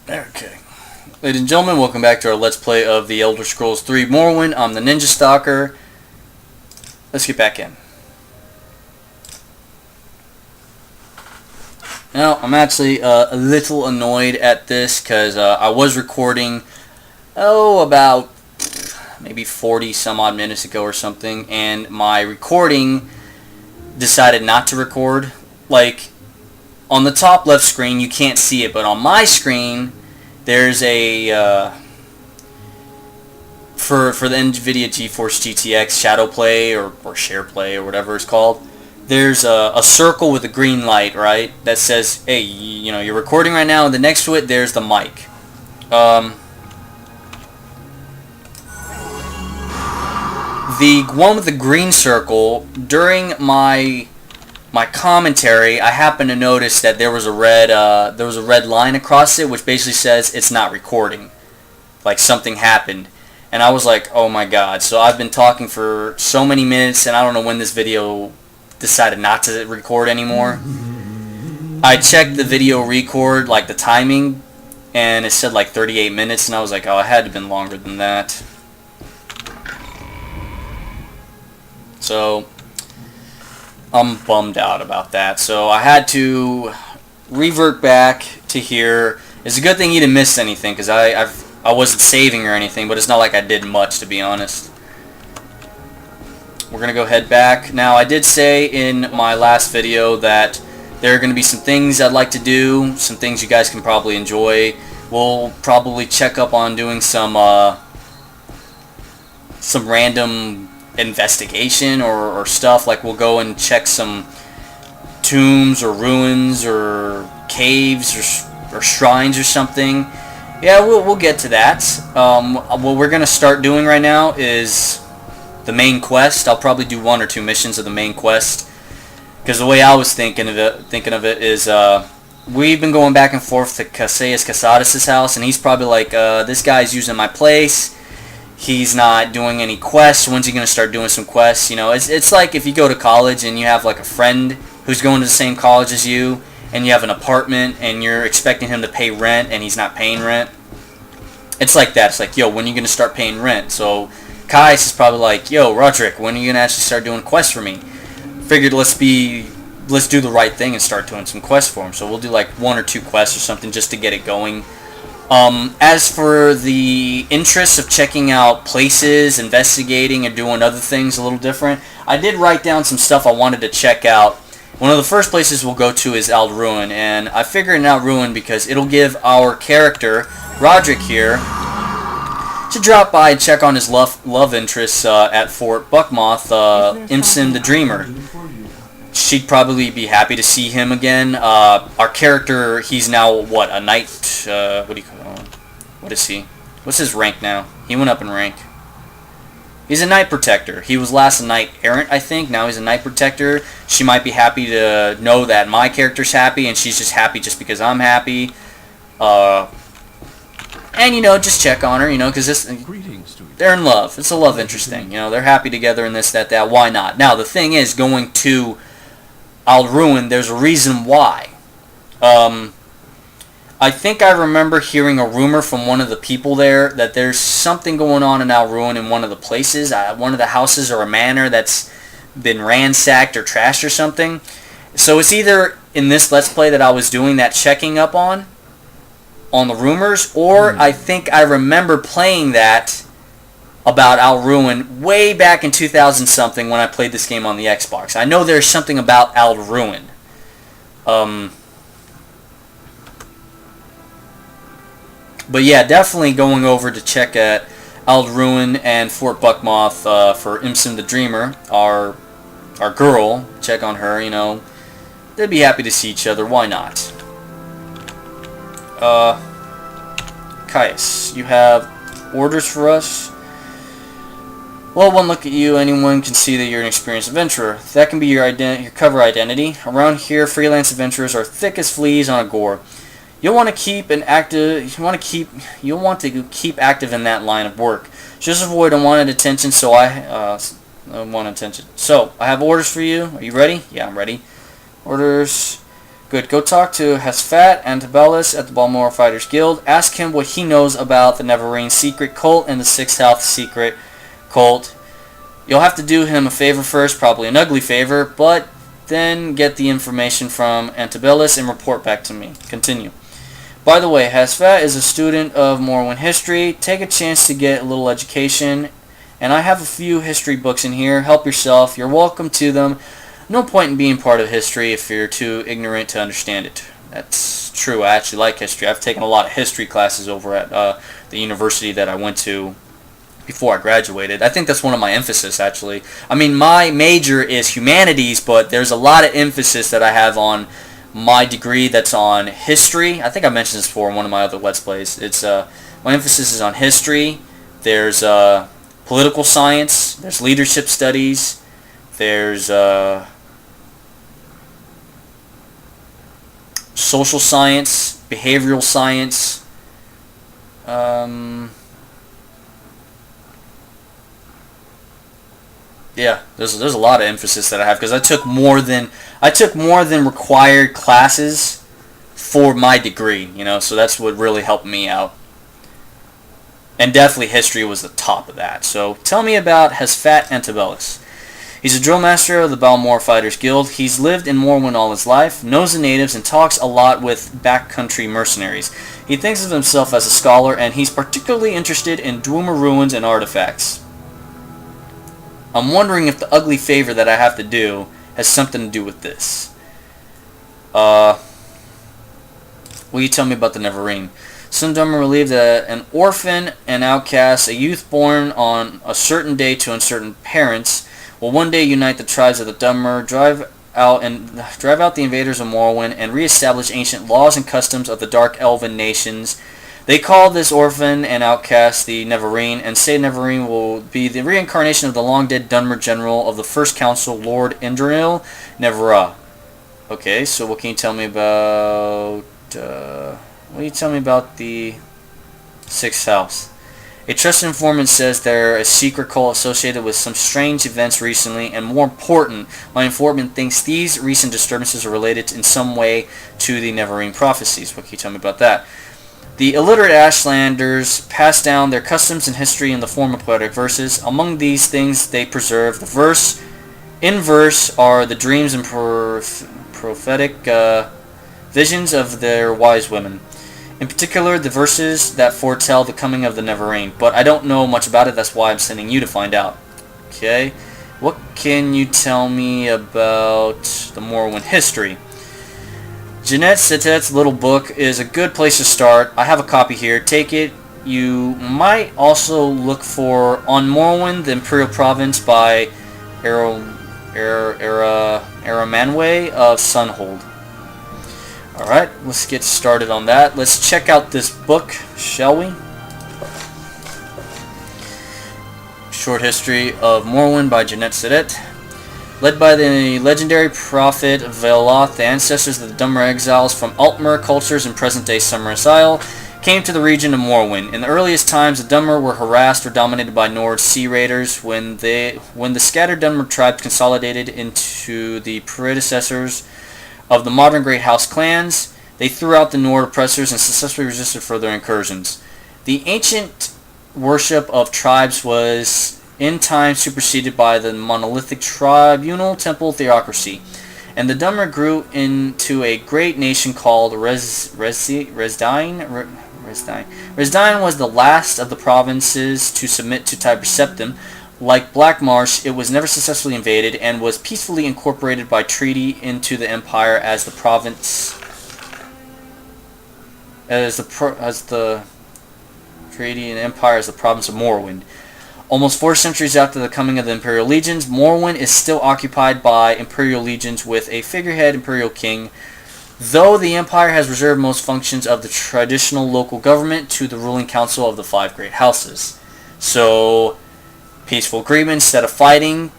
Okay. Ladies and gentlemen, welcome back to our Let's Play of the Elder Scrolls 3 Morrowind. I'm the Ninja Stalker. Let's get back in. Now, I'm actually a little annoyed at this because I was recording, about maybe 40 some odd minutes ago or something, and my recording decided not to record. Like, on the top left screen, you can't see it, but on my screen, there's a, for the NVIDIA GeForce GTX Shadow Play or Share Play or whatever it's called, there's a circle with a green light, right, that says, hey, you know, you're recording right now, and then next to it, there's the mic. The one with the green circle, during my commentary, I happened to notice that there was a red line across it, which basically says it's not recording, like something happened, and I was like, oh my god. So I've been talking for so many minutes, and I don't know when this video decided not to record anymore. I checked the video record, like the timing, and it said like 38 minutes, and I was like, oh, it had to have been longer than that. So I'm bummed out about that. So I had to revert back to here. It's a good thing you didn't miss anything, because I wasn't saving or anything, but it's not like I did much, to be honest. We're going to go head back. Now, I did say in my last video that there are going to be some things I'd like to do, some things you guys can probably enjoy. We'll probably check up on doing some random investigation or stuff, like we'll go and check some tombs or ruins or caves or shrines or something. Yeah, we'll get to that. What we're going to start doing right now is the main quest. I'll probably do 1 or 2 missions of the main quest, because the way I was thinking of it is we've been going back and forth to Casillas Casadas's house, and he's probably like, this guy's using my place. He's not doing any quests. When's he going to start doing some quests? You know, it's like if you go to college and you have like a friend who's going to the same college as you, and you have an apartment and you're expecting him to pay rent and he's not paying rent. It's like that. It's like, yo, when are you going to start paying rent? So Kais is probably like, yo, Roderick, when are you going to actually start doing quests for me? Figured let's do the right thing and start doing some quests for him. So we'll do like 1 or 2 quests or something just to get it going. As for the interest of checking out places, investigating, and doing other things a little different, I did write down some stuff I wanted to check out. One of the first places we'll go to is Ald'ruhn, and I figured in Ald'ruhn because it'll give our character, Roderick here, to drop by and check on his love interests at Fort Buckmoth, Imsim the Dreamer. She'd probably be happy to see him again. Our character, he's now, what, a knight, what do you call him? What is he? What's his rank now? He went up in rank. He's a knight protector. He was last a knight errant, I think. Now he's a knight protector. She might be happy to know that my character's happy, and she's just happy just because I'm happy. And, you know, just check on her, you know, because they're in love. It's a love interest thing. You know, they're happy together and this, that. Why not? Now, the thing is, going to Ald'ruhn, there's a reason why. I think I remember hearing a rumor from one of the people there that there's something going on in Ald'ruhn in one of the places, one of the houses or a manor that's been ransacked or trashed or something. So it's either in this Let's Play that I was doing that checking up on the rumors, or I think I remember playing that about Ald'ruhn way back in 2000 something when I played this game on the Xbox. I know there's something about Ald'ruhn. But yeah, definitely going over to check at Ald'ruhn and Fort Buckmoth for Imsim the Dreamer, our girl. Check on her, you know. They'd be happy to see each other. Why not? Caius, you have orders for us? Well, one look at you, anyone can see that you're an experienced adventurer. That can be your cover identity. Around here, freelance adventurers are thick as fleas on a gore. You'll want to keep active in that line of work. Just avoid unwanted attention. So I have orders for you. Are you ready? Yeah, I'm ready. Orders. Good. Go talk to Hasfat Antibellus at the Balmora Fighters Guild. Ask him what he knows about the Neverine secret cult and the Sixth House secret cult. You'll have to do him a favor first, probably an ugly favor, but then get the information from Antibellus and report back to me. Continue. By the way, Hasfat is a student of Morrowind history. Take a chance to get a little education. And I have a few history books in here. Help yourself. You're welcome to them. No point in being part of history if you're too ignorant to understand it. That's true. I actually like history. I've taken a lot of history classes over at the university that I went to before I graduated. I think that's one of my emphasis, actually. I mean, my major is humanities, but there's a lot of emphasis that I have on my degree that's on history. I think I mentioned this before in one of my other Let's Plays. It's my emphasis is on history. There's political science. There's leadership studies. There's social science, behavioral science, yeah, there's a lot of emphasis that I have because I took more than required classes for my degree, you know, so that's what really helped me out. And definitely history was the top of that. So tell me about Hasfat Antibellus. He's a drill master of the Balmora Fighters Guild. He's lived in Morrowind all his life, knows the natives, and talks a lot with backcountry mercenaries. He thinks of himself as a scholar, and he's particularly interested in Dwemer ruins and artifacts. I'm wondering if the ugly favor that I have to do has something to do with this. Will you tell me about the Neverine? Some Dwemer believe that an orphan, an outcast, a youth born on a certain day to uncertain parents will one day unite the tribes of the Dwemer, drive out the invaders of Morrowind, and reestablish ancient laws and customs of the Dark Elven nations. They call this orphan and outcast the Neverine, and say Neverine will be the reincarnation of the long-dead Dwemer general of the First Council, Lord Ald'ruhn Neverah. Okay, so what can you tell me about... what can you tell me about the Sixth House? A trusted informant says they're a secret cult associated with some strange events recently, and more important, my informant thinks these recent disturbances are related in some way to the Neverine prophecies. What can you tell me about that? The illiterate Ashlanders pass down their customs and history in the form of poetic verses. Among these things they preserve in verse are the dreams and prophetic visions of their wise women. In particular, the verses that foretell the coming of the Neverine. But I don't know much about it, that's why I'm sending you to find out. Okay, what can you tell me about the Morrowind history? Jeanette Setet's little book is a good place to start. I have a copy here. Take it. You might also look for On Morrowind, the Imperial Province by Aramanwe of Sunhold. Alright, let's get started on that. Let's check out this book, shall we? Short History of Morrowind by Jeanette Setet. Led by the legendary prophet Veloth, the ancestors of the Dwemer exiles from Altmer cultures in present-day Summerus Isle came to the region of Morrowind. In the earliest times, the Dwemer were harassed or dominated by Nord sea raiders. When the scattered Dwemer tribes consolidated into the predecessors of the modern Great House clans, they threw out the Nord oppressors and successfully resisted further incursions. The ancient worship of tribes was in time superseded by the monolithic tribunal temple theocracy, and the Dwemer grew into a great nation called Resdayn. Resdayn was the last of the provinces to submit to Tiber Septim. Like Black Marsh, it was never successfully invaded and was peacefully incorporated by treaty into the empire as the province treaty and empire as the province of Morrowind. Almost 4 centuries after the coming of the Imperial Legions, Morrowind is still occupied by Imperial Legions with a figurehead Imperial King, though the Empire has reserved most functions of the traditional local government to the ruling council of the 5 Great Houses. So, peaceful agreement instead of fighting,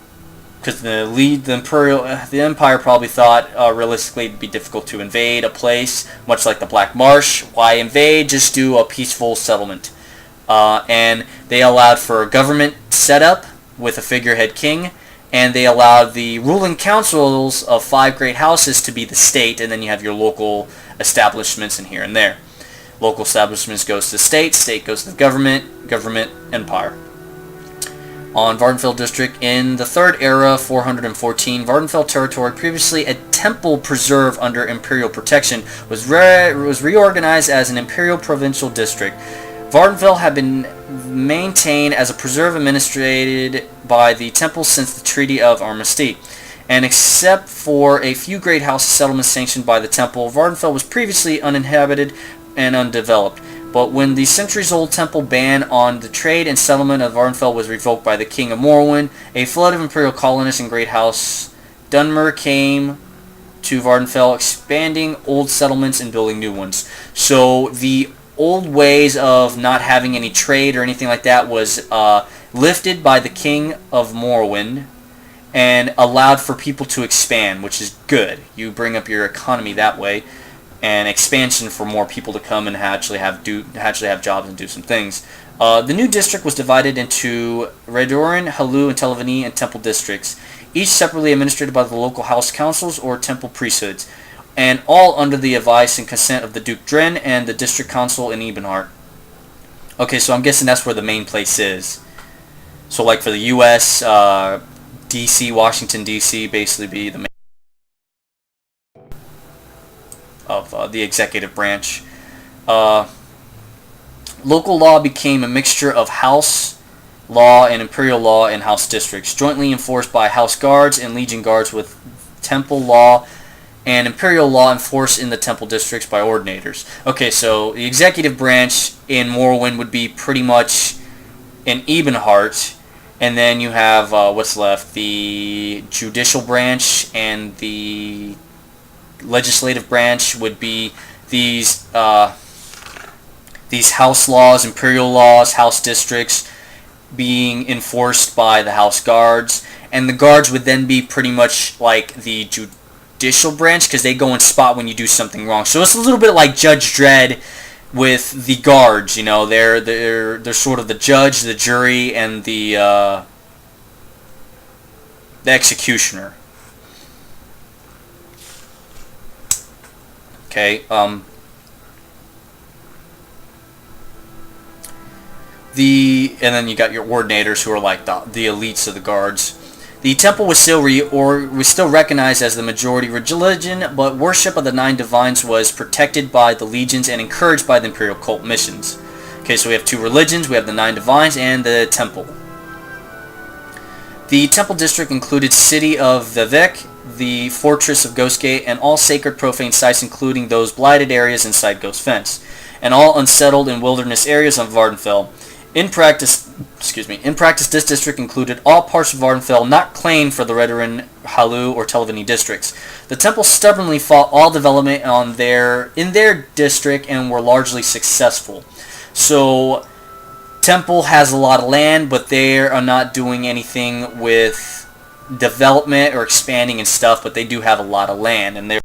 because the Empire probably thought realistically it'd be difficult to invade a place, much like the Black Marsh. Why invade? Just do a peaceful settlement. And they allowed for a government setup with a figurehead king, and they allowed the ruling councils of 5 great houses to be the state, and then you have your local establishments in here and there. Local establishments goes to the state, state goes to the government, government, empire. On Vardenfell District, in the Third Era, 414, Vardenfell territory, previously a temple preserve under imperial protection, was reorganized as an imperial provincial district. Vardenfell had been maintained as a preserve administered by the temple since the Treaty of Armistice, and except for a few great house settlements sanctioned by the temple, Vardenfell was previously uninhabited and undeveloped. But when the centuries-old temple ban on the trade and settlement of Vardenfell was revoked by the King of Morrowind, a flood of imperial colonists and great house Dunmer came to Vardenfell, expanding old settlements and building new ones. So the old ways of not having any trade or anything like that was lifted by the King of Morrowind and allowed for people to expand, which is good. You bring up your economy that way, and expansion for more people to come and actually have jobs and do some things. The new district was divided into Redorn, Halu, and Telvanni and temple districts, each separately administered by the local house councils or temple priesthoods, and all under the advice and consent of the Duke Dren and the district council in Ebenhart. Okay, so I'm guessing that's where the main place is. So like for the U.S., D.C., Washington, D.C., basically be the main of the executive branch. Local law became a mixture of house law and imperial law in house districts, jointly enforced by house guards and legion guards, with temple law and imperial law enforced in the temple districts by ordinators. Okay, so the executive branch in Morrowind would be pretty much in Ebenhart, and then you have what's left, the judicial branch, and the legislative branch would be these house laws, imperial laws, house districts being enforced by the house guards, and the guards would then be pretty much like the judicial branch because they go and spot when you do something wrong. So it's a little bit like Judge Dredd with the guards. You know, they're sort of the judge, the jury, and the executioner. Okay, and then you got your ordinators who are like the elites of the guards. The temple was still recognized as the majority religion, but worship of the 9 divines was protected by the legions and encouraged by the imperial cult missions. Okay, so we have 2 religions. We have the 9 divines and the temple. The temple district included City of Vivek, the Fortress of Ghostgate, and all sacred profane sites, including those blighted areas inside Ghost Fence, and all unsettled and wilderness areas of Vardenfell. In practice, this district included all parts of Vardenfell not claimed for the Redorn, Halu, or Telvanni districts. The temple stubbornly fought all development in their district and were largely successful. So, temple has a lot of land, but they are not doing anything with development or expanding and stuff, but they do have a lot of land, and they're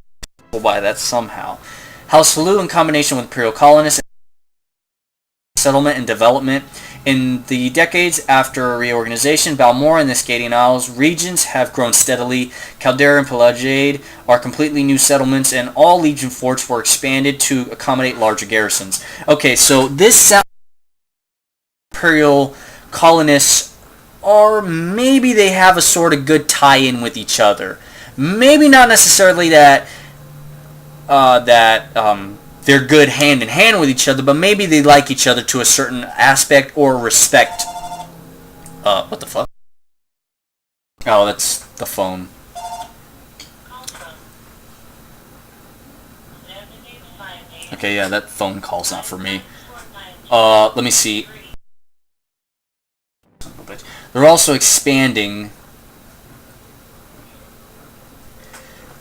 able to buy that somehow. House Halu, in combination with imperial colonists, settlement and development. In the decades after reorganization, Balmora and the Scadian Isles regions have grown steadily. Caldera and Pelagade are completely new settlements, and all legion forts were expanded to accommodate larger garrisons. Okay, so this sounds imperial colonists, or maybe they have a sort of good tie-in with each other. Maybe not necessarily that they're good hand in hand with each other, but maybe they like each other to a certain aspect or respect. What the fuck? Oh, that's the phone. Okay, yeah, that phone call's not for me. Let me see. They're also expanding.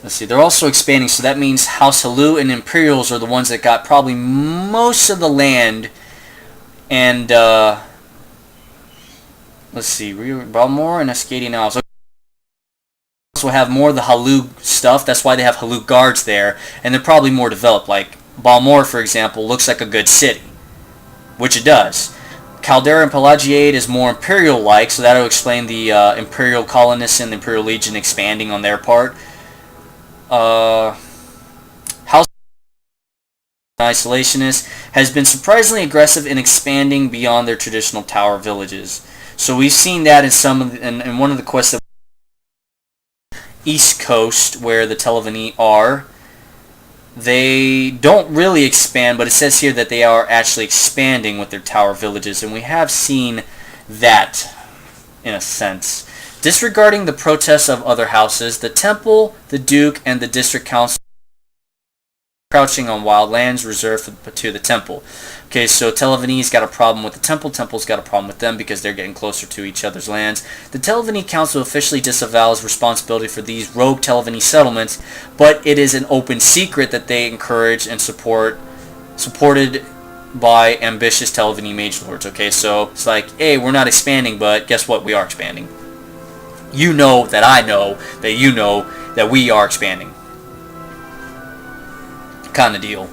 Let's see, they're also expanding, so that means House Halu and Imperials are the ones that got probably most of the land. And, let's see, Balmora and Ascadian Isles also have more of the Halu stuff. That's why they have Halu guards there, and they're probably more developed. Like, Balmora, for example, looks like a good city, which it does. Caldera and Pelagiade is more Imperial-like, so that'll explain the Imperial colonists and the Imperial Legion expanding on their part. House Isolationist has been surprisingly aggressive in expanding beyond their traditional tower villages. So we've seen that in some of in one of the quests that East Coast, where the Telvanni are. They don't really expand, but it says here that they are actually expanding with their tower villages, and we have seen that in a sense. Disregarding the protests of other houses, the Temple, the Duke, and the District Council crouching on wild lands reserved to the Temple. Okay, so Telvanni's got a problem with the Temple. Temple's got a problem with them because they're getting closer to each other's lands. The Telvanni Council officially disavows responsibility for these rogue Telvanni settlements, but it is an open secret that they encourage and supported by ambitious Telvanni mage lords. Okay, so it's like, hey, we're not expanding, but guess what? We are expanding. You know that I know that you know that we are expanding. Kind of deal.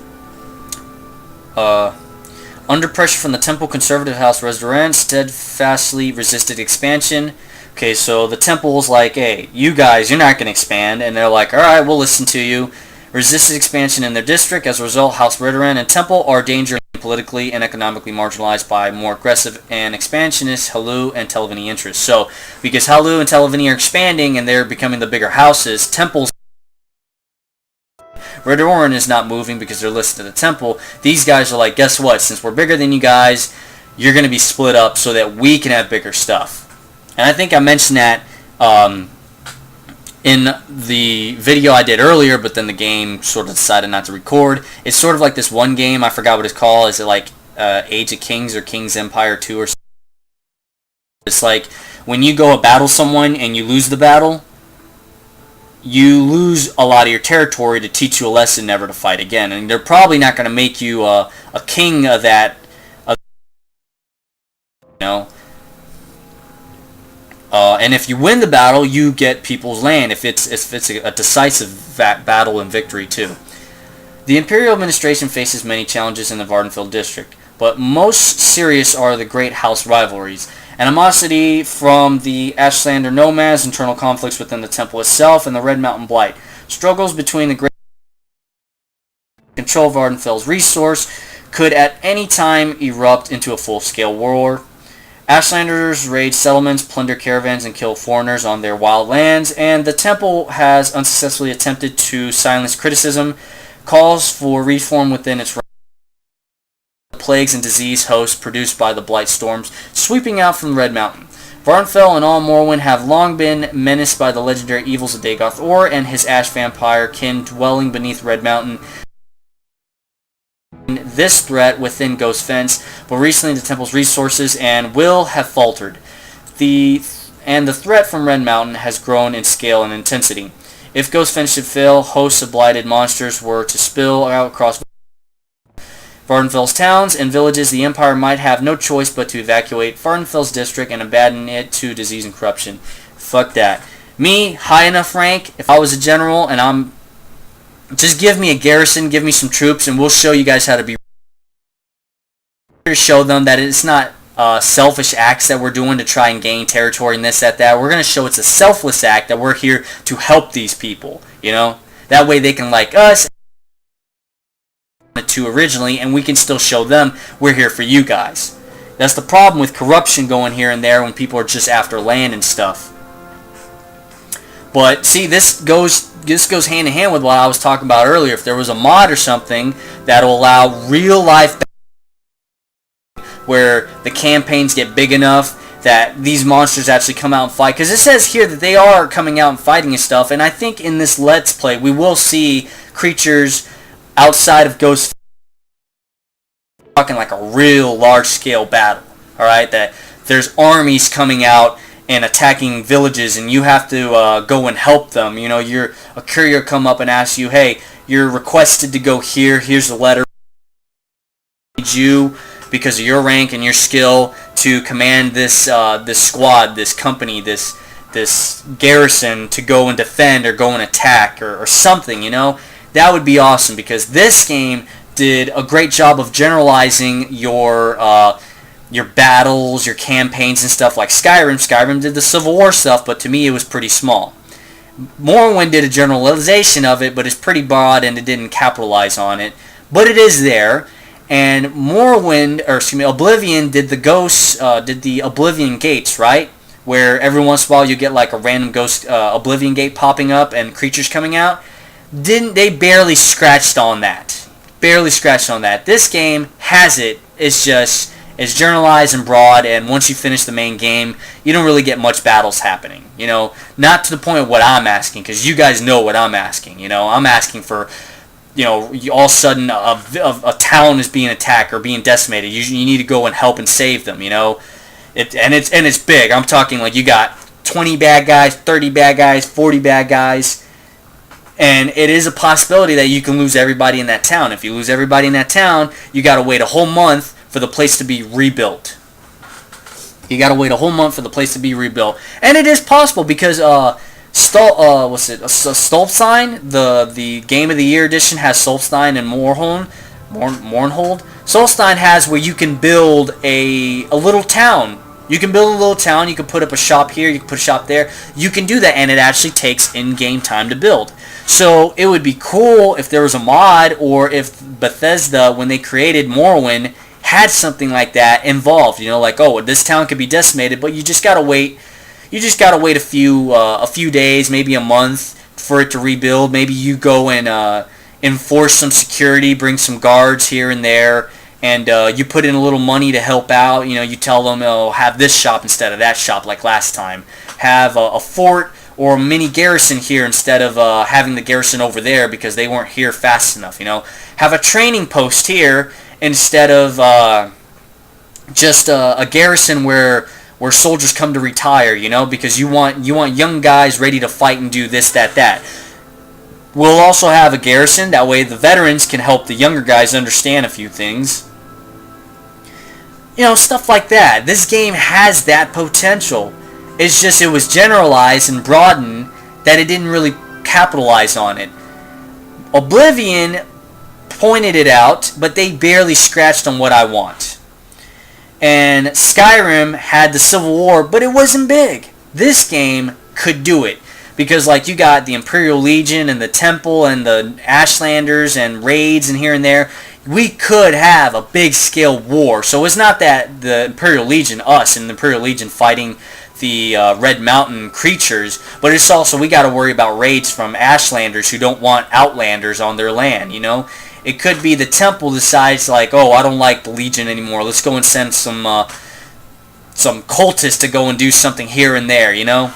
Under pressure from the Temple, conservative House Resdoran steadfastly resisted expansion. Okay, so the Temple's like, hey, you guys, you're not going to expand. And they're like, alright, we'll listen to you. Resisted expansion in their district. As a result, House Resdoran and Temple are dangerously politically and economically marginalized by more aggressive and expansionist Halu and Telvanni interests. So, because Halu and Telvanni are expanding and they're becoming the bigger houses, Temple's Ald'ruhn is not moving because they're listening to the Temple. These guys are like, guess what? Since we're bigger than you guys, you're going to be split up so that we can have bigger stuff. And I think I mentioned that in the video I did earlier, but then the game sort of decided not to record. It's sort of like this one game, I forgot what it's called. Is it like Age of Kings or King's Empire 2 or something? It's like when you go battle someone and you lose the battle, you lose a lot of your territory to teach you a lesson never to fight again. And they're probably not going to make you a king of that, you know. And if you win the battle, you get people's land if it's a decisive battle and victory too. The Imperial administration faces many challenges in the Vardenfell district, but most serious are the great house rivalries. Animosity from the Ashlander nomads, internal conflicts within the Temple itself, and the Red Mountain Blight. Struggles between the great control of Vardenfell's resource could at any time erupt into a full-scale war. Ashlanders raid settlements, plunder caravans, and kill foreigners on their wild lands, and the Temple has unsuccessfully attempted to silence criticism, calls for reform within its plagues and disease hosts produced by the Blight storms sweeping out from the Red Mountain. Vardenfell and all Morrowind have long been menaced by the legendary evils of Dagoth Or and his ash vampire kin dwelling beneath Red Mountain. This threat within Ghost Fence, but recently the Temple's resources and will have faltered. The threat from Red Mountain has grown in scale and intensity. If Ghost Fence should fail, hosts of blighted monsters were to spill out across Vardenfell's towns and villages, the Empire might have no choice but to evacuate Vardenfell's district and abandon it to disease and corruption. Fuck that. Me, high enough rank, if I was a general and just give me a garrison, give me some troops, and we'll show you guys how to be. To show them that it's not selfish acts that we're doing to try and gain territory and this, that. We're going to show it's a selfless act that we're here to help these people, you know? That way they can like us to originally, and we can still show them we're here for you guys. That's the problem with corruption going here and there when people are just after land and stuff. But see, this goes hand in hand with what I was talking about earlier. If there was a mod or something that'll allow real life where the campaigns get big enough that these monsters actually come out and fight, because it says here that they are coming out and fighting and stuff, and I think in this Let's Play we will see creatures outside of Ghost, talking like a real large-scale battle, alright? That there's armies coming out and attacking villages, and you have to go and help them. You know, a courier come up and asks you, hey, you're requested to go here, here's the letter. You, because of your rank and your skill, to command this this squad, this company, this garrison to go and defend or go and attack or something, you know? That would be awesome, because this game did a great job of generalizing your your battles, your campaigns and stuff like Skyrim. Skyrim did the Civil War stuff, but to me it was pretty small. Morrowind did a generalization of it, but it's pretty broad and it didn't capitalize on it. But it is there. And Oblivion did the Oblivion gates, right? Where every once in a while you get like a random ghost Oblivion gate popping up and creatures coming out. They barely scratched on that. Barely scratched on that. This game has it. It's generalized and broad, and once you finish the main game, you don't really get much battles happening. You know, not to the point of what I'm asking, because you guys know what I'm asking. You know, I'm asking for, you know, all of a sudden a town is being attacked or being decimated. You need to go and help and save them. You know, it's big. I'm talking like you got 20 bad guys, 30 bad guys, 40 bad guys. And it is a possibility that you can lose everybody in that town. If you lose everybody in that town, you got to wait a whole month for the place to be rebuilt. You got to wait a whole month for the place to be rebuilt. And it is possible because Stolpstein, the Game of the Year edition has Stolpstein and Mournhold. Stolpstein has where you can build a little town. You can build a little town. You can put up a shop here. You can put a shop there. You can do that, and it actually takes in-game time to build. So it would be cool if there was a mod, or if Bethesda, when they created Morrowind, had something like that involved. You know, like, oh, this town could be decimated, but you just gotta wait. You just gotta wait a few days, maybe a month, for it to rebuild. Maybe you go and enforce some security, bring some guards here and there. And you put in a little money to help out. You know, you tell them, oh, have this shop instead of that shop like last time. Have a fort or a mini garrison here instead of having the garrison over there because they weren't here fast enough. You know, have a training post here instead of just a garrison where soldiers come to retire. You know, because you want young guys ready to fight and do this, that. We'll also have a garrison. That way the veterans can help the younger guys understand a few things. You know, stuff like that. This game has that potential. It's just it was generalized and broadened that it didn't really capitalize on it. Oblivion pointed it out, but they barely scratched on what I want. And Skyrim had the Civil War, but it wasn't big. This game could do it. Because, like, you got the Imperial Legion and the Temple and the Ashlanders and raids and here and there. We could have a big-scale war. So it's not that the Imperial Legion, us and the Imperial Legion fighting the Red Mountain creatures, but it's also we got to worry about raids from Ashlanders who don't want Outlanders on their land, you know? It could be the Temple decides, like, oh, I don't like the Legion anymore. Let's go and send some cultists to go and do something here and there, you know?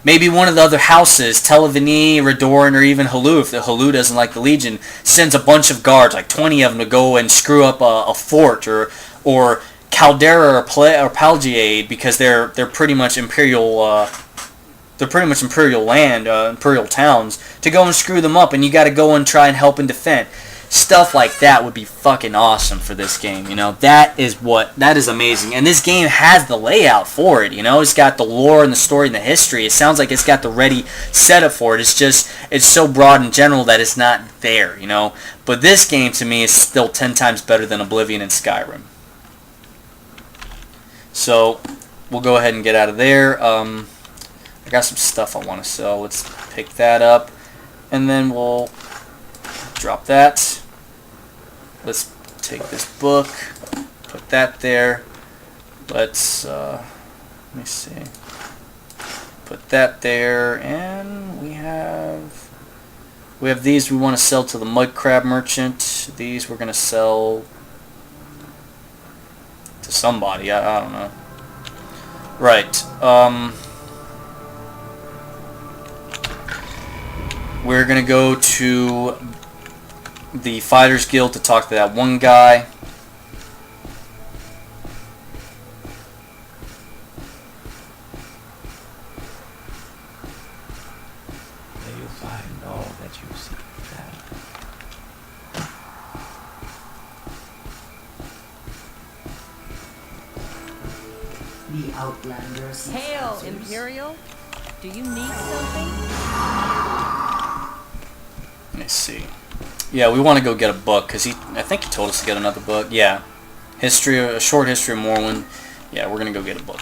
Maybe one of the other houses, Televini, Redoran, or even Halu, if the Halu doesn't like the Legion, sends a bunch of guards, like 20 of them, to go and screw up a fort, or Caldera or Palgiade, because they're pretty much imperial land, imperial towns, to go and screw them up, and you got to go and try and help and defend. Stuff like that would be fucking awesome for this game, you know. That is amazing. And this game has the layout for it, you know. It's got the lore and the story and the history. It sounds like it's got the ready setup for it. It's so broad and general that it's not there, you know. But this game, to me, is still 10 times better than Oblivion and Skyrim. So, we'll go ahead and get out of there. I got some stuff I want to sell. Let's pick that up. And then we'll drop that. Let's take this book, put that there. Let's let me see. Put that there, and we have these we want to sell to the mud crab merchant. These we're gonna sell to somebody. I don't know. Right. We're gonna go to the Fighters Guild to talk to that one guy. May you find all that you seek. The Outlanders. Hail, Imperial. Do you need something? Let me see. Yeah, we want to go get a book, because I think he told us to get another book. Yeah. A short history of Morrowind. Yeah, we're going to go get a book.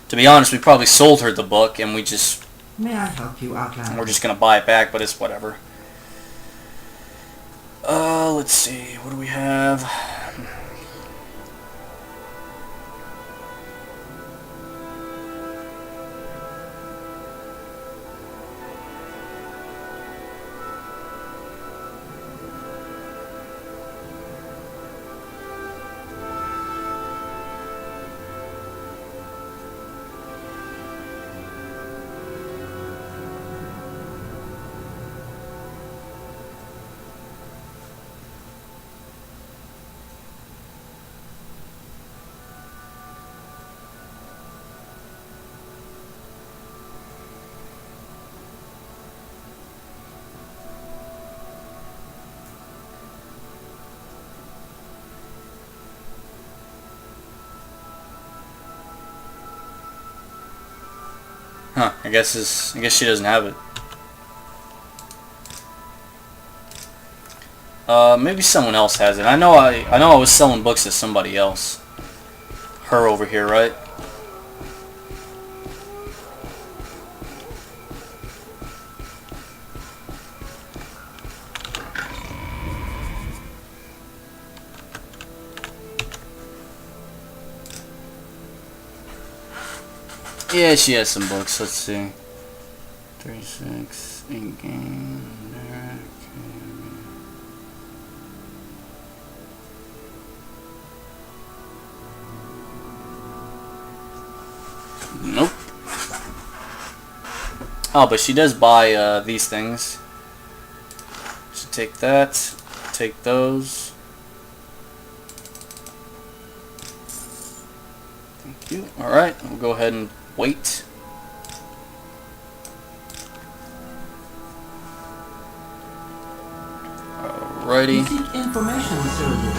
To be honest, we probably sold her the book, and May I help you, Outlander? we're just going to buy it back, but it's whatever. Let's see. What do we have? Huh, I guess she doesn't have it. Maybe someone else has it. I know I was selling books to somebody else. Her over here, right? Yeah, she has some books. Let's see. 36 in game. Nope. Oh, but she does buy these things. So take that. Take those. Thank you. Alright, we'll go ahead and wait. Alrighty. You seek information, Sir.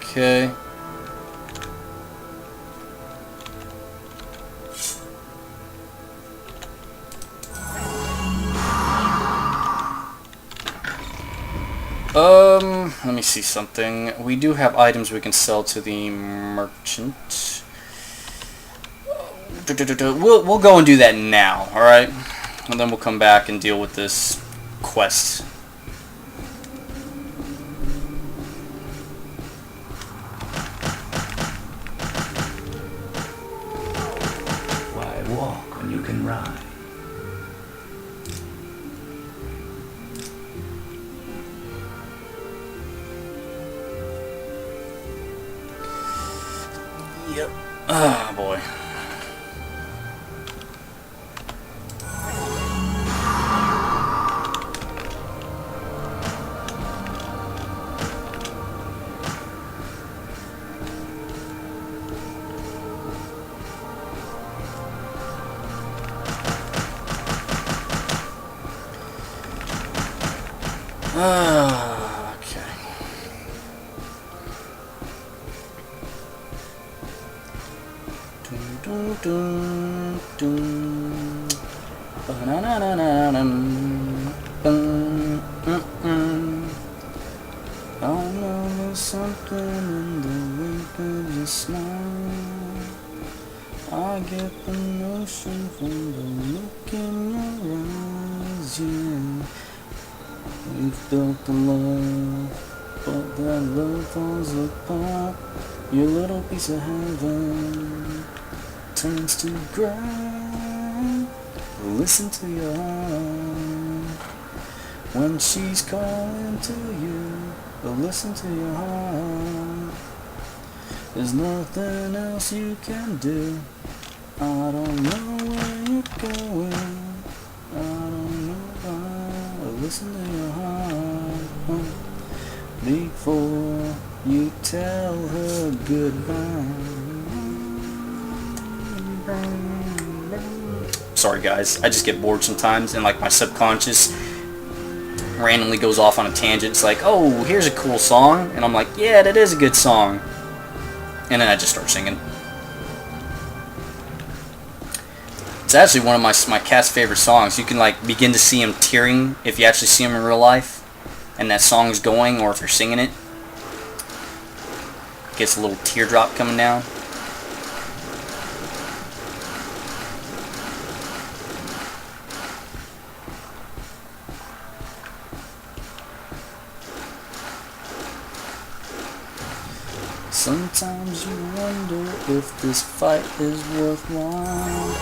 Okay. Let me see something. We do have items we can sell to the merchant. We'll go and do that now, alright? And then we'll come back and deal with this quest. Why walk when you can ride? Yep. Ah, boy. Okay. Dun, dun, dun, dun. Ba-na-na-na-na-dum. Bum, mm-mm. I know there's something in the wink of your smile. I get the notion from the look in your eyes, yeah. You've built a love, but that love falls apart. Your little piece of heaven turns to ground. Listen to your heart when she's calling to you. But listen to your heart. There's nothing else you can do. I don't know where you're going. I don't know why. But listen to your heart before you tell her goodbye. Sorry guys, I just get bored sometimes, and like my subconscious randomly goes off on a tangent. It's like, oh, here's a cool song, and I'm like, yeah, that is a good song, and then I just start singing. It's actually one of my cat's favorite songs. You can like begin to see him tearing if you actually see him in real life, and that song's going, or if you're singing it. Gets a little teardrop coming down. Sometimes you wonder if this fight is worthwhile.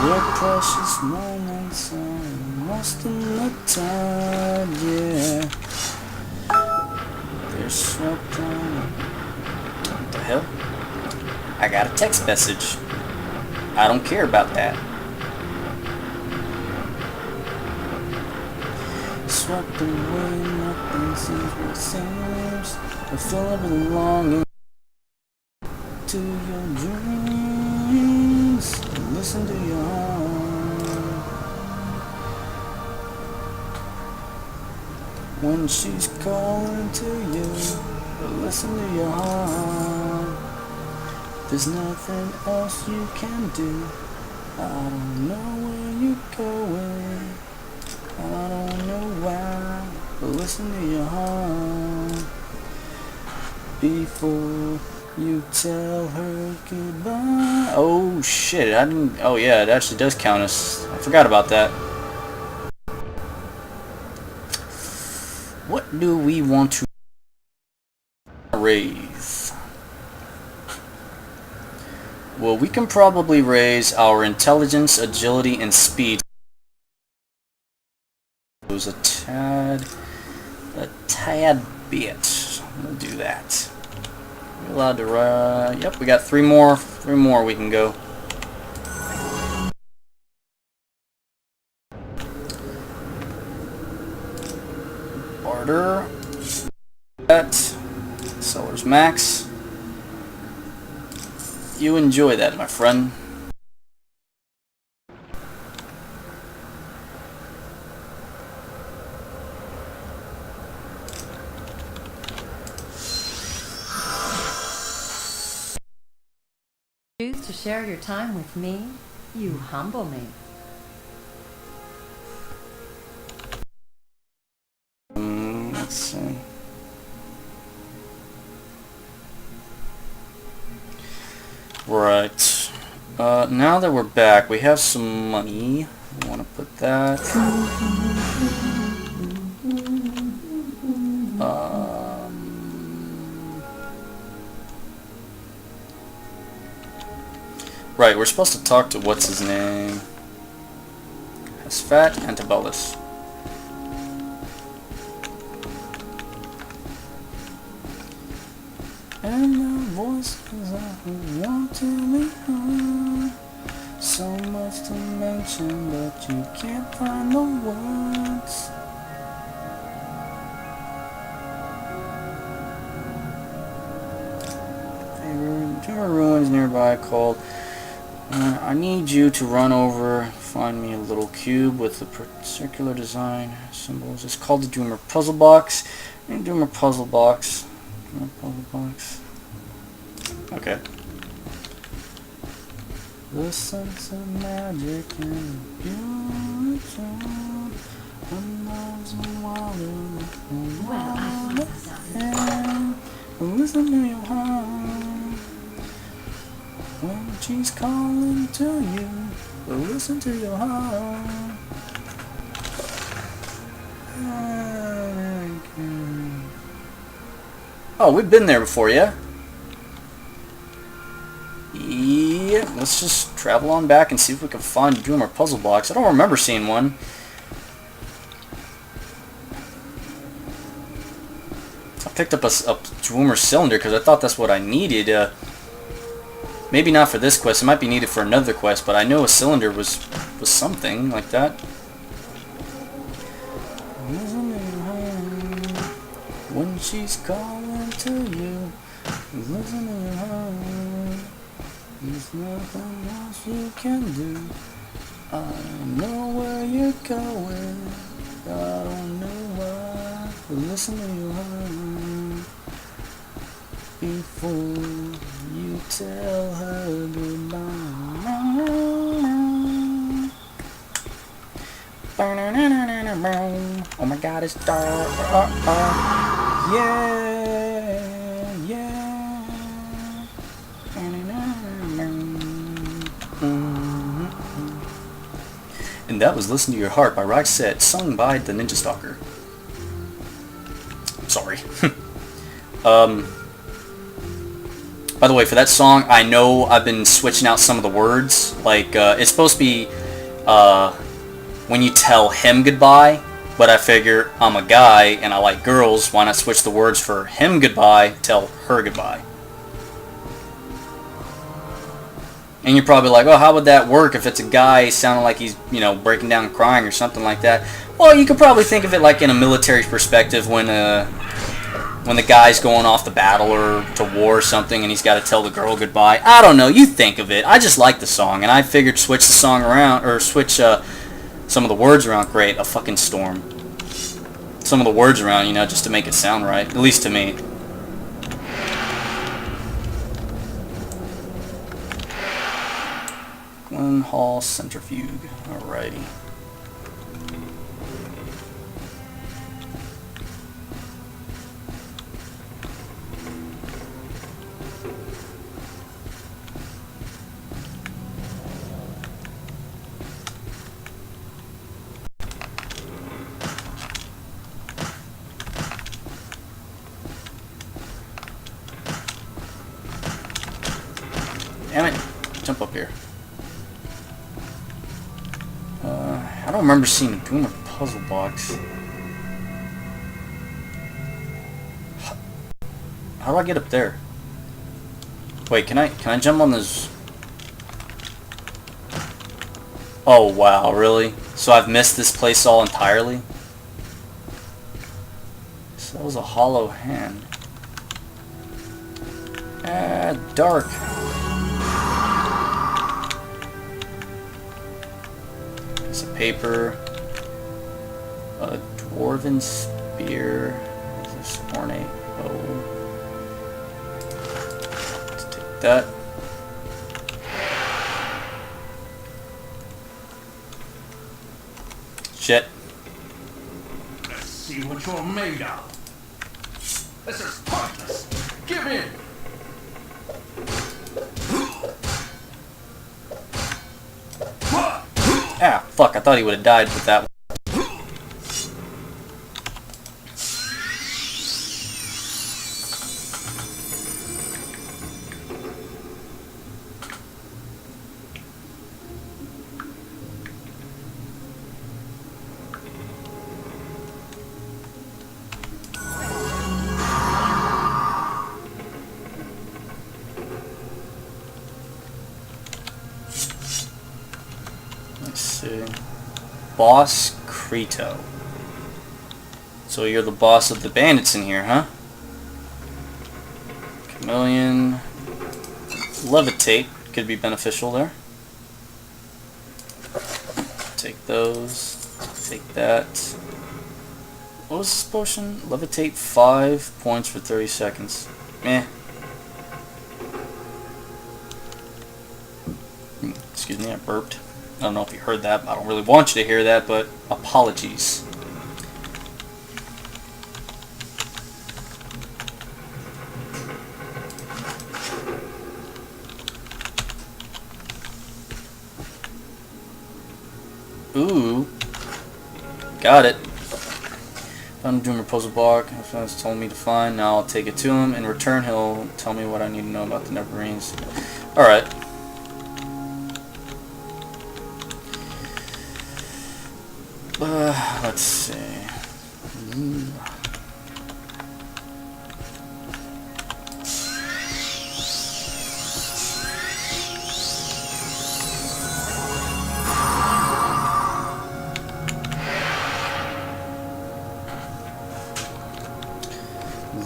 Your precious moments are lost in the tide, yeah. They're swept on. What the hell? I got a text message. I don't care about that. Swept away, nothing seems what seems. I feel like belonging to your dreams. Listen to your heart. When she's calling to you, listen to your heart. There's nothing else you can do. I don't know where you're going. I don't know why, but listen to your heart before you tell her goodbye. Oh shit, I didn't. Oh yeah, it actually does count as. I forgot about that. What do we want to raise? Well, we can probably raise our intelligence, agility, and speed. It was a tad bit. We'll do that. We're allowed to yep, we got three more we can go. Barter. That. Seller's max. You enjoy that, my friend. Choose to share your time with me, you humble me. Let's see. Right. Now that we're back, we have some money. I want to put that. Right, we're supposed to talk to what's his name? Asfat and Tabellus. And the voices I want to be heard. So much to mention, but you can't find the words. There are ruins nearby called. I need you to run over, find me a little cube with the circular design symbols. It's called the Doomer Puzzle Box. And Doomer Puzzle Box. Doomer Puzzle Box. Okay. The sense of magic and beauty. Listen to your heart. When she's calling to you, listen to your heart. Oh, we've been there before, yeah? Yeah, let's just travel on back and see if we can find a Doomer Puzzle Box. I don't remember seeing one. I picked up a Doomer Cylinder because I thought that's what I needed. Maybe not for this quest. It might be needed for another quest, but I know a cylinder was something like that. When she's calling to you, listen to her. There's nothing else you can do. I don't know where you're going. I don't know Listen to your heart before you tell her goodbye. Oh my God, it's dark. Yeah, yeah. And that was Listen to Your Heart by Roxette, sung by the Ninja Stalker. Sorry. By the way, for that song, I know I've been switching out some of the words. Like, it's supposed to be when you tell him goodbye, but I figure I'm a guy and I like girls, why not switch the words for him goodbye, tell her goodbye? And you're probably like, oh, how would that work if it's a guy sounding like he's, you know, breaking down crying or something like that? Well, you could probably think of it like in a military perspective when the guy's going off the battle or to war or something and he's got to tell the girl goodbye. I don't know, you think of it. I just like the song and I figured switch the song around, or switch some of the words around. Great, a fucking storm. Some of the words around, you know, just to make it sound right, at least to me. Glen Hall Centrifuge. Alrighty. Damn it. Jump up here. I don't remember seeing a Boomer puzzle box. How do I get up there? Wait, can I jump on this? Oh wow, really? So I've missed this place all entirely? So that was a hollow hand. Dark. Piece of paper. A dwarven spear. This ornate bow. Let's take that. Shit. Let's see what you're made of. This is pointless. Give in. Ah, fuck, I thought he would have died with that one. Let's see. Boss Creto. So you're the boss of the bandits in here, huh? Chameleon. Levitate could be beneficial there. Take those. Take that. What was this potion? Levitate 5 points for 30 seconds. Meh. Excuse me, I burped. I don't know if you heard that. I don't really want you to hear that, but apologies. Ooh. Got it. Found a Doomer puzzle block. He's told me to find. Now I'll take it to him. In return, he'll tell me what I need to know about the Nevergreens. Alright. Let's see.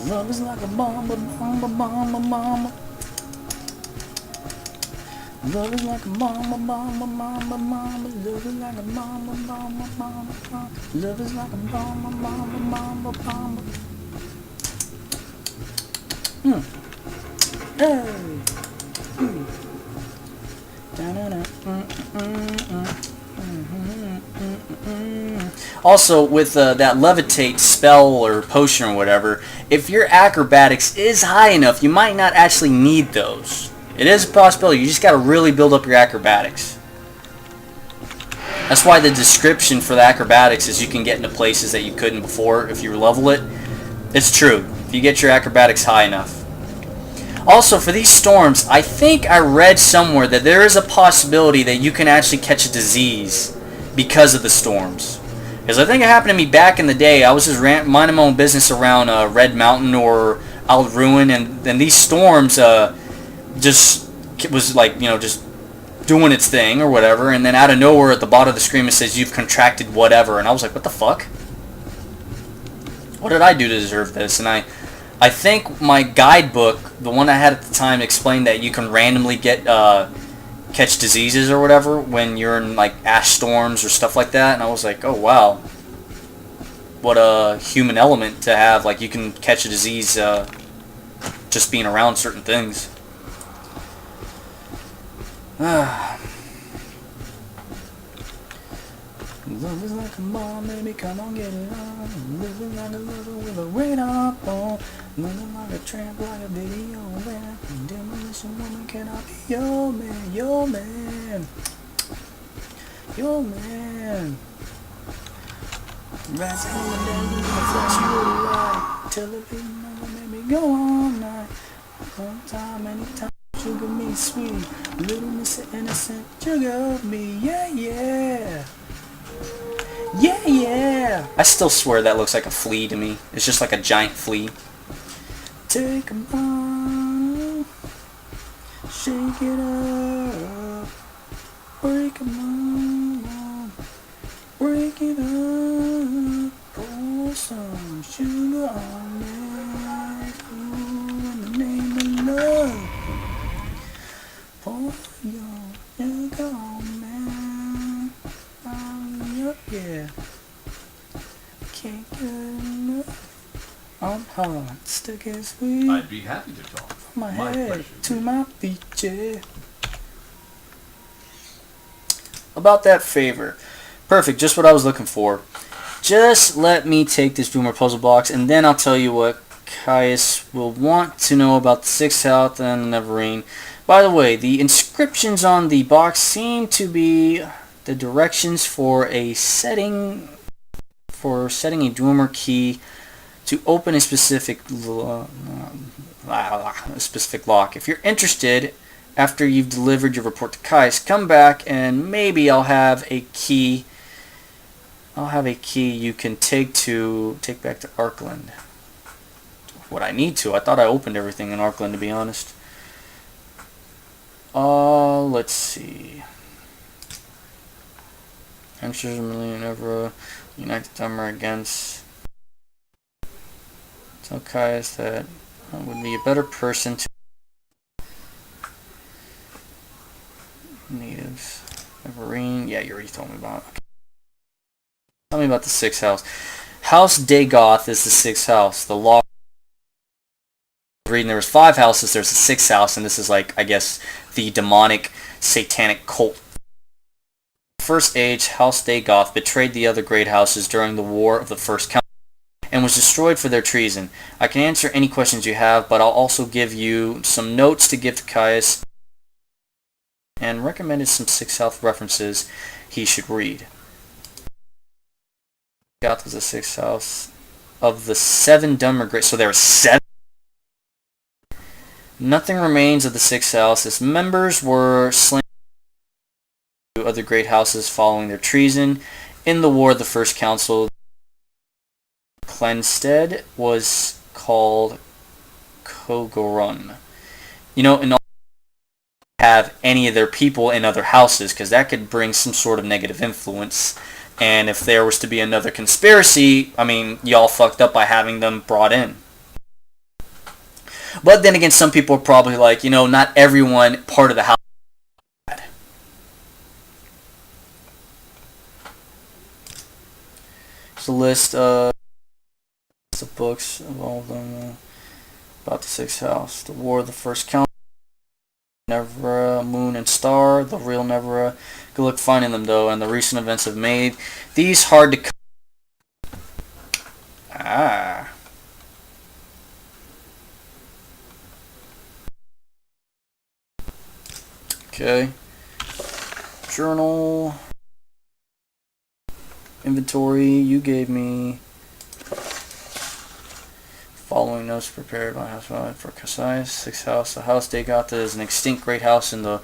Love is like a bomb, a bomb, a bomb, a bomb. Love is like a mama, mama, mama, mama. Love is like a mama, mama, mama, mama. Love is like a mama, mama, mama, mama. Hey. Also, with that levitate spell or potion or whatever, if your acrobatics is high enough, you might not actually need those. It is a possibility. You just got to really build up your acrobatics. That's why the description for the acrobatics is you can get into places that you couldn't before if you level it. It's true. If you get your acrobatics high enough. Also, for these storms, I think I read somewhere that there is a possibility that you can actually catch a disease because of the storms. Because I think it happened to me back in the day. I was just minding my own business around Red Mountain or Ald'ruhn, and these storms just was like, just doing its thing or whatever, and then out of nowhere at the bottom of the screen it says you've contracted whatever, and I was like, what the fuck? What did I do to deserve this? And I think my guidebook, the one I had at the time, explained that you can randomly get catch diseases or whatever when you're in like ash storms or stuff like that, and I was like, oh wow, what a human element to have. Like, you can catch a disease just being around certain things. Love is like a mom, baby, come on, get it on. Living like a lover with a radar on. Living like a tramp, like a video man. Demolition woman, can I be your man, your man, your man? Rats on the desert, the flesh you really like. Television never made me go all night. One time, anytime, sugar me sweet. Little Mr. Innocent, sugar me, yeah, yeah. Yeah, yeah. I still swear that looks like a flea to me. It's just like a giant flea. Take 'em on, shake it up, break 'em on, break it up, pour some sugar on me, ooh, in the name of love, pour your sugar on me. Yeah, can't get enough. I'm hot, stick and sweet. I'd be happy to talk. From my head pleasure. to my feet, yeah. About that favor. Perfect, just what I was looking for. Just let me take this Doomer puzzle box, and then I'll tell you what Caius will want to know about the 6th Health and the Neverine. By the way, the inscriptions on the box seem to be the directions for setting a Doomer key to open a specific lock. If you're interested, after you've delivered your report to Caius, come back and maybe I'll have a key. You can take back to Arkland. What I need to. I thought I opened everything in Arkland, to be honest. Let's see. Youngsters, a million ever unite the Dummer against. Tell Caius that I would be a better person to natives. Neverine. Yeah, you already told me about it. Okay. Tell me about the 6th house. House Dagoth is the 6th house. The law. Reading there was 5 houses. There's the 6th house, and this is like, I guess, the demonic, satanic cult. First Age, House Dagoth betrayed the other great houses during the War of the First Council and was destroyed for their treason. I can answer any questions you have, but I'll also give you some notes to give to Caius and recommended some 6th Health references he should read. Dagoth was the 6th house of the 7 Dummer Great. So there were 7. Nothing remains of the 6th house. Its members were slain to other great houses following their treason. In the War of the First Council, Clenstead was called Kogorun. And all have any of their people in other houses, because that could bring some sort of negative influence. And if there was to be another conspiracy, I mean, y'all fucked up by having them brought in. But then again, some people are probably like, not everyone part of the house There's a list of books of all of them about the Sixth House. The War of the First Council, Nevera, Moon and Star, the real Nevera. Good luck finding them though, and the recent events have made these hard to Okay. Journal. Inventory. You gave me following notes prepared by House for Kasai. Sixth House. The House de Gotha is an extinct great house in the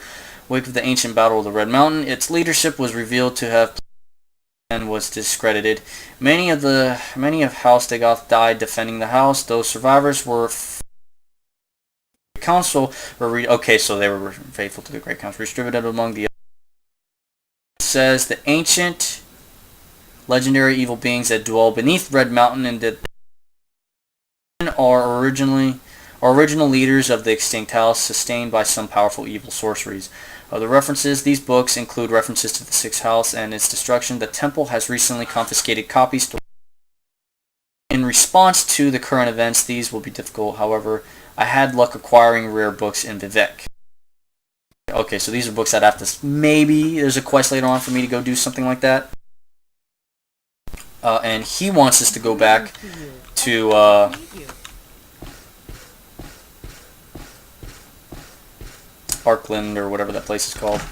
wake of the ancient Battle of the Red Mountain. Its leadership was revealed to have and was discredited. Many of House de Gotha died defending the house. Those survivors were council were okay, so they were faithful to the Great Council. Distributed among the says the ancient legendary evil beings that dwell beneath Red Mountain and that are original leaders of the extinct house, sustained by some powerful evil sorceries. Other references: these books include references to the Sixth House and its destruction. The temple has recently confiscated copies. In response to the current events, these will be difficult. However, I had luck acquiring rare books in Vivek. Okay, so these are books I'd have to... Maybe there's a quest later on for me to go do something like that. And he wants us to go back to... Arkland, or whatever that place is called.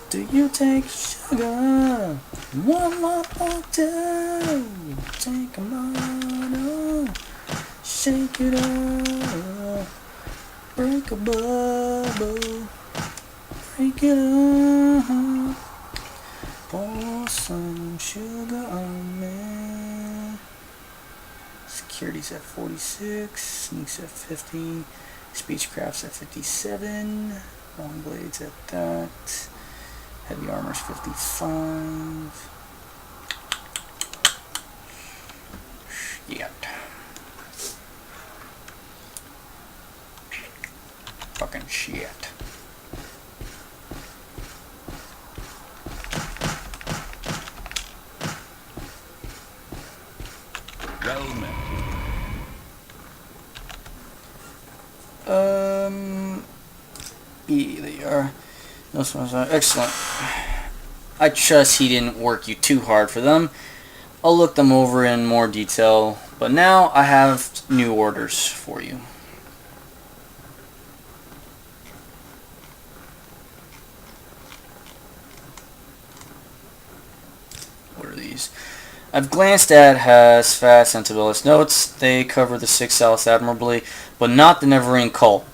Do you take sugar? One more or two. Take a bottle. Shake it up. Break a bubble. Break it up. Pour some sugar on me. Security's at 46. Sneaks at 50. Speechcraft's at 57. Long blades at that. Heavy armor's 55. Shit. Fucking shit. Well met. Yeah, they are. Those ones are excellent. I trust he didn't work you too hard for them. I'll look them over in more detail, but now I have new orders for you. What are these? I've glanced at Has-Fat Sentinel's notes. They cover the Sixth House admirably, but not the Neverine cult.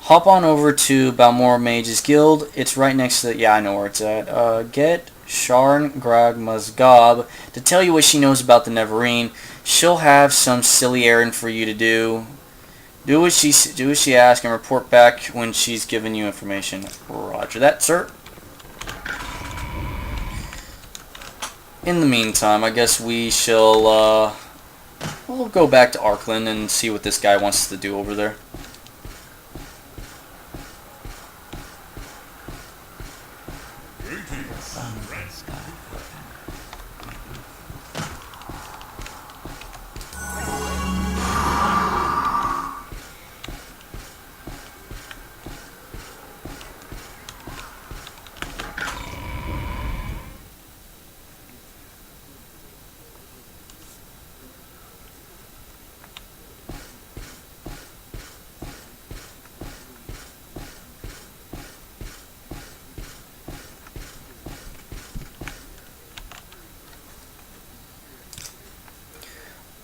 Hop on over to Balmora Mage's Guild. It's right next to the... Yeah, I know where it's at. Get Sharn Grag Mazgab to tell you what she knows about the Neverine. She'll have some silly errand for you to do. Do what she asks and report back when she's given you information. Roger that, sir. In the meantime, I guess we shall we'll go back to Arkland and see what this guy wants us to do over there.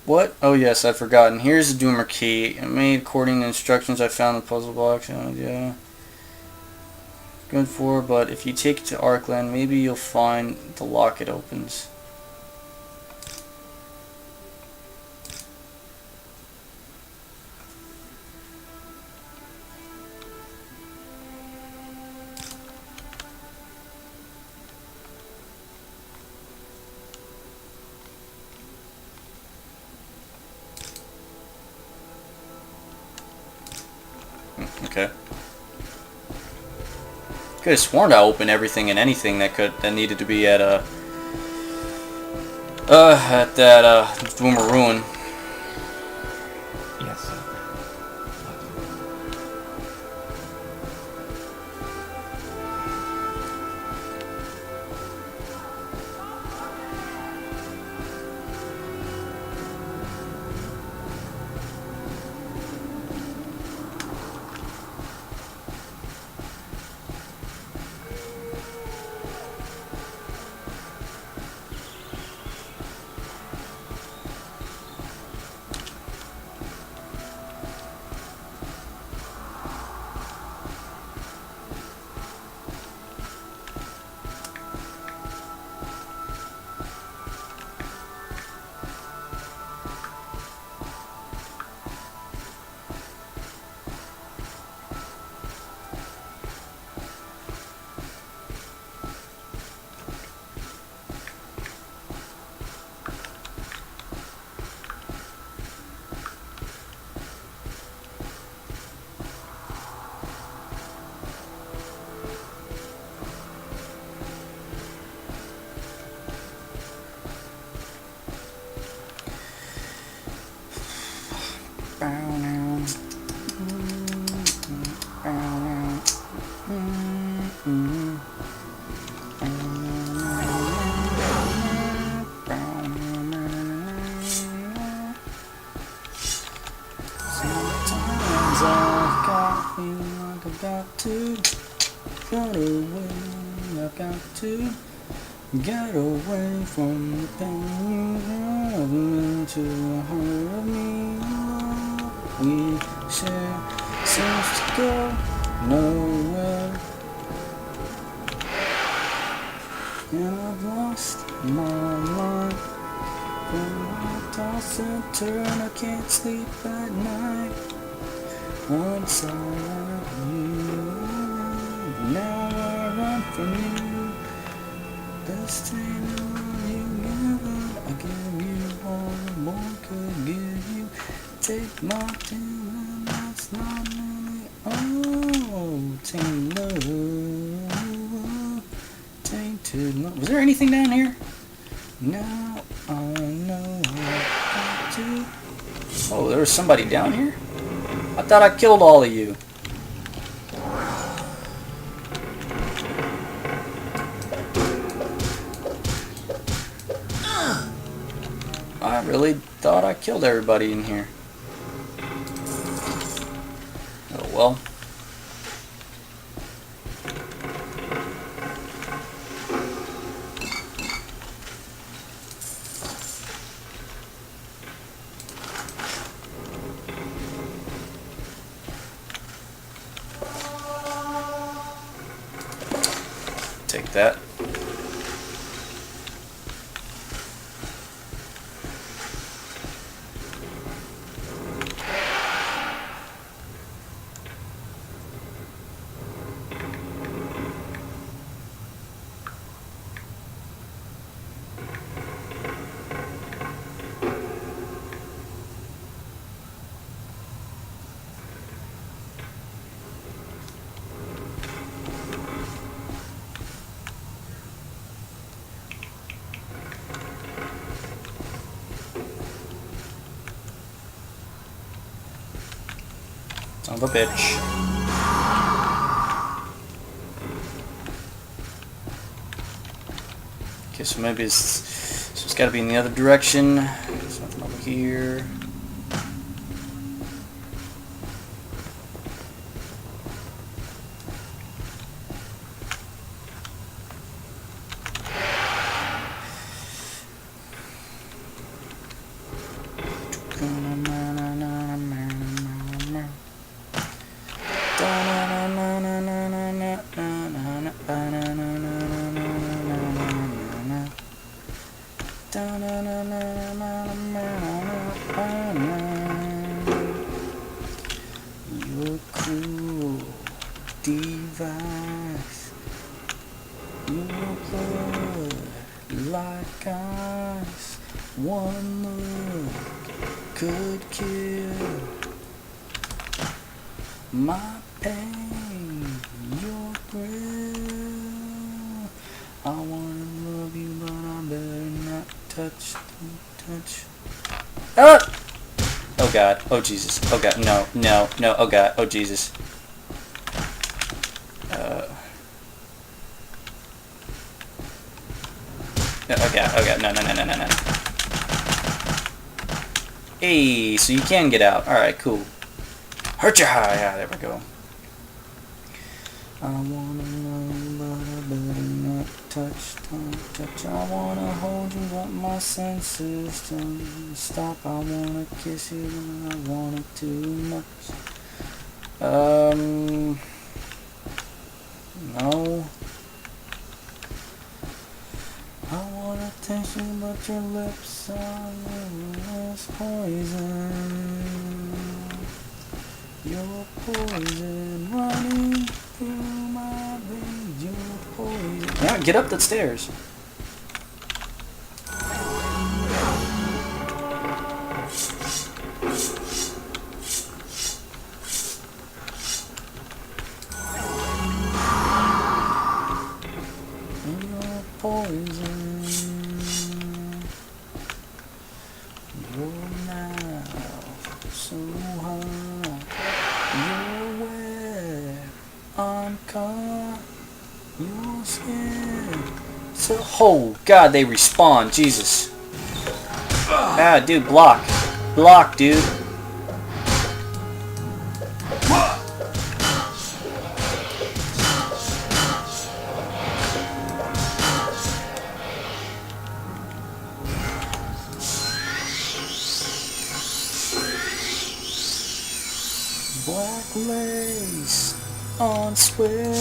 What? Oh yes, I'd forgotten. Here's the Doomer key. Made according to instructions I found in the puzzle box. Yeah. Good for, but if you take it to Arkland, maybe you'll find the lock it opens. Okay. Could have sworn I opened everything and anything that needed to be at that Doom or Ruin. Yes, sir. Sometimes I've got like I've got to run away. I've got to get away from the pain to the heart of me. We share seems to go nowhere, and I've lost my mind. When I toss and turn, I can't sleep at night. Once I had you, now I run from you. This ain't all you given. I give you all the more could give you. Take my time, and that's not really all. Tainted love, tainted love. Was there anything down here? Now I know how to. Oh, there was somebody down here? I thought I killed all of you. I really thought I killed everybody in here. Oh well. Take that. Son of a bitch. Okay, so maybe it's got to be in the other direction. There's nothing over here. Your cruel device, your blood like ice. One look could kill my pain. Your breath I wanna love you, but I better not touch. Ah! Oh God. Oh Jesus. Oh God. No. No. No. Oh God. Oh Jesus. Oh God. Oh God. No. No. No. No. No. No. Hey. So you can get out. All right. Cool. Hurt your eye. Yeah. There we go. I wanna know, but I better not touch, don't touch. I wanna hold you, but my senses don't stop. I wanna kiss you, but I want it too much. No. I wanna taste you, but your lips are as poison. You're poison running through my veins. You're poison. Yeah, get up the stairs. You're poison. Your mouth so hot. You're wet. I'm caught. Your skin. So, oh God, they respawn. Jesus. Ah, dude, block. Block, dude. Black lace on swear.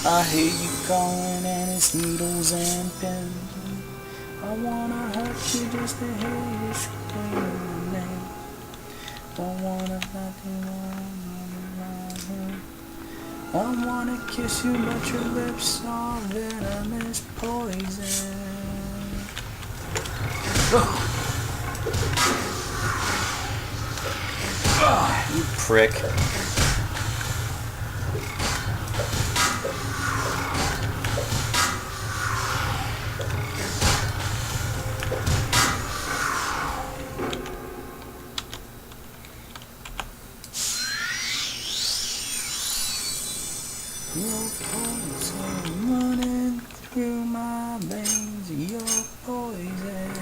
I hear you calling and it's needles and pins. I wanna hurt you just to hear you scream my name. Don't wanna knock you on. I wanna kiss you, but your lips are venomous poison. You prick. Your poison running through my veins. Your poison.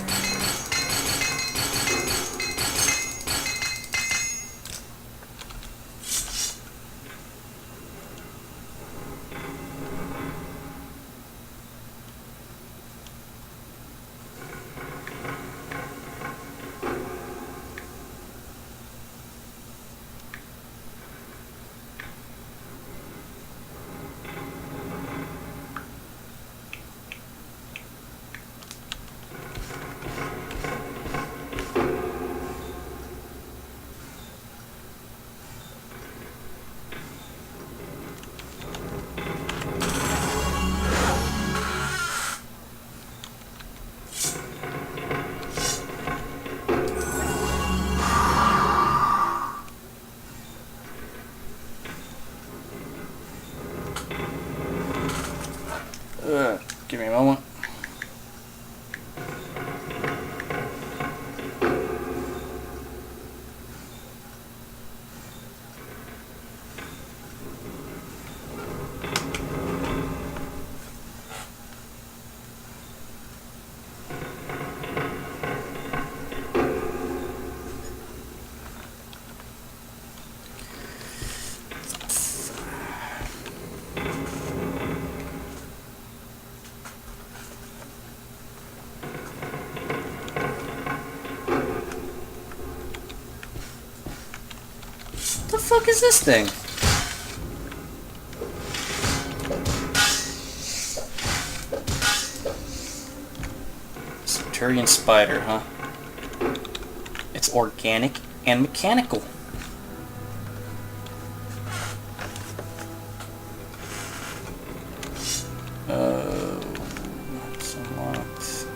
Give me a moment. What the fuck is this thing? Centurion spider, huh? It's organic and mechanical. That's unlocked.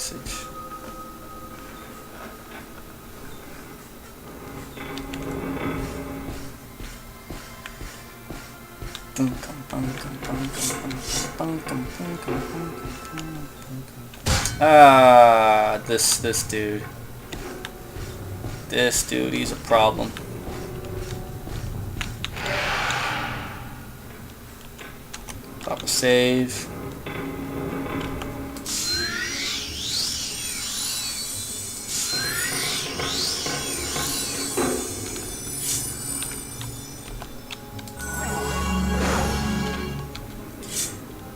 passage. Ah, this dude. This dude, he's a problem. Pop a save.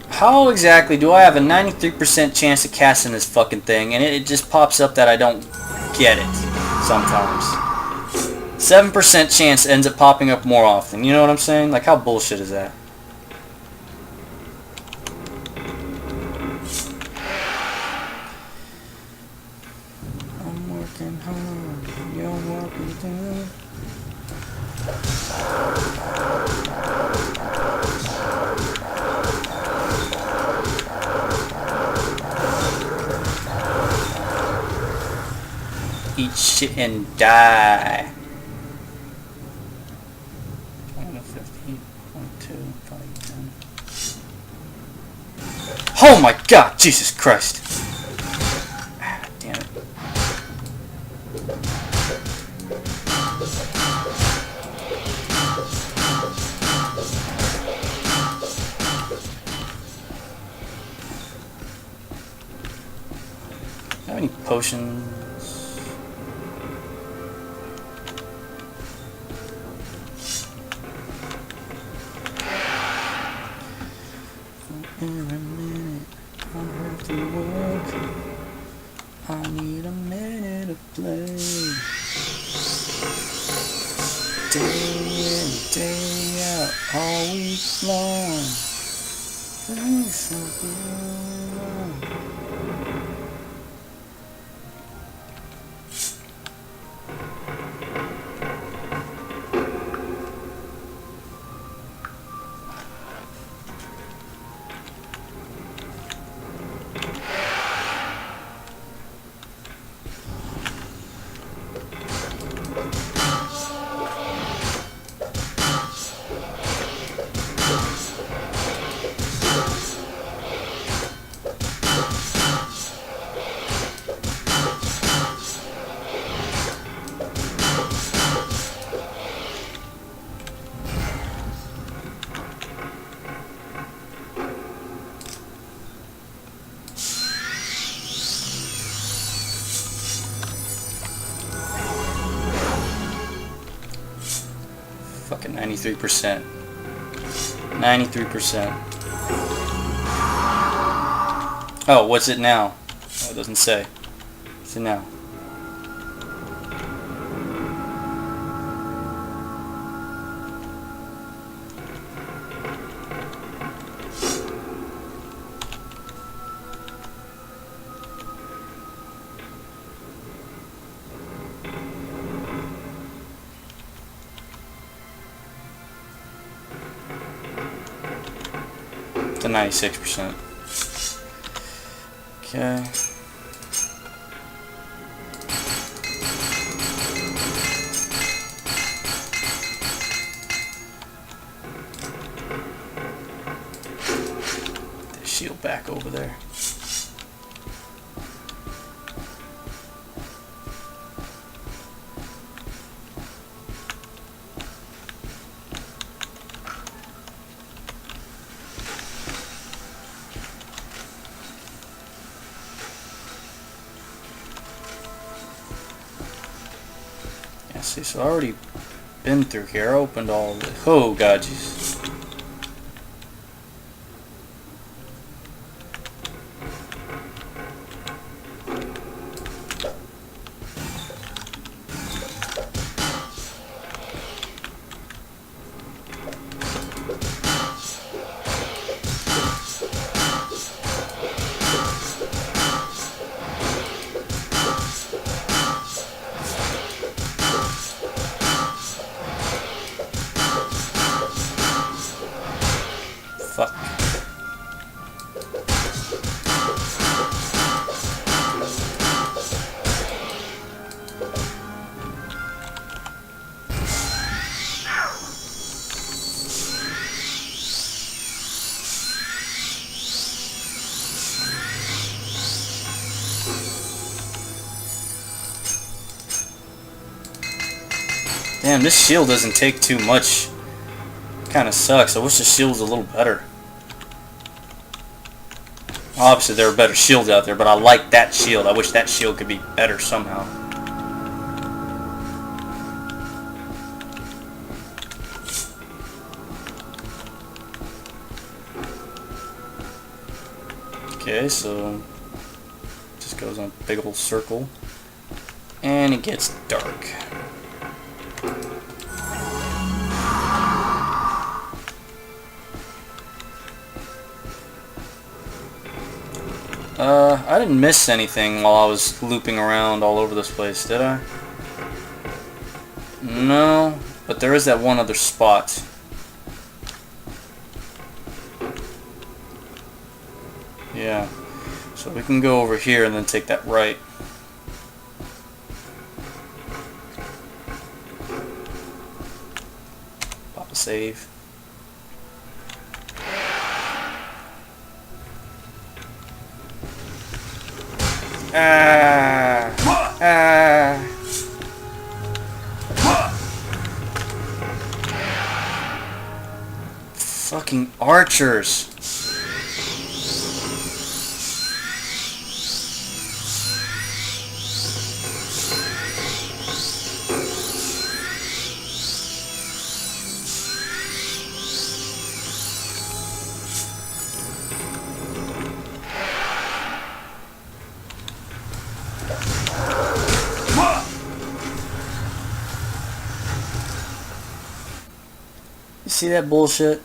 How exactly do I have a 93% chance of casting this fucking thing, and it just pops up that I don't get it sometimes? 7% chance ends up popping up more often. You know what I'm saying? Like, how bullshit is that? I'm working hard, you're working too. Eat shit and die. 15.2. Oh my god, Jesus Christ. Ah, damn it. Do I have any potions? Every minute I have to work. I need a minute of play. Day in, day out, all week long. Things so good. Fucking 93%. 93%. Oh, what's it now? Oh, it doesn't say. What's it now? To 96%. Okay. The shield back over there. See, so I already been through here. I opened all of it. Oh god, Jesus. Damn, this shield doesn't take too much. Kinda sucks. I wish the shield was a little better. Obviously there are better shields out there, but I like that shield. I wish that shield could be better somehow. Okay, so just goes on a big old circle. And it gets dark. I didn't miss anything while I was looping around all over this place, did I? No, but there is that one other spot. Yeah, so we can go over here and then take that right. Pop a save. Fucking archers. You see that bullshit?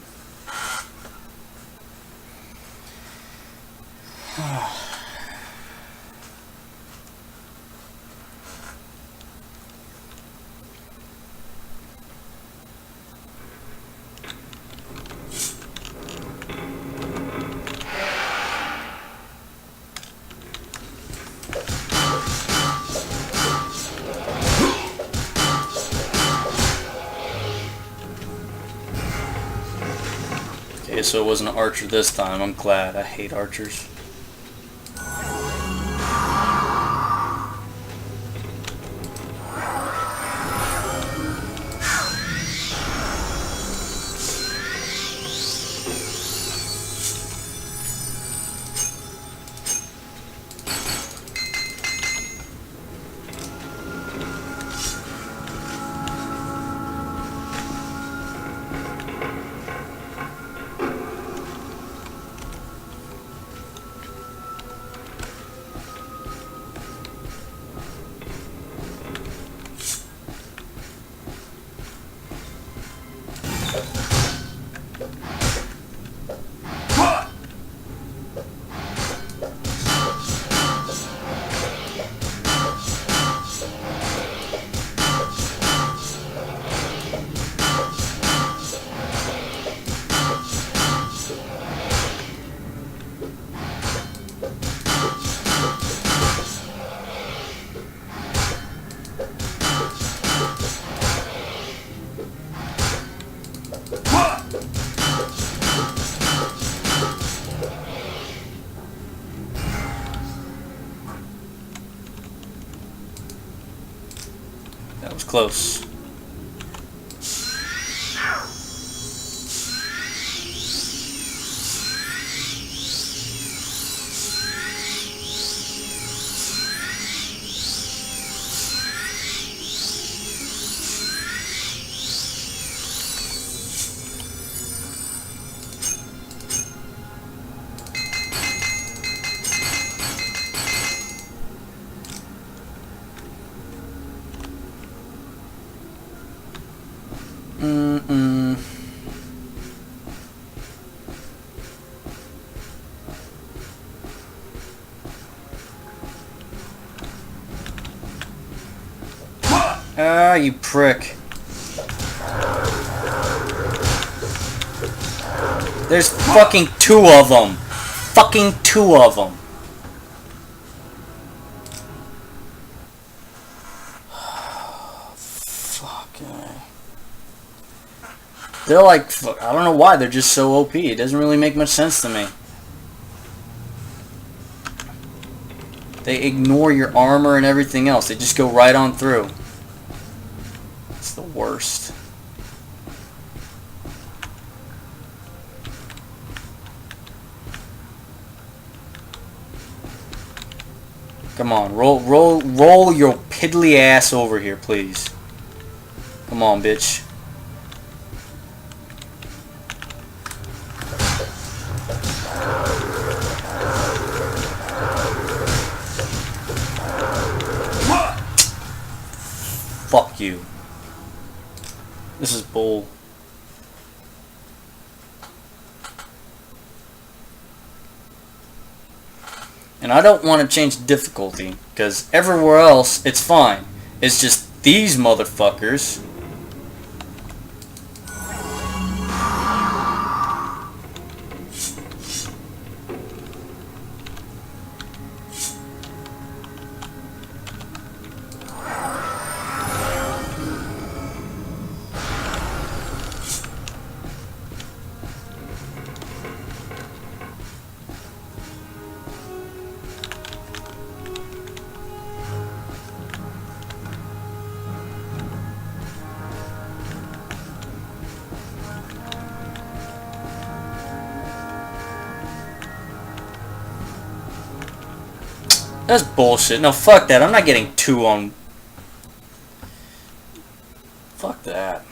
Okay, so it wasn't an archer this time. I'm glad. I hate archers. That was close. Ah, you prick. There's fucking two of them. Fucking two of them. Fuck. They're like, I don't know why, they're just so OP. It doesn't really make much sense to me. They ignore your armor and everything else. They just go right on through. It's the the worst. Come on, roll your piddly ass over here, please. Come on, bitch. Fuck you. This is bull. And I don't want to change the difficulty, because everywhere else it's fine. It's just these motherfuckers. That's bullshit. No, fuck that. I'm not getting 2 on... Fuck that.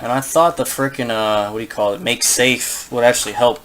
And I thought the frickin' what do you call it, make safe would actually help.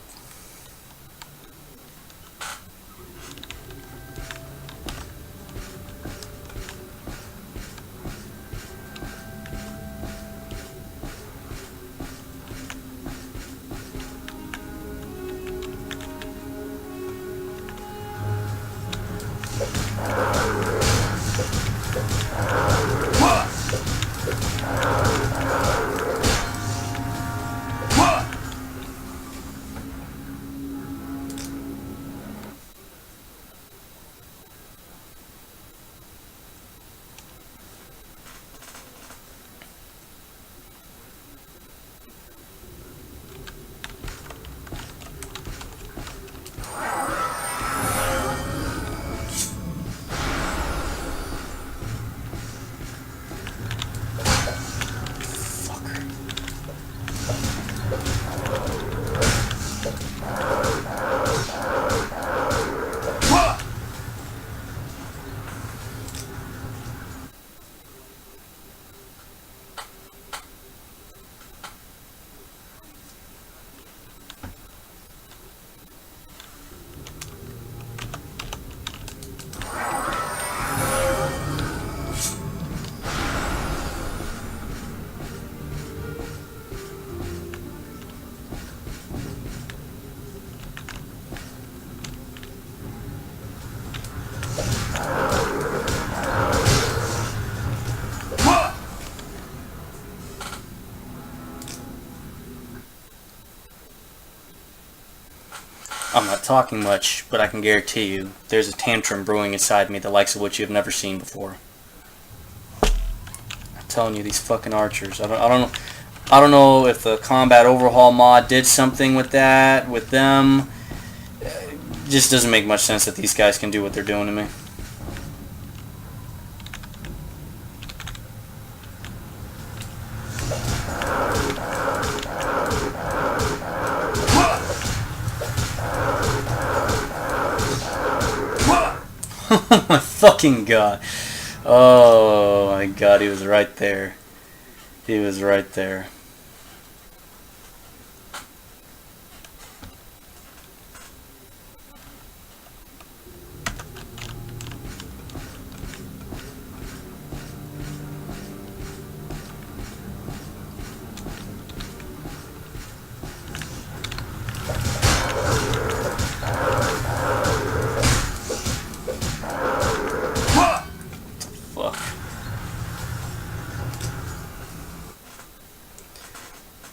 I'm not talking much, but I can guarantee you there's a tantrum brewing inside me the likes of which you have never seen before. I'm telling you, these fucking archers. I don't know if the combat overhaul mod did something with that, with them. It just doesn't make much sense that these guys can do what they're doing to me. Oh my fucking god. Oh my god, he was right there. He was right there.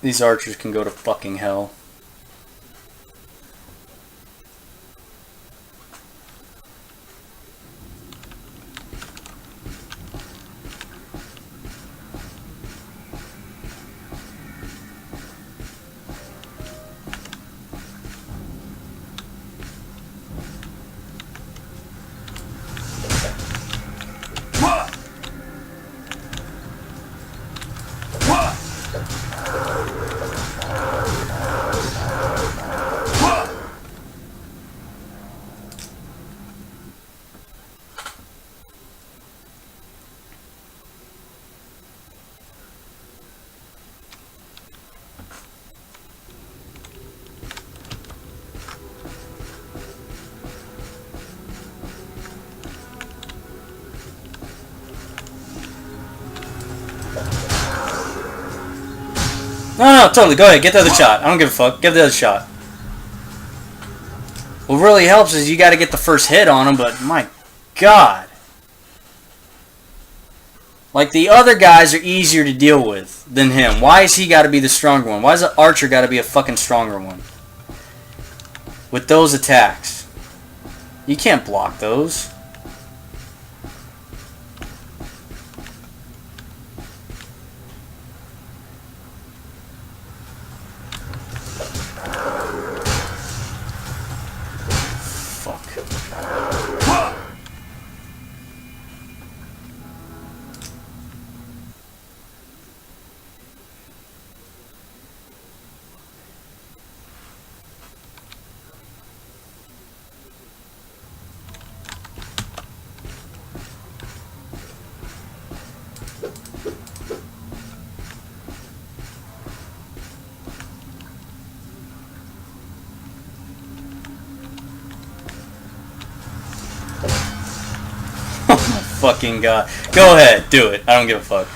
These archers can go to fucking hell. No, totally. Go ahead. Get the other shot. I don't give a fuck. Get the other shot. What really helps is you got to get the first hit on him, but my god. Like, the other guys are easier to deal with than him. Why has he got to be the stronger one? Why does the archer got to be a fucking stronger one? With those attacks. You can't block those. Fucking god. Go ahead, do it. I don't give a fuck.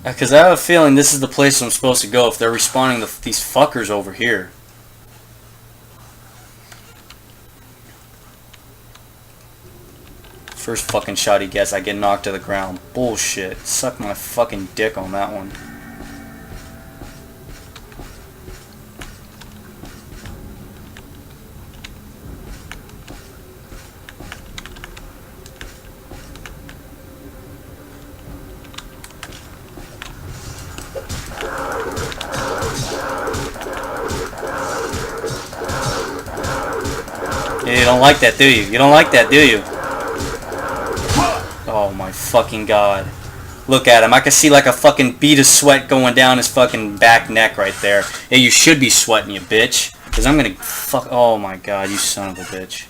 Because I have a feeling this is the place I'm supposed to go if they're respawning these fuckers over here. First fucking shot he gets, I get knocked to the ground. Bullshit. Suck my fucking dick on that one. Yeah, you don't like that, do you? You don't like that, do you? Oh my fucking god. Look at him. I can see like a fucking bead of sweat going down his fucking back neck right there. Yeah, you should be sweating, you bitch. Because I'm gonna fuck... Oh my god, you son of a bitch.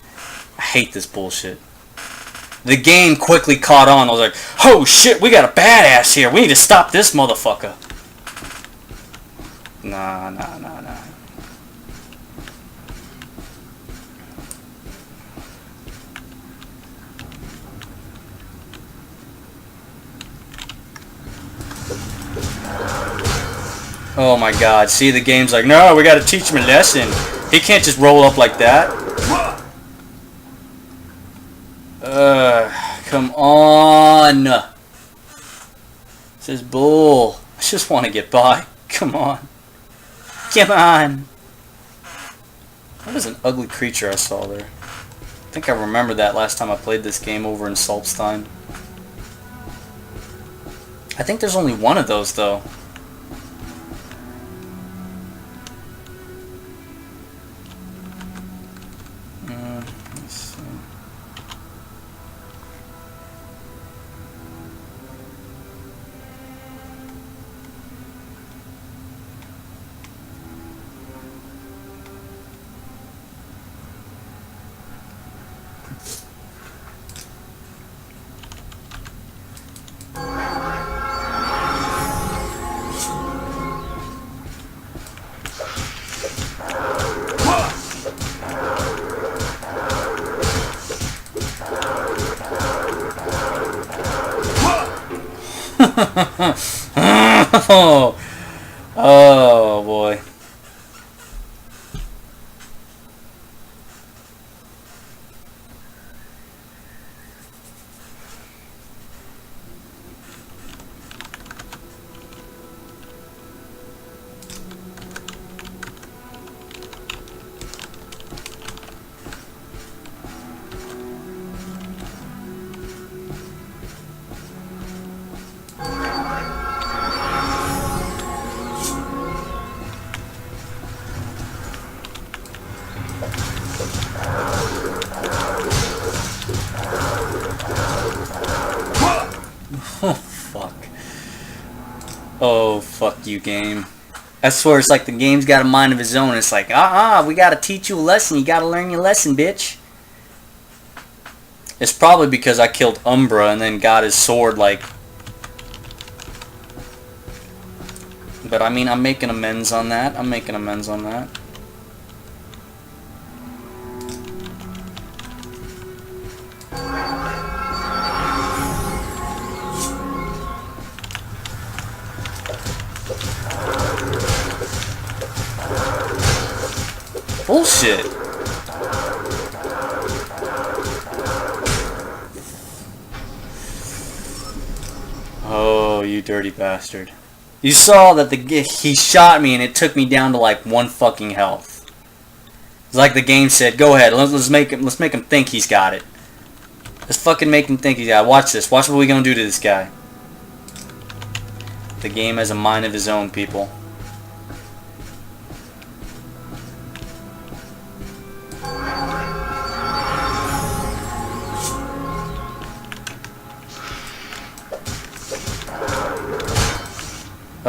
I hate this bullshit. The game quickly caught on. I was like, oh shit, we got a badass here. We need to stop this motherfucker. Nah. Oh my god, see, the game's like, no, we gotta teach him a lesson. He can't just roll up like that. Come on. This is bull. I just want to get by. Come on. Come on. What is an ugly creature I saw there? I think I remember that last time I played this game over in Salpstein. I think there's only one of those though. Let's see. Oh boy. Oh, fuck. Oh, fuck you, game. I swear it's like the game's got a mind of its own. It's like, we gotta teach you a lesson. You gotta learn your lesson, bitch. It's probably because I killed Umbra and then got his sword, like... But, I mean, I'm making amends on that. I'm making amends on that. Bullshit. Oh, you dirty bastard. You saw that he shot me and it took me down to like 1 fucking health. It's like the game said, go ahead, let's make him think he's got it. Let's fucking make him think he's got it. Watch this. Watch what we gonna do to this guy. The game has a mind of his own, people.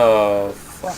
Oh, fuck.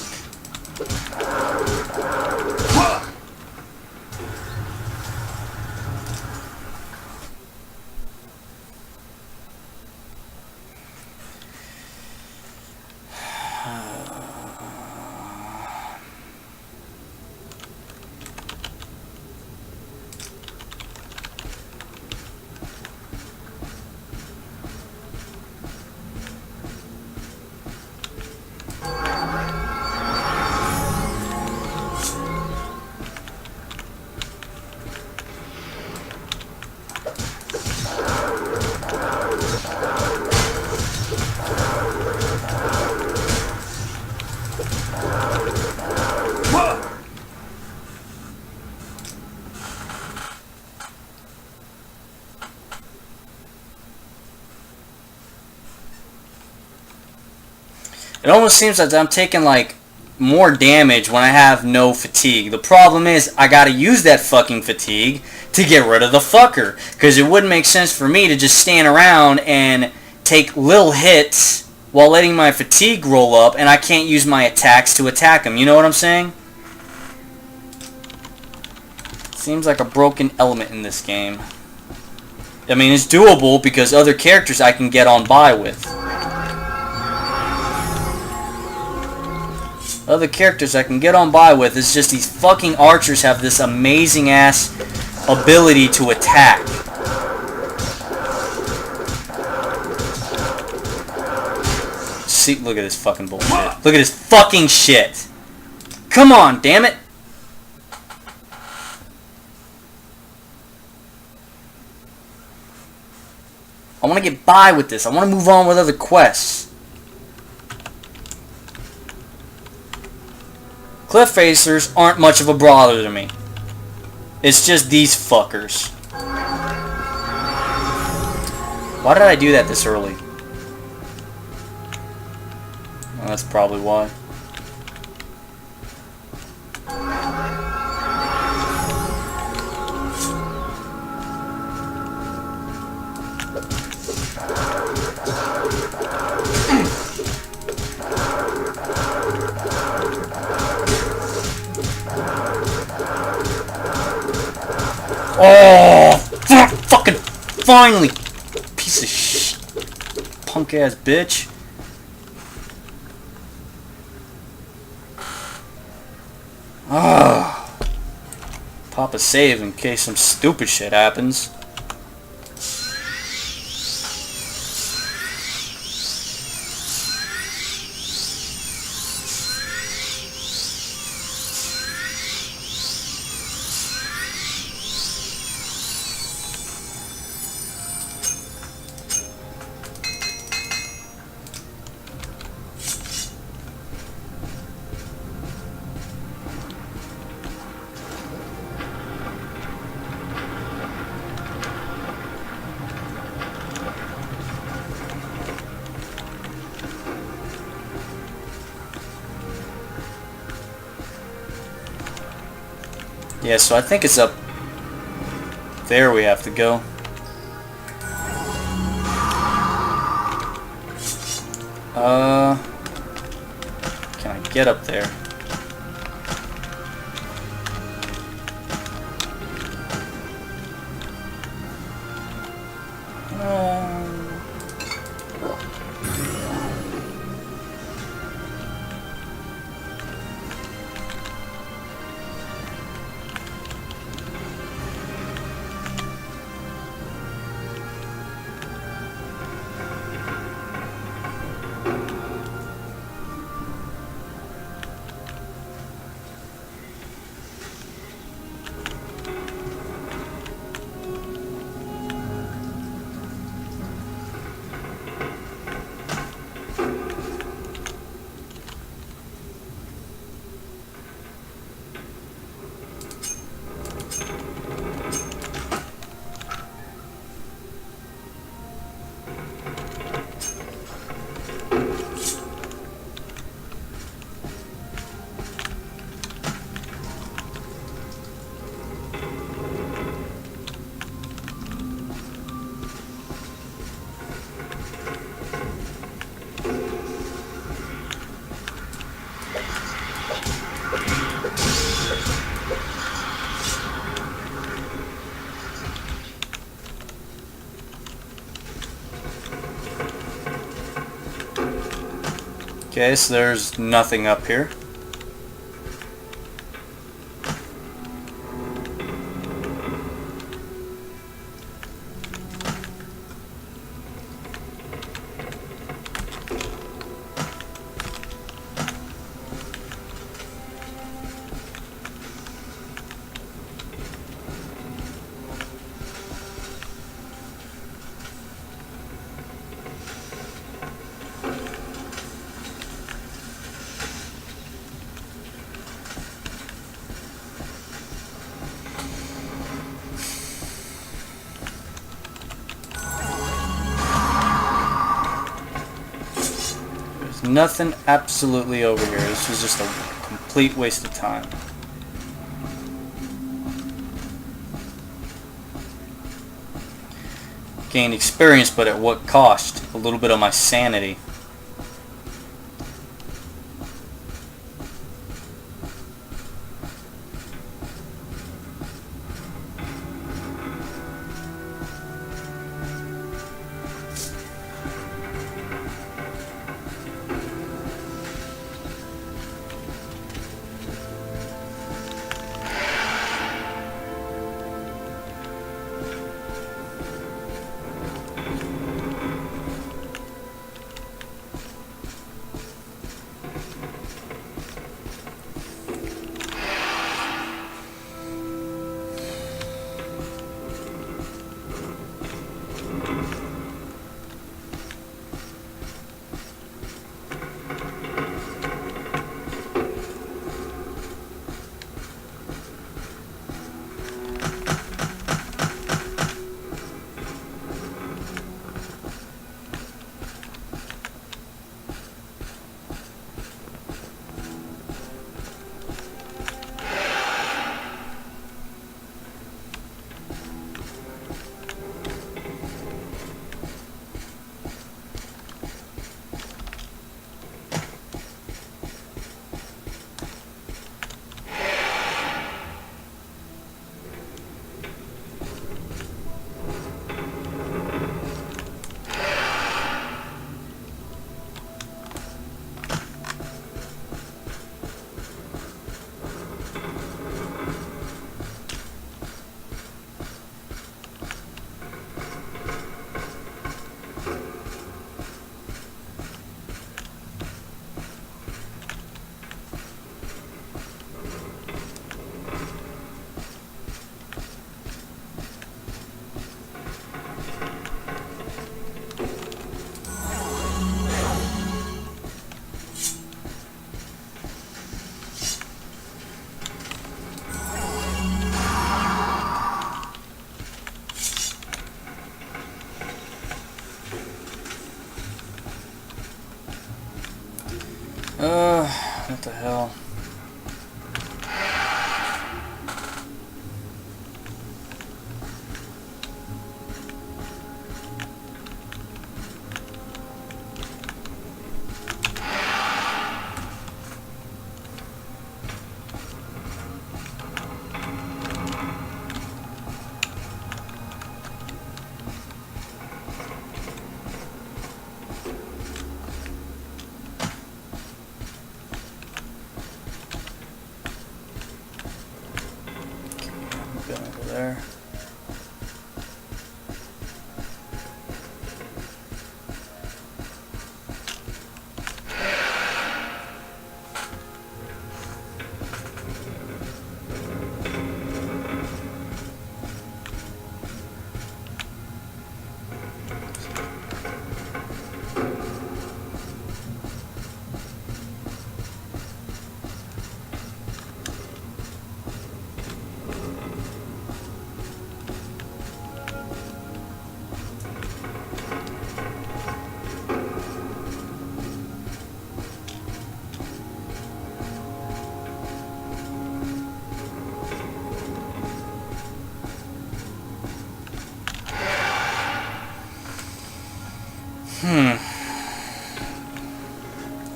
It almost seems like I'm taking like more damage when I have no fatigue. The problem is I gotta use that fucking fatigue to get rid of the fucker. Because it wouldn't make sense for me to just stand around and take little hits while letting my fatigue roll up and I can't use my attacks to attack him. You know what I'm saying? Seems like a broken element in this game. I mean, it's doable because other characters I can get on by with. Other characters I can get on by with. It's just these fucking archers have this amazing ass ability to attack. See, look at this fucking bullshit. Look at this fucking shit. Come on, damn it. I want to get by with this. I want to move on with other quests. Cliff Racers aren't much of a bother to me. It's just these fuckers. Why did I do that this early? Well, that's probably why. Oh, fucking finally, piece of shit, punk ass bitch. Ah, pop a save in case some stupid shit happens. Yeah, so I think it's up there we have to go. Can I get up there? Okay, so there's nothing up here. Nothing absolutely over here. This was just a complete waste of time. Gained experience, but at what cost? A little bit of my sanity. What the hell? Go over there.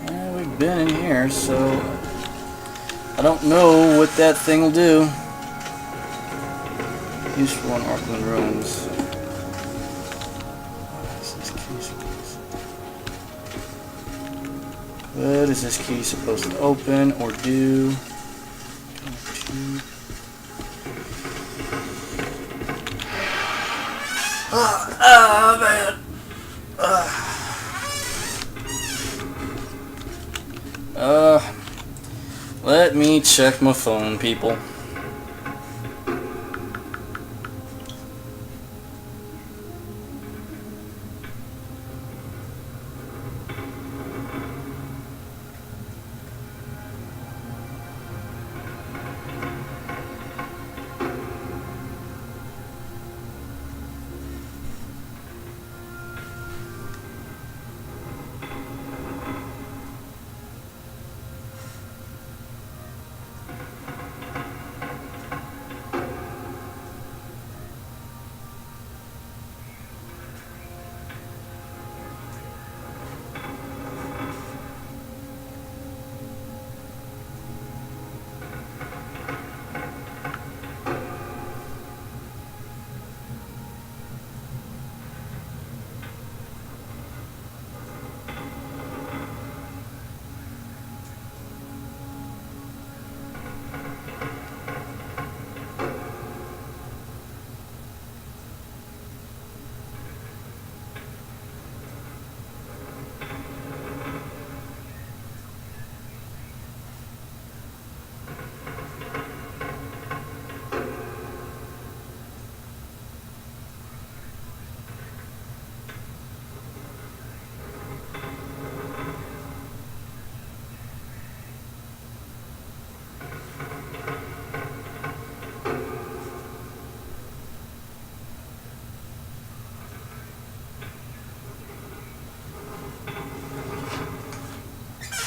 Yeah, we've been in here, so I don't know what that thing will do. Useful in Ald'ruhn ruins. What is this key supposed to open or do? Oh man. Let me check my phone, people.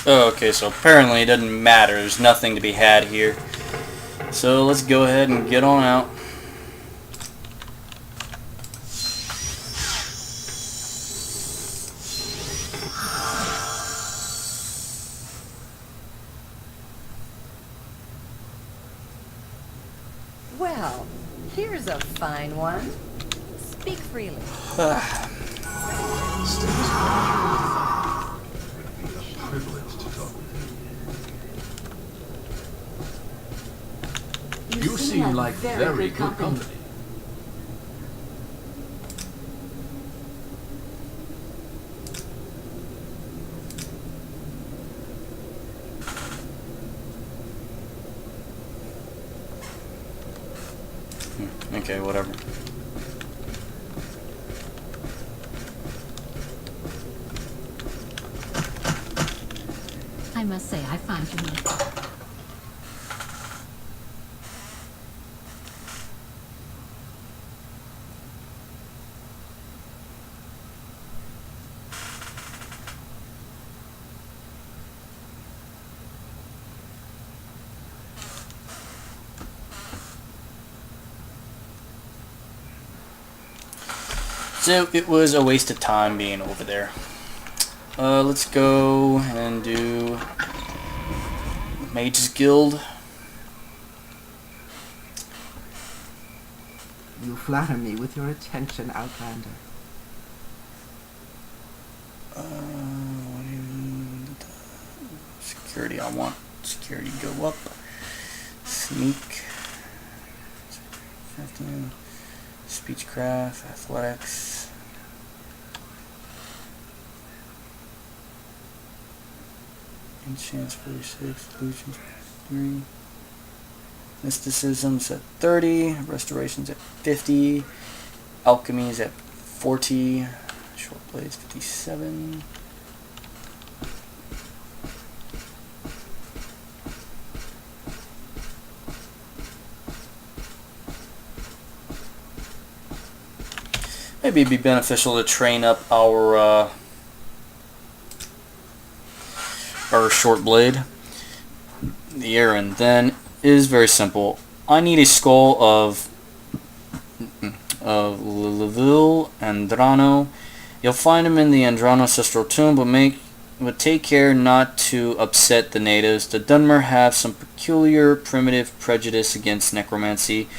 Oh, okay, so apparently it doesn't matter. There's nothing to be had here. So let's go ahead and get on out. Well, here's a fine one. Speak freely. Privilege to talk with you. You You seem like very good company. company. Okay, whatever. I must say, I find you So it was a waste of time being over there. Let's go and do Mage's Guild. You flatter me with your attention, Outlander. Security, I want security to go up. Sneak. Speechcraft, athletics. Enchants 46, illusions 3. Mysticism's at 30, restoration's at 50, alchemy's at 40, short blades 57. Maybe it'd be beneficial to train up our short blade. The errand then is very simple. I need a skull of Levil Andrano. You'll find him in the Andrano ancestral tomb, but take care not to upset the natives. The Dunmer have some peculiar primitive prejudice against necromancy,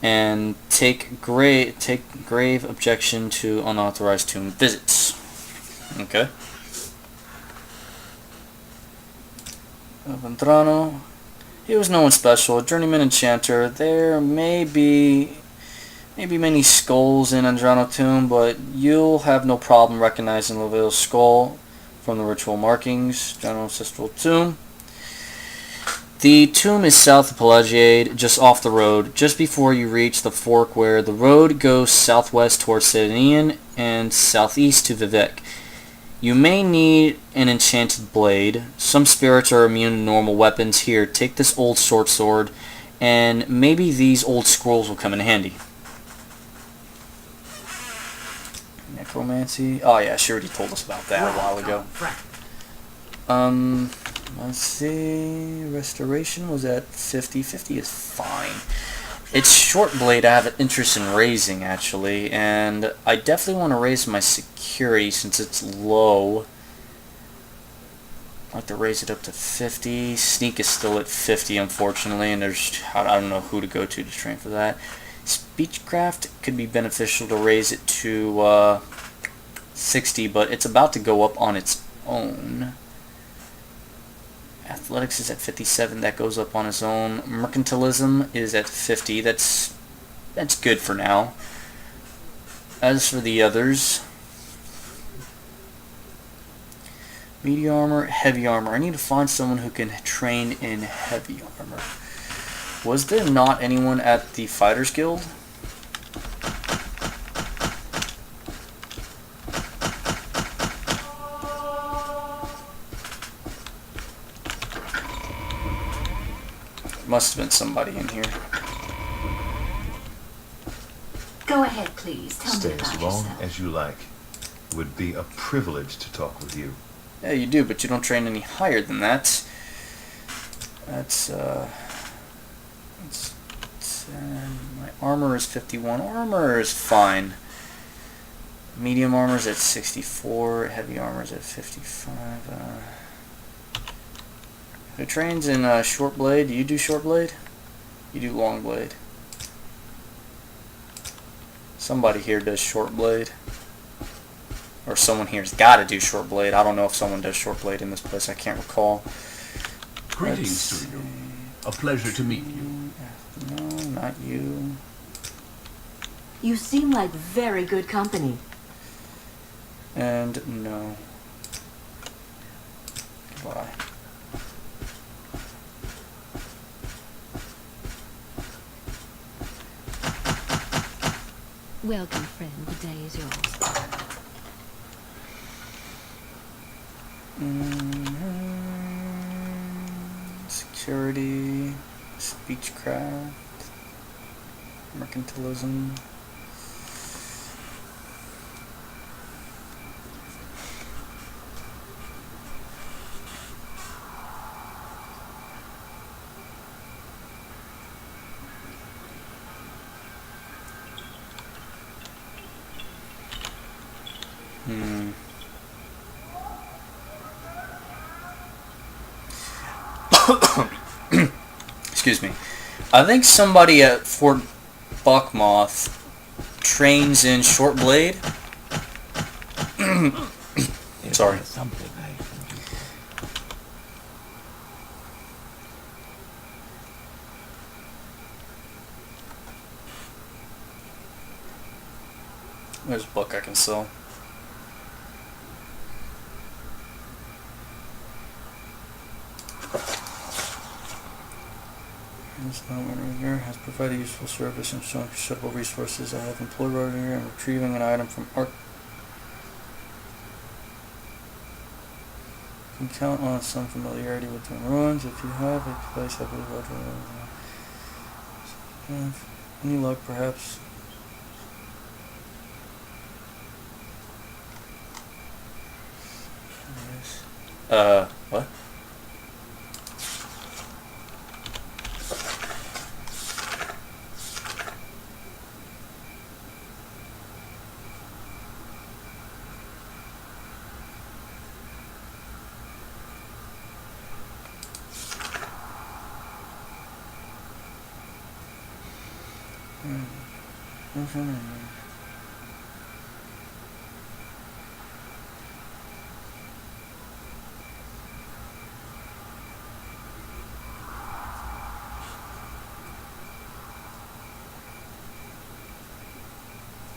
and take grave objection to unauthorized tomb visits. Okay. Andrano. He was no one special, a journeyman enchanter. There may be many skulls in Andrano tomb, but you'll have no problem recognizing Levil's skull from the ritual markings. General ancestral tomb. The tomb is south of Pelagiade, just off the road, just before you reach the fork where the road goes southwest towards Sedanian and southeast to Vivek. You may need an enchanted blade. Some spirits are immune to normal weapons. Here, take this old short sword, and maybe these old scrolls will come in handy. Necromancy. Oh yeah, she already told us about that a while ago. Let's see. Restoration was at 50. 50 is fine. It's short blade I have an interest in raising, actually, and I definitely want to raise my security since it's low. I'd like to raise it up to 50. Sneak is still at 50, unfortunately, and I don't know who to go to train for that. Speechcraft could be beneficial to raise it to 60, but it's about to go up on its own. Athletics is at 57. That goes up on its own. Mercantilism is at 50. That's good for now. As for the others, medium armor, heavy armor. I need to find someone who can train in heavy armor. Was there not anyone at the Fighters Guild? Must have been somebody in here. Go ahead, please. Tell Stay me about as long yourself. as you like. It would be a privilege to talk with you. Yeah, you do, but you don't train any higher than that. My armor is 51. Armor is fine. Medium armor is at 64. Heavy armor is at 55. Who trains in short blade? Do you do short blade? You do long blade. Somebody here does short blade. Or someone here's got to do short blade. I don't know if someone does short blade in this place. I can't recall. Greetings to you. A pleasure to meet you. No, not you. You seem like very good company. And no. Goodbye. Welcome, friend. The day is yours. Security, speechcraft, mercantilism. Hmm. Excuse me. I think somebody at Fort Buckmoth trains in short blade. Sorry. Something I can do. There's a book I can sell. This right here has provided useful service and shown considerable resources. I have employed right here in retrieving an item from Ark. You can count on some familiarity with the ruins. If you have a place, I believe any luck, perhaps. What?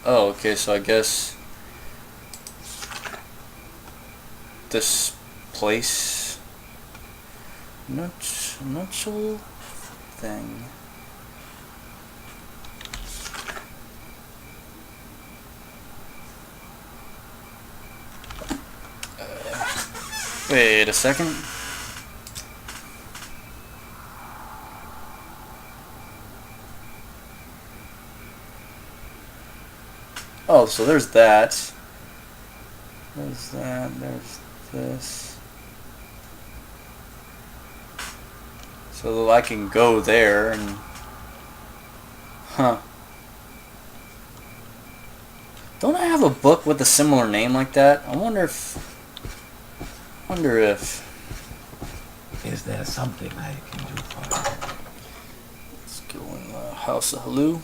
Oh, okay, so I guess this place, nuptial thing. Wait a second. Oh, so there's that. There's that. There's this. So I can go there and... Huh. Don't I have a book with a similar name like that? I wonder if... Is there something I can do for you? Let's go in the House of Halu.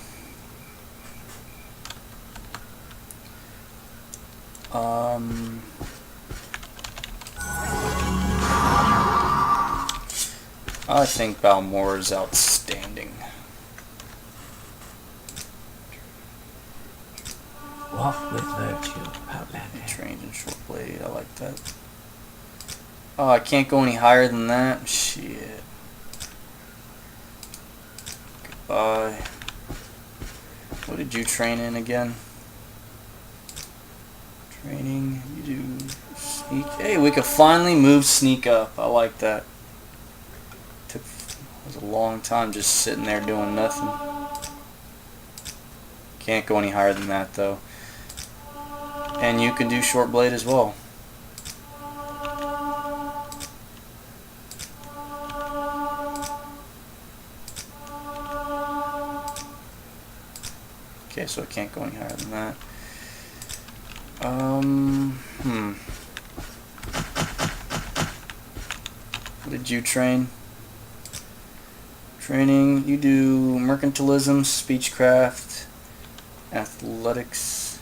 I think Balmore is outstanding. Walk with virtue, Outlander. Trained in short blade, I like that. Oh, I can't go any higher than that? Shit. Goodbye. What did you train in again? Training, you do sneak. Hey, we could finally move sneak up. I like that. It was a long time just sitting there doing nothing. Can't go any higher than that though. And you can do short blade as well. Okay, so I can't go any higher than that. What did you train? Training, you do mercantilism, speechcraft, athletics.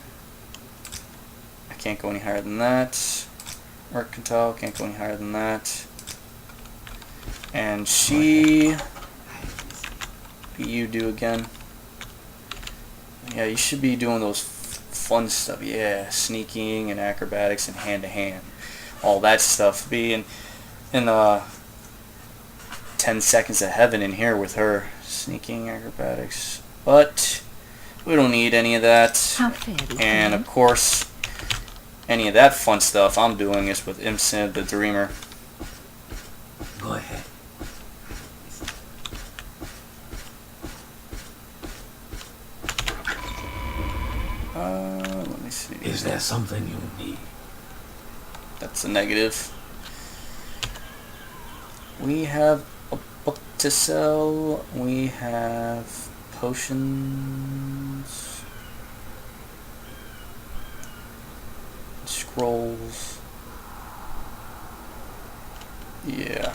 I can't go any higher than that. Mercantile, can't go any higher than that. And she, what do you do again? Yeah, you should be doing those fun stuff. Yeah, sneaking and acrobatics and hand-to-hand. All that stuff. Be in 10 seconds of heaven in here with her. Sneaking, acrobatics. But we don't need any of that. How fair, And of course, any of that fun stuff I'm doing is with Imsid the Dreamer. Go ahead. Let me see. Is there something you need? That's a negative. We have a book to sell. We have potions. Scrolls. Yeah.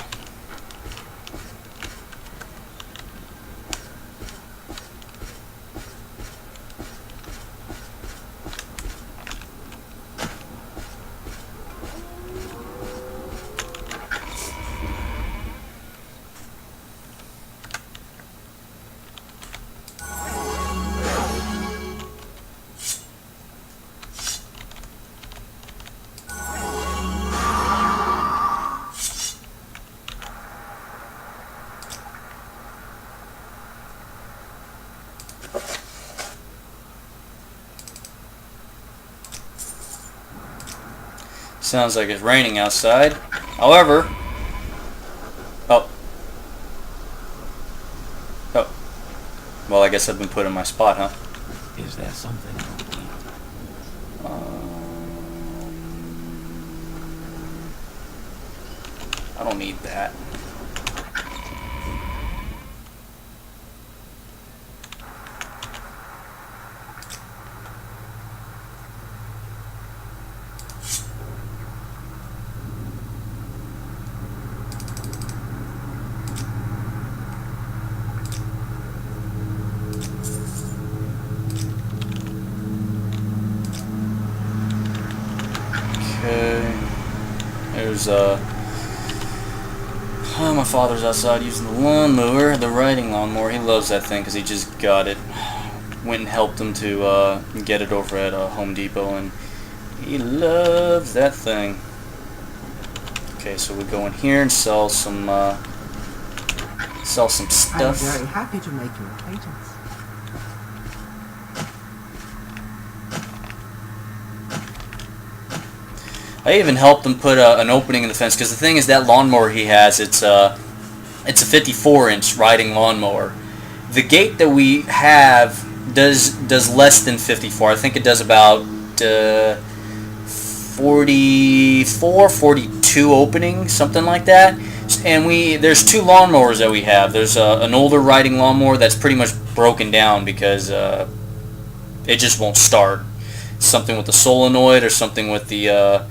Sounds like it's raining outside. However, oh, well, I guess I've been put in my spot, huh? Is there something? I don't need that. Okay. There's my father's outside using the lawnmower, the riding lawnmower. He loves that thing because he just got it. Went and helped him to get it over at Home Depot, and he loves that thing. Okay, so we go in here and sell some stuff. I'm very happy to make your acquaintance. I even helped him put an opening in the fence, because the thing is, that lawnmower he has, it's a 54-inch riding lawnmower. The gate that we have does less than 54. I think it does about 44, 42 openings, something like that. And there's two lawnmowers that we have. There's an older riding lawnmower that's pretty much broken down because it just won't start. Something with the solenoid, or something with the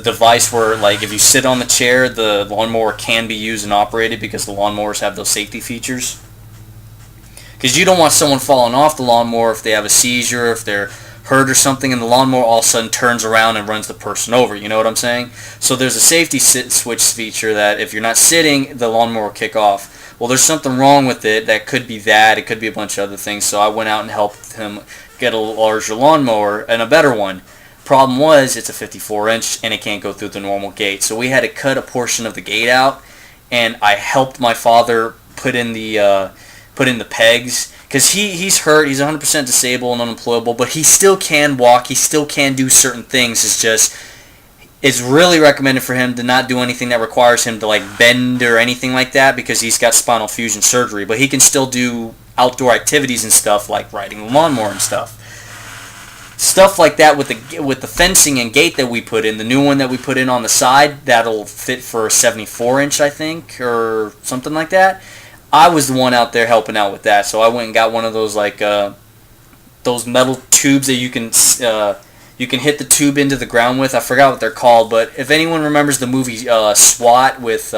device where, like, if you sit on the chair, the lawnmower can be used and operated, because the lawnmowers have those safety features. Because you don't want someone falling off the lawnmower if they have a seizure, if they're hurt or something, and the lawnmower all of a sudden turns around and runs the person over. You know what I'm saying? So there's a safety switch feature that if you're not sitting, the lawnmower will kick off. Well, there's something wrong with it. That could be that. It could be a bunch of other things. So I went out and helped him get a larger lawnmower and a better one. Problem was, it's a 54-inch and it can't go through the normal gate. So we had to cut a portion of the gate out, and I helped my father put in the pegs, because he's hurt. He's 100% disabled and unemployable, but he still can walk. He still can do certain things. It's really recommended for him to not do anything that requires him to, like, bend or anything like that, because he's got spinal fusion surgery. But he can still do outdoor activities and stuff, like riding a lawnmower and stuff. Stuff like that with the fencing and gate that we put in, the new one that we put in on the side, that'll fit for a 74-inch, I think, or something like that. I was the one out there helping out with that, so I went and got one of those, like, those metal tubes that you can hit the tube into the ground with. I forgot what they're called, but if anyone remembers the movie SWAT with,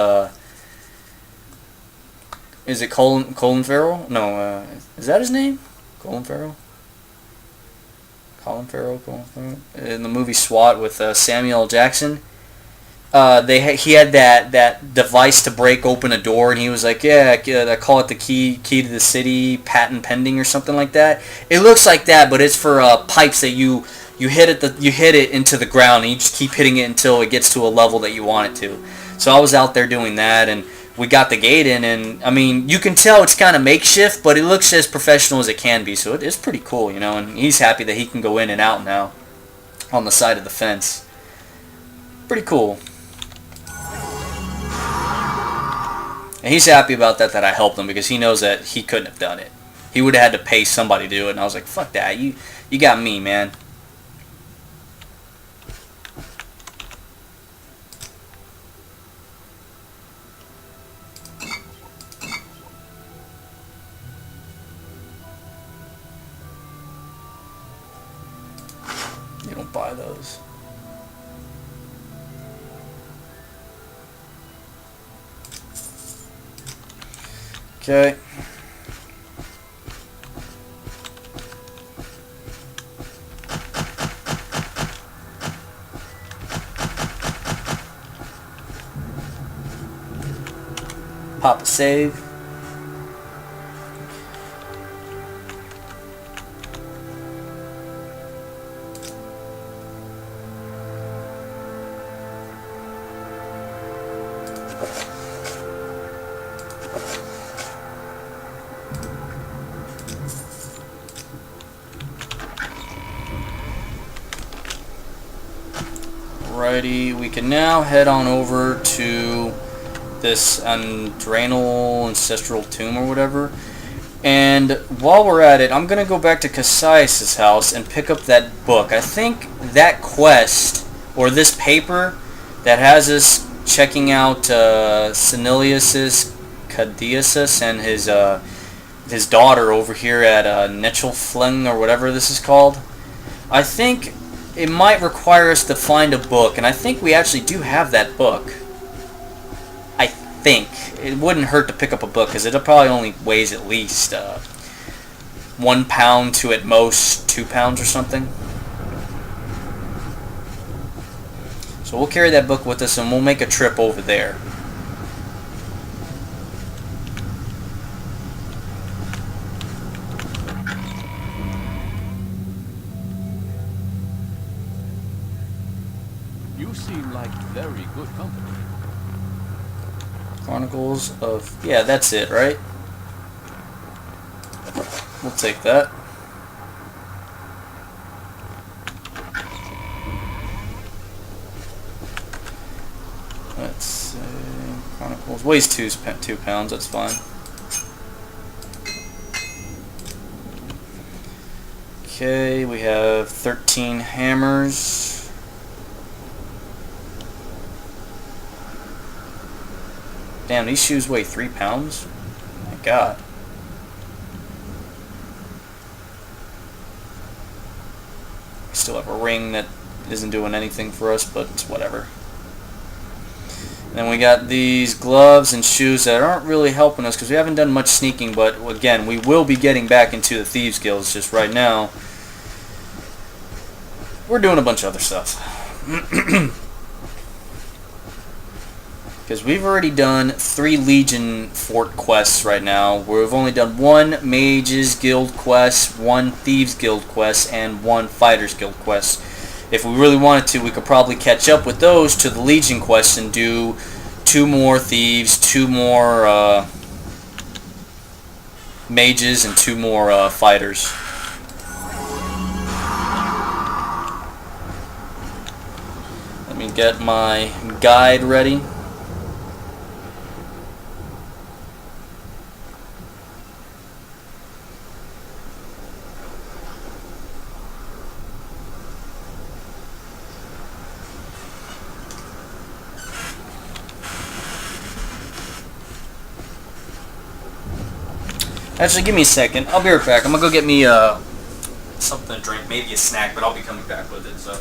is it Colin Farrell? No, is that his name? Colin Farrell? In the movie SWAT with Samuel L. Jackson. He had that device to break open a door, and he was like, yeah, I call it the key to the city, patent pending, or something like that. It looks like that, but it's for pipes that you hit it into the ground, and you just keep hitting it until it gets to a level that you want it to. So I was out there doing that, and we got the gate in, and I mean, you can tell it's kind of makeshift, but it looks as professional as it can be, so it is pretty cool, you know, and he's happy that he can go in and out now on the side of the fence. Pretty cool. And he's happy about that I helped him, because he knows that he couldn't have done it. He would have had to pay somebody to do it, and I was like, fuck that, you got me, man. You don't buy those. Okay. Pop a save. Alrighty, we can now head on over to this Ald'ruhn ancestral tomb or whatever. And while we're at it, I'm going to go back to Cassius' house and pick up that book. I think that quest, or this paper, that has us checking out Senilius's Caduceus and his daughter over here at Nechelfling or whatever this is called. I think it might require us to find a book, and I think we actually do have that book. I think. It wouldn't hurt to pick up a book, because it probably only weighs at least 1 pound to at most 2 pounds or something. So we'll carry that book with us, and we'll make a trip over there. You seem like very good company. Chronicles of... yeah, that's it, right? We'll take that. Let's see... Chronicles... weighs 2 pounds, that's fine. Okay, we have 13 hammers. Damn, these shoes weigh 3 pounds? My god. We still have a ring that isn't doing anything for us, but it's whatever. And then we got these gloves and shoes that aren't really helping us because we haven't done much sneaking, but again, we will be getting back into the Thieves Guilds. Just right now, we're doing a bunch of other stuff. Because we've already done 3 Legion Fort quests right now. We've only done 1 Mages Guild quest, 1 Thieves Guild quest, and 1 Fighters Guild quest. If we really wanted to, we could probably catch up with those to the Legion quests and do 2 more Thieves, 2 more Mages, and 2 more Fighters. Let me get my guide ready. Actually, give me a second. I'll be right back. I'm gonna go get me something to drink, maybe a snack, but I'll be coming back with it. So.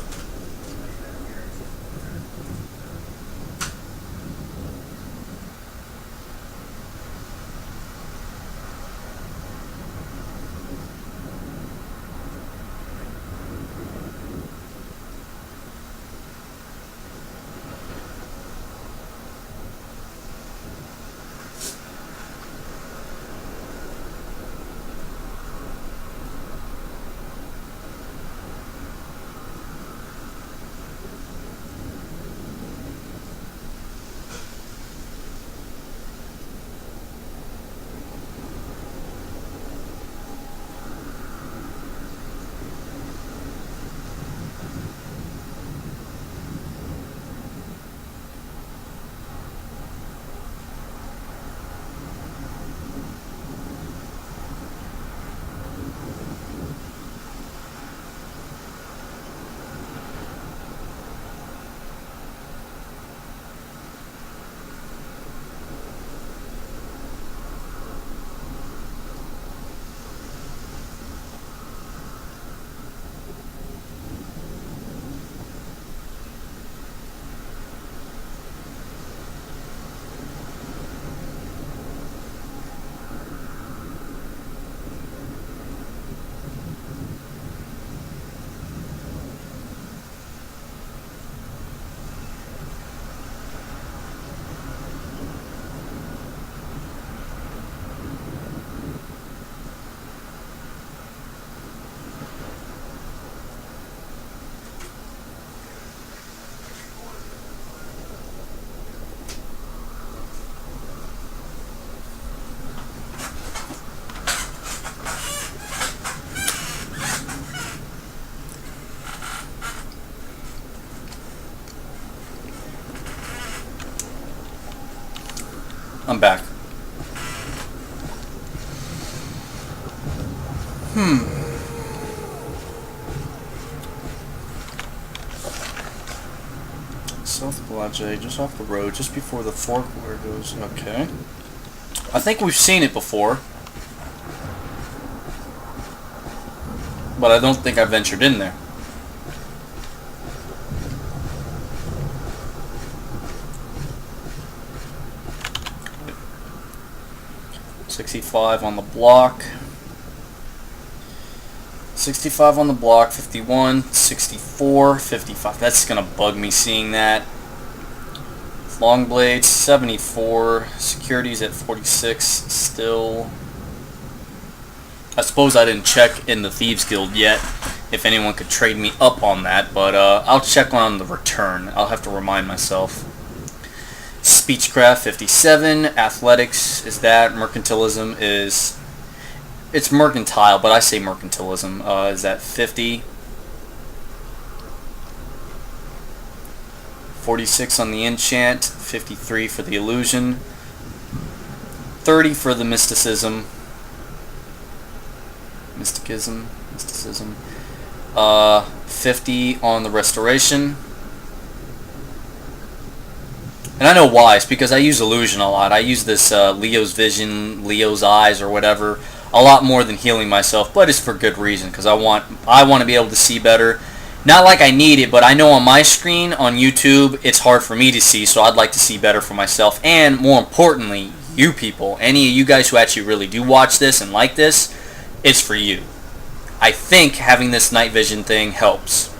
I'm back. South Blodgett, just off the road, just before the fork where it goes. Okay. I think we've seen it before. But I don't think I ventured in there. $65 on the block. 65 on the block, 51, 64, 55. That's gonna bug me seeing that. Long blades, 74. Securities at 46 still. I suppose I didn't check in the Thieves Guild yet if anyone could trade me up on that, but I'll check on the return. I'll have to remind myself. Speechcraft, 57. Athletics is that. Mercantilism is... It's mercantile, but I say mercantilism. Is that 50? 46 on the enchant, 53 for the illusion, 30 for the mysticism, 50 on the restoration. And I know why. It's because I use illusion a lot. I use this Leo's vision, Leo's eyes, or whatever, a lot more than healing myself, but it's for good reason, because I want to be able to see better. Not like I need it, but I know on my screen on YouTube it's hard for me to see, so I'd like to see better for myself. And more importantly, you people, any of you guys who actually really do watch this and like this, it's for you. I think having this night vision thing helps.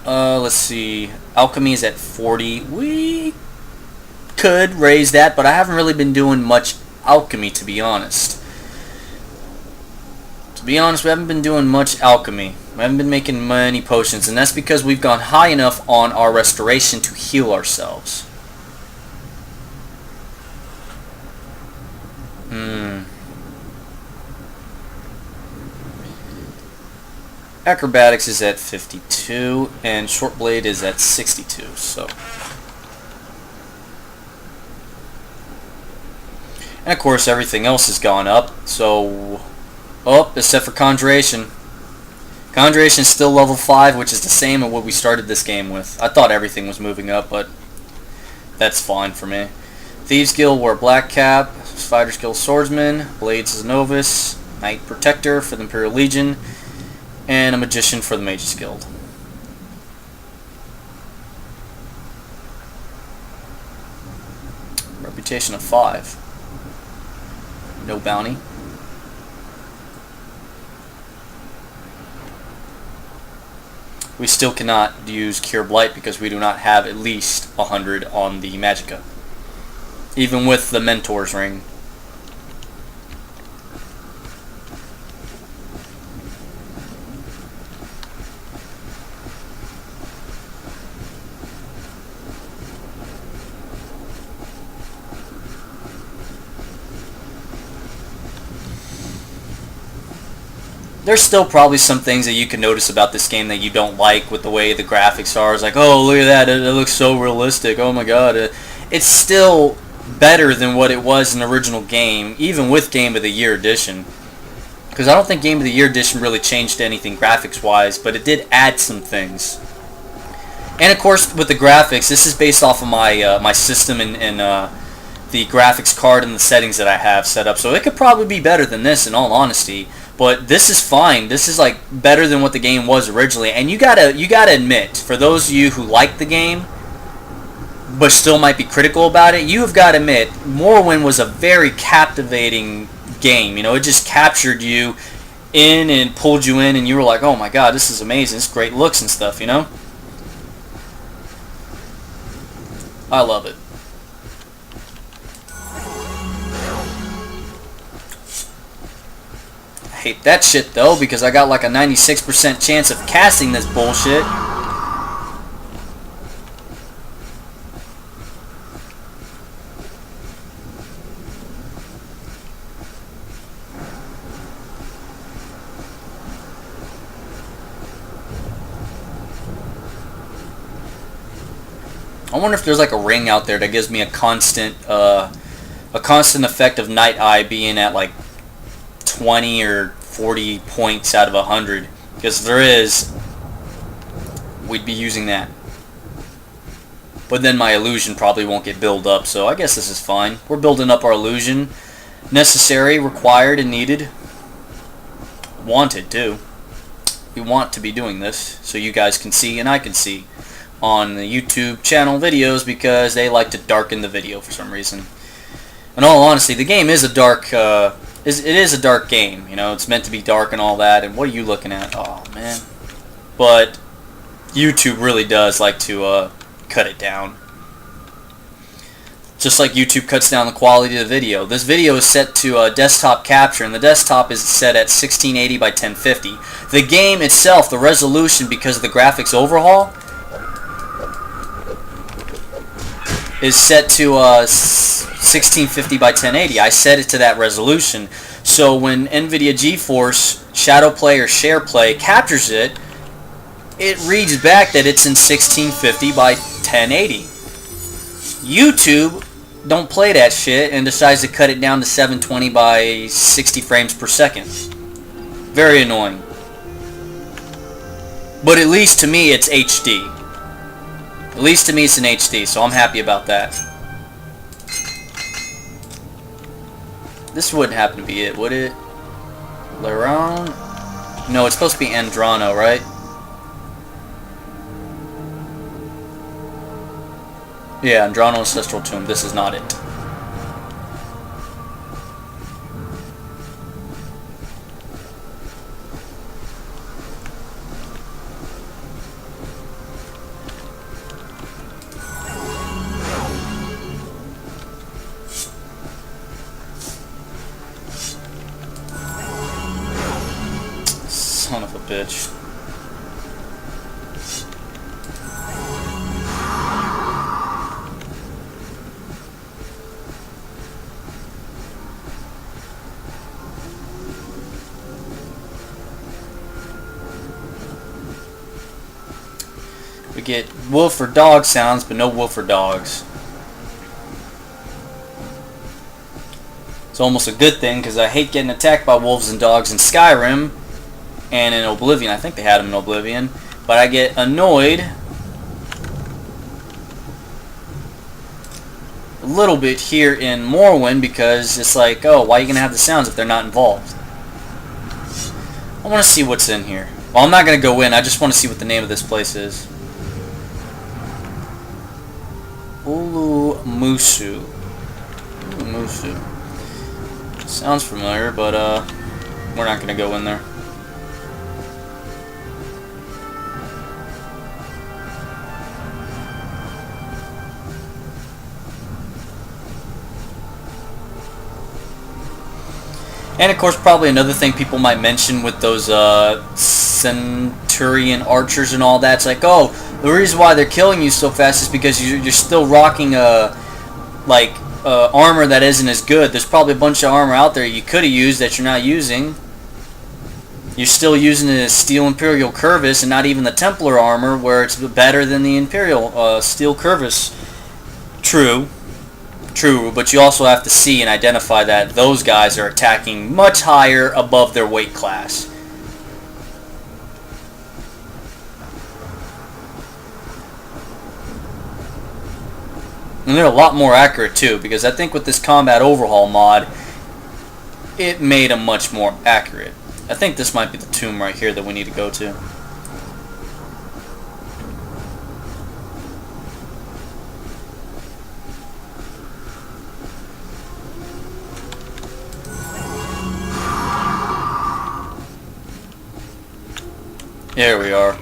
Let's see. Alchemy is at 40. We could raise that, but I haven't really been doing much alchemy, to be honest. We haven't been doing much alchemy. We haven't been making many potions, and that's because we've gone high enough on our restoration to heal ourselves. Acrobatics is at 52, and short blade is at 62, so... And of course everything else has gone up, so... Oh, except for Conjuration. Conjuration is still level 5, which is the same as what we started this game with. I thought everything was moving up, but that's fine for me. Thieves Guild wore Black Cap, Fighters Guild Swordsman, Blades is Novice, Knight Protector for the Imperial Legion, and a Magician for the Mages Guild. Reputation of 5. No bounty. We still cannot use Cure Blight because we do not have at least 100 on the Magicka. Even with the Mentor's Ring. There's still probably some things that you can notice about this game that you don't like with the way the graphics are. It's like, oh, look at that, it looks so realistic, oh my god. It's still better than what it was in the original game, even with Game of the Year Edition. Because I don't think Game of the Year Edition really changed anything graphics-wise, but it did add some things. And of course, with the graphics, this is based off of my my system and the graphics card and the settings that I have set up. So it could probably be better than this, in all honesty. But this is fine. This is like better than what the game was originally. And you gotta admit, for those of you who like the game, but still might be critical about it, you have got to admit, Morrowind was a very captivating game. You know, it just captured you in and pulled you in, and you were like, oh my god, this is amazing. It's great looks and stuff, you know? I love it. I hate that shit though, because I got like a 96% chance of casting this bullshit. I wonder if there's like a ring out there that gives me a constant effect of night eye being at like 20 or 40 points out of 100. Because if there is, we'd be using that. But then my illusion probably won't get built up, so I guess this is fine. We're building up our illusion. Necessary, required, and needed. Wanted, too. We want to be doing this, so you guys can see and I can see on the YouTube channel videos, because they like to darken the video for some reason. In all honesty, the game is a dark, it is a dark game. You know, it's meant to be dark and all that, and what are you looking at? Oh, man. But YouTube really does like to, cut it down. Just like YouTube cuts down the quality of the video. This video is set to desktop capture, and the desktop is set at 1680 by 1050. The game itself, the resolution, because of the graphics overhaul, is set to 1650 by 1080. I set it to that resolution. So when NVIDIA GeForce Shadowplay or SharePlay captures it, it reads back that it's in 1650 by 1080. YouTube don't play that shit and decides to cut it down to 720 by 60 frames per second. Very annoying. But at least to me it's HD. At least to me it's in HD, so I'm happy about that. This wouldn't happen to be it, would it? Ald'ruhn? No, it's supposed to be Andrano, right? Yeah, Ald'ruhn Ancestral Tomb. This is not it. Son of a bitch. We get wolf or dog sounds, but no wolf or dogs. It's almost a good thing, because I hate getting attacked by wolves and dogs in Skyrim and in Oblivion. I think they had them in Oblivion. But I get annoyed a little bit here in Morrowind, because it's like, oh, why are you going to have the sounds if they're not involved? I want to see what's in here. Well, I'm not going to go in. I just want to see what the name of this place is. Ulu'musu. Ulu'musu. Sounds familiar, but we're not going to go in there. And of course, probably another thing people might mention with those Centurion archers and all that, it's like, oh, the reason why they're killing you so fast is because you're still rocking armor that isn't as good. There's probably a bunch of armor out there you could have used that you're not using. You're still using the Steel Imperial Curvus and not even the Templar armor, where it's better than the Imperial Steel Curvus. True, but you also have to see and identify that those guys are attacking much higher above their weight class. And they're a lot more accurate too, because I think with this combat overhaul mod, it made them much more accurate. I think this might be the tomb right here that we need to go to. There we are.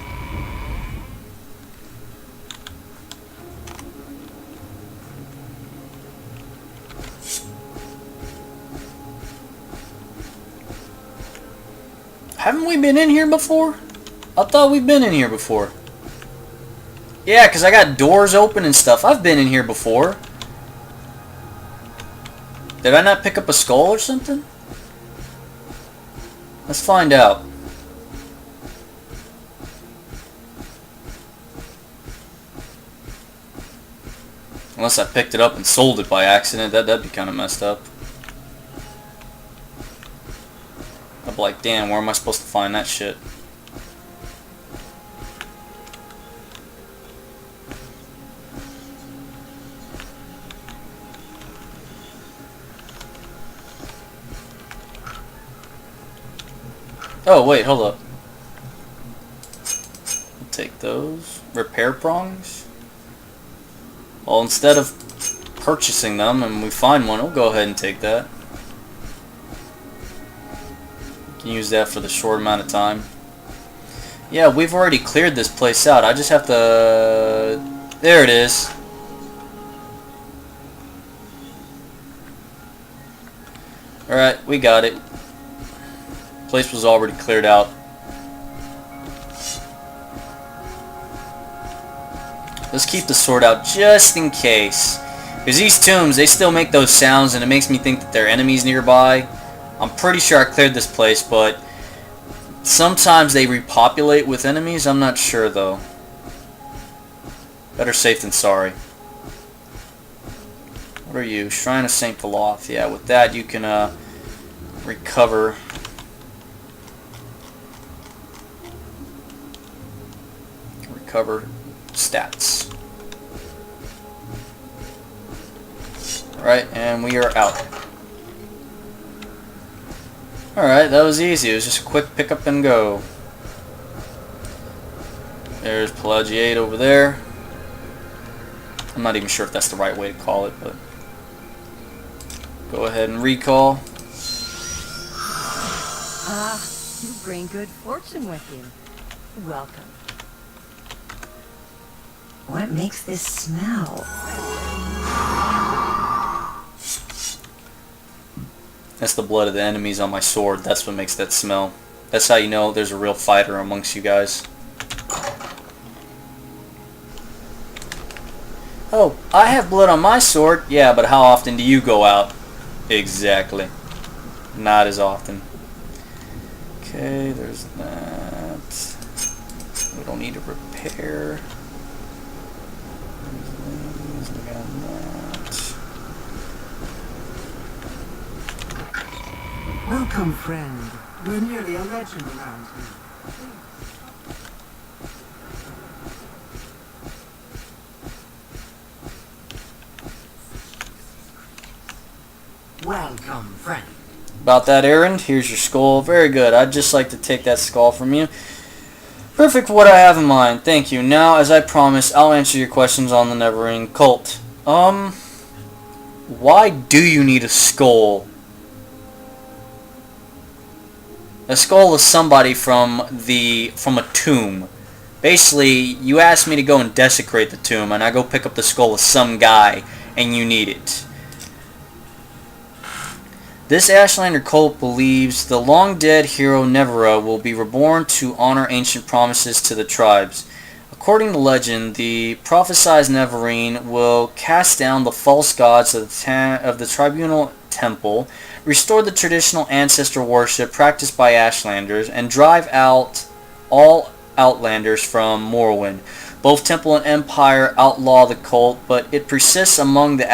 Haven't we been in here before? I thought we've been in here before. Yeah, because I got doors open and stuff. I've been in here before. Did I not pick up a skull or something? Let's find out. Unless I picked it up and sold it by accident, that'd be kind of messed up. I'd be like, damn, where am I supposed to find that shit? Oh, wait, hold up. We'll take those. Repair prongs? Well, instead of purchasing them and we find one, we'll go ahead and take that. We can use that for the short amount of time. Yeah, we've already cleared this place out. I just have to... There it is. Alright, we got it. Place was already cleared out. Let's keep the sword out just in case. Because these tombs, they still make those sounds and it makes me think that there are enemies nearby. I'm pretty sure I cleared this place, but sometimes they repopulate with enemies. I'm not sure though. Better safe than sorry. What are you? Shrine of St. Veloth. Yeah, with that you can recover. Recover stats. Alright, and we are out. Alright, that was easy. It was just a quick pick up and go. There's Pelagiate over there. I'm not even sure if that's the right way to call it, but go ahead and recall. Ah, you bring good fortune with you. Welcome. What makes this smell? That's the blood of the enemies on my sword. That's what makes that smell. That's how you know there's a real fighter amongst you guys. Oh, I have blood on my sword. Yeah, but how often do you go out? Exactly. Not as often. Okay, there's that. We don't need to repair. We got that. Welcome, friend. You're nearly a legend around here. Welcome, friend. About that errand, here's your skull. Very good. I'd just like to take that skull from you. Perfect for what I have in mind. Thank you. Now, as I promised, I'll answer your questions on the Neverending Cult. Why do you need a skull? A skull is somebody from a tomb. Basically, you asked me to go and desecrate the tomb, and I go pick up the skull of some guy, and you need it. This Ashlander cult believes the long-dead hero Nevera will be reborn to honor ancient promises to the tribes. According to legend, the prophesied Neverine will cast down the false gods of the tribunal temple, restore the traditional ancestor worship practiced by Ashlanders, and drive out all Outlanders from Morrowind. Both Temple and Empire outlaw the cult, but it persists among the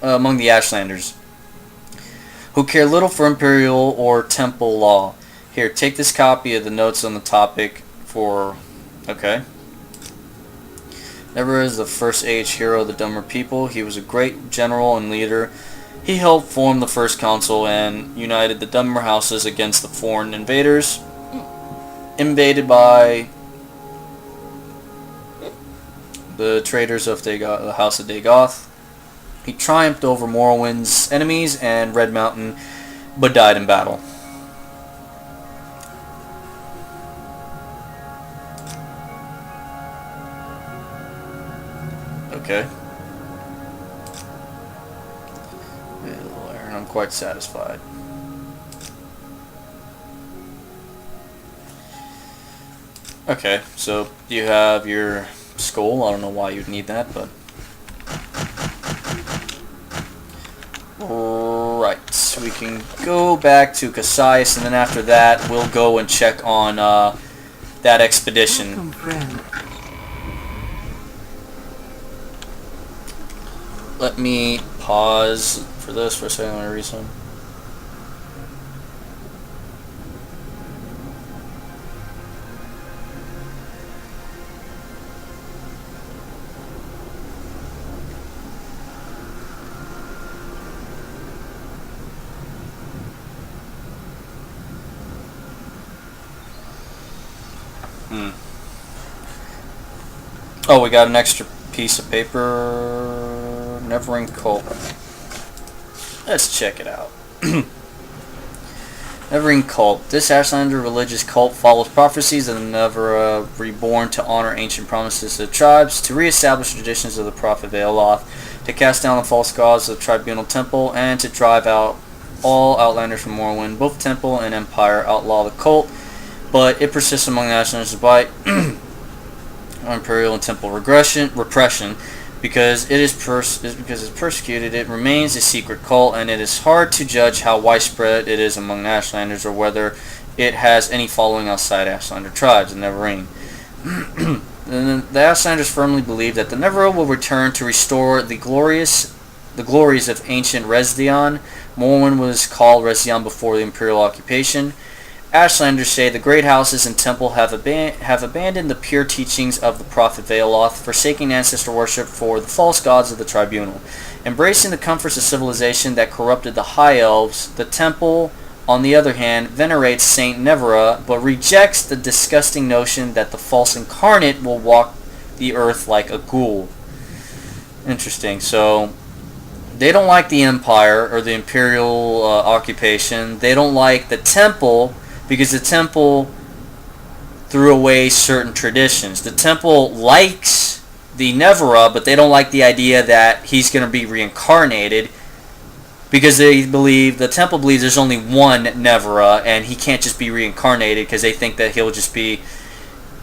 among the Ashlanders, who care little for Imperial or Temple law. Here, take this copy of the notes on the topic for... Okay. Nevera is the first age hero of the Dummer people. He was a great general and leader. He helped form the first council and united the Dummer houses against the foreign invaders. Invaded by the traders of the House of Dagoth. He triumphed over Morrowind's enemies and Red Mountain, but died in battle. Okay. And I'm quite satisfied. Okay, so you have your skull. I don't know why you'd need that, but... Right, so we can go back to Cassius, and then after that, we'll go and check on that expedition. Welcome, friend. Let me pause for this for a second. Let me read some. Oh, we got an extra piece of paper. Neverring Cult. Let's check it out. Neverring Cult. This Ashlander religious cult follows prophecies of the Never reborn to honor ancient promises of the tribes, to reestablish traditions of the prophet Veoloth, to cast down the false gods of the tribunal temple, and to drive out all outlanders from Morrowind. Both temple and empire outlaw the cult, but it persists among the Ashlanders despite imperial and temple repression, because it is because it's persecuted. It remains a secret cult, and it is hard to judge how widespread it is among the Ashlanders, or whether it has any following outside Ashlander tribes in Neverine. The Ashlanders firmly believe that the Neveril will return to restore the glories of ancient Resdion. Morrowind was called Resdion before the imperial occupation. Ashlanders say the great houses and temple have abandoned the pure teachings of the prophet Veoloth, forsaking ancestor worship for the false gods of the tribunal. Embracing the comforts of civilization that corrupted the high elves, the temple, on the other hand, venerates Saint Nevera, but rejects the disgusting notion that the false incarnate will walk the earth like a ghoul. Interesting. So they don't like the empire or the imperial occupation. They don't like the temple, because the temple threw away certain traditions. The temple likes the Nevera, but they don't like the idea that he's going to be reincarnated, because the temple believes there's only one Nevera, and he can't just be reincarnated, because they think that he'll just be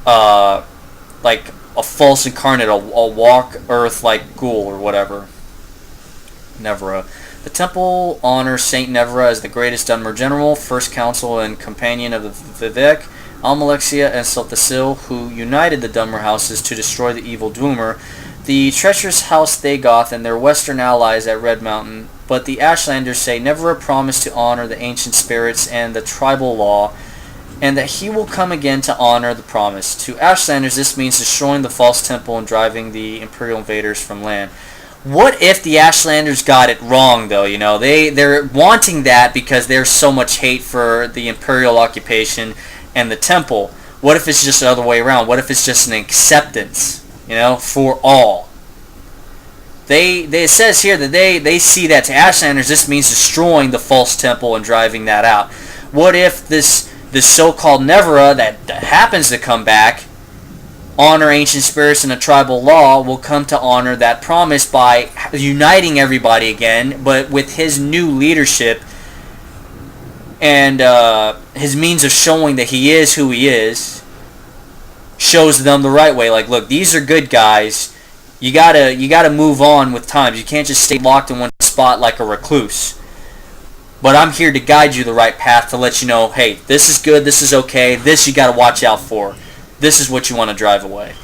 like a false incarnate, a walk earth like ghoul or whatever. Nevera. The temple honors Saint Nevera as the greatest Dunmer general, first council and companion of the Vivek, Almalexia, and Silthasil, who united the Dunmer houses to destroy the evil Dwemer, the treacherous House Thagoth, and their western allies at Red Mountain. But the Ashlanders say Nevera promised to honor the ancient spirits and the tribal law, and that he will come again to honor the promise. To Ashlanders, this means destroying the false temple and driving the imperial invaders from land. What if the Ashlanders got it wrong, though? You know, they're wanting that because there's so much hate for the imperial occupation and the temple. What if it's just the other way around? What if it's just an acceptance, you know, for all? It says here that they see that to Ashlanders this means destroying the false temple and driving that out. What if this so-called Nevera that happens to come back, honor ancient spirits and the tribal law, will come to honor that promise by uniting everybody again, but with his new leadership and his means of showing that he is who he is, shows them the right way. Like, look, these are good guys. You gotta move on with times. You can't just stay locked in one spot like a recluse. But I'm here to guide you the right path, to let you know, hey, this is good, this is okay, this you gotta watch out for. This is what you want to drive away.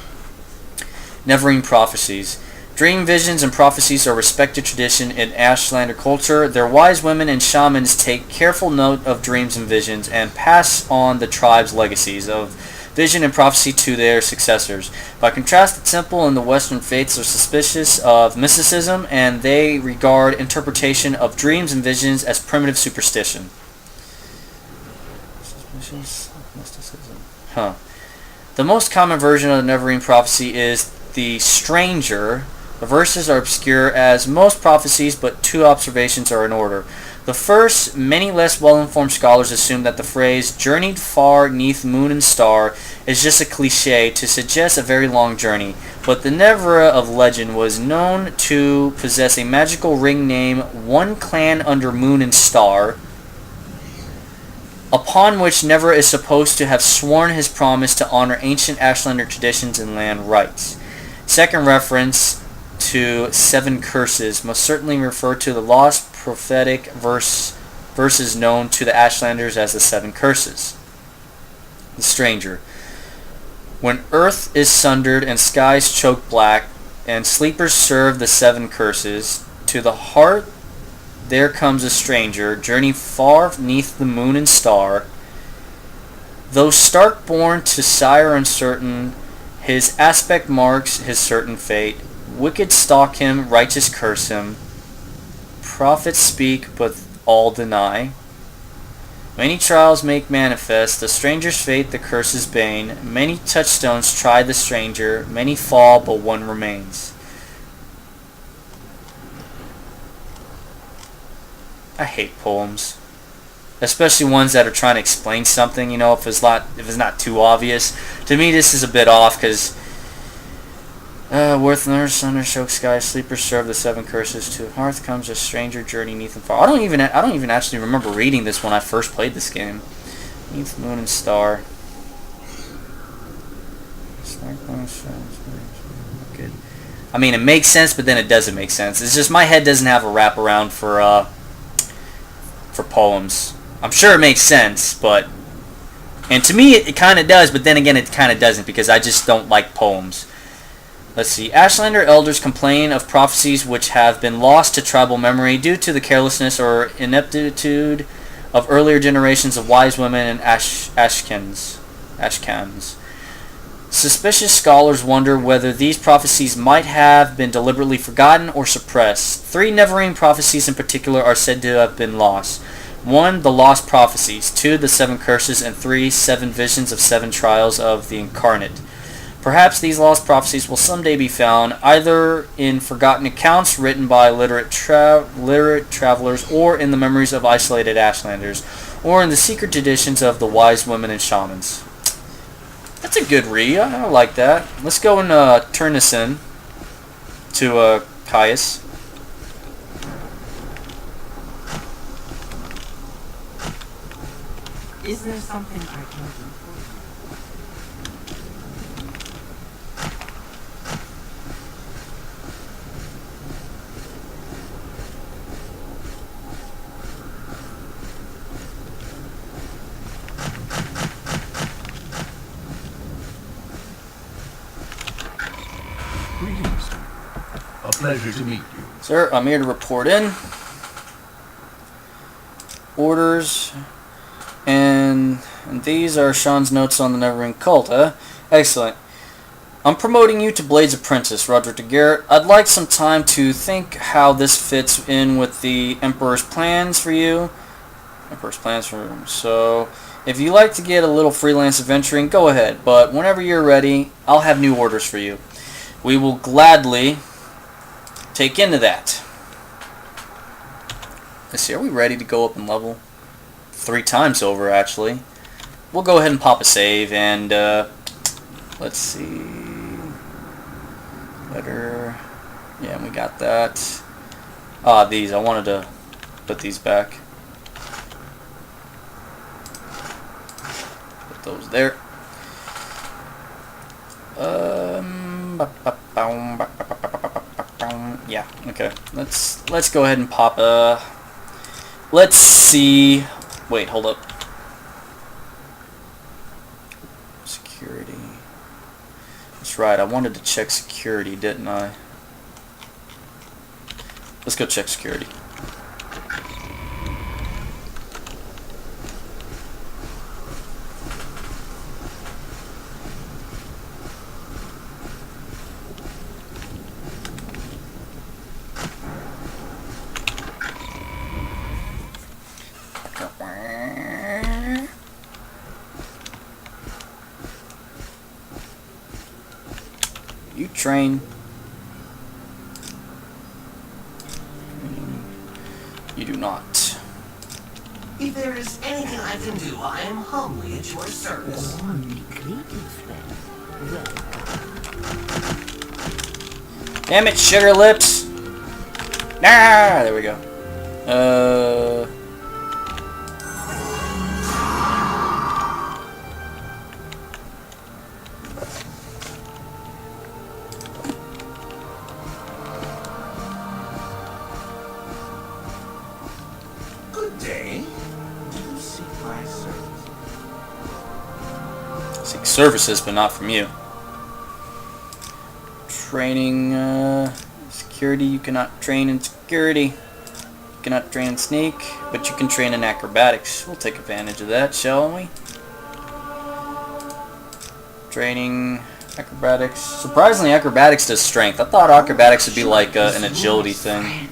Neverine prophecies. Dream visions and prophecies are a respected tradition in Ashlander culture. Their wise women and shamans take careful note of dreams and visions and pass on the tribe's legacies of vision and prophecy to their successors. By contrast, the temple and the Western faiths are suspicious of mysticism, and they regard interpretation of dreams and visions as primitive superstition. Suspicious of mysticism. Huh. The most common version of the Neverine prophecy is the Stranger. The verses are obscure as most prophecies, but two observations are in order. The first, many less well-informed scholars assume that the phrase "journeyed far 'neath moon and star" is just a cliche to suggest a very long journey, but the Nevera of legend was known to possess a magical ring named One Clan Under Moon and Star, upon which Nevera is supposed to have sworn his promise to honor ancient Ashlander traditions and land rights. Second reference to seven curses must certainly refer to the lost prophetic verses known to the Ashlanders as the seven curses. The Stranger. When earth is sundered and skies choke black, and sleepers serve the seven curses, To the heart there comes a stranger, journey far neath the moon and star. Though stark born to sire uncertain, his aspect marks his certain fate. Wicked stalk him, righteous curse him. Prophets speak, but all deny. Many trials make manifest the stranger's fate, the curse's bane. Many touchstones try the stranger, many fall, but one remains. I hate poems, especially ones that are trying to explain something. You know, if it's not too obvious. To me, this is a bit off because worth nurse under choke sky, sleepers serve the seven curses. To hearth comes a stranger, journey neath and far. I don't even actually remember reading this when I first played this game. Neath moon and star. Good. I mean, it makes sense, but then it doesn't make sense. It's just my head doesn't have a wraparound for poems. I'm sure it makes sense, and to me it kind of does, but then again it kind of doesn't because I just don't like poems. Let's see. Ashlander elders complain of prophecies which have been lost to tribal memory due to the carelessness or ineptitude of earlier generations of wise women and Ashkans. Suspicious scholars wonder whether these prophecies might have been deliberately forgotten or suppressed. 3 Neverine prophecies in particular are said to have been lost. 1. The Lost Prophecies. 2. The 7 Curses. And 3. 7 Visions of 7 Trials of the Incarnate. Perhaps these lost prophecies will someday be found either in forgotten accounts written by literate travelers or in the memories of isolated Ashlanders or in the secret traditions of the wise women and shamans. That's a good read. I like that. Let's go and turn this in to Caius. Is there something I can do for Greetings. A pleasure to meet you. Sir, I'm here to report in. Orders. And these are Sean's notes on the Neverine cult, huh? Excellent. I'm promoting you to Blade's apprentice, Roderick de Garrett. I'd like some time to think how this fits in with the Emperor's plans for you. So, if you like to get a little freelance adventuring, go ahead. But whenever you're ready, I'll have new orders for you. We will gladly take into that. Let's see, are we ready to go up in level? 3 times over, actually. We'll go ahead and pop a save, and let's see. Better. Yeah, we got that. These. I wanted to put these back. Put those there. Yeah. Okay. Let's go ahead and pop a. Let's see. Wait, hold up. Security. That's right, I wanted to check security, didn't I? Let's go check security. You train. You do not. If there is anything I can do, I am humbly at your service. Damn it, sugar lips! Ah, there we go. Good day. You seek my service. Seek services, but not from you. Training, security. security. You cannot train in security. You cannot train in sneak, but you can train in acrobatics. We'll take advantage of that, shall we? Training acrobatics. Surprisingly, acrobatics does strength. I thought acrobatics would be like an agility thing.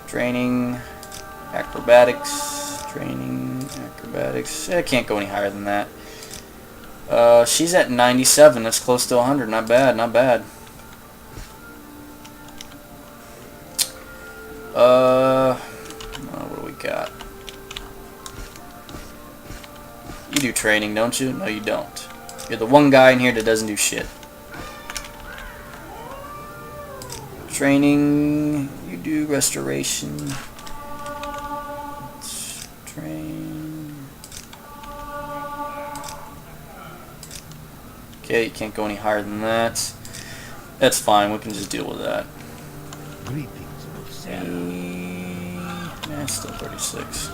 Training acrobatics. Training acrobatics. I can't go any higher than that. She's at 97. That's close to 100. Not bad. Not bad. What do we got? You do training, don't you? No, you don't. You're the one guy in here that doesn't do shit. Training. You do restoration. Let's train. Okay, you can't go any higher than that. That's fine. We can just deal with that. Greetings, Luciana. Yeah, still 36.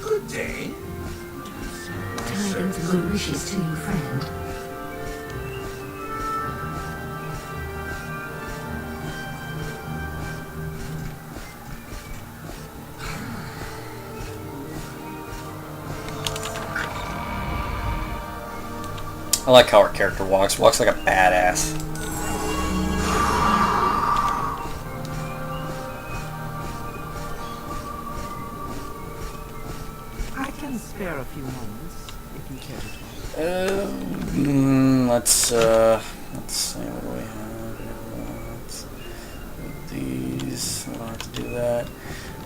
Good day. Tidings of good wishes to you, friend. I like how our character walks. Walks like a badass. I can spare a few moments, if you care to talk. Let's see, what do we have? Let's do these. I don't have to do that.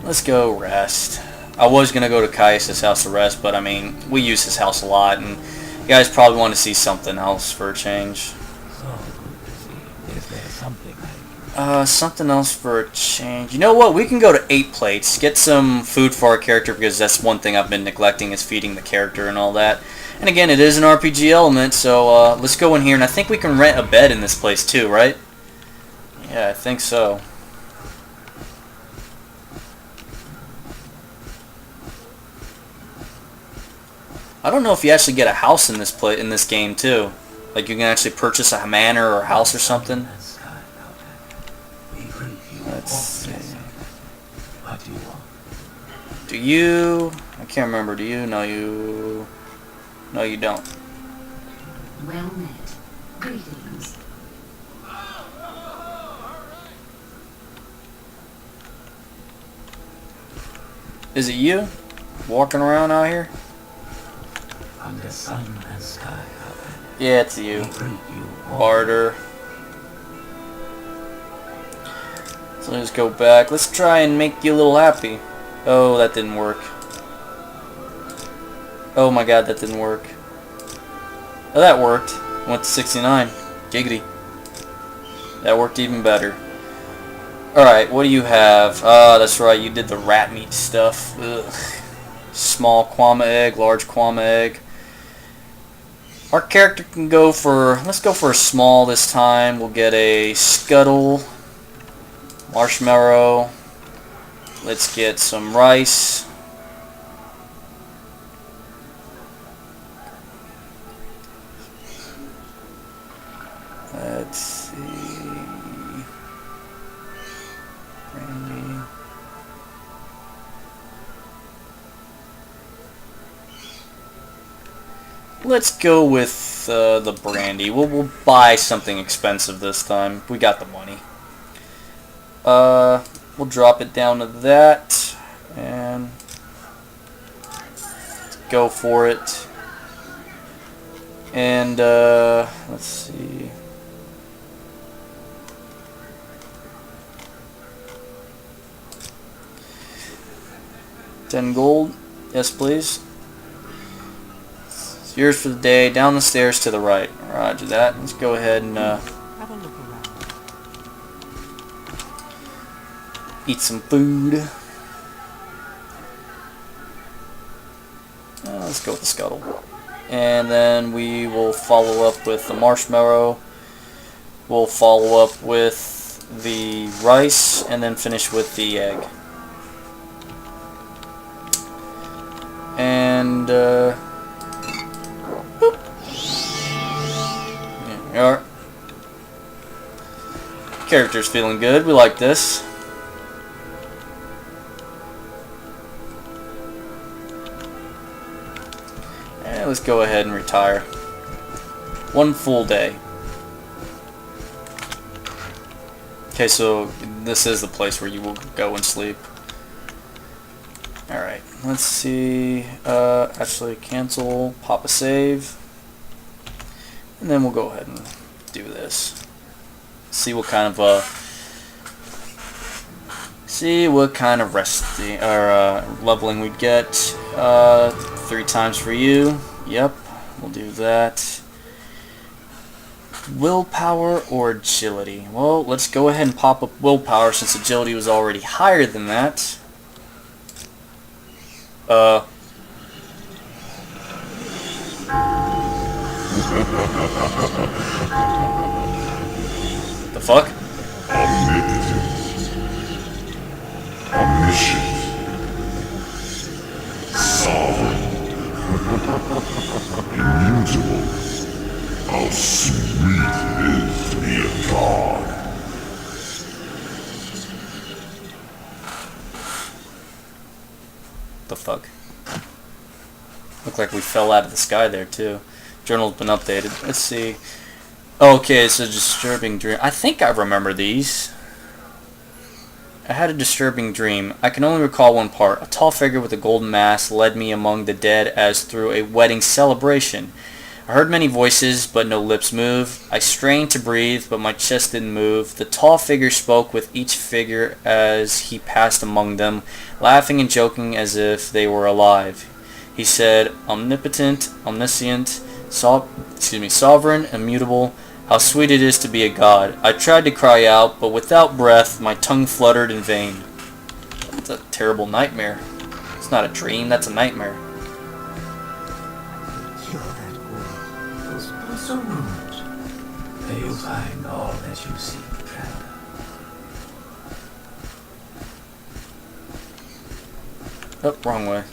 Let's go rest. I was gonna go to Caius' house to rest, but I mean, we use his house a lot, and you guys probably want to see something else for a change. So good to see. Is there something Something else for a change. You know what? We can go to 8 plates, get some food for our character, because that's one thing I've been neglecting is feeding the character and all that. And again, it is an RPG element, so let's go in here, and I think we can rent a bed in this place too, right? Yeah, I think so. I don't know if you actually get a house in this game too. Like you can actually purchase a manor or a house or something. Let's see. What do you want? Do you? I can't remember. Do you? No, you. No, you don't. Well met. Greetings. Is it you? Walking around out here? Under sun and sky, Yeah, it's you. we greet you all. Barter. So let's go back. Let's try and make you a little happy. Oh, that didn't work. Oh my god, that didn't work. Oh, that worked. Went to 69. Giggity. That worked even better. Alright, what do you have? That's right, you did the rat meat stuff. Ugh. Small kwama egg, large kwama egg. Our character can go for, let's go for a small this time. We'll get a scuttle, marshmallow. Let's get some rice. Let's see. Brandy. Let's go with the brandy. We'll buy something expensive this time. We got the money. We'll drop it down to that and go for it. And let's see. $10 gold. Yes, please. It's yours for the day. Down the stairs to the right. Roger that. Let's go ahead and Have a look around. eat some food. Let's go with the scuttle. And then we will follow up with the marshmallow. We'll follow up with the rice and then finish with the egg. And character's feeling good. We like this. And let's go ahead and retire. One full day. Okay, so this is the place where you will go and sleep. Alright, let's see. Actually, cancel, pop a save. And then we'll go ahead and do this. See what kind of resting or leveling we get. 3 times for you. Yep, we'll do that. Willpower or agility? Well, let's go ahead and pop up willpower since agility was already higher than that. The fuck? Omnipotent. Omniscient. Sovereign. Immutable. How sweet it is to be a god. The fuck? Looked like we fell out of the sky there too. Journal's been updated. Let's see. Okay, it's a disturbing dream. I think I remember these. I had a disturbing dream. I can only recall one part. A tall figure with a golden mask led me among the dead as through a wedding celebration. I heard many voices, but no lips moved. I strained to breathe, but my chest didn't move. The tall figure spoke with each figure as he passed among them, laughing and joking as if they were alive. He said, omnipotent, omniscient, sovereign, immutable, how sweet it is to be a god. I tried to cry out, but without breath, my tongue fluttered in vain. That's a terrible nightmare. It's not a dream, that's a nightmare. Kill that ghoul. Those bones are ruined. May you find all that you seek, traveler. Oh, wrong way.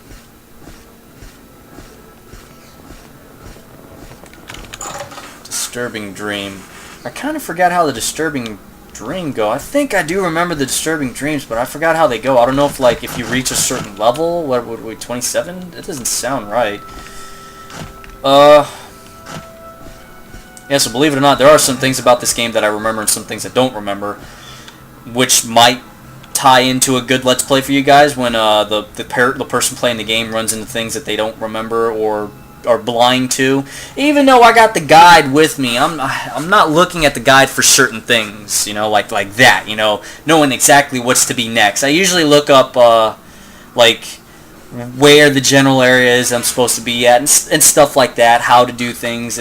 Disturbing dream. I kind of forgot how the disturbing dream go. I think I do remember the disturbing dreams, but I forgot how they go. I don't know if like if you reach a certain level, what would we 27? It doesn't sound right. Yeah, so believe it or not, there are some things about this game that I remember and some things I don't remember, which might tie into a good Let's Play for you guys when the person playing the game runs into things that they don't remember or are blind to. Even though I got the guide with me, I'm not looking at the guide for certain things, you know, like that, you know, knowing exactly what's to be next. I usually look up like where the general area is I'm supposed to be at and stuff like that, how to do things.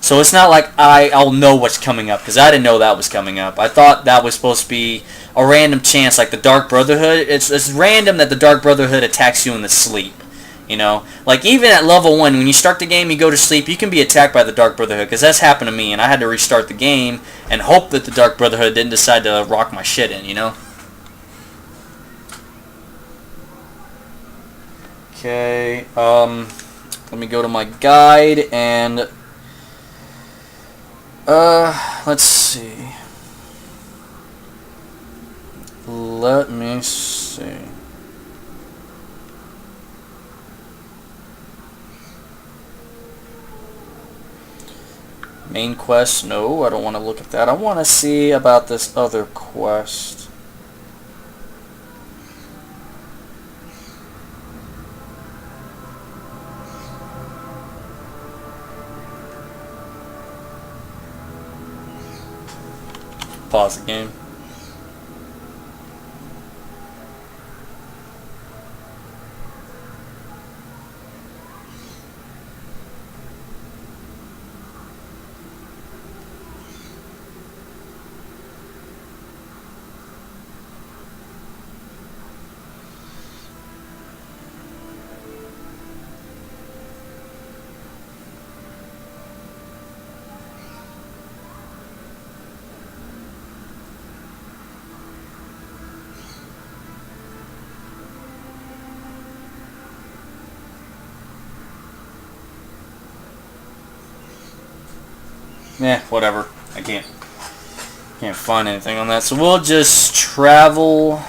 So it's not like I'll know what's coming up, because I didn't know that was coming up. I thought that was supposed to be a random chance, like the Dark Brotherhood. It's random that the Dark Brotherhood attacks you in the sleep. You know, like even at level 1, when you start the game, you go to sleep, you can be attacked by the Dark Brotherhood, because that's happened to me, and I had to restart the game and hope that the Dark Brotherhood didn't decide to rock my shit in, you know? Okay, let me go to my guide, and, let's see. Let me see. Main quest? No, I don't want to look at that. I want to see about this other quest. Pause the game. Whatever. I can't. Can't find anything on that, so we'll just travel.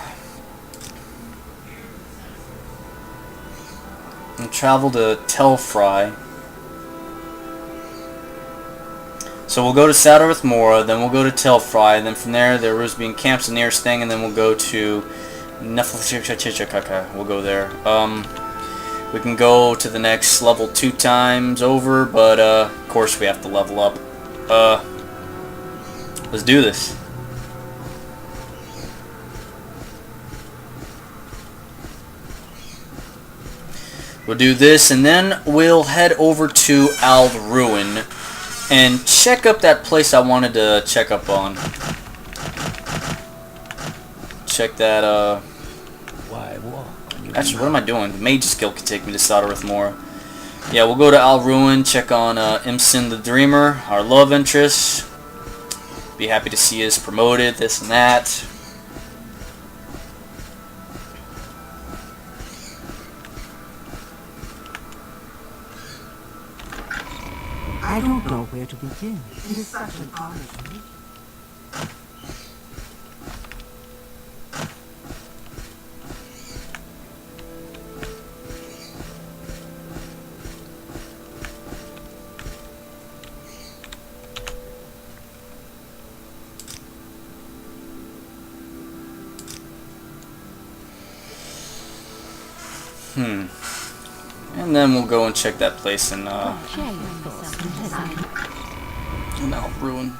And travel to Telfry. So we'll go to Ald'ruhn Mora, then we'll go to Telfry, and then from there will be camps the nearest thing, and then we'll go to Neflchichakaka. We'll go there. We can go to the next level 2 times over, but of course we have to level up. Let's do this. We'll do this, and then we'll head over to Ald'ruhn and check up that place I wanted to check up on. Check that, Actually, what am I doing? The mage skill could take me to Ald'ruhn Mora. Yeah, we'll go to Ald'ruhn, check on Imsin the Dreamer, our love interest. Be happy to see us promoted, this and that. I don't know where to begin. It is such an honor to meet you. And then we'll go and check that place in Share your thoughts and design. Ald'ruhn.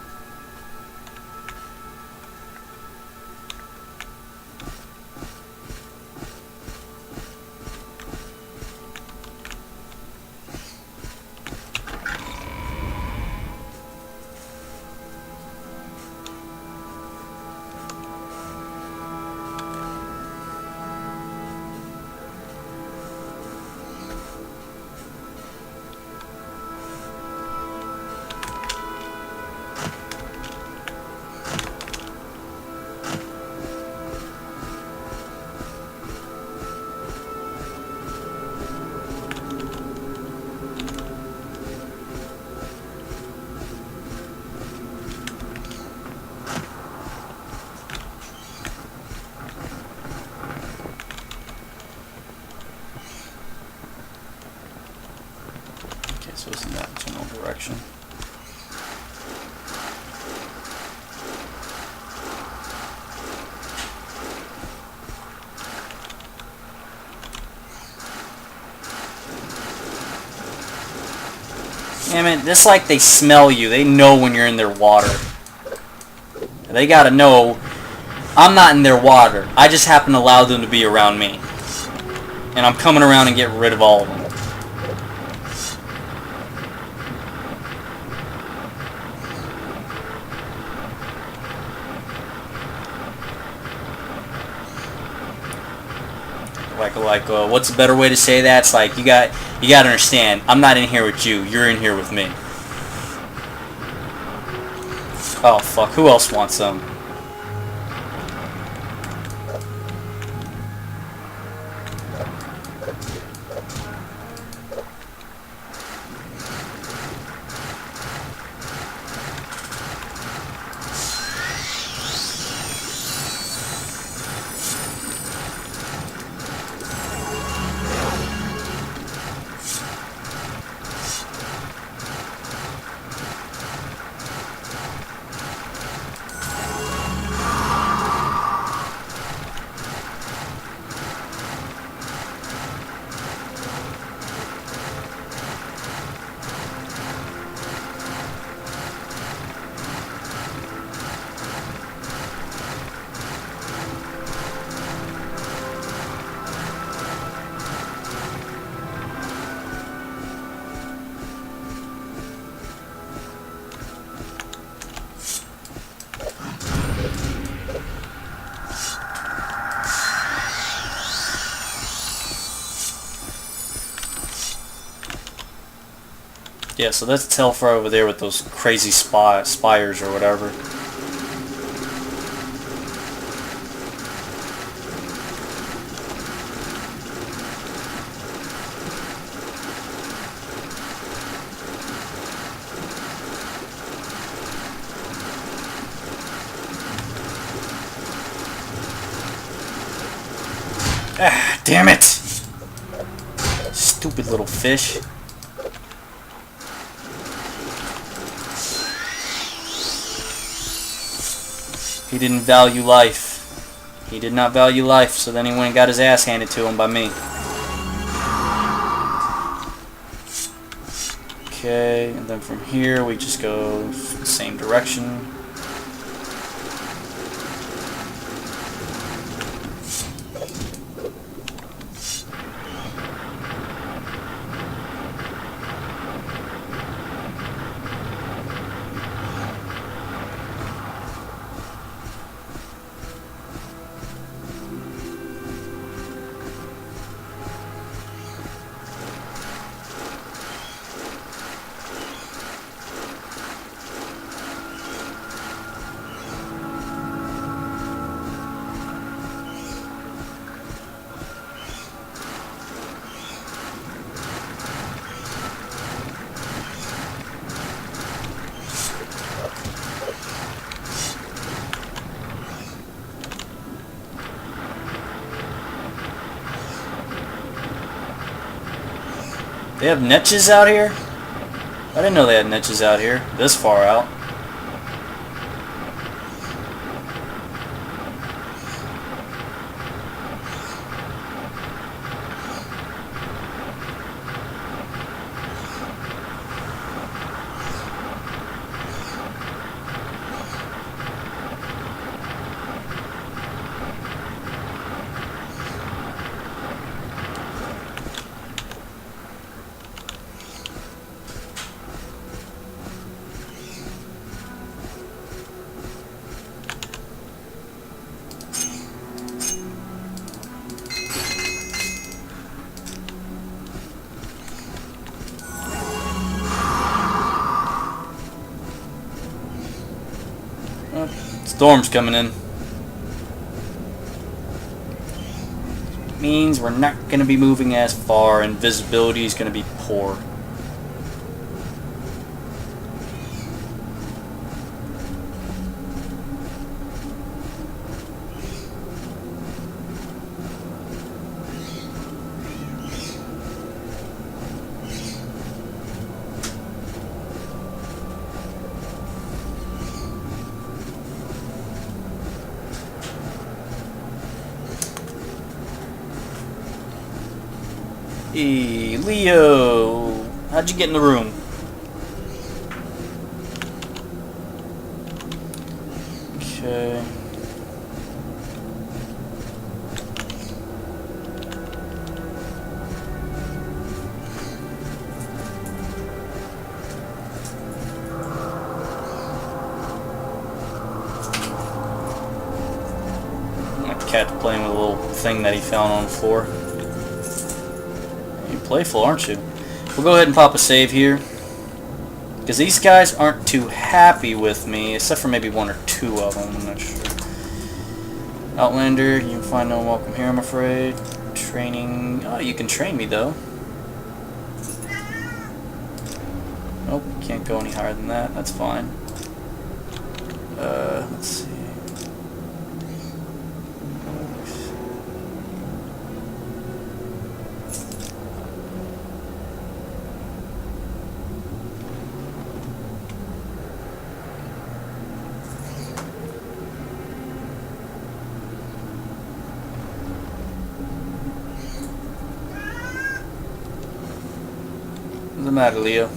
So it's in that general direction. Damn it, it's like they smell you. They know when you're in their water. They gotta know I'm not in their water. I just happen to allow them to be around me. And I'm coming around and getting rid of all of them. Like what's a better way to say that? It's like you got to understand. I'm not in here with you. You're in here with me. Oh fuck! Who else wants some? Yeah, so that's Telfar over there with those crazy spires or whatever. Ah, damn it! Stupid little fish. He didn't value life. He did not value life, so then he went and got his ass handed to him by me. Okay, and then from here we just go the same direction. They have niches out here? I didn't know they had niches out here, this far out. Storm's coming in. Means we're not going to be moving as far and visibility is going to be poor. Hey, Leo! How'd you get in the room? Okay. My cat's playing with a little thing that he found on the floor. You're playful, aren't you? We'll go ahead and pop a save here. Because these guys aren't too happy with me, except for maybe one or two of them, I'm not sure. Outlander, you can find no welcome here, I'm afraid. Training, oh, you can train me though. Nope, can't go any higher than that, that's fine. Let's see. What's the matter, Leo?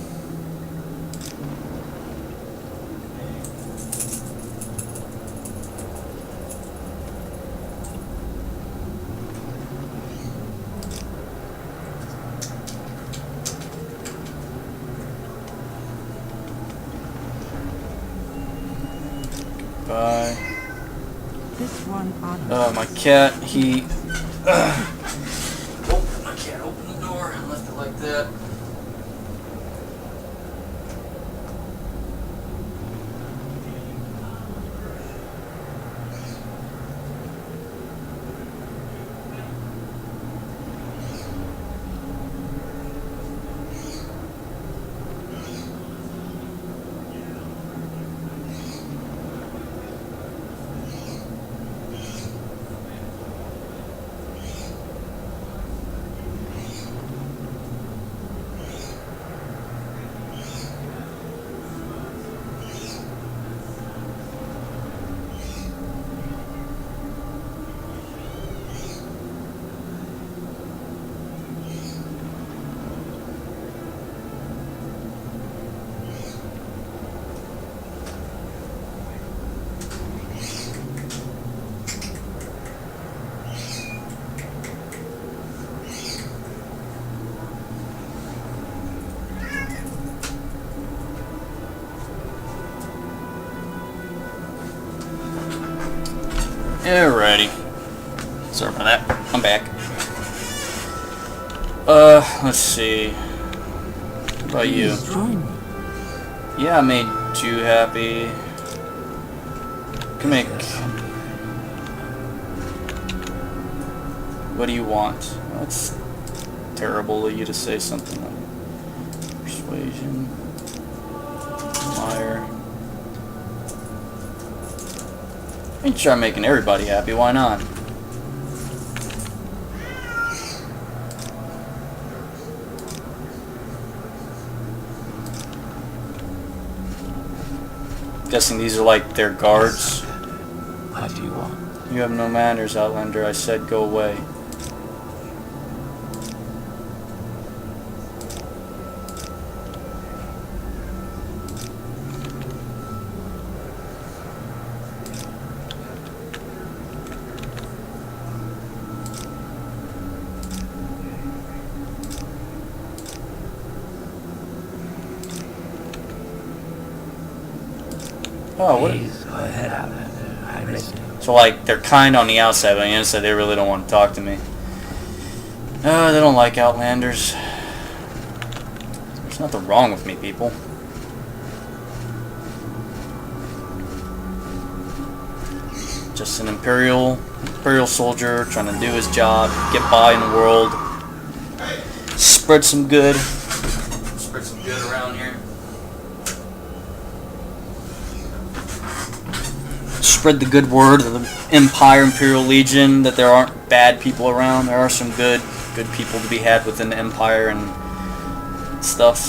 Bye. This one on Oh, my cat, he... Oh, I can't open the door. I left it like that. Alrighty. Sorry for that. I'm back. Let's see. What about you? Please join me. Yeah, I made you happy. Can make. What do you want? That's terrible of you to say something like persuasion. Liar. I can try making everybody happy. Why not? Guessing these are like their guards. What do you want? You have no manners, Outlander. I said go away. Oh, what? Please go ahead, Outlander. I'm listening. So like they're kind on the outside, but on the inside they really don't want to talk to me. They don't like Outlanders. There's nothing wrong with me, people. Just an imperial soldier trying to do his job, get by in the world, spread some good around here. Spread the good word of the Empire, Imperial Legion, that there aren't bad people around. There are some good people to be had within the Empire and stuff.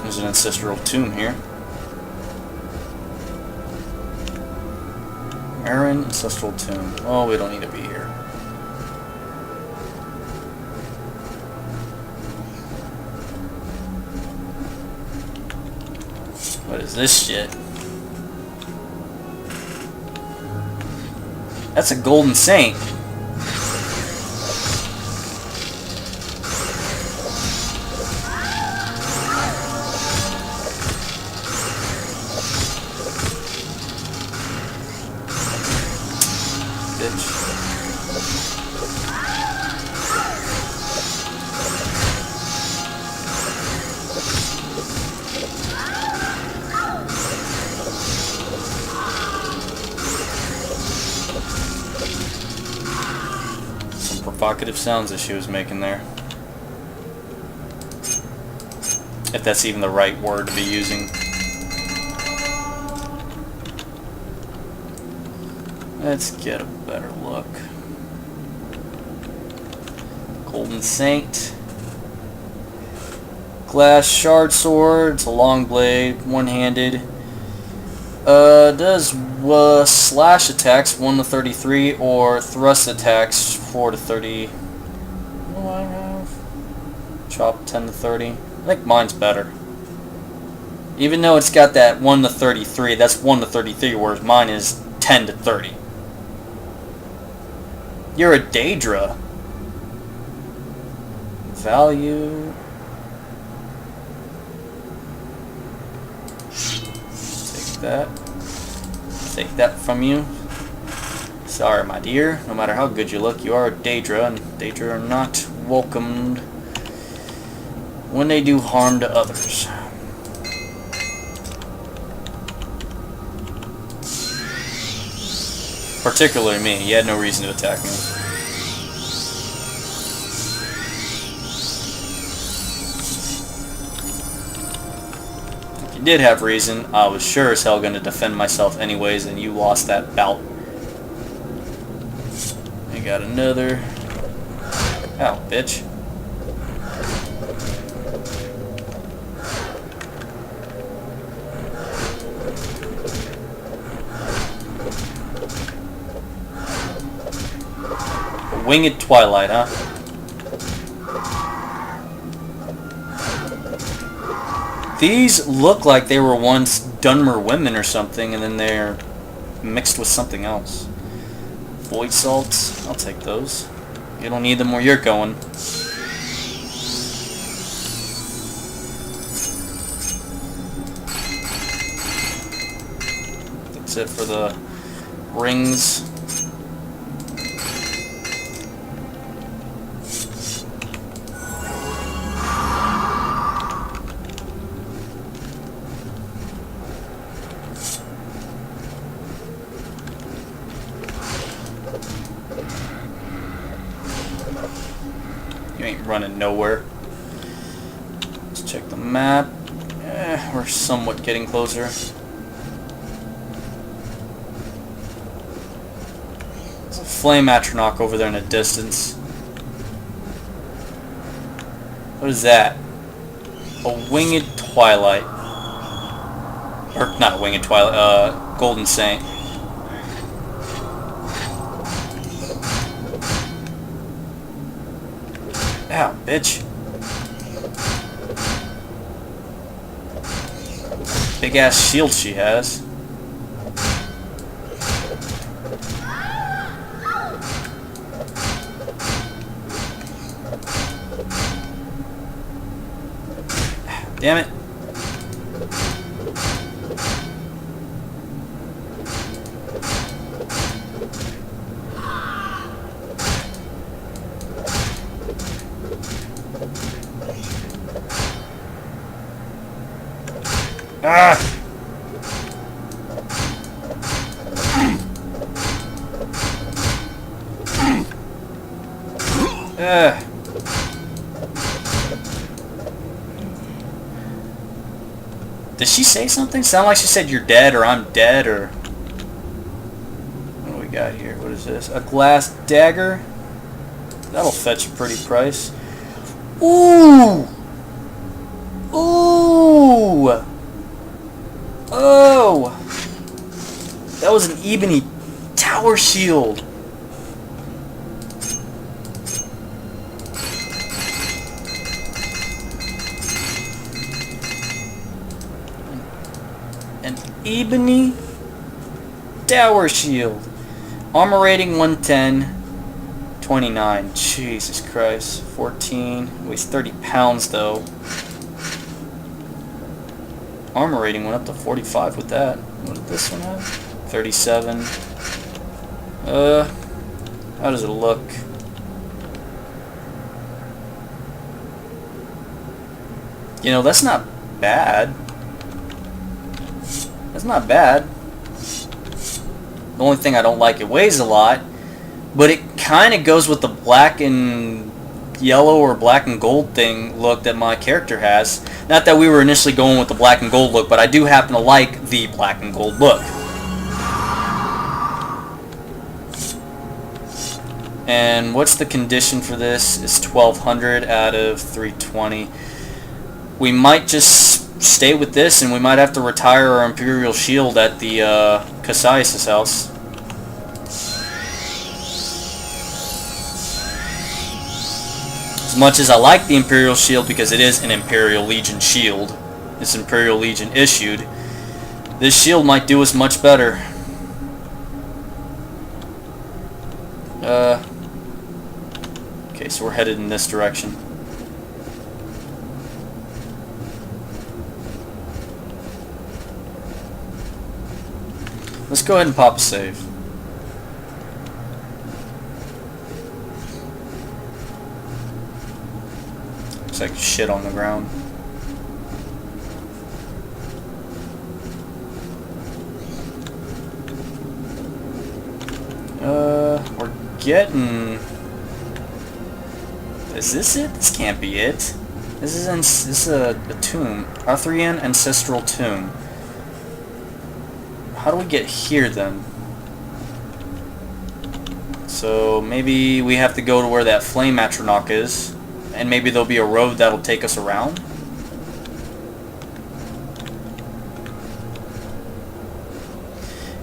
There's an ancestral tomb here. Aaron, ancestral tomb. Oh, we don't need to be here. What is this shit? That's a golden saint. Bitch. Provocative sounds that she was making there. If that's even the right word to be using. Let's get a better look. Golden Saint. Glass shard sword. It's a long blade, one-handed. Does slash attacks 1 to 33 or thrust attacks 4 to 30. What do I have? Chop 10 to 30. I think mine's better. Even though it's got that 1 to 33, that's 1 to 33, whereas mine is 10 to 30. You're a Daedra. Value. Take that. Take that from you. Sorry, my dear. No matter how good you look, you are a Daedra, and Daedra are not welcomed when they do harm to others. Particularly me. He had no reason to attack me. If you did have reason, I was sure as hell going to defend myself anyways, and you lost that bout. I got another. Ow, bitch. Winged Twilight, huh? These look like they were once Dunmer women or something, and then they're mixed with something else. Void salts, I'll take those. You don't need them where you're going. That's it for the rings. You ain't running nowhere. Let's check the map. We're somewhat getting closer. There's a flame atronach over there in the distance. What is that? A winged twilight. Or not a winged twilight, golden saint. Ow, bitch. Big ass shield she has. Damn it. Ah! Did she say something? Sound like she said you're dead or I'm dead or... What do we got here? What is this? A glass dagger? That'll fetch a pretty price. Ooh! Ooh! Oh! That was an ebony tower shield. An ebony tower shield. Armor rating 110. 29. Jesus Christ. 14. Weighs 30 pounds though. Armor rating went up to 45 with that. What did this one have? 37. How does it look? You know, that's not bad. That's not bad. The only thing I don't like, it weighs a lot, but it kind of goes with the black and yellow or black and gold thing look that my character has. Not that we were initially going with the black and gold look, but I do happen to like the black and gold look. And what's the condition for this? It's 1200 out of 320. We might just stay with this, and we might have to retire our Imperial Shield at the Cassius' house. As much as I like the Imperial Shield because it is an Imperial Legion shield, it's Imperial Legion issued, this shield might do us much better. Okay, so we're headed in this direction. Let's go ahead and pop a save. Looks like shit on the ground. We're getting... Is this it? This can't be it. This is a tomb. Arthurian ancestral tomb. How do we get here then? So maybe we have to go to where that flame atronach is, and maybe there'll be a road that'll take us around.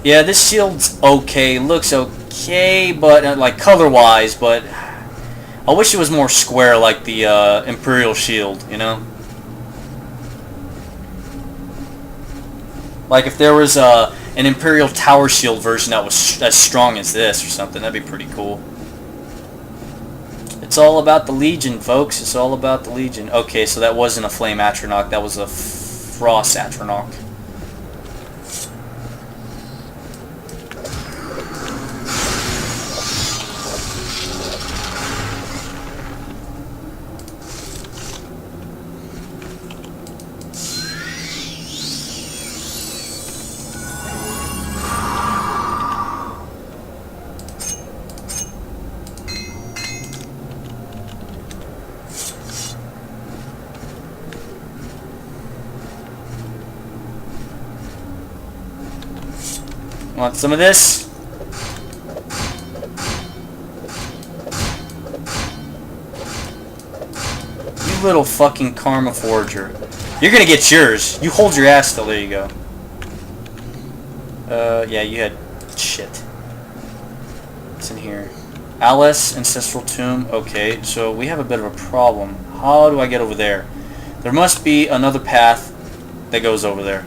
Yeah, this shield's okay, looks okay, but like color-wise, but I wish it was more square like the Imperial shield, you know? Like if there was an Imperial Tower Shield version that was as strong as this or something, that'd be pretty cool. It's all about the Legion, folks. It's all about the Legion. Okay, so that wasn't a Flame Atronach, that was a Frost Atronach. Want some of this? You little fucking karma forger. You're gonna get yours. You hold your ass still. There you go. Yeah, you had shit. What's in here? Alice, Ancestral Tomb. Okay, so we have a bit of a problem. How do I get over there? There must be another path that goes over there.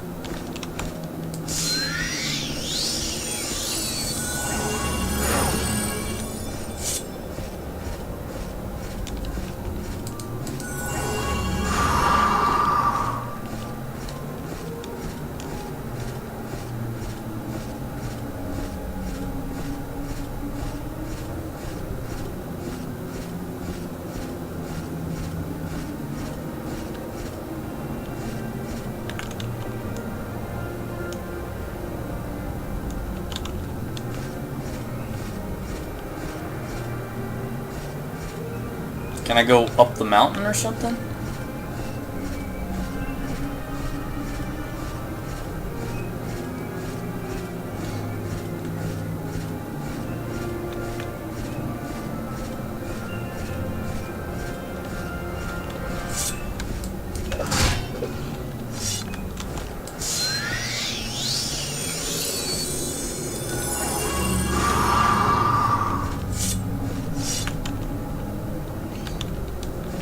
Can I go up the mountain or something?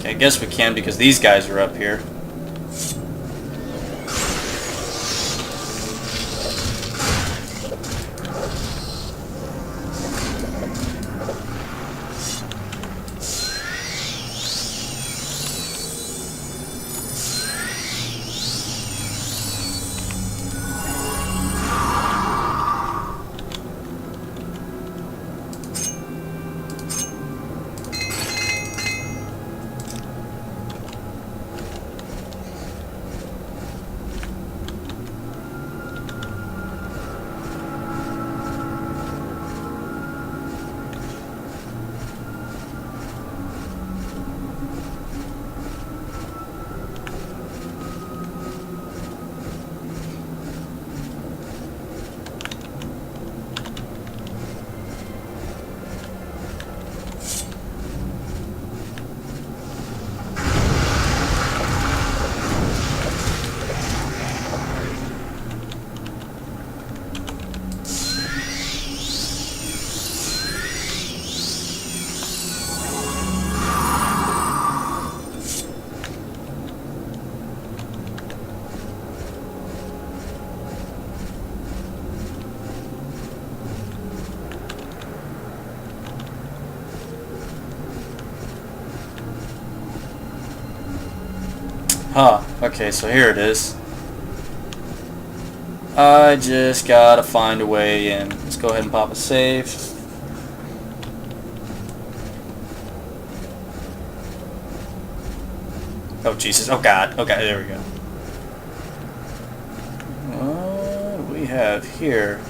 I guess we can because these guys are up here. Huh, okay, so here it is. I just gotta find a way in. Let's go ahead and pop a save. Oh Jesus, oh God, okay, there we go. What do we have here?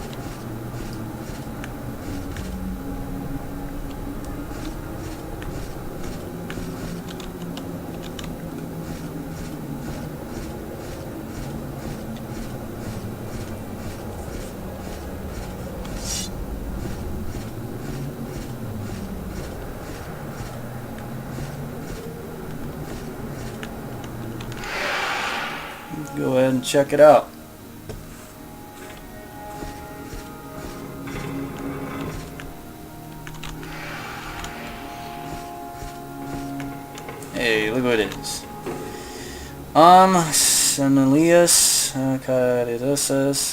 Go ahead and check it out. Hey, look what it is. Senelius,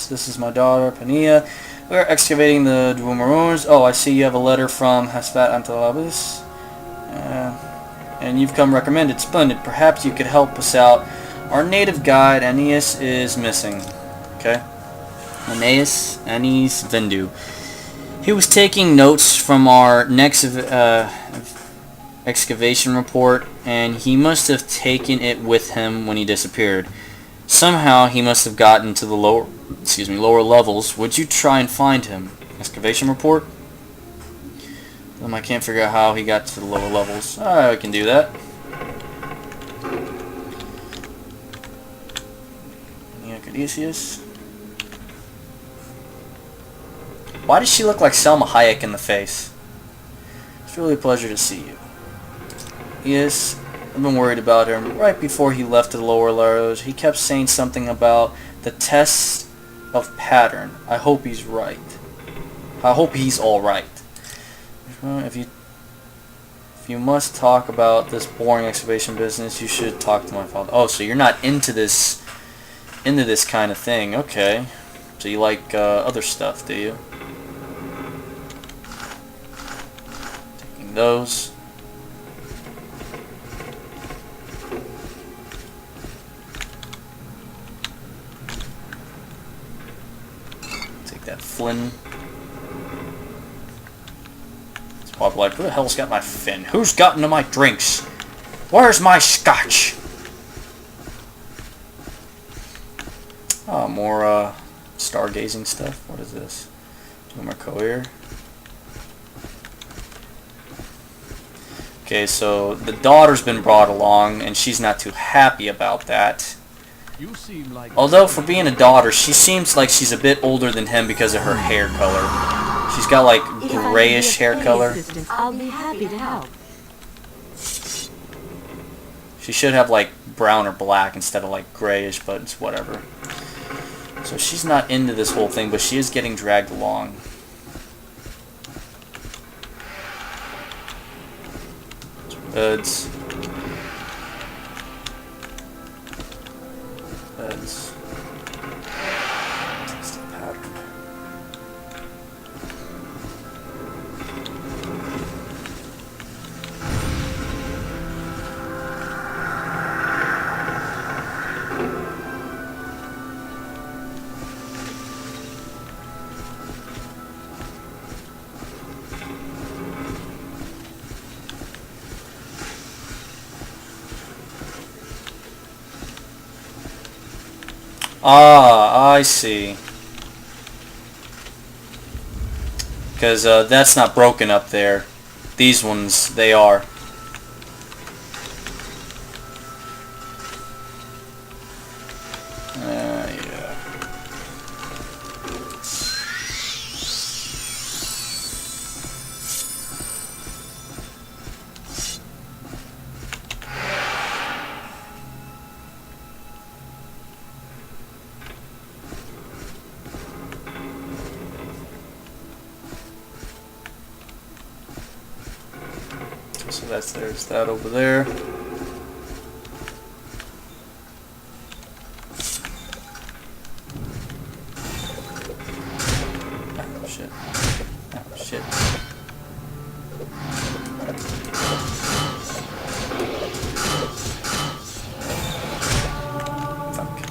this is my daughter, Pania. We're excavating the ruins. Oh, I see you have a letter from Hasvat Antalabis. And you've come recommended. Splendid. Perhaps you could help us out. Our native guide, Aeneas, is missing. Okay. Aeneas Vendu. He was taking notes from our next excavation report, and he must have taken it with him when he disappeared. Somehow he must have gotten to the lower levels. Would you try and find him? Excavation report? I can't figure out how he got to the lower levels. I can do that. Odysseus. Why does she look like Selma Hayek in the face? It's really a pleasure to see you. Yes, I've been worried about him. Right before he left the lower layers, he kept saying something about the test of pattern. I hope he's right. I hope he's alright. If you must talk about this boring excavation business, you should talk to my father. Oh, so you're not into this kind of thing. Okay. So you like other stuff, do you? Taking those. Take that Flynn. It's probably like, who the hell's got my fin? Who's gotten to my drinks? Where's my scotch? Oh, more stargazing stuff. What is this? Tumor courier. Okay, so the daughter's been brought along, and she's not too happy about that. You seem like Although, for being a daughter, she seems like she's a bit older than him because of her hair color. She's got, like, grayish hair color. I'll be happy to help. She should have, like, brown or black instead of, like, grayish, but it's whatever. So she's not into this whole thing, but she is getting dragged along. Beds. Beds. Test of pattern. Ah, I see. Because that's not broken up there. These ones, they are. Yeah. So there's that over there. Oh, shit. Oh, shit. Fuck.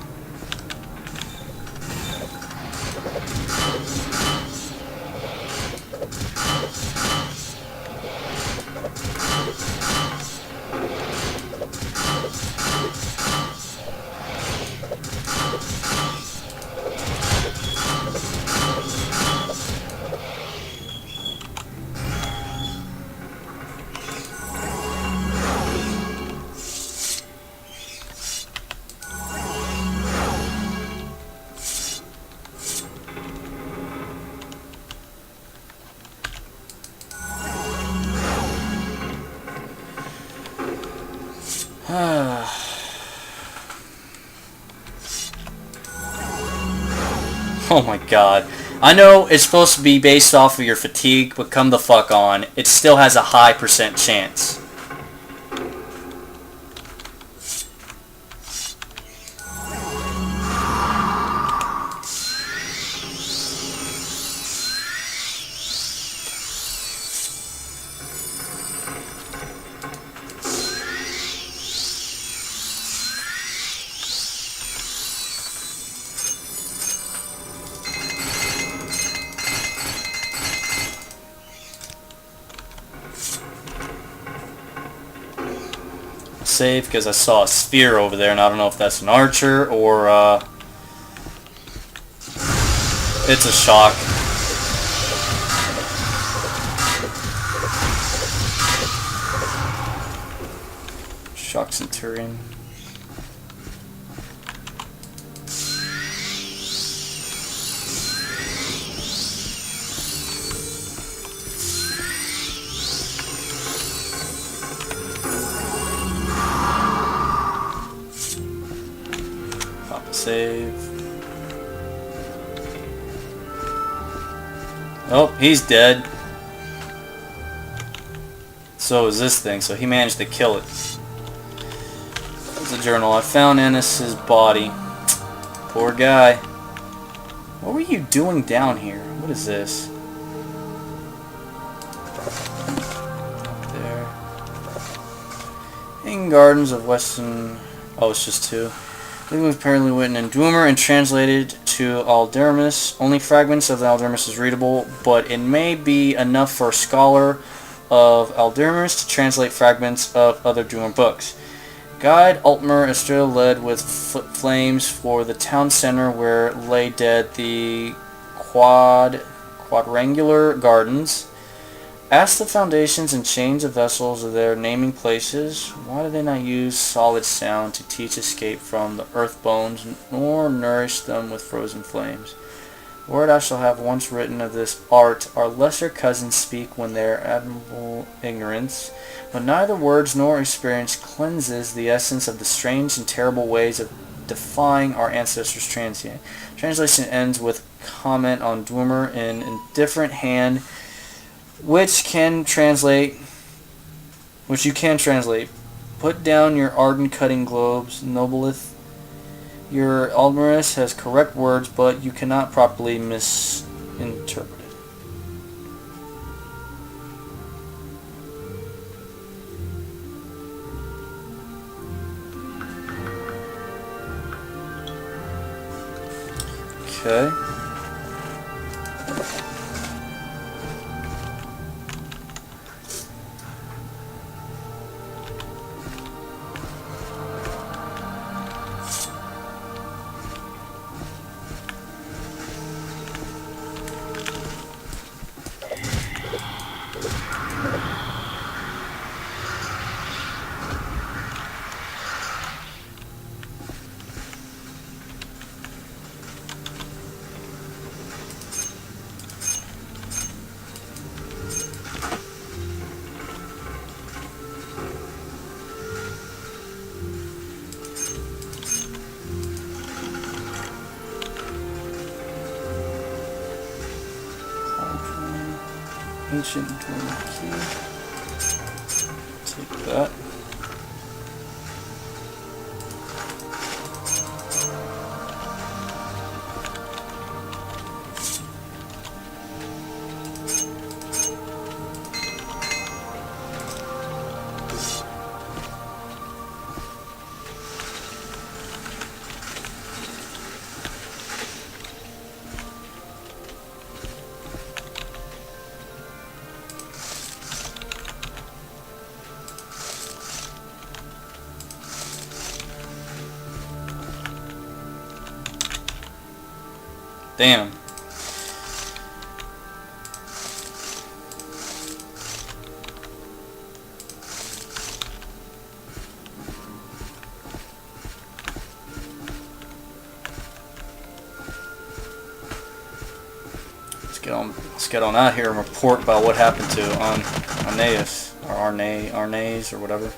Oh my god. I know it's supposed to be based off of your fatigue, but come the fuck on. It still has a high % chance. Save because I saw a sphere over there and I don't know if that's an archer or it's a shock. Shock Centurion. Oh, he's dead. So is this thing. So he managed to kill it. It's a journal. I found Ennis's body. Poor guy. What were you doing down here? What is this? Up there. In Gardens of Western... Oh, it's just two. It was apparently written in Dwemer and translated to Ald'ruhn. Only fragments of the Ald'ruhn is readable, but it may be enough for a scholar of Ald'ruhn to translate fragments of other Dwemer books. Guide Ald'ruhn is still led with flames for the town center where lay dead the quadrangular gardens. Ask the foundations and chains of vessels of their naming places. Why do they not use solid sound to teach escape from the earth bones, nor nourish them with frozen flames? Word I shall have once written of this art, our lesser cousins speak when their admirable ignorance, but neither words nor experience cleanses the essence of the strange and terrible ways of defying our ancestors' transient. Translation ends with comment on Dwemer in indifferent hand, which you can translate. Put down your ardent cutting globes, nobleth. Your Ald'ruhn has correct words, but you cannot properly misinterpret it. Okay. Ancient Dwemer key. Take that. Damn. Let's get on out here and report about what happened to Arneas or Arnes or whatever.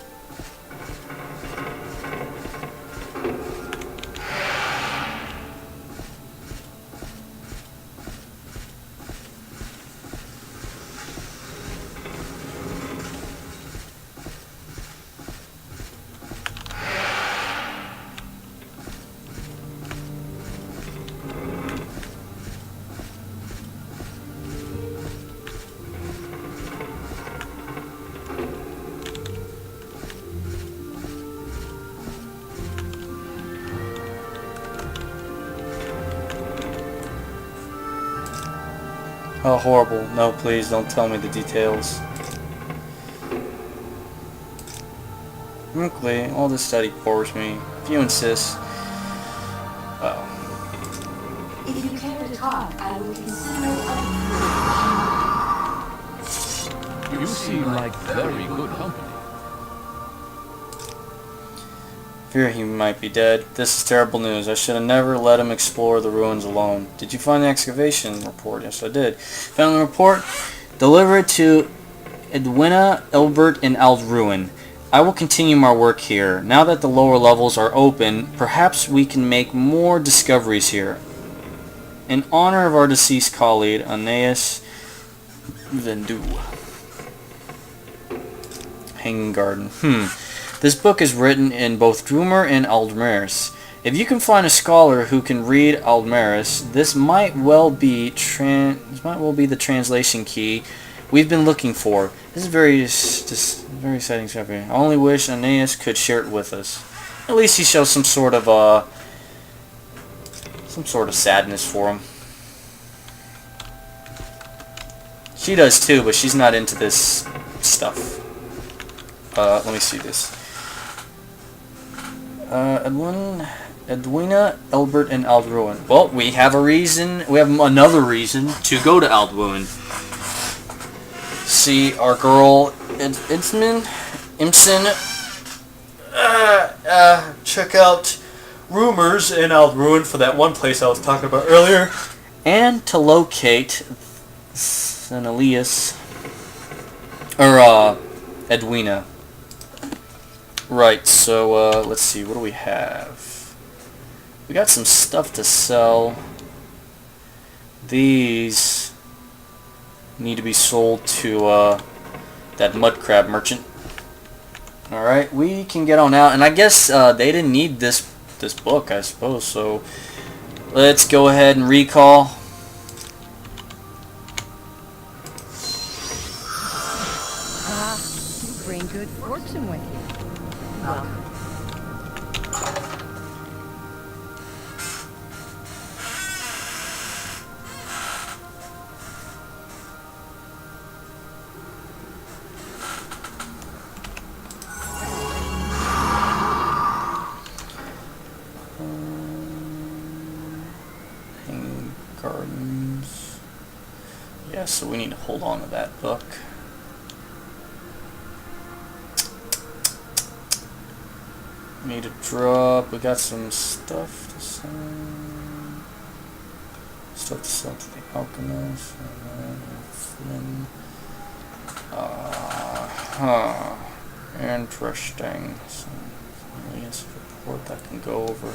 Oh, horrible. No, please, don't tell me the details. Frankly, all this study bores me. If you insist. Oh. If you care to talk, I will consider You seem like very good company. Fear he might be dead. This is terrible news. I should have never let him explore the ruins alone. Did you find the excavation report? Yes, I did. Found the report. Deliver it to Edwina, Ilbert, and Ald'ruhn. I will continue my work here. Now that the lower levels are open, perhaps we can make more discoveries here. In honor of our deceased colleague, Aeneas, Vendu. Hanging Garden. This book is written in both Drumr and Ald'ruhn. If you can find a scholar who can read Ald'ruhn, this might well be the translation key we've been looking for. This is very exciting chapter. I only wish Aeneas could share it with us. At least he shows some sort of sadness for him. She does too, but she's not into this stuff. Let me see this. Edwina, Elbert, and Ald'ruhn. Well, we have a reason. We have another reason to go to Ald'ruhn. See our girl Imson. Check out rumors in Ald'ruhn for that one place I was talking about earlier, and to locate Senelius or Edwina. Right. So let's see. What do we have? We got some stuff to sell. These need to be sold to that mud crab merchant. Alright, we can get on out. And I guess they didn't need this book, I suppose. So let's go ahead and recall. You bring good fortune with you. Welcome. Gardens. Yeah, so we need to hold on to that book. We need to drop. We got some stuff to sell. Stuff to sell to the alchemist. Flynn. Interesting. So, yes, report that can go over.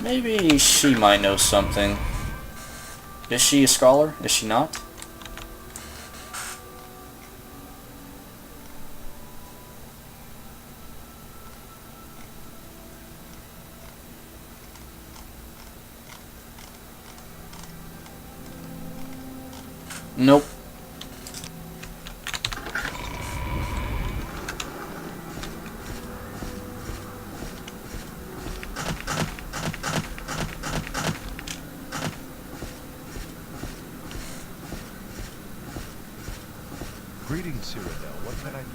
Maybe she might know something. Is she a scholar? Is she not? Nope. Greetings, Cyrano. What can I do?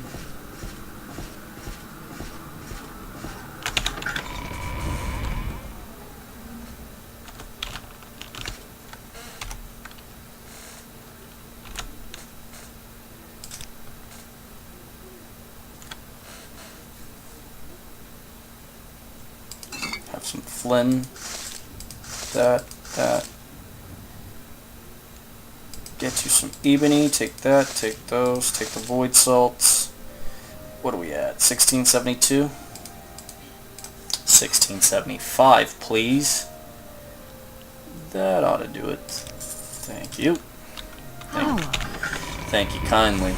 Have some Flynn. That. Get you some ebony, take that, take those, take the void salts. What are we at? 1672? 1675, please. That ought to do it. Thank you. Thank you kindly.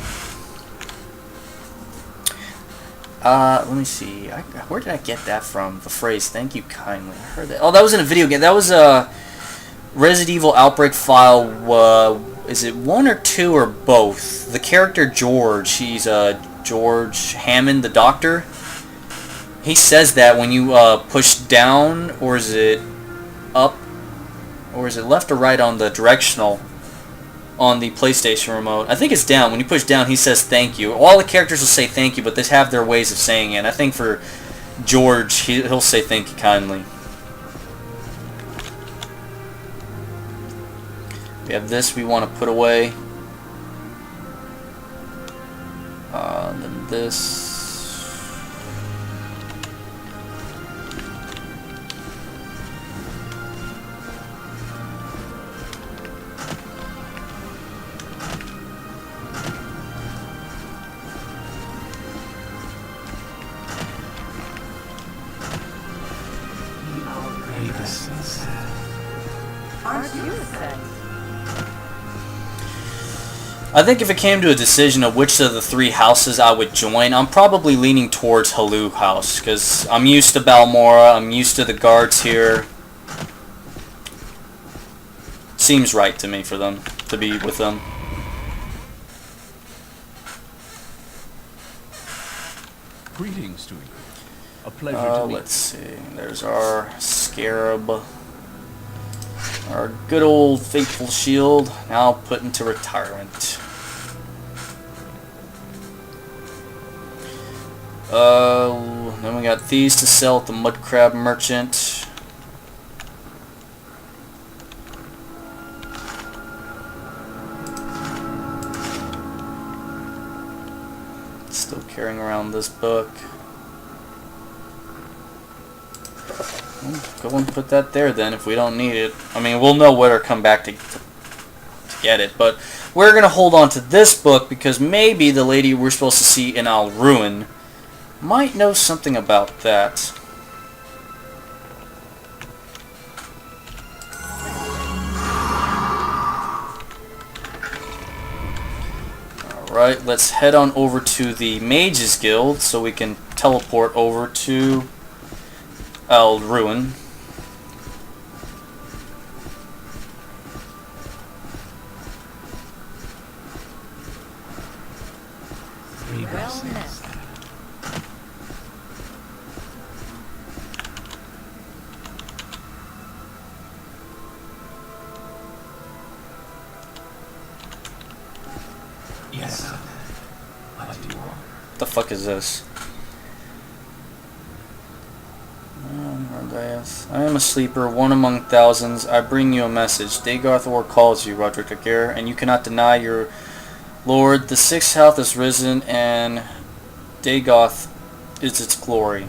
Let me see. Where did I get that from? The phrase, thank you kindly. I heard that. Oh, that was in a video game. That was a Resident Evil Outbreak file. Is it 1 or 2 or both? The character George, he's George Hammond, the doctor. He says that when you push down, or is it up, or is it left or right on the directional on the PlayStation remote? I think it's down. When you push down, he says thank you. All the characters will say thank you, but they have their ways of saying it. And I think for George, he'll say thank you kindly. We have this we want to put away. Then this. I think if it came to a decision of which of the 3 houses I would join, I'm probably leaning towards Hallu House, because I'm used to Balmora, I'm used to the guards here. Seems right to me for them, to be with them. Greetings to you. A pleasure to meet. Let's see, there's our Scarab. Our good old faithful shield, now put into retirement. Then we got these to sell at the Mud Crab Merchant. Still carrying around this book. Go and put that there then if we don't need it. I mean, we'll know where to come back to get it, but we're going to hold on to this book because maybe the lady we're supposed to see in Ald'ruhn might know something about that. Alright, let's head on over to the Mages Guild so we can teleport over to Ald'ruhn. Well met. Yes, sir. What do you want? What the fuck is this? I am a sleeper, one among thousands. I bring you a message. Dagoth Or calls you, Roderick Aguirre, and you cannot deny your Lord. The sixth house has risen, and Dagoth is its glory.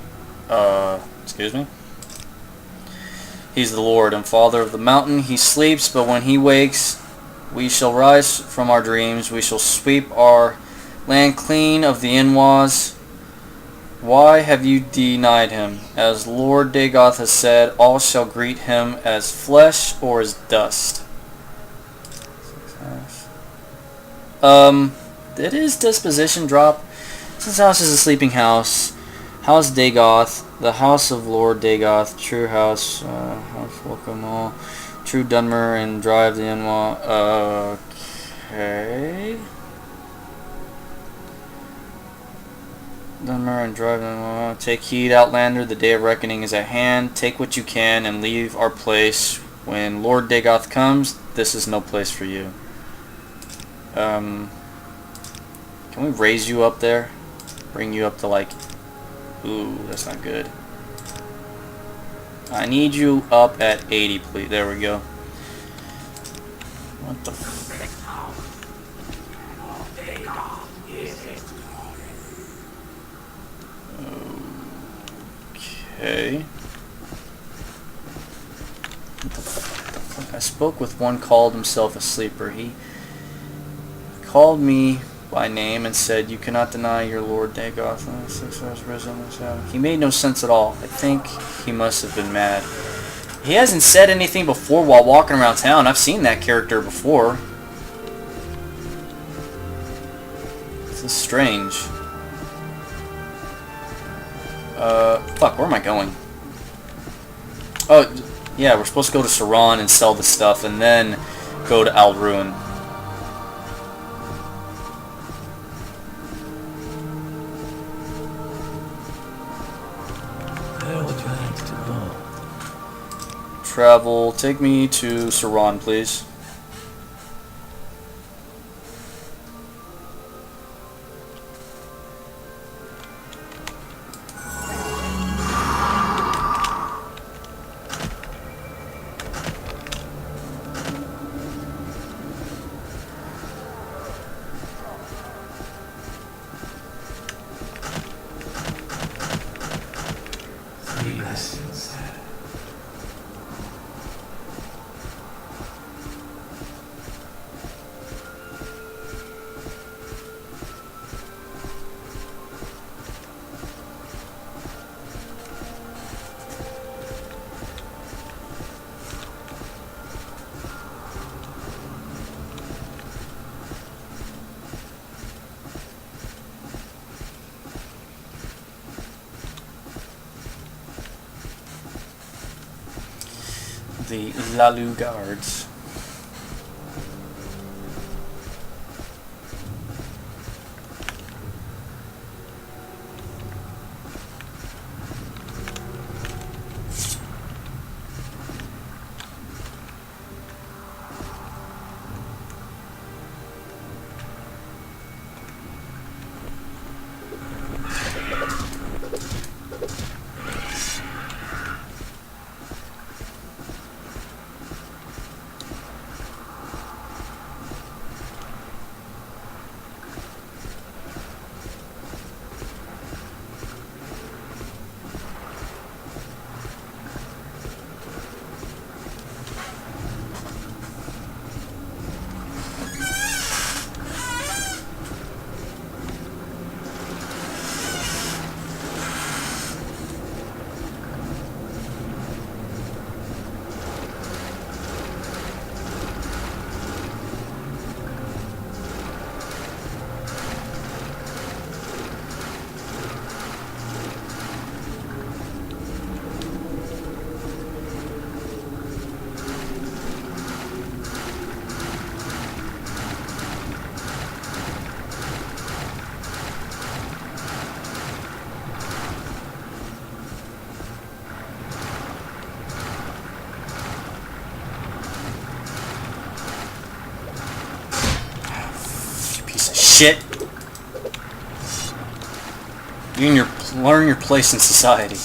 Excuse me? He's the Lord and Father of the mountain. He sleeps, but when he wakes, we shall rise from our dreams. We shall sweep our land clean of the Inwas. Why have you denied him? As Lord Dagoth has said, all shall greet him as flesh or as dust. Did his disposition drop? This house is a sleeping house. House Dagoth, the house of Lord Dagoth, true house, house welcome all, true Dunmer and drive the Inwa. Okay. Dunmer and drive the Inwa. Take heed, Outlander, the day of reckoning is at hand. Take what you can and leave our place. When Lord Dagoth comes, this is no place for you. Can we raise you up there? Bring you up to like... Ooh, that's not good. I need you up at 80, please. There we go. What the f... Okay. What the fuck? I spoke with one called himself a sleeper. He called me by name and said, you cannot deny your Lord Dagoth. He made no sense at all. I think he must have been mad. He hasn't said anything before while walking around town. I've seen that character before. This is strange. Fuck, where am I going? Oh, yeah, we're supposed to go to Saran and sell the stuff and then go to Ald'ruhn. Where would you like to go? Travel, take me to Saran, please. the Lalu guards. Shit. Learn your place in society.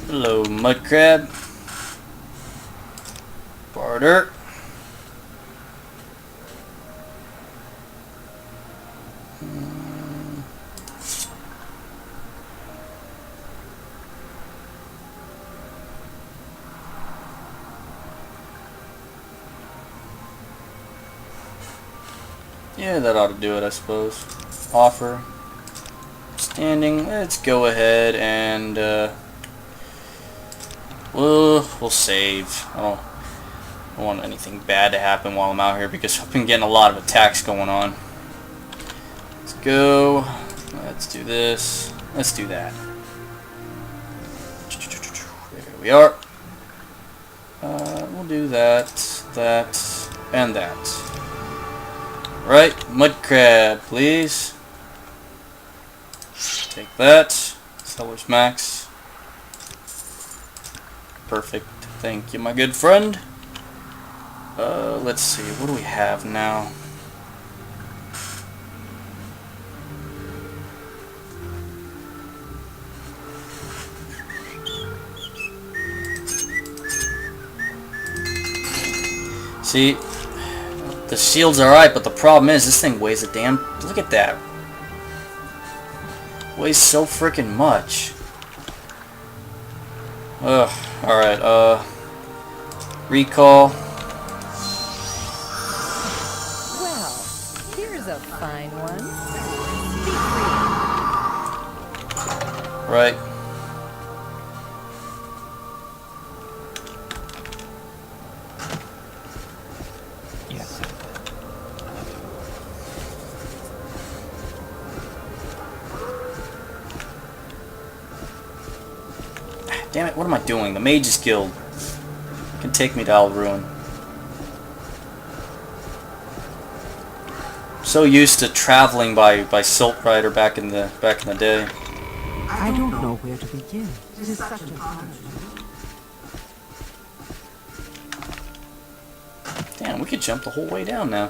Hello, mud crab. Barter. Yeah, that ought to do it, I suppose. Offer. Standing. Let's go ahead and we'll save. I don't want anything bad to happen while I'm out here because I've been getting a lot of attacks going on. Let's go. Let's do this. Let's do that. There we are. We'll do that, that, and that. Right, mud crab, please. Take that. Seller's max. Perfect. Thank you, my good friend. Let's see. What do we have now? See, the shield's alright, but the problem is this thing weighs a damn... Look at that. Weighs so freaking much. Ugh, alright, recall. Well, here's a fine one. Right. Yes. Damn it, what am I doing? The Mage's Guild can take me to Ald'ruhn. So used to traveling by Silt Rider back in the day. I don't know where to begin. It is such an honor. Damn, we could jump the whole way down now.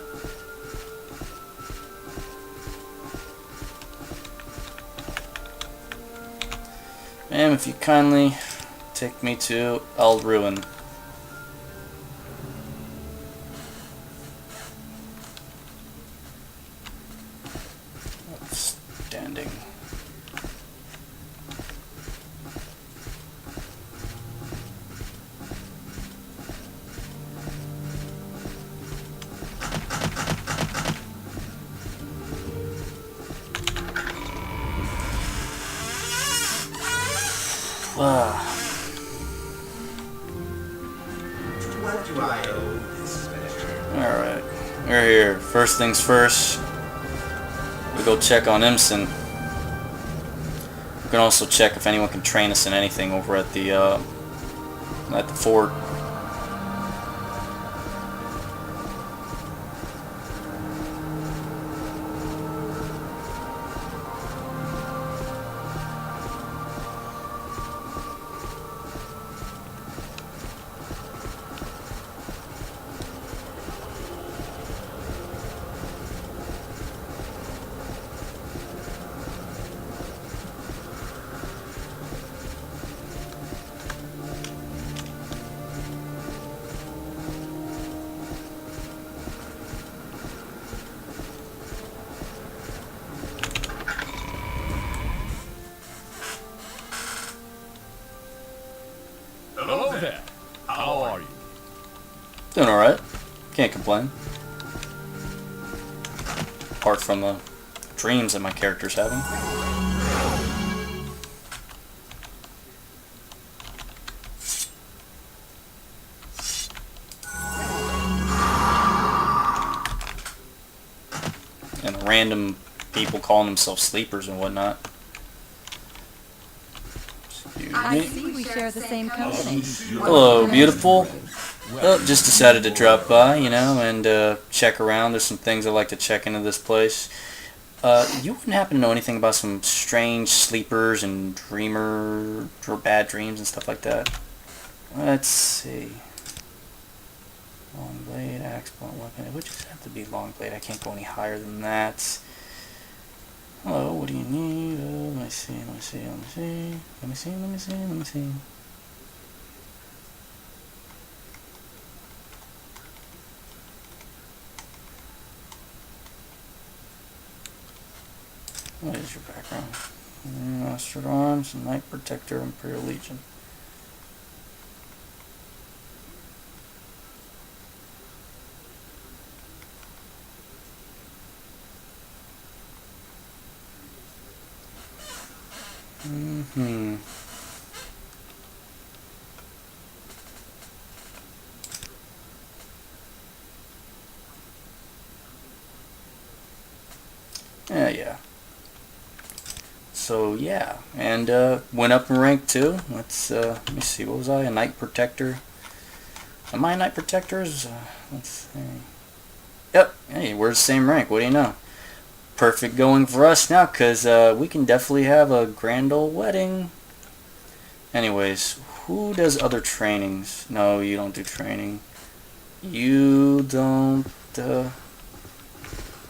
Ma'am, if you kindly take me to Ald'ruhn. Outstanding. Alright, we're here. First things first, we go check on Imson. We can also check if anyone can train us in anything over at the fort. Hello there. How are you? Doing alright. Can't complain. Apart from the dreams that my character's having. And random people calling themselves sleepers and whatnot. I see we share the same company. Hello, beautiful. Oh, just decided to drop by, you know, and check around. There's some things I like to check into this place. You wouldn't happen to know anything about some strange sleepers and dreamer or bad dreams and stuff like that? Let's see. Long blade, axe, blunt weapon. It would just have to be long blade. I can't go any higher than that. Hello, what do you need? Let me see, let me see, let me see. Let me see, let me see, let me see. What is your background? Master at Arms, Knight Protector, Imperial Legion. Yeah. So yeah, and went up in rank too. Let's let me see. What was I? A Knight Protector. Am I a Knight Protector? Let's see. Yep. Hey, we're the same rank. What do you know? Perfect going for us now, cause we can definitely have a grand old wedding. Anyways, who does other trainings? No, you don't do training. You don't.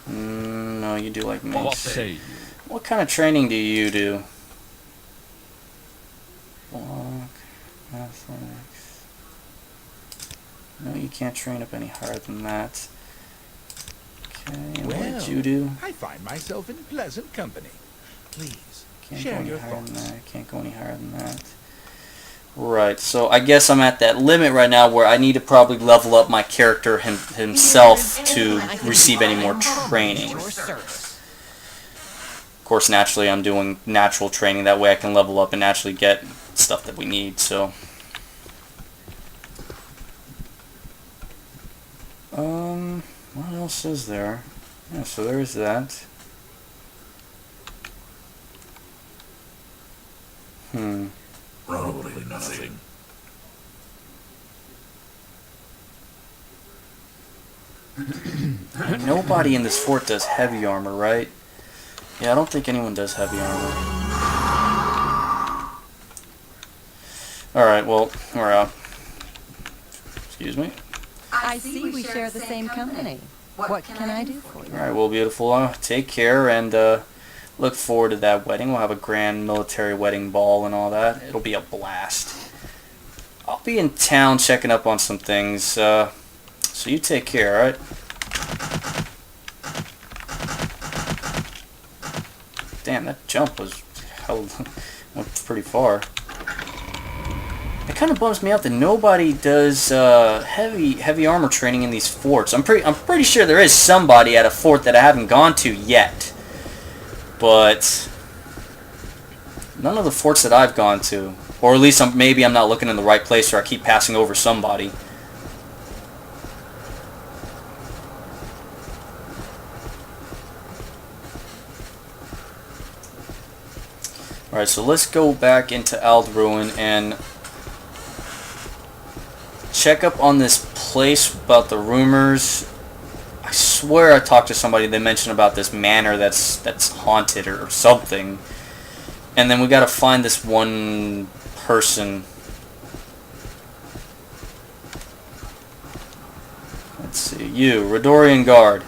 No, you do like me. What say you? What kind of training do you do? Block, athletics. No, you can't train up any higher than that. Okay, and what did you do? I find myself in pleasant company. Please, Can't share go any your higher than thoughts. that. Can't go any higher than that. Right, so I guess I'm at that limit right now where I need to probably level up my character himself to receive any more training. Of course, naturally, I'm doing natural training. That way I can level up and actually get stuff that we need, so. What else is there? Yeah, so there's that. Probably nothing. Nobody in this fort does heavy armor, right? Yeah, I don't think anyone does heavy armor. Alright, well, we're out. Excuse me? I see we share the same company. What can I do for you? Alright, well, beautiful. Take care and look forward to that wedding. We'll have a grand military wedding ball and all that. It'll be a blast. I'll be in town checking up on some things. So you take care, alright? Damn, that jump was went pretty far. It kind of bums me out that nobody does heavy armor training in these forts. I'm pretty sure there is somebody at a fort that I haven't gone to yet, but none of the forts that I've gone to, or at least maybe I'm not looking in the right place, or I keep passing over somebody. Alright, so let's go back into Ald'ruhn and check up on this place about the rumors. I swear I talked to somebody, they mentioned about this manor that's haunted or something. And then we gotta find this one person. Let's see, you, Redorian Guard.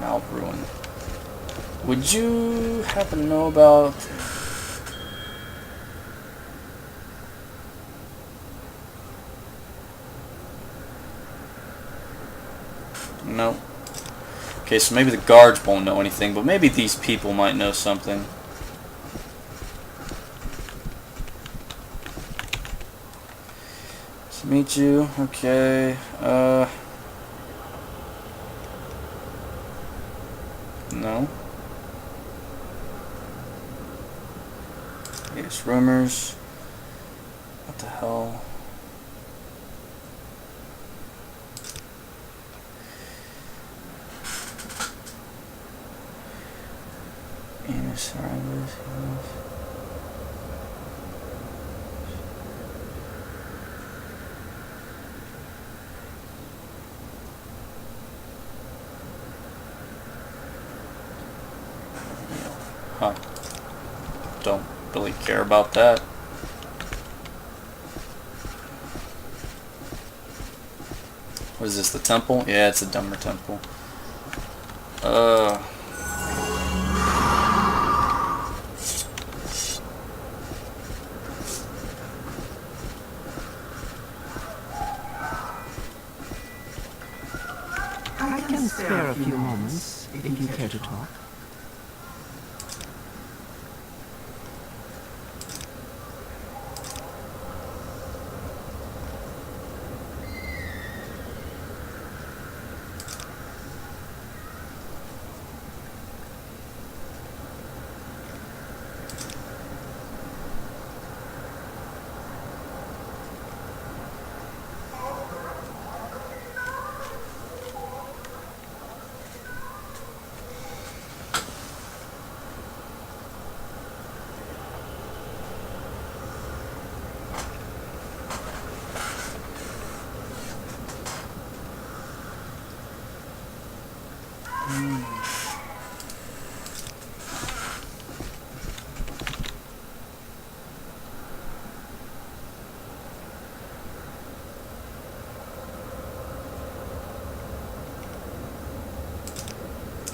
Ald'ruhn. Would you happen to know about... No. Okay, so maybe the guards won't know anything, but maybe these people might know something. Nice to meet you. Okay. No. Yes, rumors. What the hell? Huh. Don't really care about that. What is this, the temple? Yeah, it's a dumber temple. I can spare a few moments if you care to talk.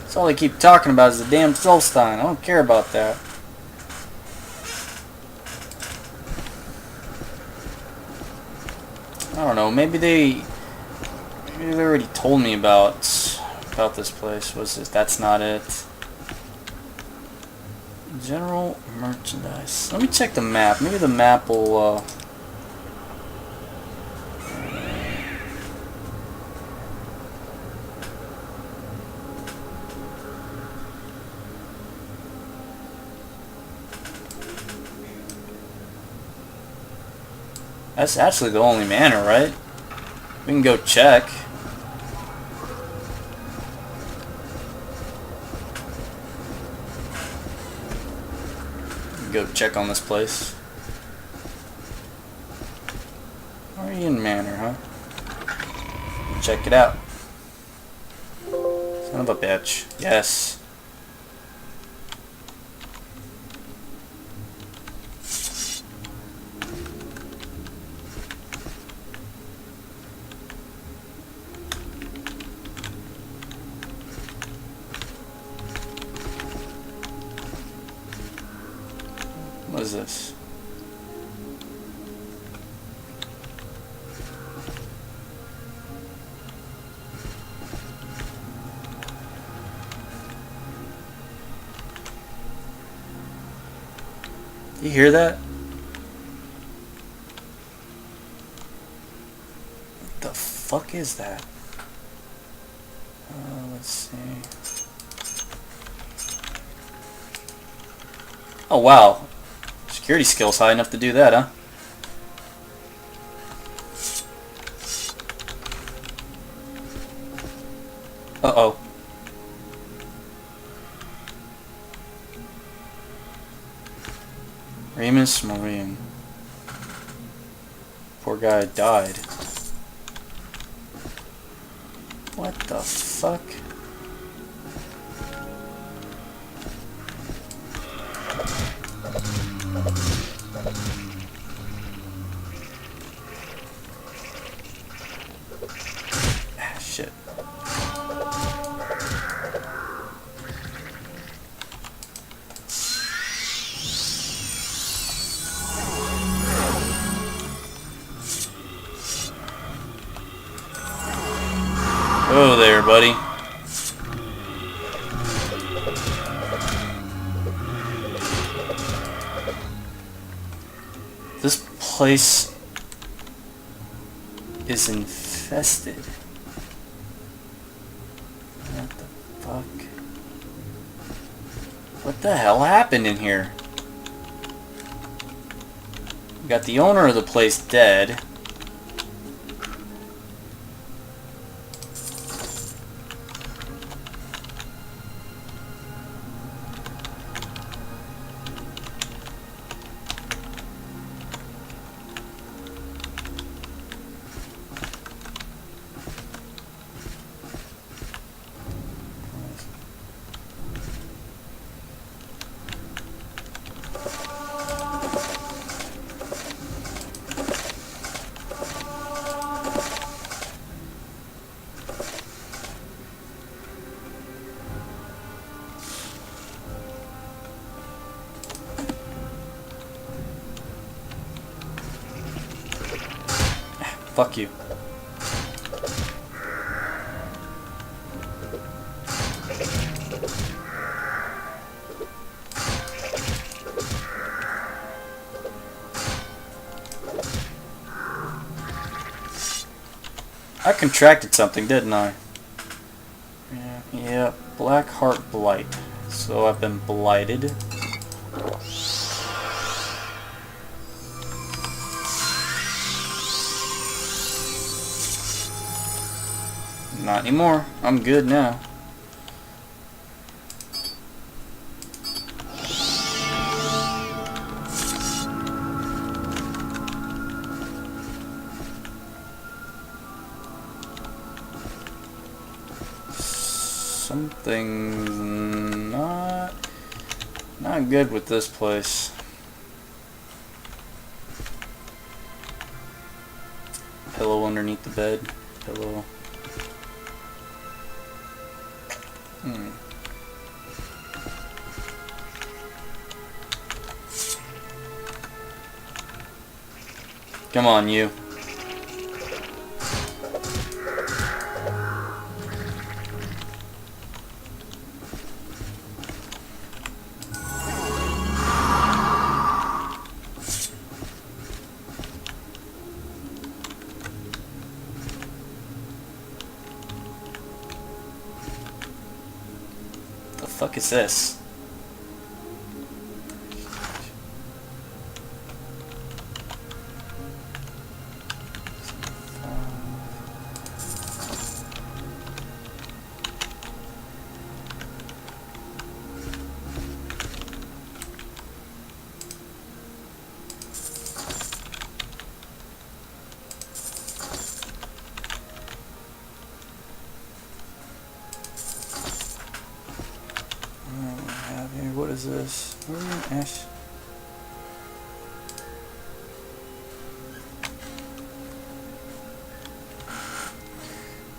That's all they keep talking about is the damn Solstein. I don't care about that. I don't know. Maybe they already told me about this place. What's this? That's not it. General merchandise. Let me check the map. Maybe the map will. That's actually the only manor, right? We can go check. Go check on this place. Aryan Manor, huh? Check it out. Son of a bitch. Yes. What is this? You hear that? What the fuck is that? Let's see. Oh wow. Security skills high enough to do that, huh? Uh-oh. Remus Marine. Poor guy died. What the fuck? Ah, shit. Oh there, buddy. This place is infested. What the fuck? What the hell happened in here? We got the owner of the place dead. Fuck you. I contracted something, didn't I? Yeah, Black Heart Blight. So I've been blighted. Not anymore. I'm good now. Something not good with this place. Pillow underneath the bed. Pillow. Come on, you. The fuck is this? What is this? Ash.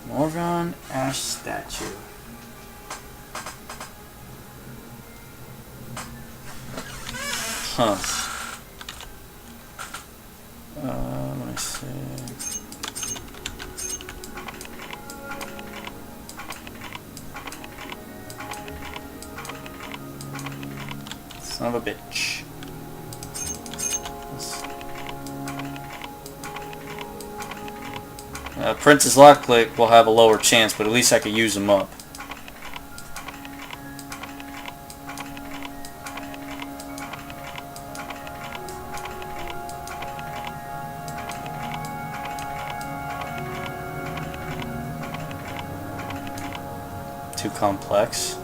Morrowind Ash statue. Huh. Let me see. Son of a bitch. Prince's Lock Click will have a lower chance, but at least I could use them up. Too complex.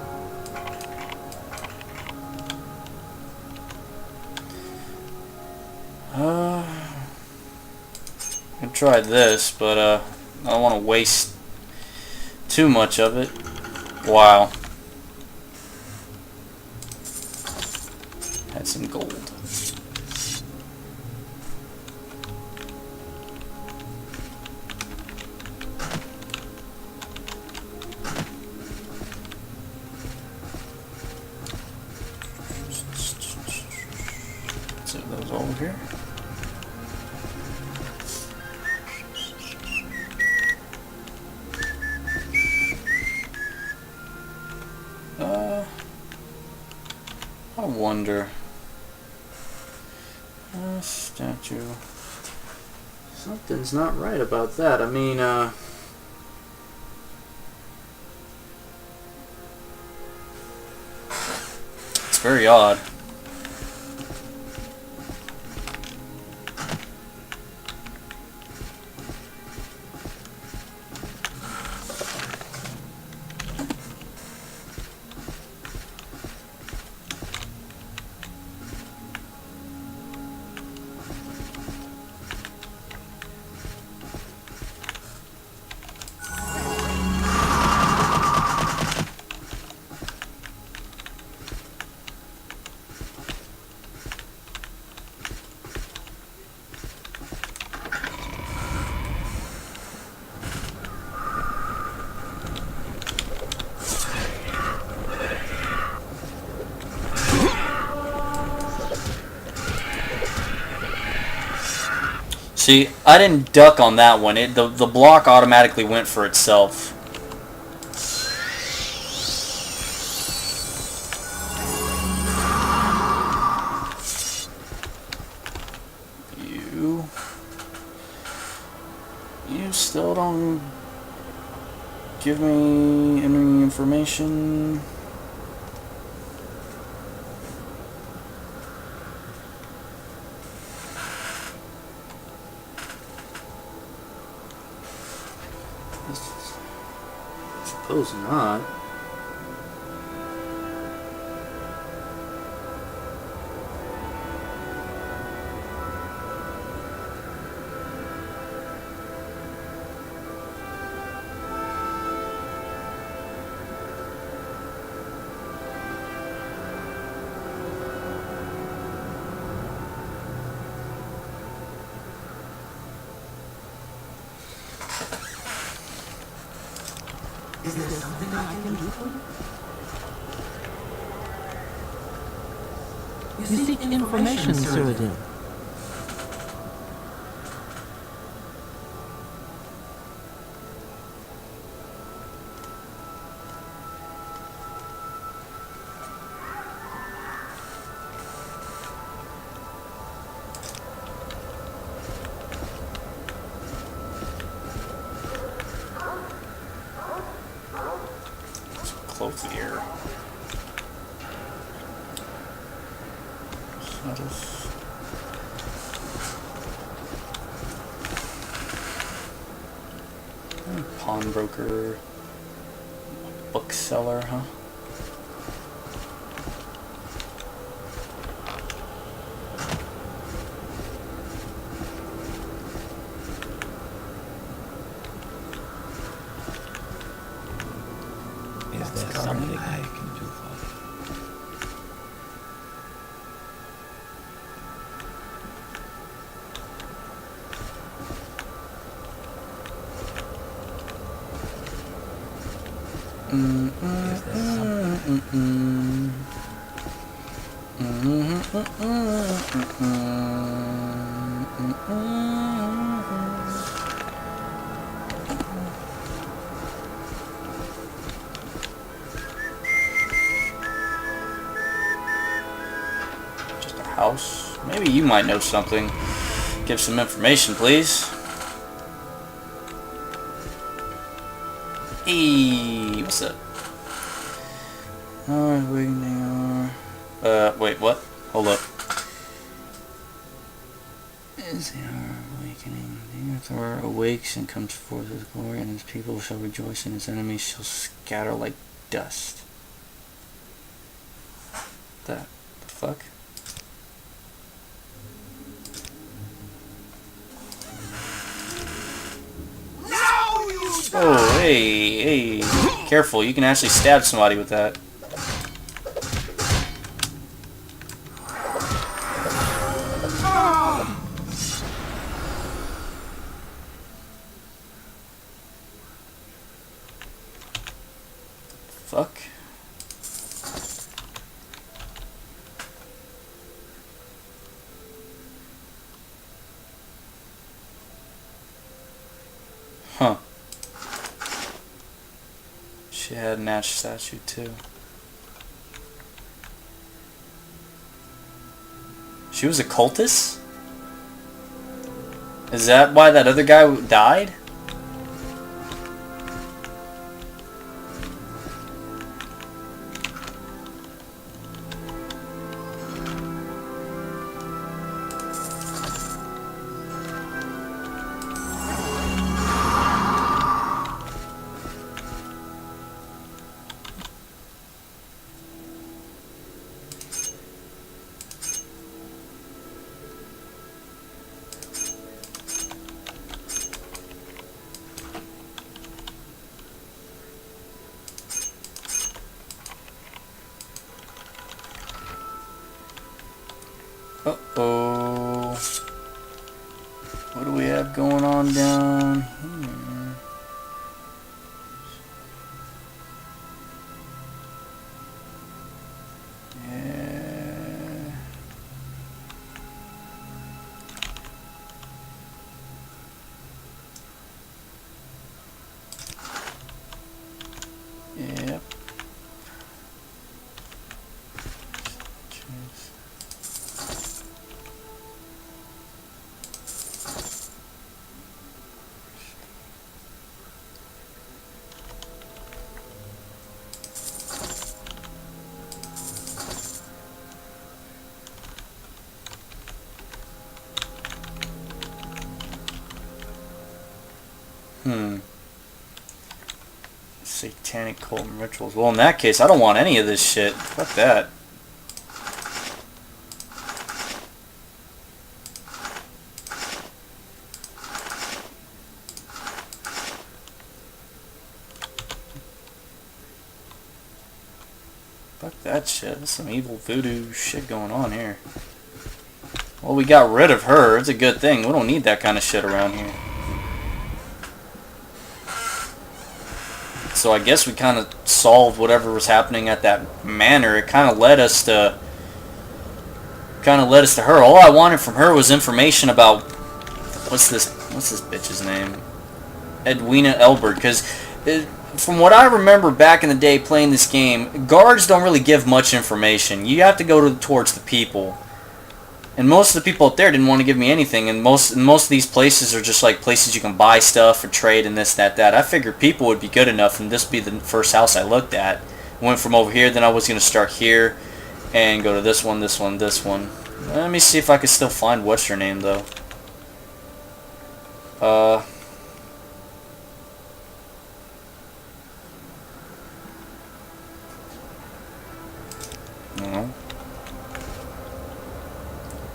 I'll try this, but I don't want to waste too much of it. Wow. Had some gold. So those over here. I wonder. Statue. Something's not right about that. I mean, it's very odd. See, I didn't duck on that one. The block automatically went for itself. You still don't give me any information. Suppose not. Is there something I can do for you? You seek information, Cyrodiil. Close the ear. Pawnbroker, bookseller, huh? Is there something I can do for you? Is there something? Just a house. Maybe you might know something. Give some information, please. Hey, what's up? Wait, what? Hold up. Is the hour of awakening. The Thor awakes and comes forth with glory, and his people shall rejoice, and his enemies shall scatter like dust. The fuck? Oh, hey, careful, you can actually stab somebody with that. Fuck. Huh. She had an ash statue too. She was a cultist? Is that why that other guy died? Uh-oh. What do we have going on down here? Yeah. Yep. Satanic cult and rituals. Well, in that case, I don't want any of this shit. Fuck that. Fuck that shit. There's some evil voodoo shit going on here. Well, we got rid of her. It's a good thing. We don't need that kind of shit around here. So I guess we kind of solved whatever was happening at that manor. It kind of led us to her. All I wanted from her was information about what's this bitch's name? Edwina Elbert, because from what I remember back in the day playing this game, guards don't really give much information. You have to go towards the people. And most of the people up there didn't want to give me anything, and most of these places are just like places you can buy stuff or trade and this, that. I figured people would be good enough, and this would be the first house I looked at. Went from over here, then I was going to start here, and go to this one, this one, this one. Let me see if I can still find what's her name, though. I don't know.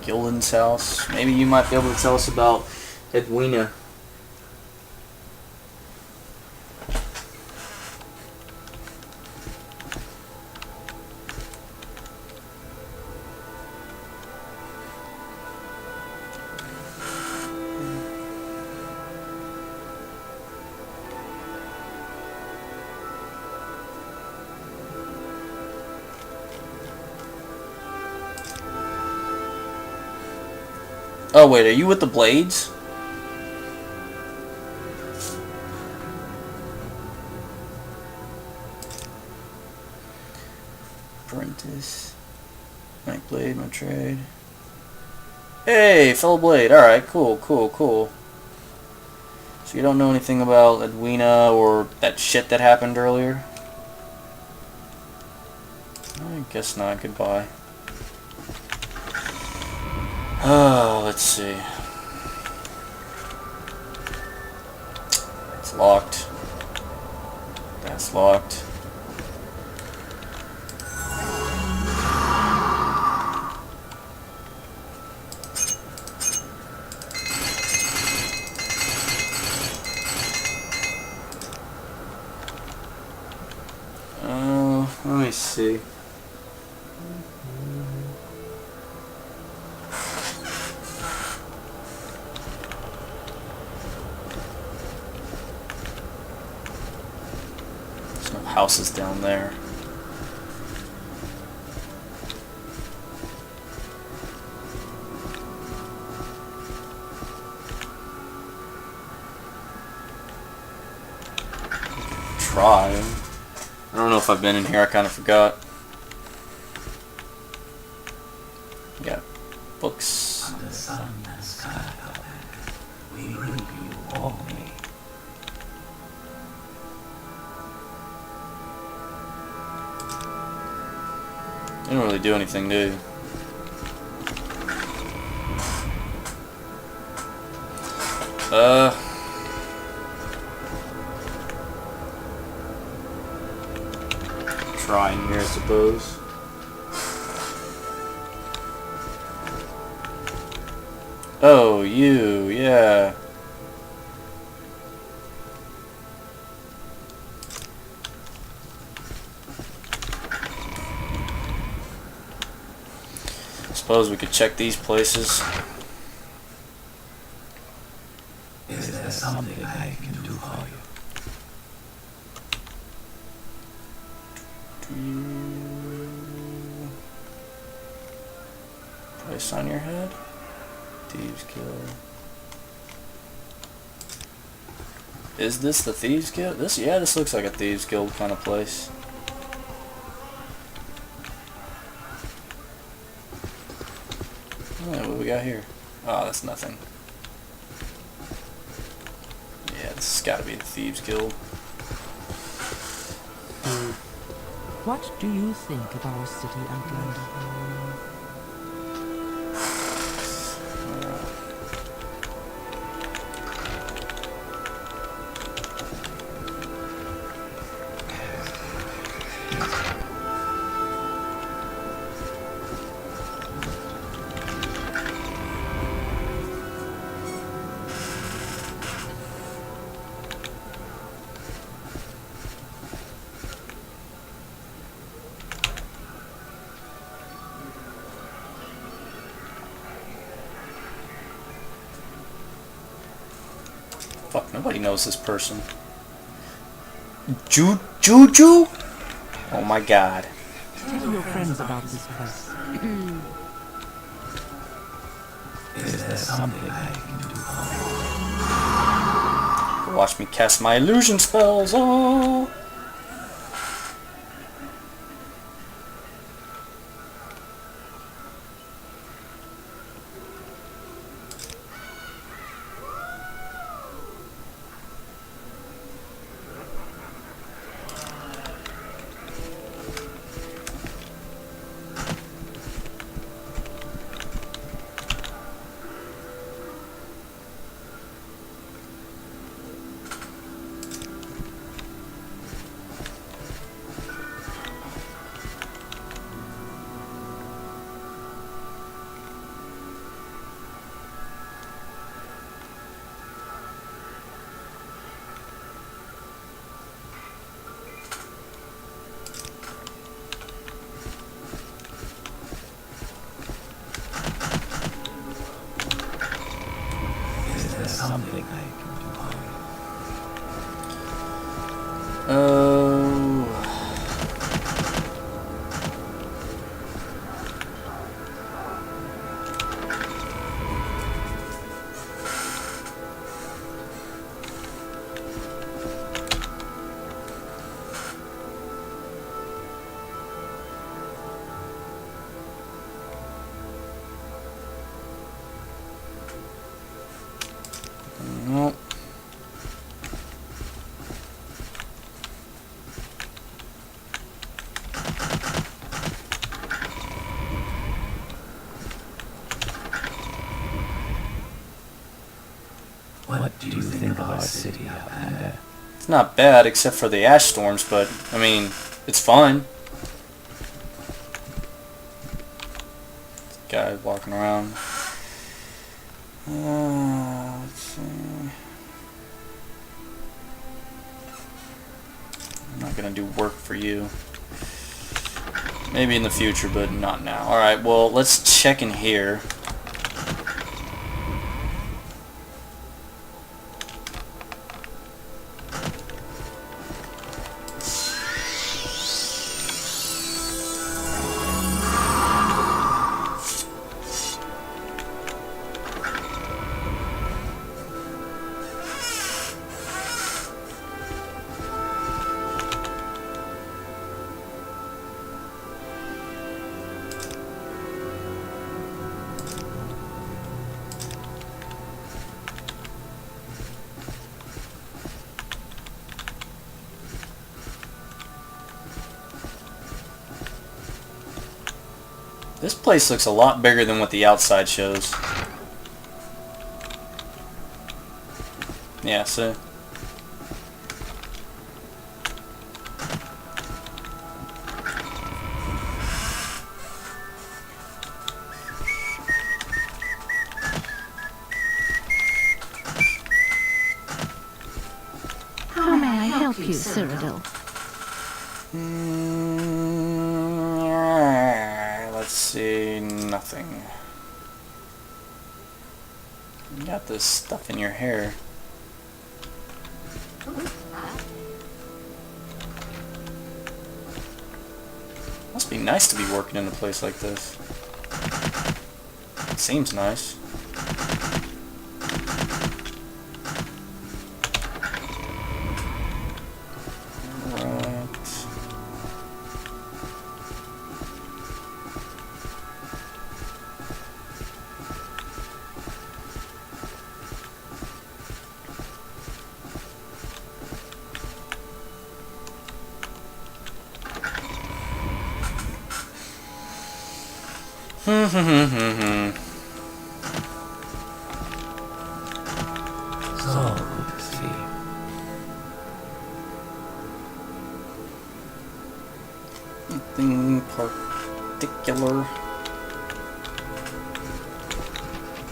Gilden's house. Maybe you might be able to tell us about Edwina. Oh wait, are you with the blades? Apprentice. My blade, my trade. Hey, fellow blade. Alright, cool, cool, cool. So you don't know anything about Edwina or that shit that happened earlier? I guess not. Goodbye. Let's see. It's locked. That's locked. Let me see. There's no houses down there. Try. I don't know if I've been in here, I kind of forgot. Got books. Under sun and sky, we bring you only. They don't really do anything, do you? Try in here, I suppose. Oh, you, yeah. Suppose we could check these places. Is there something I can do for you? Price on your head? Thieves Guild. Is this the Thieves Guild? Yeah, this looks like a Thieves Guild kind of place. Oh, what we got here? Oh, that's nothing. Yeah, this has got to be the Thieves Guild. What do you think of our city, Outlander? Fuck, nobody knows this person. Juju? Oh my god. Tell your friends about this place. Is there something I can do for you? Watch me cast my illusion spells. Oh. Something I can do for you. Oh. What do you think of our city, Outlander? It's not bad, except for the ash storms, but, I mean, it's fine. Guy walking around. Let's see. I'm not gonna do work for you. Maybe in the future, but not now. Alright, well, let's check in here. This place looks a lot bigger than what the outside shows. Yeah, see? How may I help you, Cyrodiil? Let's see, nothing. You got this stuff in your hair. Must be nice to be working in a place like this. It seems nice. So good to see you. Nothing particular.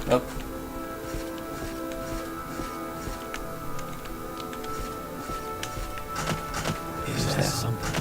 Nope. Is there something?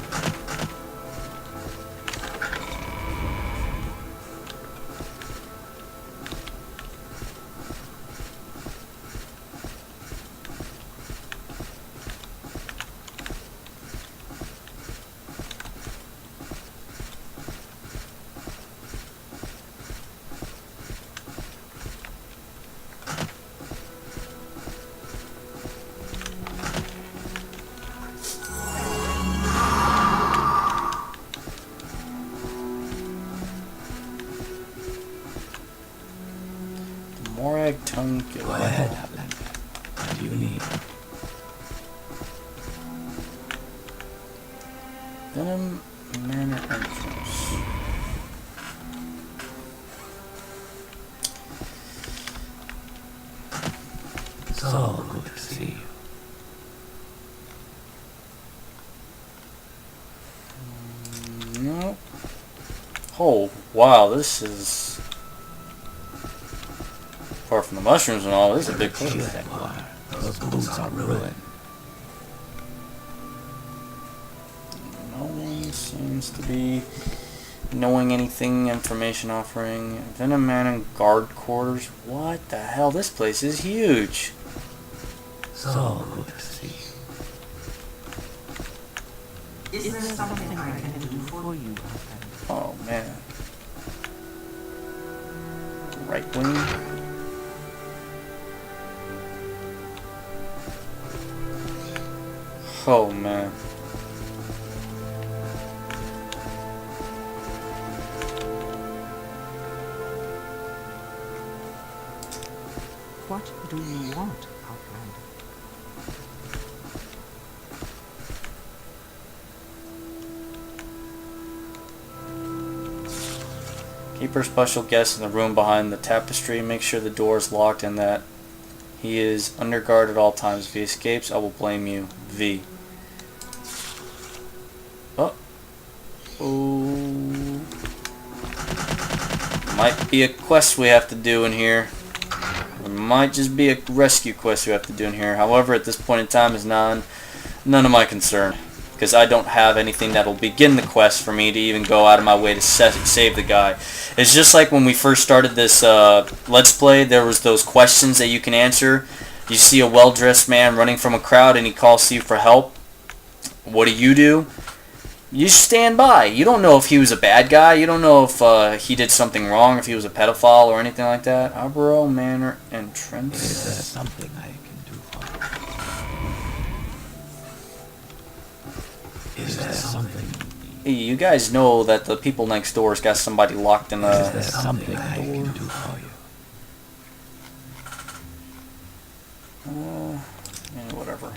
Morag tongue. Go ahead, Outlander. What do you need? Venom Manor entrance. So good to see you. Nope. Oh, wow, this is... Apart from the mushrooms and all, this is a big place. Those boots are ruined. No one seems to be knowing anything. Information offering. Venom Manor guard quarters. What the hell? This place is huge. So good to see you. Is there something I can do for you? Oh man. Right wing. Oh man. What do you want, Outlander? Keep her special guest in the room behind the tapestry. Make sure the door is locked and that He is under guard at all times. If he escapes, I will blame you. V. Oh. Oh. Might be a quest we have to do in here. It might just be a rescue quest we have to do in here. However, at this point in time, is none of my concern. Because I don't have anything that'll begin the quest for me to even go out of my way to save the guy. It's just like when we first started this Let's Play, there was those questions that you can answer. You see a well-dressed man running from a crowd and he calls to you for help. What do? You stand by. You don't know if he was a bad guy. You don't know if he did something wrong, if he was a pedophile or anything like that. Ald'ruhn Manor entrance. Is there something I can do for you? Is there something? Hey, you guys know that the people next door's got somebody locked in Is there a something I can do for you? yeah, whatever.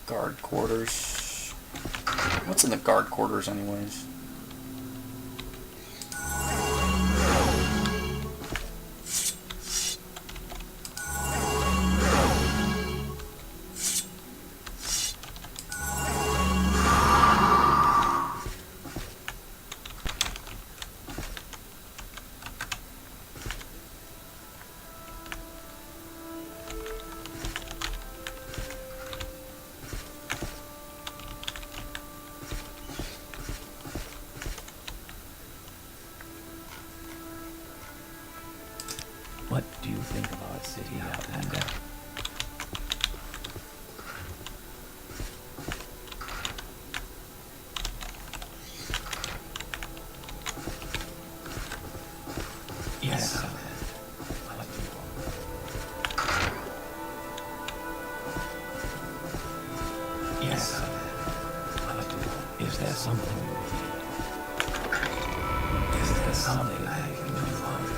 Guard quarters. What's in the guard quarters anyways? What do you think about City Outlander? Yes, sir. What do you want? Yes, sir. What do you want? Is there something you need? Is there something I can do for you?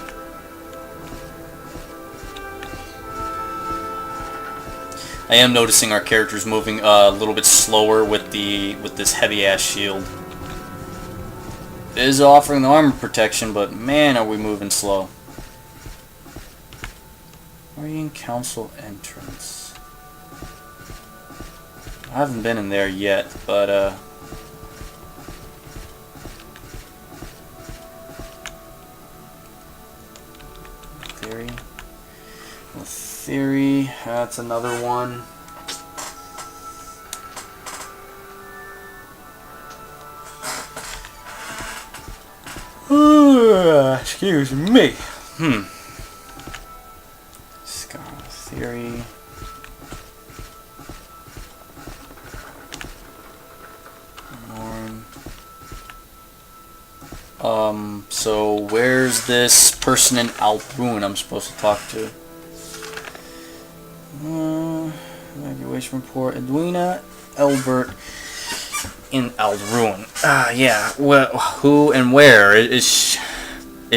I am noticing our characters moving a little bit slower with this heavy ass shield. It is offering the armor protection, but man, are we moving slow. Guardian Council entrance. I haven't been in there yet, but theory, that's another one. Excuse me. Scarlet theory. So where's this person in Ald'ruhn I'm supposed to talk to? Evacuation report. Edwina Elbert in Ald'ruhn. Yeah. Well, who and where is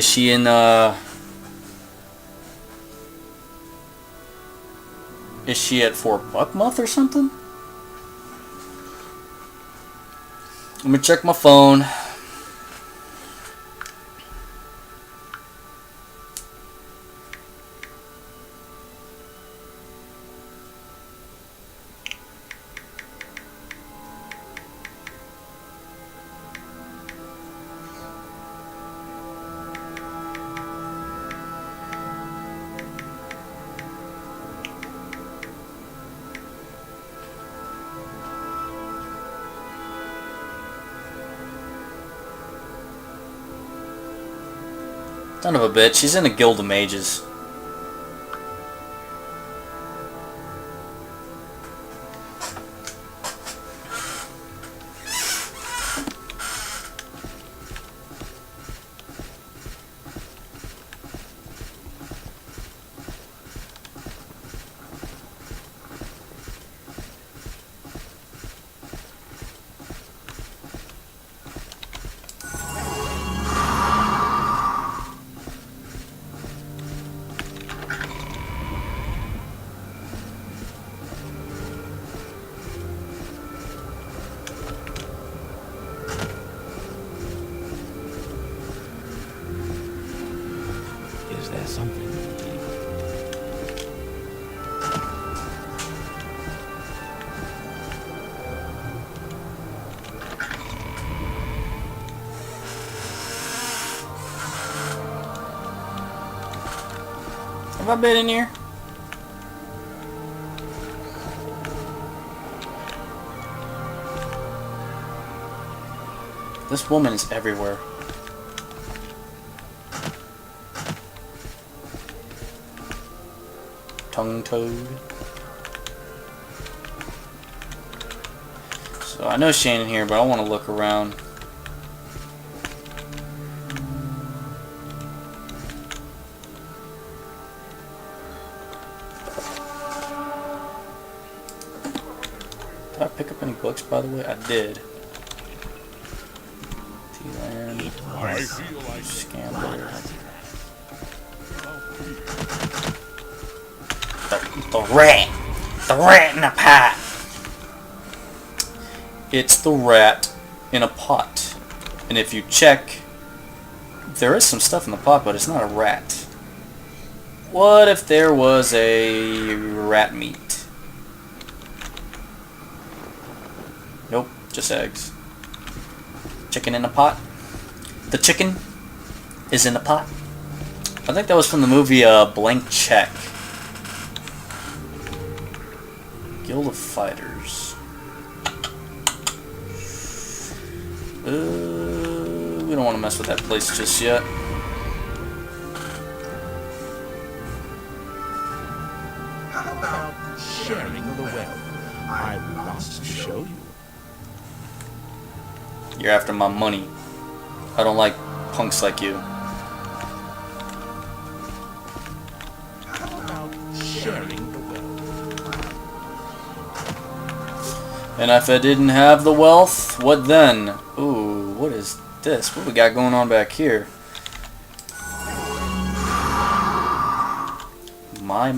she in? Is she at Fort Buckmouth or something? Let me check my phone. Son of a bitch, she's in a guild of mages. Have I been in here? This woman is everywhere. Tongue toad. So I know she ain't in here, but I want to look around. Did I pick up any books, by the way? I did. T-Land. Scambler. The rat! The rat in a pot! It's the rat in a pot. And if you check, there is some stuff in the pot, but it's not a rat. What if there was a rat meat? Nope, just eggs. Chicken in a pot. The chicken is in the pot. I think that was from the movie Blank Check. Guild of Fighters. We don't want to mess with that place just yet. How about sharing the wealth? I would love to show you. You're after my money. I don't like punks like you. How about sharing the wealth? And if I didn't have the wealth, what then? Ooh, what is this? What we got going on back here? My.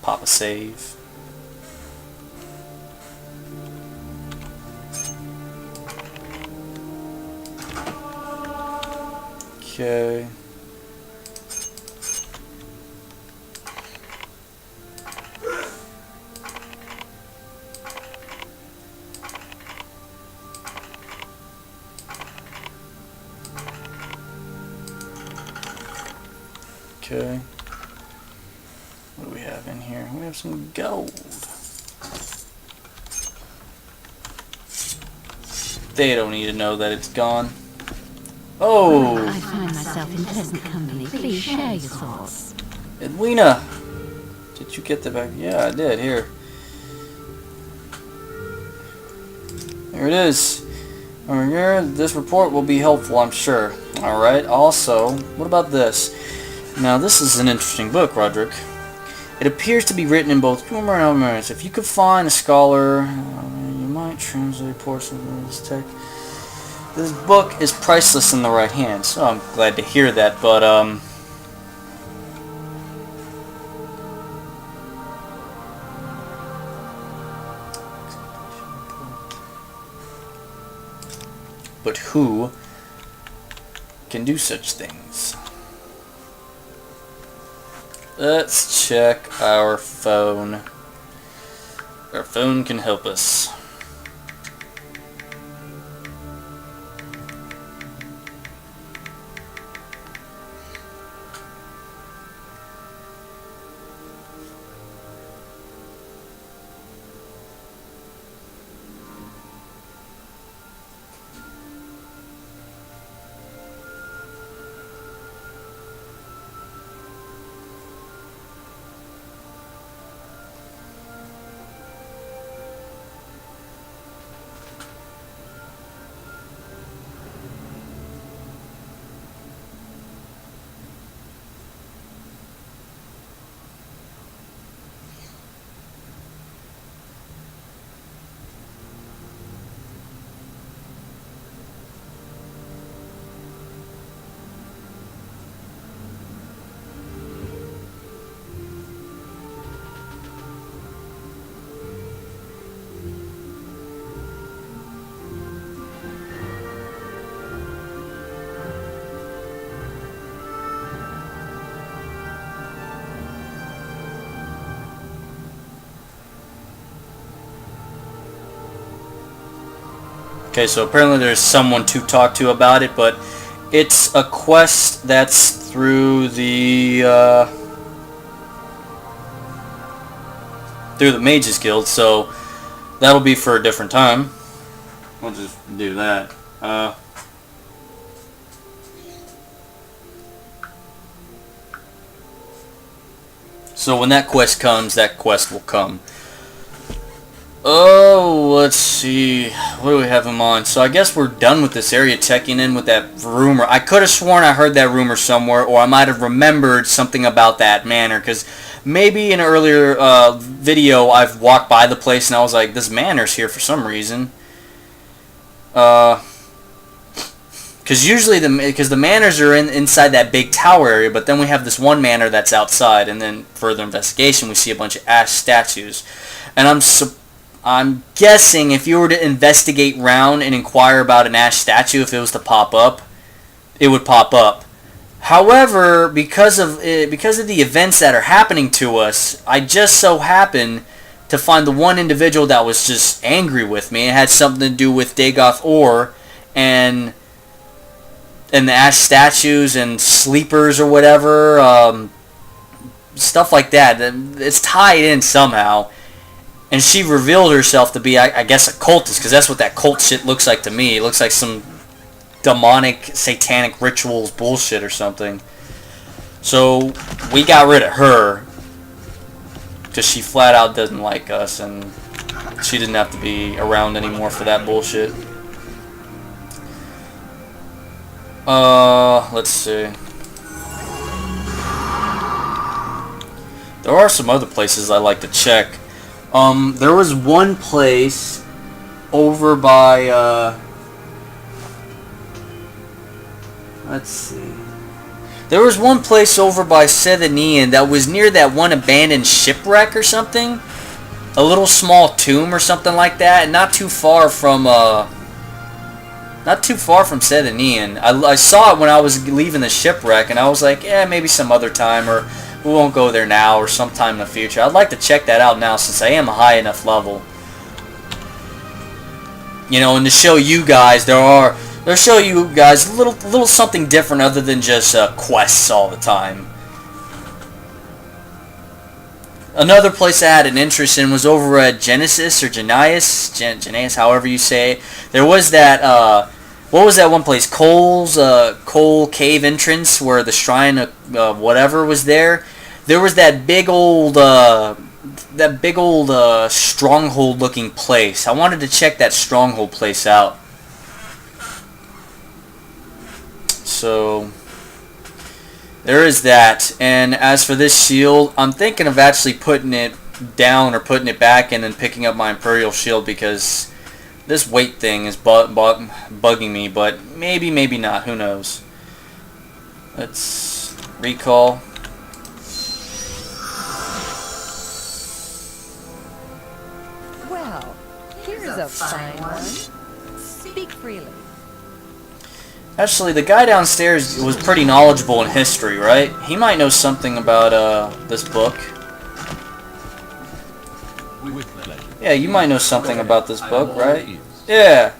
Pop a save. Okay. Okay. What do we have in here? We have some gold. They don't need to know that it's gone. Oh! I find myself in pleasant company. Please share your thoughts. Edwina! Did you get the back? Yeah, I did. Here. Here it is. Over here, this report will be helpful, I'm sure. Alright, also, what about this? Now, this is an interesting book, Roderick. It appears to be written in both humor and elements. If you could find a scholar, you might translate portions of this text. This book is priceless in the right hand, so I'm glad to hear that, but, but who can do such things? Let's check our phone. Our phone can help us. Okay, so apparently there's someone to talk to about it, but It's a quest that's through the Mages Guild, so that'll be for a different time. We'll just do that. So when that quest comes, that quest will come. Oh, let's see. What do we have him on? So I guess we're done with this area, checking in with that rumor. I could have sworn I heard that rumor somewhere, or I might have remembered something about that manor, because maybe in an earlier video I've walked by the place and I was like, this manor's here for some reason. Because usually the manors are inside that big tower area, but then we have this one manor that's outside, and then further investigation we see a bunch of ash statues. And I'm guessing if you were to investigate round and inquire about an ash statue, if it was to pop up, it would pop up. However, because of the events that are happening to us, I just so happened to find the one individual that was just angry with me. It had something to do with Dagoth Ore and the ash statues and sleepers or whatever, stuff like that. It's tied in somehow. And she revealed herself to be, I guess, a cultist, because that's what that cult shit looks like to me. It looks like some demonic, satanic rituals bullshit or something. So, we got rid of her, because she flat out doesn't like us, and she didn't have to be around anymore for that bullshit. Let's see. There are some other places I like to check. There was one place over by, let's see. There was one place over by Sethanian that was near that one abandoned shipwreck or something. A little small tomb or something like that, not too far from, Sethanian. I saw it when I was leaving the shipwreck, and I was like, maybe some other time, or we won't go there now, or sometime in the future. I'd like to check that out now, since I am a high enough level. You know, and to show you guys, they'll show you guys a little something different other than just quests all the time. Another place I had an interest in was over at Genesis, or Genesis, however you say it. There was that, what was that one place? Coal Cave entrance where the shrine of whatever was there. There was that big old stronghold looking place. I wanted to check that stronghold place out. So there is that. And as for this shield, I'm thinking of actually putting it down or putting it back and then picking up my Imperial shield, because this weight thing is bugging me, but maybe not. Who knows? Let's recall. Well, here's a fine one. Speak freely. Actually, the guy downstairs was pretty knowledgeable in history, right? He might know something about this book. Yeah, you might know something about this book, right? Yeah.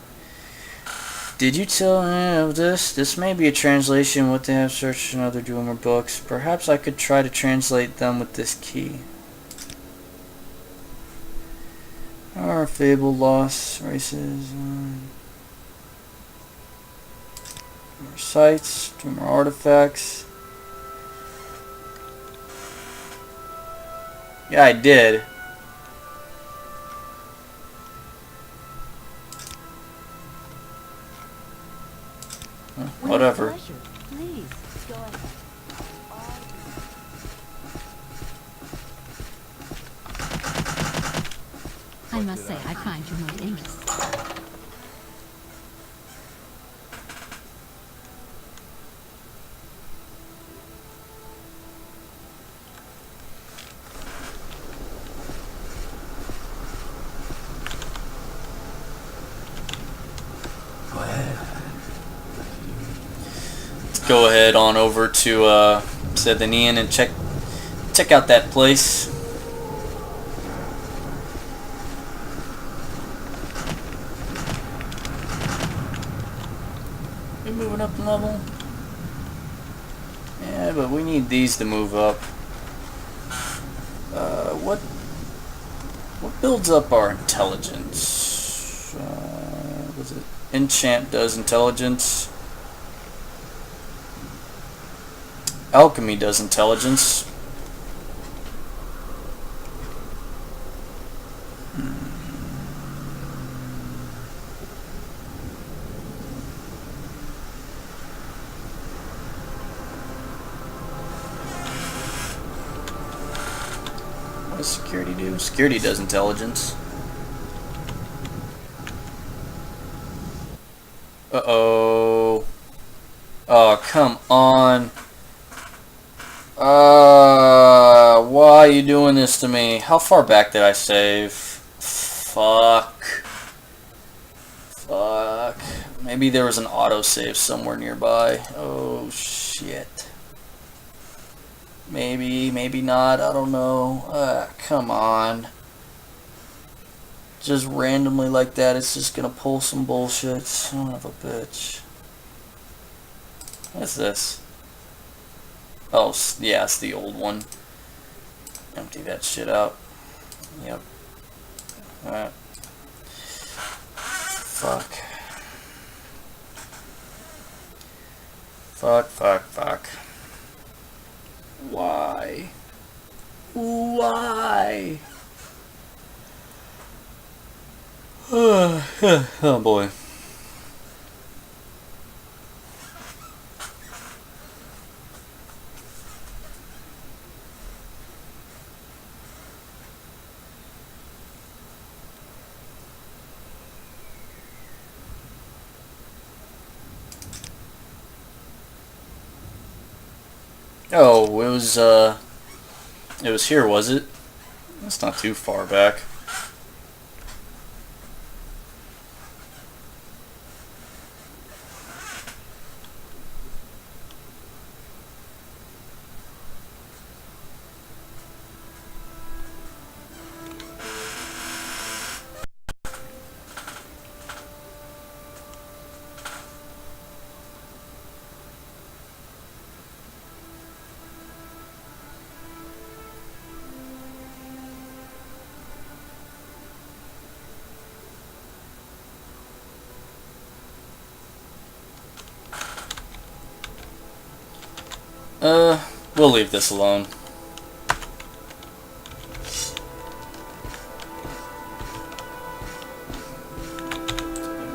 Did you tell any of this? This may be a translation. What they have searched in other Dwemer books. Perhaps I could try to translate them with this key. Our fable, lost races, more sites, Dwemer artifacts. Yeah, I did. Whatever. Please, go ahead. I must say, I find you most interesting. Go ahead on over to Sethanian and check out that place. Are you moving up in level? Yeah, but we need these to move up. What builds up our intelligence? Was it enchant does intelligence? Alchemy does intelligence. What does security do? Security does intelligence. Uh-oh. Oh, come on. Why are you doing this to me? How far back did I save? Fuck. Fuck. Maybe there was an autosave somewhere nearby. Oh, shit. Maybe, maybe not. I don't know. Come on. Just randomly like that, it's just gonna pull some bullshit. Son of a bitch. What's this? Oh, yeah, it's the old one. Empty that shit out. Yep. Alright. Fuck. Fuck, fuck, fuck. Why? Why? Oh boy. Oh, it was here, was it? That's not too far back. We'll leave this alone.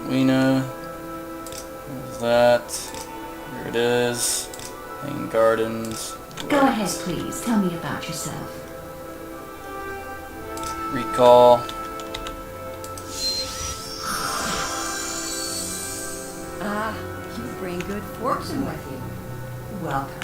Wiener. There's that. Here it is. Hanging Gardens. Go ahead, please. Tell me about yourself. Recall. Ah, you bring good fortune with you. Welcome.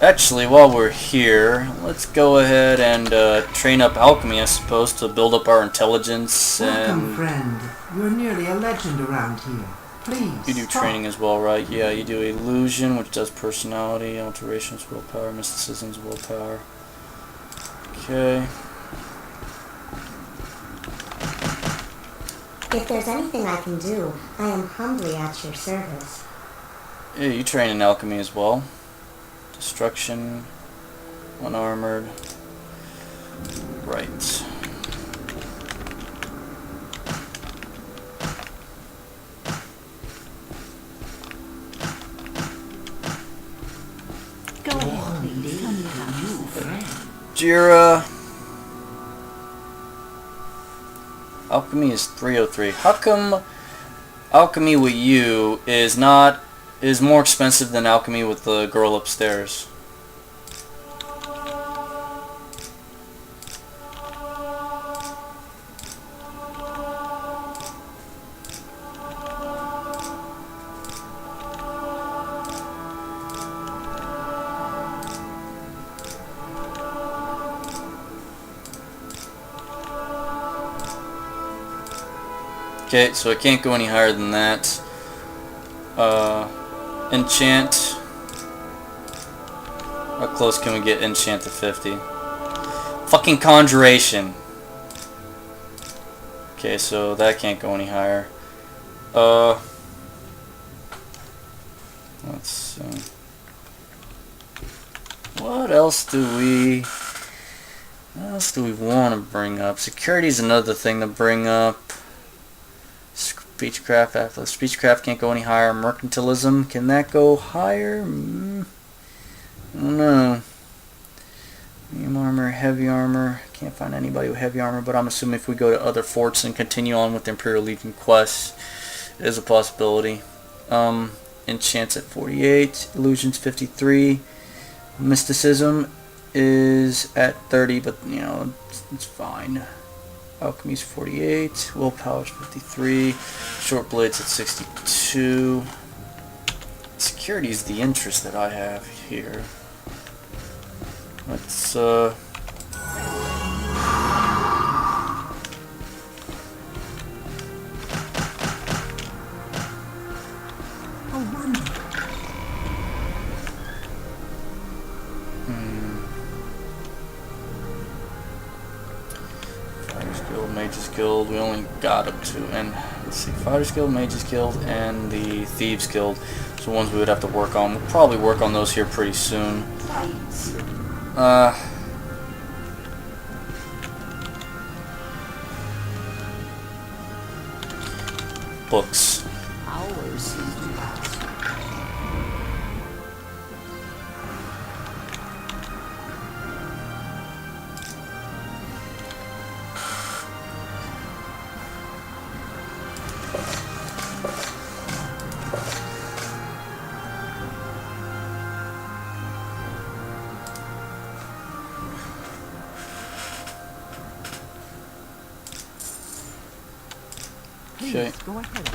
Actually, while we're here, let's go ahead and train up alchemy, I suppose, to build up our intelligence. Welcome, And friend. You're nearly a legend around here. Please. you do training as well, right? Yeah, you do illusion, which does personality, alterations, willpower, mysticism's willpower. Okay. If there's anything I can do, I am humbly at your service. Yeah, you train in alchemy as well. Destruction, unarmored. Right. Go ahead, please. Tell me about yourself. Jira. Alchemy is 303. How come alchemy with you is more expensive than alchemy with the girl upstairs? Okay, so I can't go any higher than that. Enchant. How close can we get enchant to 50? Fucking conjuration. Okay, so that can't go any higher. Let's see. What else do we want to bring up? Security is another thing to bring up. Speechcraft, athlete. Speechcraft can't go any higher. Mercantilism, can that go higher? I don't know. Medium armor, heavy armor. Can't find anybody with heavy armor, but I'm assuming if we go to other forts and continue on with the Imperial Legion quests, it is a possibility. Enchants at 48, illusions 53, mysticism is at 30, but you know, it's fine. Alchemy's 48, willpower's 53, short blades at 62. Security is the interest that I have here. Let's Fighters Guild, Mages Guild, we only got up to, and let's see, Fighters Guild, Mages Guild, and the Thieves Guild. So ones we would have to work on. We'll probably work on those here pretty soon. Books. Okay. Go ahead.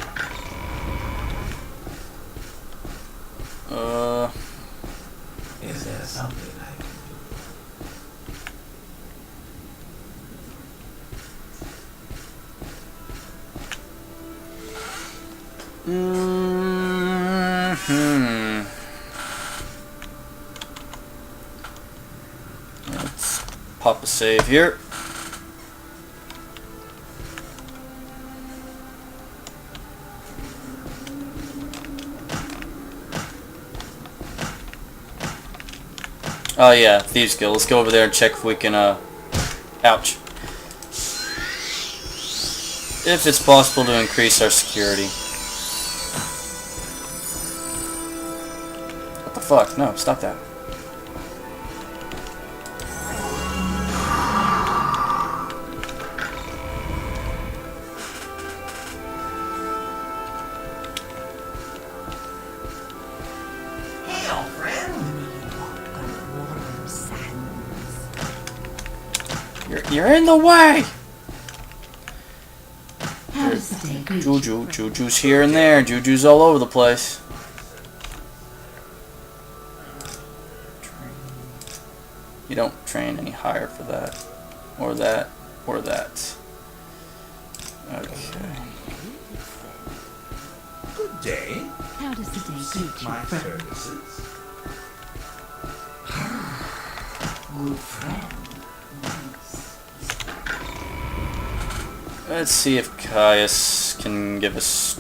Is there something I can Let's pop a save here. Oh yeah, Thieves Guild. Let's go over there and check if we can, ouch. If it's possible to increase our security. What the fuck? No, stop that. You're in the way! Juju's here and there. Juju's all over the place. You don't train any higher for that. Or that. Or that. Okay. Good day. How does the day treat you? My services. Good friend. Let's see if Caius can give us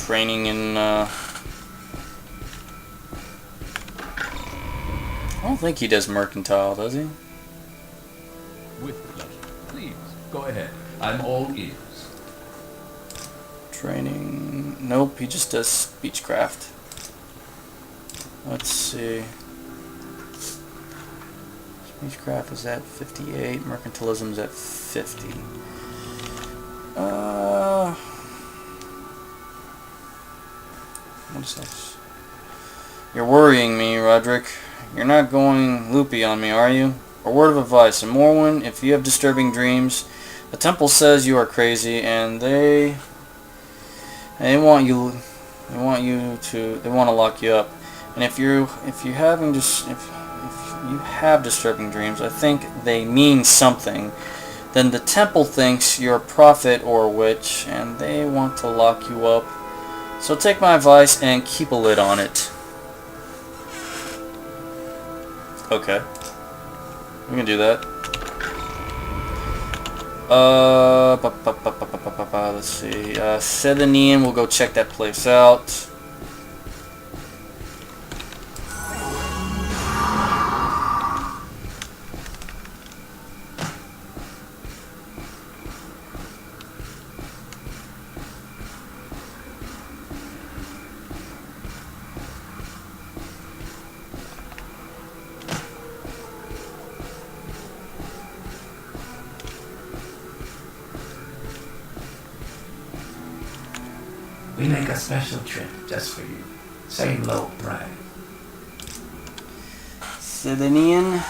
training in I don't think he does mercantile, does he? With pleasure. Please, go ahead. I'm all ears. Training, nope, he just does speechcraft. Let's see. Speechcraft is at 58, mercantilism is at 50. What's this? You're worrying me, Roderick. You're not going loopy on me, are you? A word of advice. In Morrowind, if you have disturbing dreams, the temple says you are crazy, and they want to lock you up. And if you have disturbing dreams, I think they mean something. then the temple thinks you're a prophet or a witch, and they want to lock you up. So take my advice and keep a lid on it. Okay. We can do that. Let's see. Sedanian, we'll go check that place out. We make a special trip just for you. Same low price. Sedanian.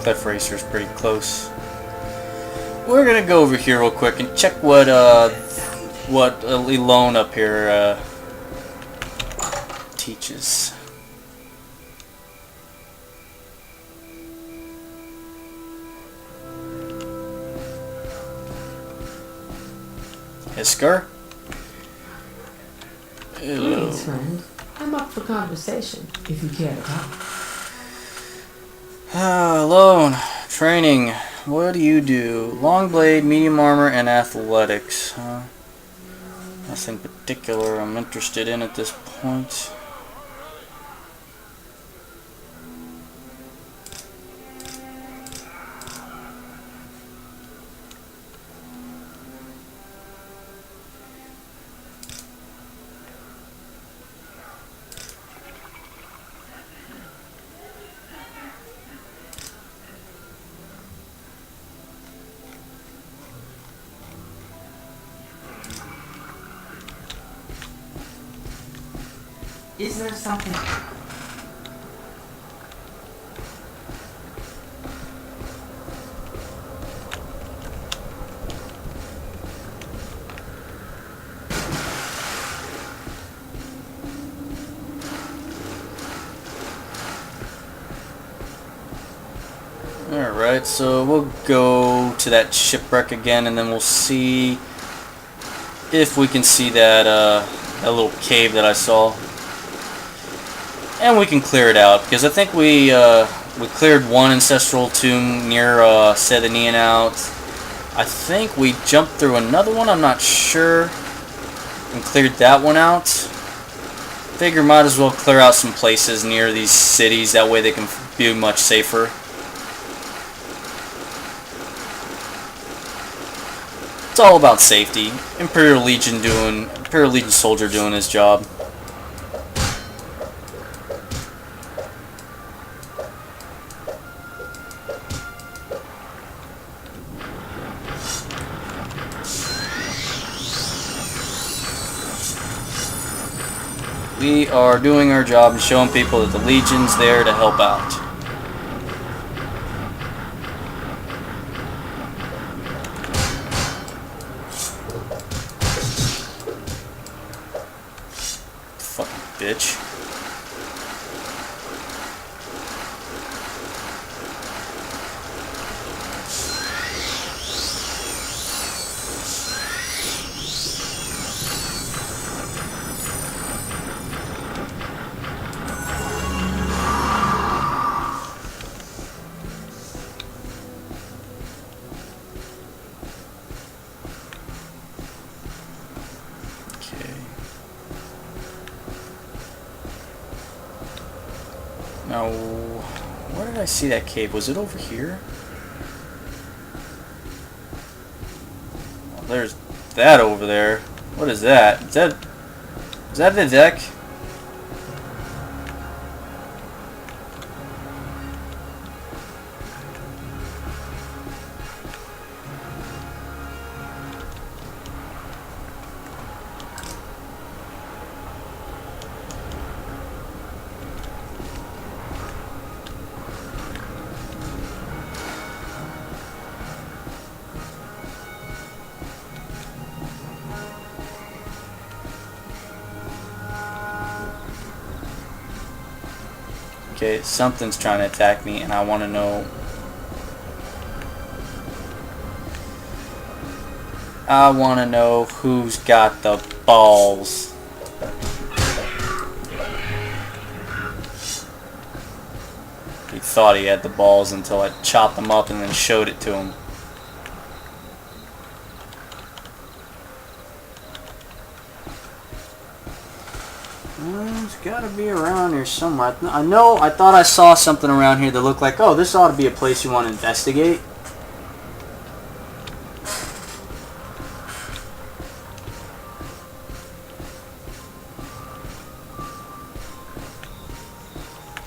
Cliff Racer's pretty close. We're gonna go over here real quick and check what Ald'ruhn up here teaches. Iskar? Greetings, friend. I'm up for conversation, if you care to talk. Alone. Training. What do you do? Long blade, medium armor, and athletics. Nothing particular I'm interested in at this point. Is there something? Alright, so we'll go to that shipwreck again, and then we'll see if we can see that, that little cave that I saw. And we can clear it out, because I think we cleared one ancestral tomb near Sedanian out. I think we jumped through another one, I'm not sure, and cleared that one out. Figure might as well clear out some places near these cities, that way they can be much safer. It's all about safety. Imperial Legion soldier doing his job. We are doing our job and showing people that the Legion's there to help out. Fucking bitch. Now, where did I see that cave? Was it over here? Well, there's that over there. What is that? Is that the deck? Okay, something's trying to attack me, and I want to know. I want to know who's got the balls. He thought he had the balls until I chopped them up and then showed it to him. It's got to be around here somewhere. I know, I thought I saw something around here that looked like, oh, this ought to be a place you want to investigate.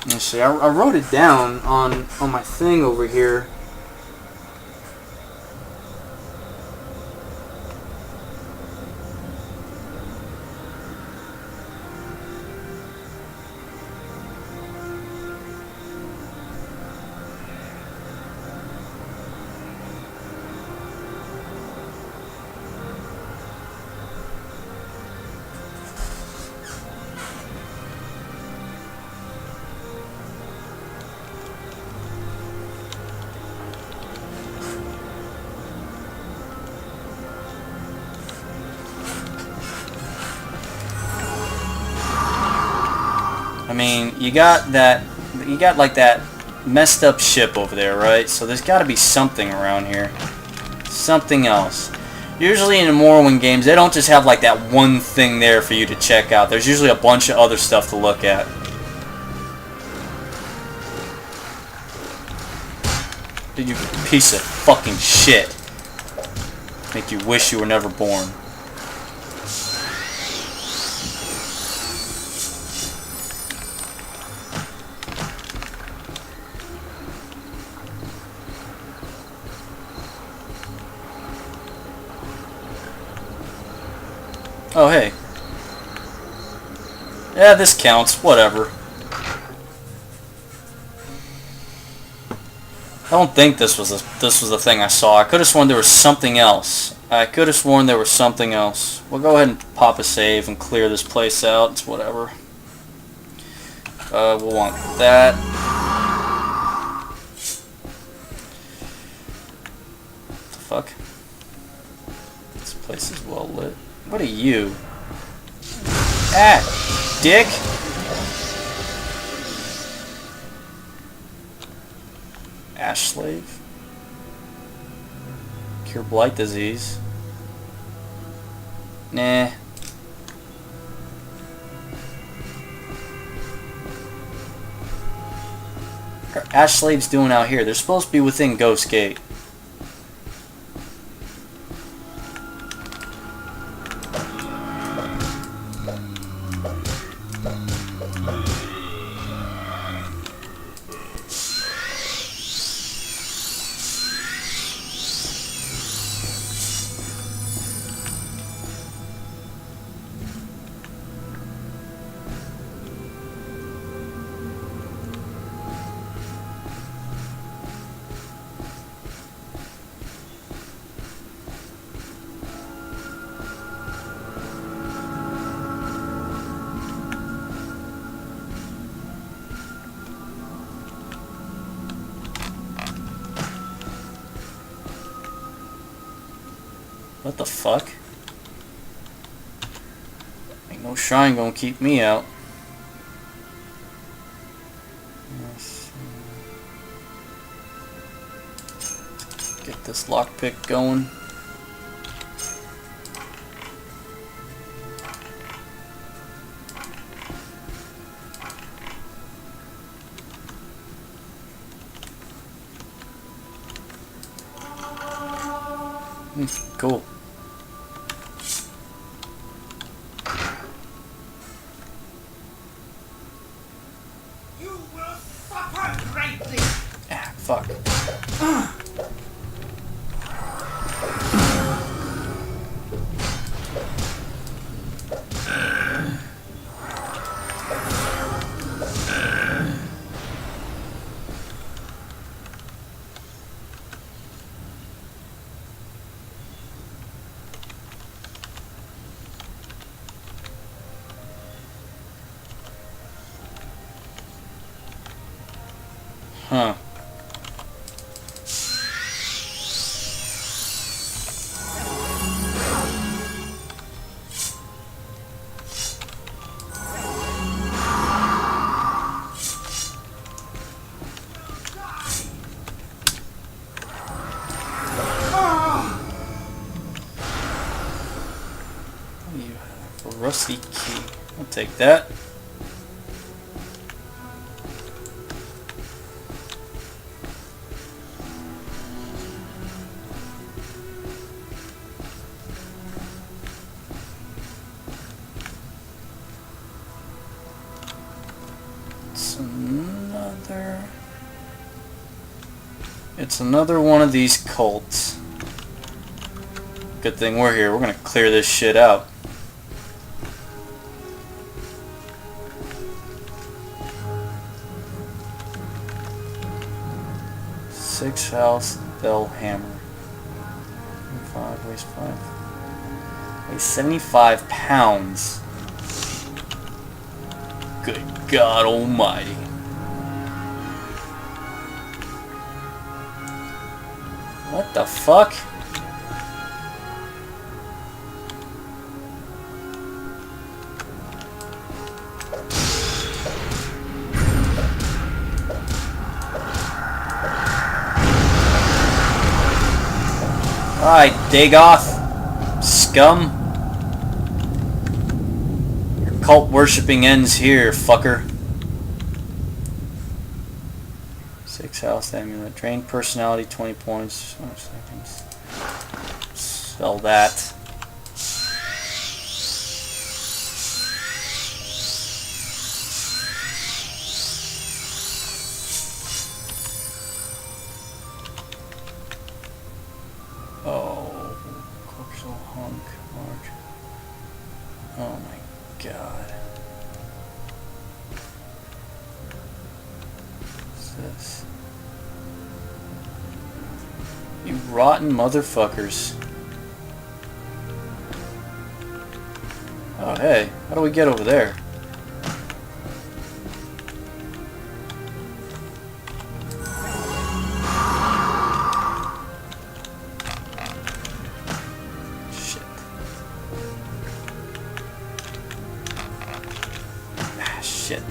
Let's see, I wrote it down on my thing over here. I mean, you got like that messed up ship over there, right? So there's got to be something around here. Something else. Usually in the Morrowind games, they don't just have like that one thing there for you to check out. There's usually a bunch of other stuff to look at. You piece of fucking shit. Make you wish you were never born. Oh, hey. Yeah, this counts. Whatever. I don't think this was the thing I saw. I could have sworn there was something else. We'll go ahead and pop a save and clear this place out. It's whatever. We'll want that. What the fuck? This place is well lit. What are you? Ah, dick! Ash slave? Cure blight disease? Nah. What are Ash slaves doing out here? They're supposed to be within Ghost Gate. What the fuck? Ain't no shrine gonna keep me out. Get this lockpick going. Cool. You will suffer greatly. Ah, fuck. Huh. You have a rusty key. I'll take that. It's another one of these cults. Good thing we're here. We're gonna clear this shit out. Six house bell hammer. 5 weighs 5. Weighs 75 pounds. Good God Almighty. What the fuck? Alright, Dagoth, scum. Your cult worshipping ends here, fucker. 6 house amulet. Drain personality 20 points. 5 seconds. Sell that. Oh, corpsal hunk. Mark. Oh my god. What's this? You rotten motherfuckers. Oh hey, how do we get over there? Shit. Ah, shit.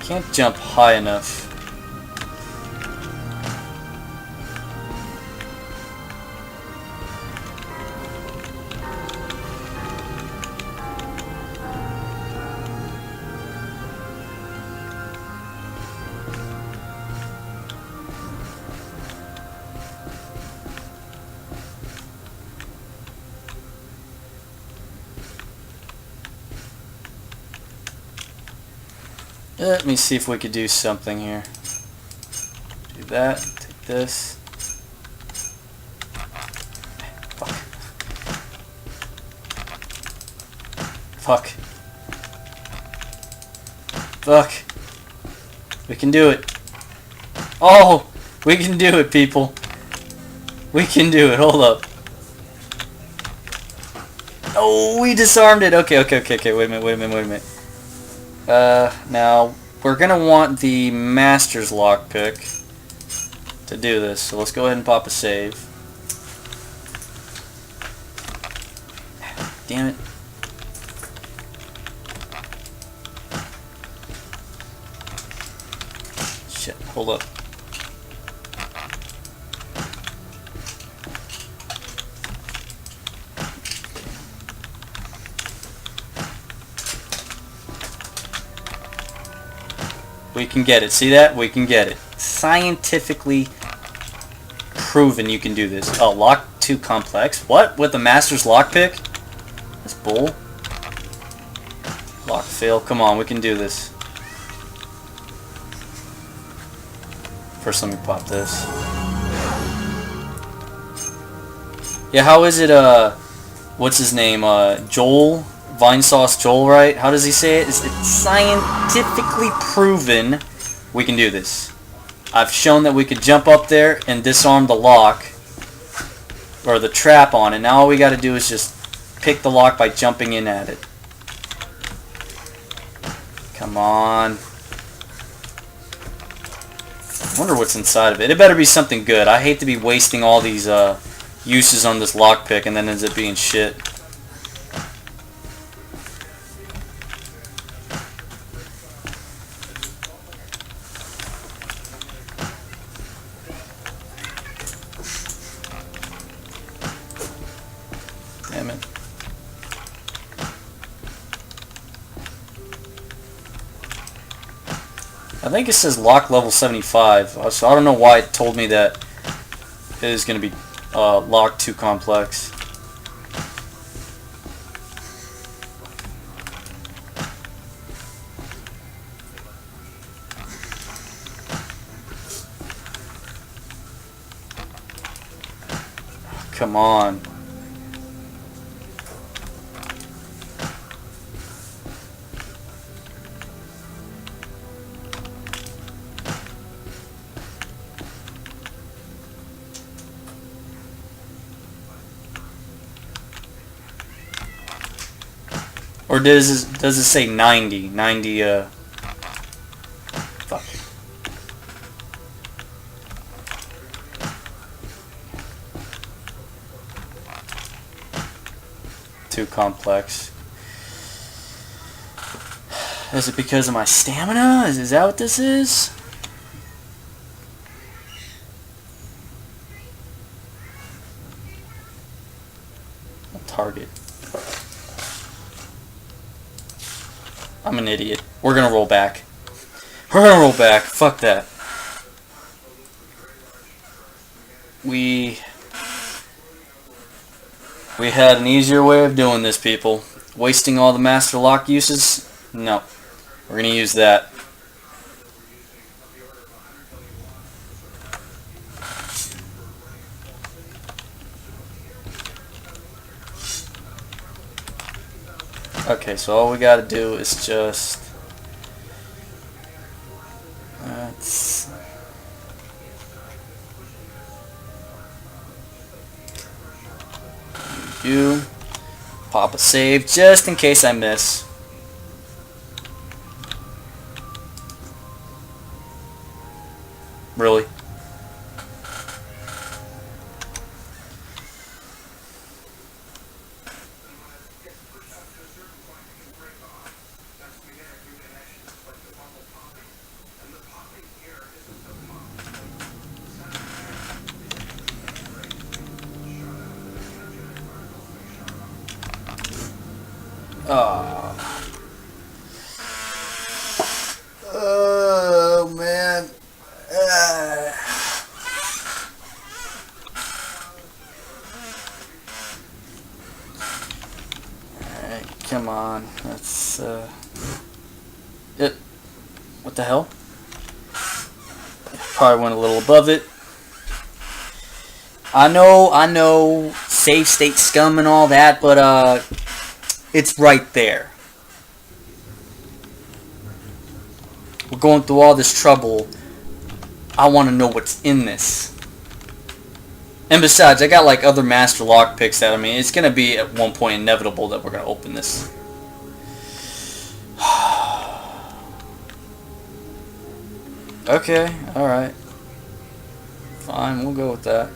Can't jump high enough. Let me see if we could do something here. Do that, take this. Fuck. Fuck. Fuck. We can do it. Oh! We can do it, people. We can do it. Hold up. Oh, we disarmed it. Okay. Wait a minute. Now, we're going to want the Master's Lockpick to do this. So let's go ahead and pop a save. Damn it. Shit, hold up. We can get it. See that? We can get it. Scientifically proven you can do this. Oh, lock too complex. What? With the master's lockpick? That's bull. Lock fail. Come on, we can do this. First, let me pop this. Yeah, how is it, what's his name? Joel? Vinesauce Joel, right? How does he say it? It's scientifically proven we can do this. I've shown that we could jump up there and disarm the lock or the trap on it. Now all we got to do is just pick the lock by jumping in at it. Come on. I wonder what's inside of it. It better be something good. I hate to be wasting all these uses on this lockpick and then ends up being shit. Damn it. I think it says lock level 75, so I don't know why it told me that it is going to be locked too complex. Come on. Or does it say 90? 90, fuck. Too complex. Is it because of my stamina? Is that what this is? Target. I'm an idiot. We're gonna roll back. We're gonna roll back. Fuck that. We had an easier way of doing this, people. Wasting all the master lock uses? No. We're gonna use that. Okay, so all we gotta do is just pop a save just in case I miss. Really? Oh man. Alright, come on. That's it. What the hell? Probably went a little above it. I know, save state scum and all that, but it's right there. We're going through all this trouble. I want to know what's in this. And besides, I got like other master lock picks that, I mean, it's going to be at one point inevitable that we're going to open this. Okay, alright. Fine, we'll go with that.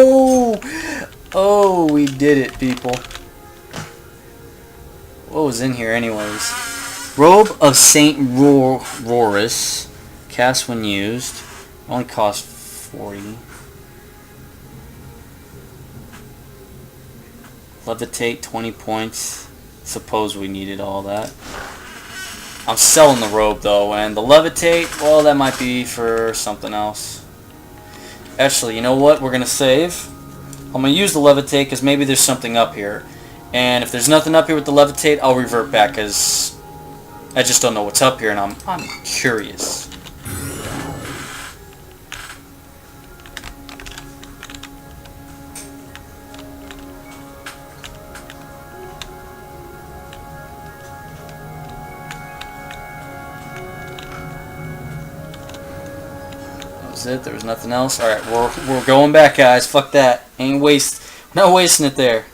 Oh, Oh, we did it, people. What was in here anyways? Robe of Saint Roris. Cast when used. Only cost 40. Levitate, 20 points. Suppose we needed all that. I'm selling the robe though, and the levitate, well, that might be for something else. Actually, you know what? We're going to save. I'm going to use the levitate because maybe there's something up here. And if there's nothing up here with the levitate, I'll revert back because I just don't know what's up here and I'm curious. It. There was nothing else. Alright, we're going back, guys. Fuck that. Not wasting it there.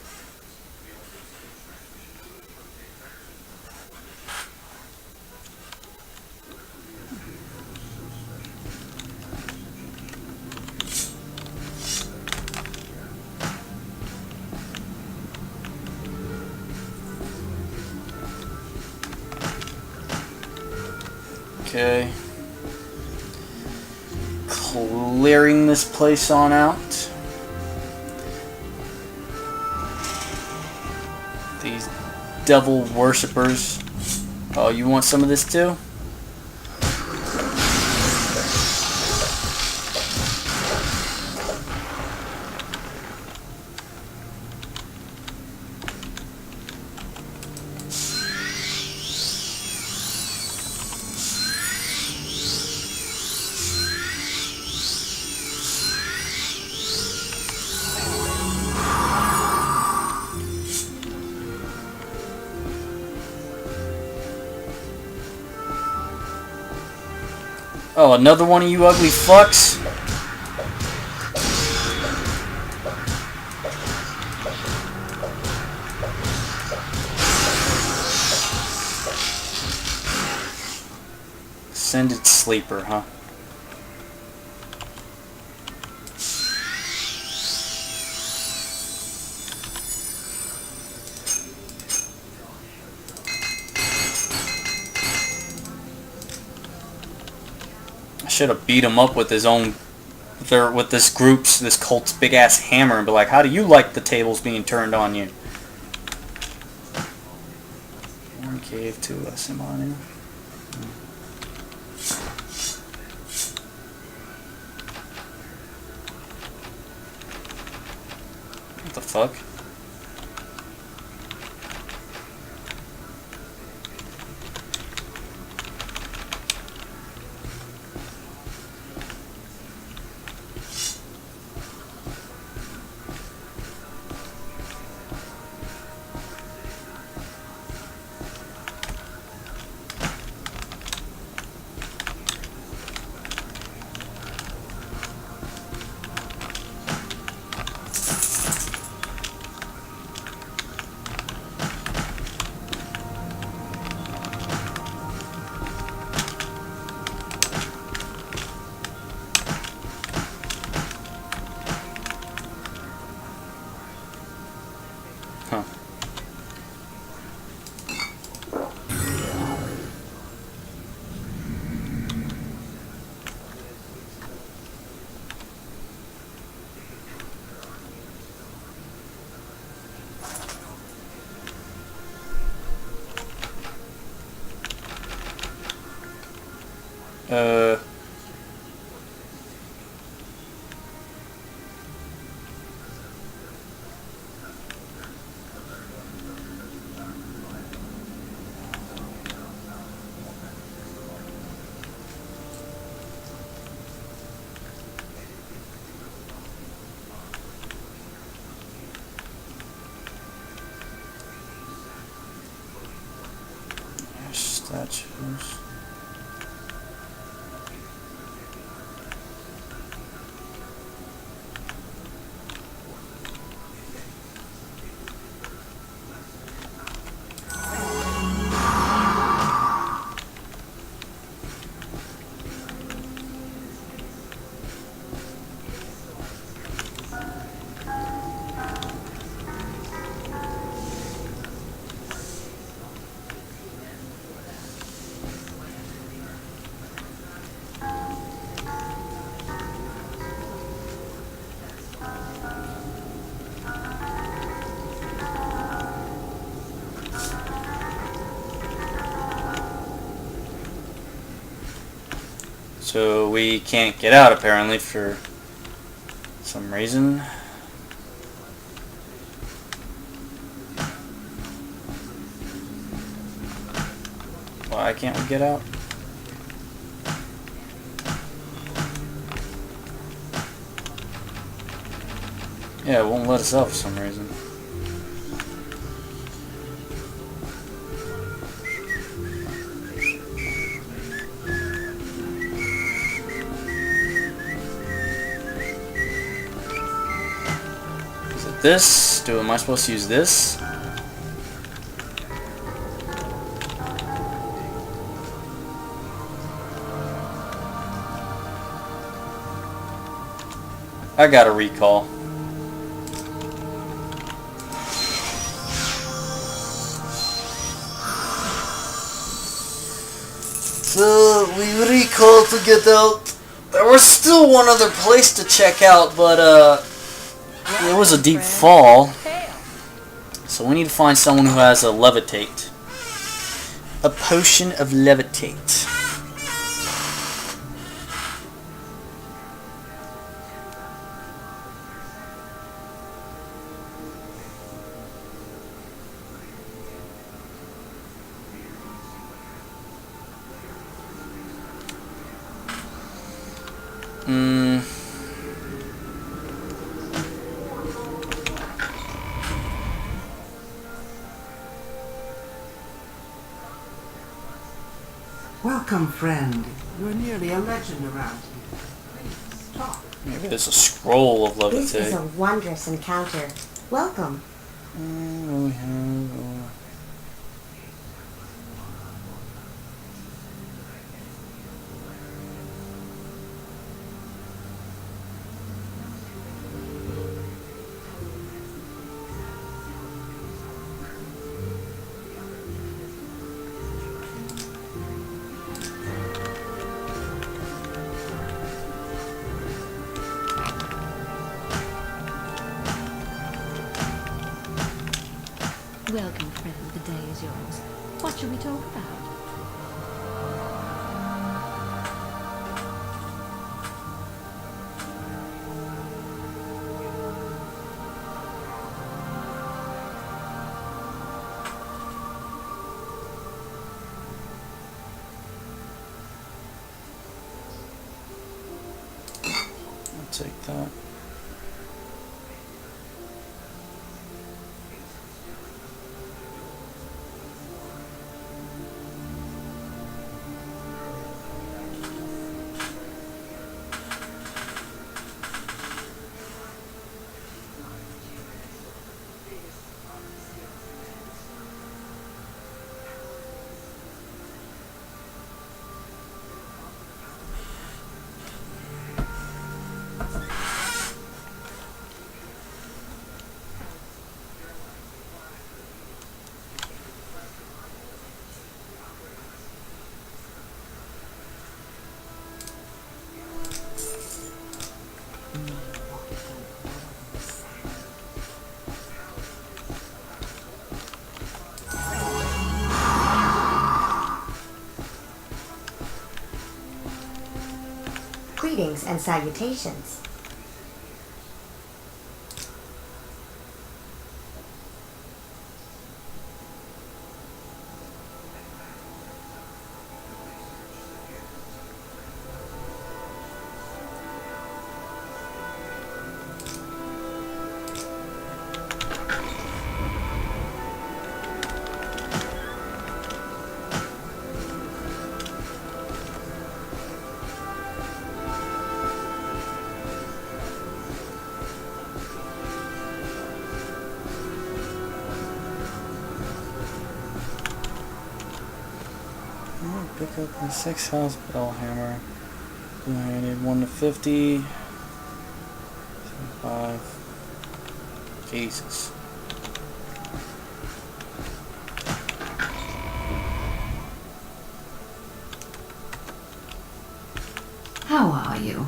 Okay. Clearing this place on out. These devil worshippers. Oh, you want some of this too? Oh, another one of you ugly fucks? Ascended sleeper, huh? Should have beat him up with his own, with this cult's big ass hammer and be like, how do you like the tables being turned on you? One cave, 2 Simon. What the fuck? Statues. So we can't get out apparently for some reason. Why can't we get out? Yeah, it won't let us out for some reason. Is it this? Am I supposed to use this? I got a recall. So we recall to get out. There was still one other place to check out, but it was a deep fall. So we need to find someone who has a levitate. A potion of levitate. Welcome, friend. You're nearly a legend around here. Please, talk. Maybe there's a scroll of levitate. This is a wondrous encounter. Welcome. Welcome, friend. The day is yours. What shall we talk about? I'll take that. Greetings and salutations. Pick up the 6 house bell hammer. I need 1 to 50. 75. Jesus. How are you?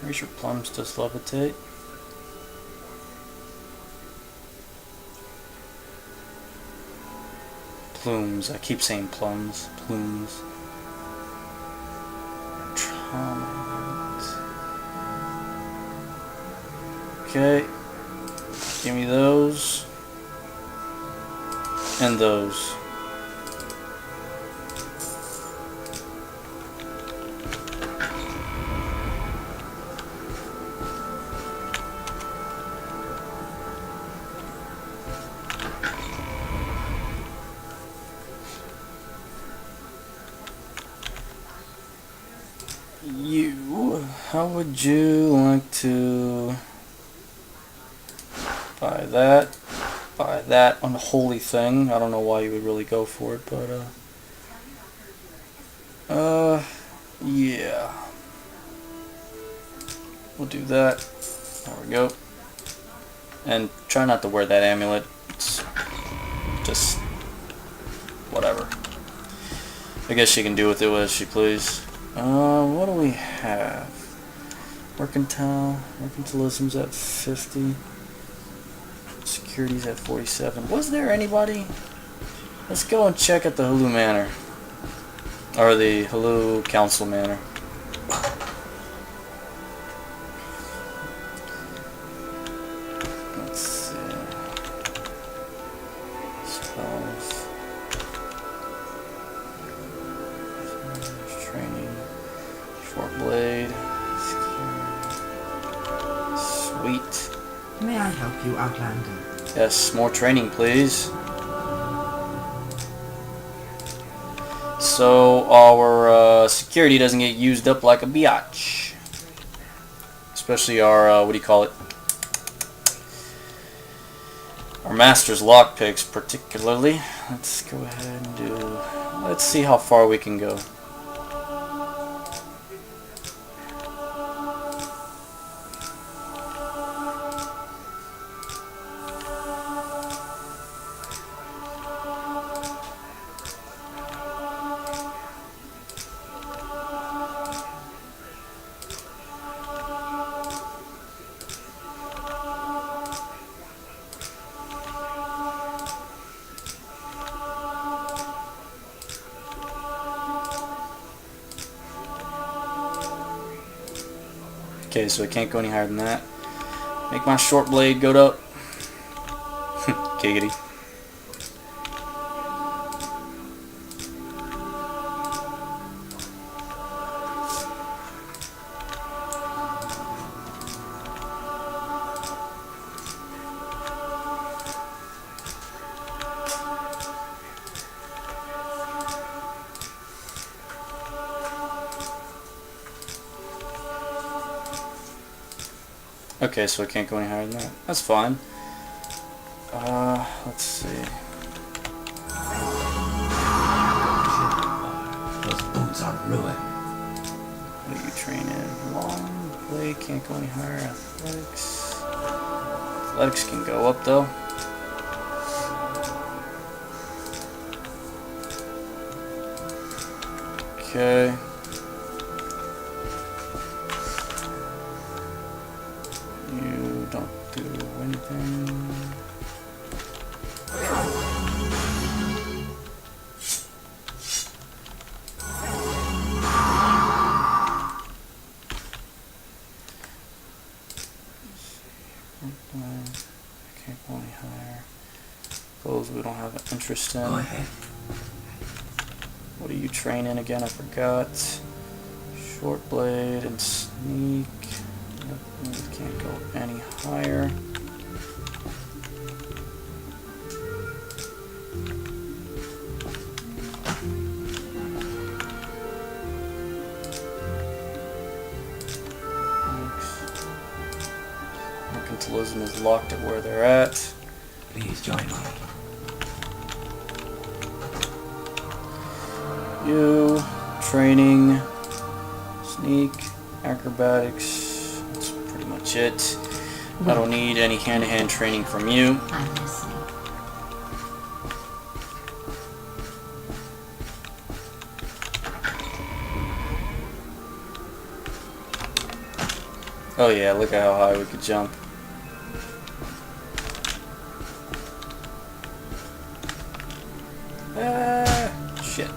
Raise your plums does levitate. Plumes. I keep saying plums. Plumes. Okay. Give me those. And those. You, how would you like to buy that? Buy that unholy thing. I don't know why you would really go for it, but yeah. We'll do that. There we go. And try not to wear that amulet. It's just whatever. I guess she can do with it as she please. What do we have? Mercantilism's at 50. Security's at 47. Was there anybody? Let's go and check at the Hulu Manor. Or the Hulu Council Manor. Let's see. Spells. Training. Short blade. Sweet. May I help you, Outlander? Yes, more training, please. So our security doesn't get used up like a biatch. Especially our, what do you call it? Our master's lockpicks, particularly. Let's go ahead and do... Let's see how far we can go. Okay, so I can't go any higher than that. Make my short blade go up. Giggity. Okay, so I can't go any higher than that. That's fine. Let's see. Those boots are ruined. What do you train in? Long play, can't go any higher. Athletics. Athletics can go up though. Okay. You don't do anything. Can't go any higher. Those we don't have an interest in. Go ahead. What are you training again? I forgot. Short blade and sneak. Nope, can't go any higher. Mercantilism is locked at where they're at. Please join me. You, training, sneak, acrobatics, that's pretty much it. I don't need any hand-to-hand training from you. I'm listening. Oh yeah, look at how high we could jump. Shit.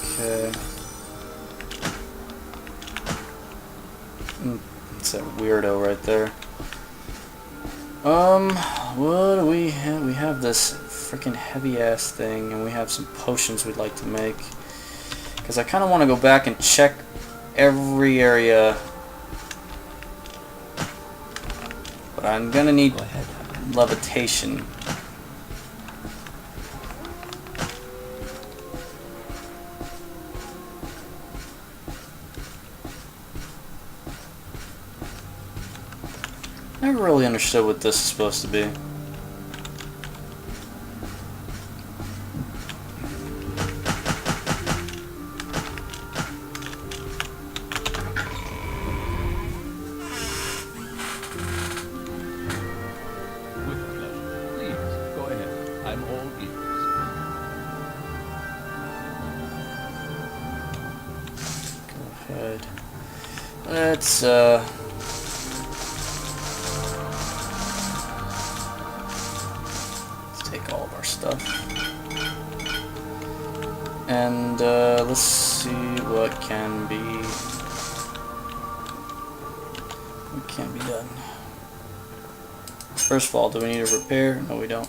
Okay. It's that weirdo right there. What do we have? We have this freaking heavy ass thing, and we have some potions we'd like to make. Because I kind of want to go back and check every area. But I'm gonna need levitation. Never really understood what this is supposed to be. Let's take all of our stuff and let's see what can be done. First of all, do we need a repair? No, we don't.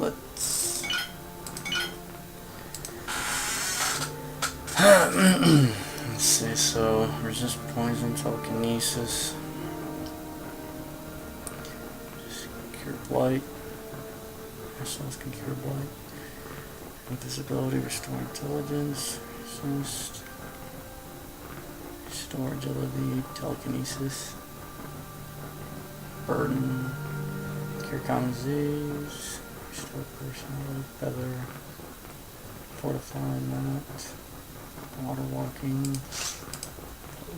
Let's let's see. So resist poison, telekinesis, just cure blight. Ourselves can cure blight. Invisibility, restore intelligence, resist, restore agility, telekinesis, burden, cure common disease, restore personality, feather, fortify moment, water walking,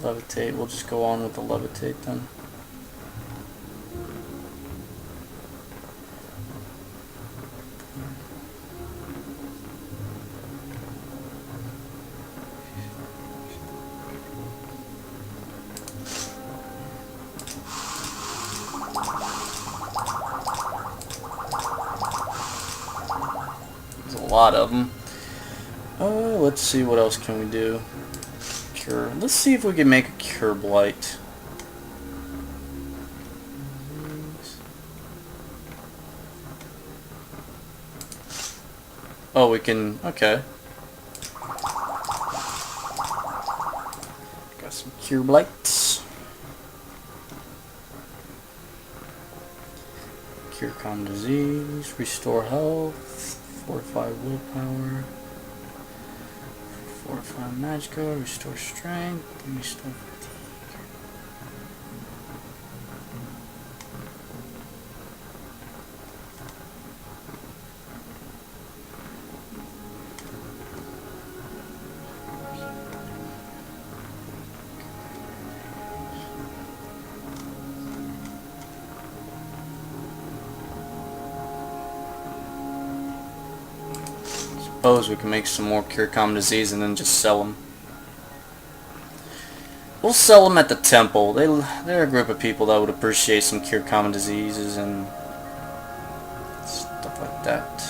levitate. We'll just go on with the levitate then. There's a lot of them. Let's see what else can we do. Cure. Let's see if we can make a cure blight. Oh, we can. Okay. Got some cure blights. Cure common disease. Restore health. Fortify willpower. Fortify magicka, restore strength, and restore fatigue. Suppose we can make some more cure common disease and then just sell them. We'll sell them at the temple. They're a group of people that would appreciate some cure common diseases and stuff like that.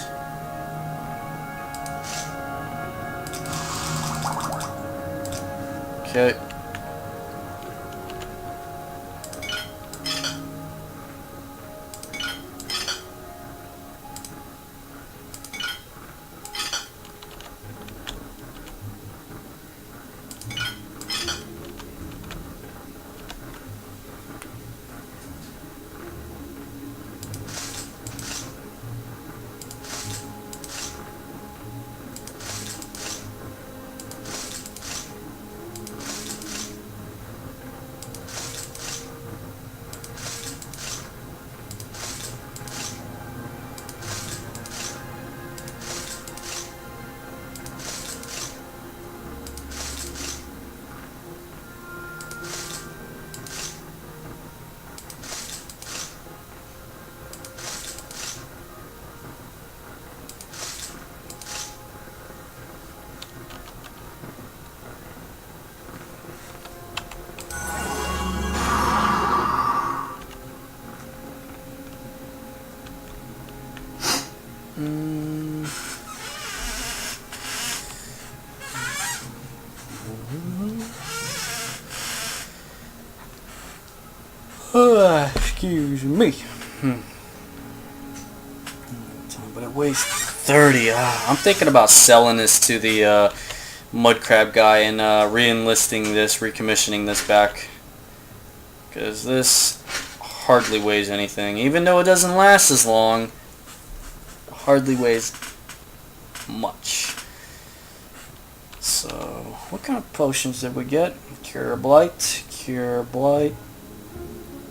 Okay. Excuse me. But it weighs 30. I'm thinking about selling this to the mud crab guy and re-enlisting this, recommissioning this back. Because this hardly weighs anything. Even though it doesn't last as long, it hardly weighs much. So, what kind of potions did we get? Cure Blight, Cure Blight,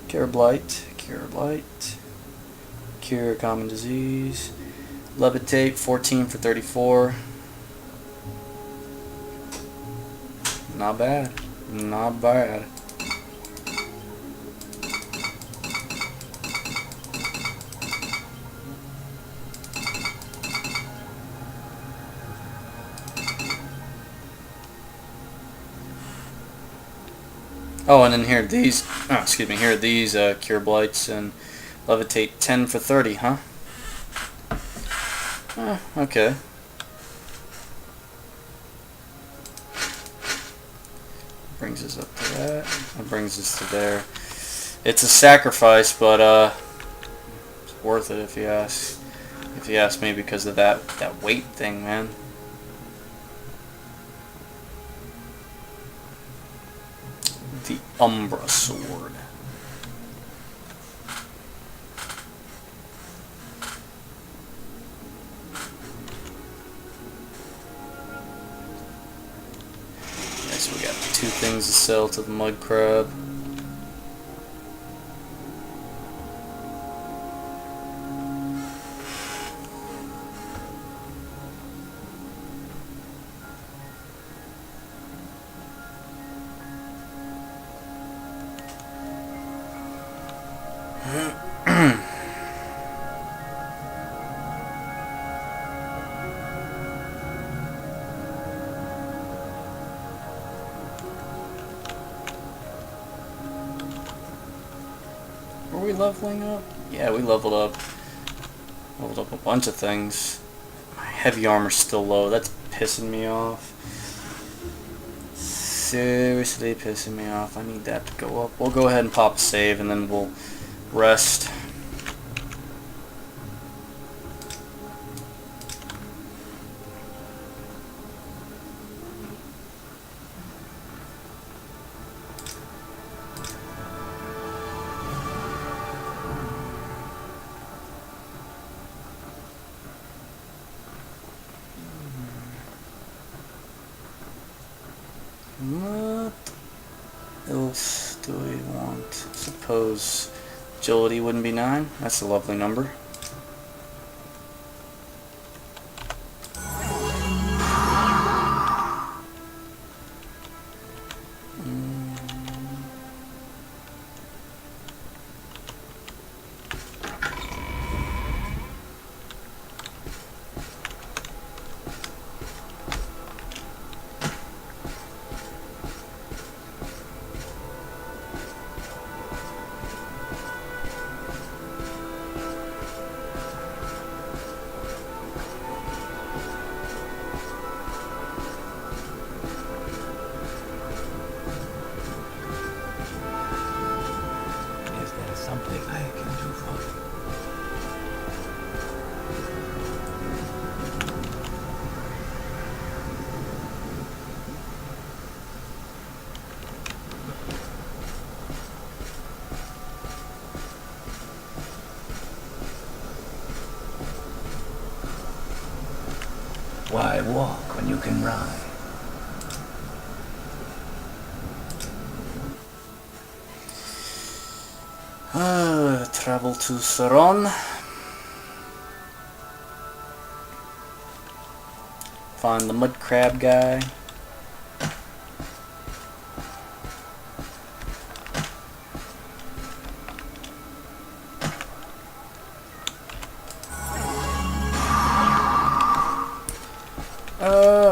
Cure Blight, Cure Blight, Cure Common Disease, Levitate, 14 for 34. Not bad. Not bad. Oh, and then here are these. Oh, excuse me. Here are these Cure Blights and Levitate 10 for 30, huh? Okay. Brings us up to that. That brings us to there. It's a sacrifice, but it's worth it if you ask. If you ask me, because of that weight thing, man. The Umbra Sword. Okay, so we got 2 things to sell to the mud crab. Were we leveling up? Yeah, we leveled up. Leveled up a bunch of things. My heavy armor's still low. That's pissing me off. Seriously pissing me off. I need that to go up. We'll go ahead and pop a save and then we'll rest. What else do we want? Suppose agility wouldn't be 9. That's a lovely number. Something I can do for you. Why walk when you can ride? Travel to Saron. Find the mud crab guy.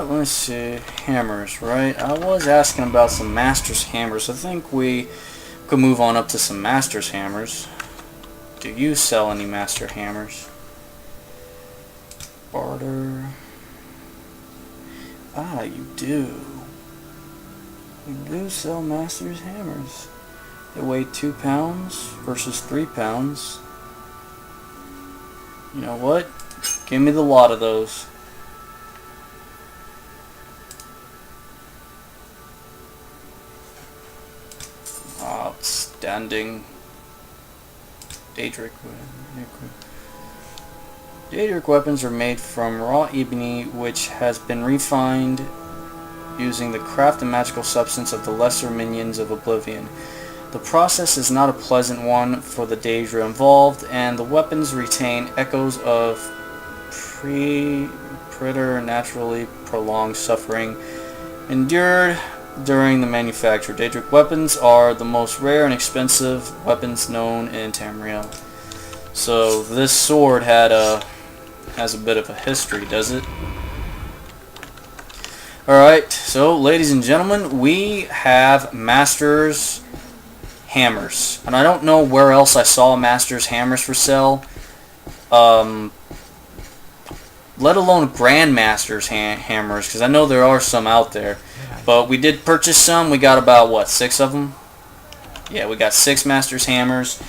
Let's see. Hammers, right? I was asking about some master's hammers. I think we could move on up to some master's hammers. Do you sell any master hammers? Barter. You do. You do sell master's hammers. They weigh 2 pounds versus 3 pounds. You know what? Give me the lot of those. Outstanding. Daedric weapons are made from raw ebony, which has been refined using the craft and magical substance of the lesser minions of Oblivion. The process is not a pleasant one for the Daedra involved, and the weapons retain echoes of preternaturally prolonged suffering endured during the manufacture. Daedric weapons are the most rare and expensive weapons known in Tamriel. So this sword has a bit of a history, does it? Alright, so ladies and gentlemen, we have Master's Hammers. And I don't know where else I saw Master's Hammers for sale. Let alone Grandmaster's Hammers, because I know there are some out there. But we did purchase some. We got about, what, 6 of them? Yeah, we got 6 Master's Hammers.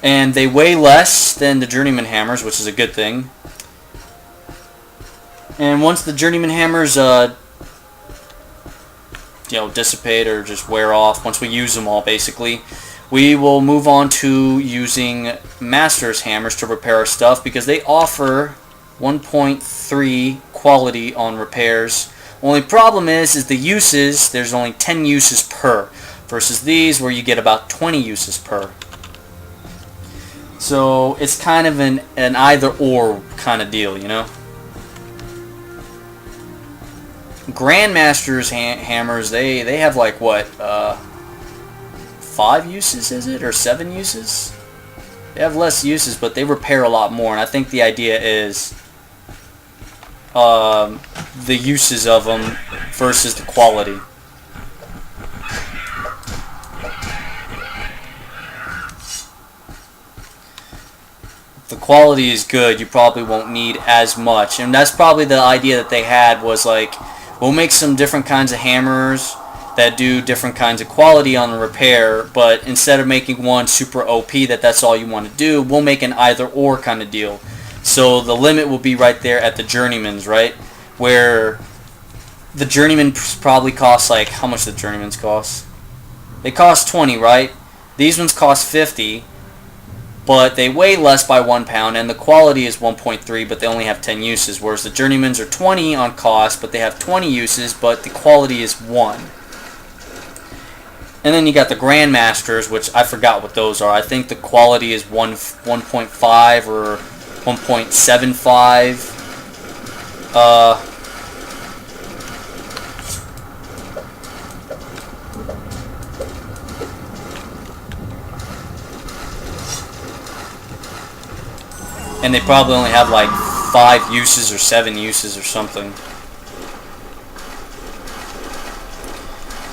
And they weigh less than the Journeyman Hammers, which is a good thing. And once the Journeyman Hammers, dissipate or just wear off, once we use them all, basically, we will move on to using Master's Hammers to repair our stuff, because they offer 1.3 quality on repairs. Only problem is the uses, there's only 10 uses per, versus these where you get about 20 uses per. So it's kind of an either or kind of deal, you know. Grandmaster's hammers, they have like what, 5 uses, is it, or 7 uses? They have less uses, but they repair a lot more, and I think the idea is the uses of them versus the quality. If the quality is good, you probably won't need as much, and that's probably the idea that they had, was like, we'll make some different kinds of hammers that do different kinds of quality on the repair, but instead of making one super OP that's all you want to do, we'll make an either or kind of deal. So the limit will be right there at the Journeyman's, right? Where the Journeyman probably costs, like, how much do the Journeyman's cost? They cost 20, right? These ones cost 50, but they weigh less by 1 pound, and the quality is 1.3, but they only have 10 uses, whereas the Journeyman's are 20 on cost, but they have 20 uses, but the quality is 1. And then you got the Grandmasters, which I forgot what those are. I think the quality is 1.5 or 1.75. And they probably only have like 5 uses or 7 uses or something.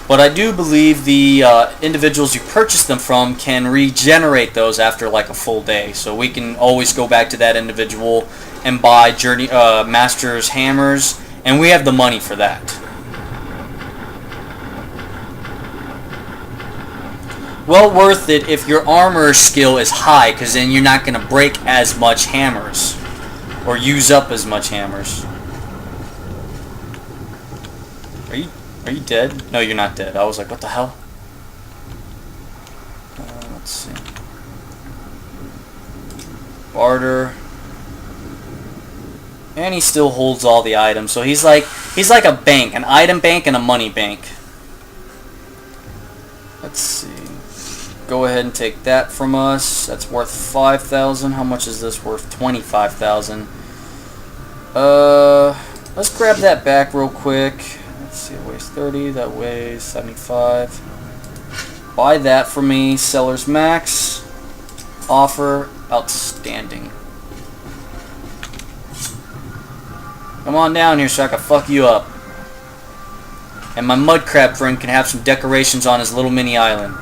But I do believe the individuals you purchase them from can regenerate those after like a full day. So we can always go back to that individual and buy Master's Hammers, and we have the money for that. Well worth it if your armor skill is high, because then you're not going to break as much hammers or use up as much hammers. Are you dead? No, you're not dead. I was like, what the hell? Let's see. Barter. And he still holds all the items. So he's like a bank, an item bank and a money bank. Let's see. Go ahead and take that from us. That's worth 5,000. How much is this worth? 25,000. Let's grab that back real quick. Let's see, it weighs 30, that weighs 75. Buy that for me. Seller's max. Offer. Outstanding. Come on down here so I can fuck you up. And my mud crab friend can have some decorations on his little mini island.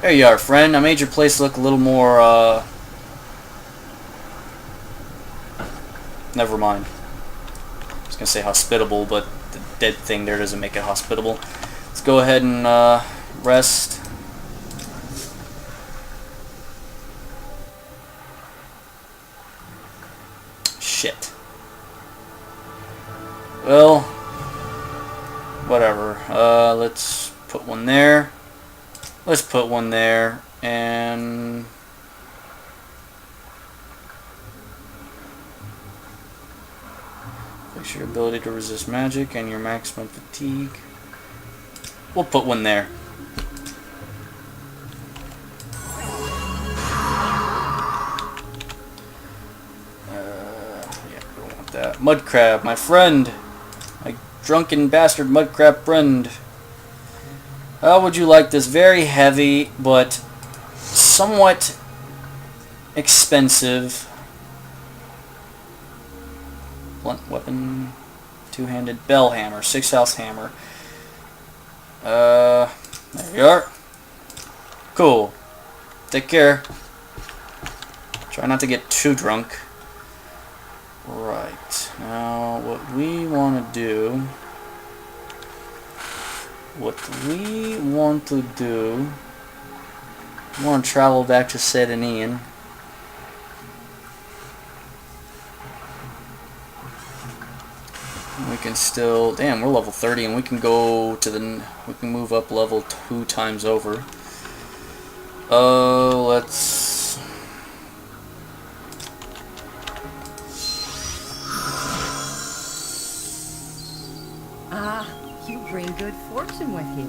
There you are, friend. I made your place look a little more, never mind. Let's gonna say hospitable, but the dead thing there doesn't make it hospitable. Let's go ahead and rest. Shit. Well, whatever. Let's put one there. Let's put one there, and fix your ability to resist magic and your maximum fatigue. We'll put one there. Yeah, we don't want that. Mud crab, my friend. My drunken bastard mud crab friend. How would you like this? Very heavy, but somewhat expensive. Blunt weapon, two-handed bell hammer, 6-house hammer. There you are. Cool. Take care. Try not to get too drunk. Right. Now, what we want to do... we want to travel back to Sedanian. We can still, damn, we're level 30, and we can go to we can move up level 2 times over. Let's you bring good fortune with you.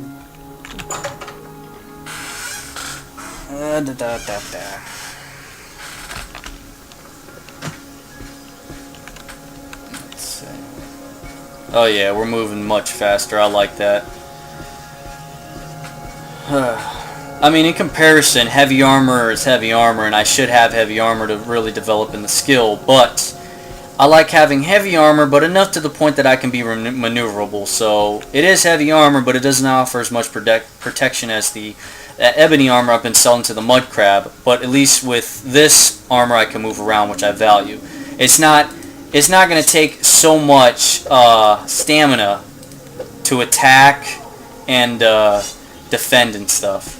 Let's see. Oh yeah, we're moving much faster. I like that. I mean, in comparison, heavy armor is heavy armor, and I should have heavy armor to really develop in the skill, but I like having heavy armor, but enough to the point that I can be maneuverable. So it is heavy armor, but it doesn't offer as much protection as the ebony armor I've been selling to the mud crab. But at least with this armor, I can move around, which I value. It's not going to take so much stamina to attack and defend and stuff.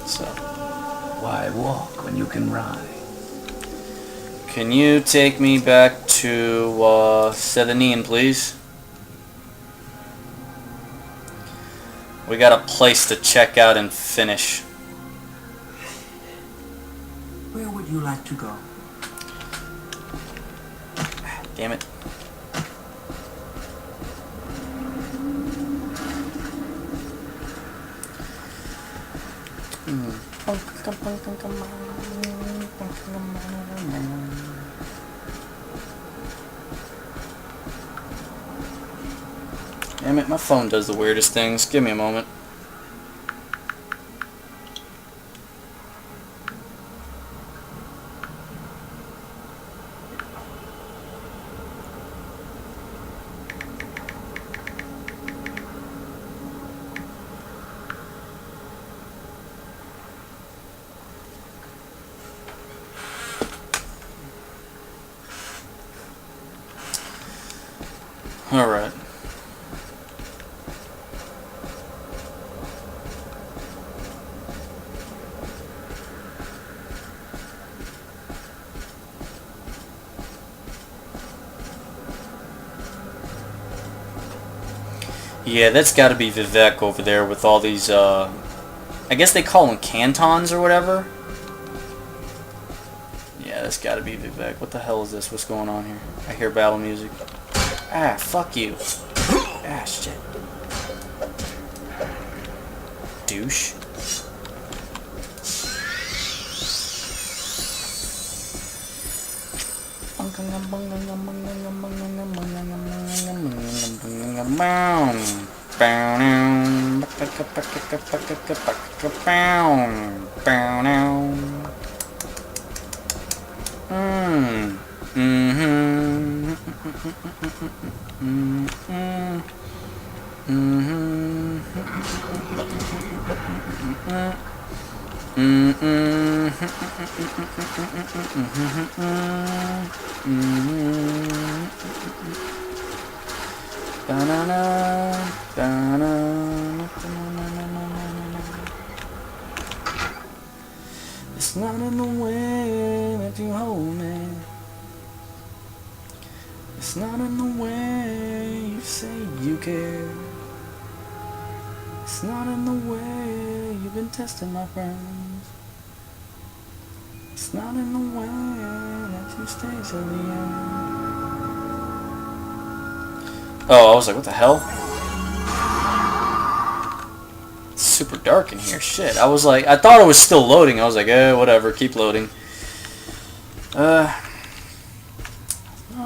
So why walk when you can ride? Can you take me back to Sedanian, please? We got a place to check out and finish. Where would you like to go? Damn it. Damn it, my phone does the weirdest things. Give me a moment. Alright. Yeah, that's got to be Vivek over there with all these, I guess they call them cantons or whatever. Yeah, that's got to be Vivek. What the hell is this? What's going on here? I hear battle music. Ah, fuck you. Ah, shit. Douche. Banana, banana, it's not in the way that you hold me. It's not in the way you say you care. It's not in the way you've been testing my friends. It's not in the way that you stay till the end. Oh, I was like, what the hell? It's super dark in here. Shit. I was like, I thought it was still loading. I was like, whatever, keep loading. Not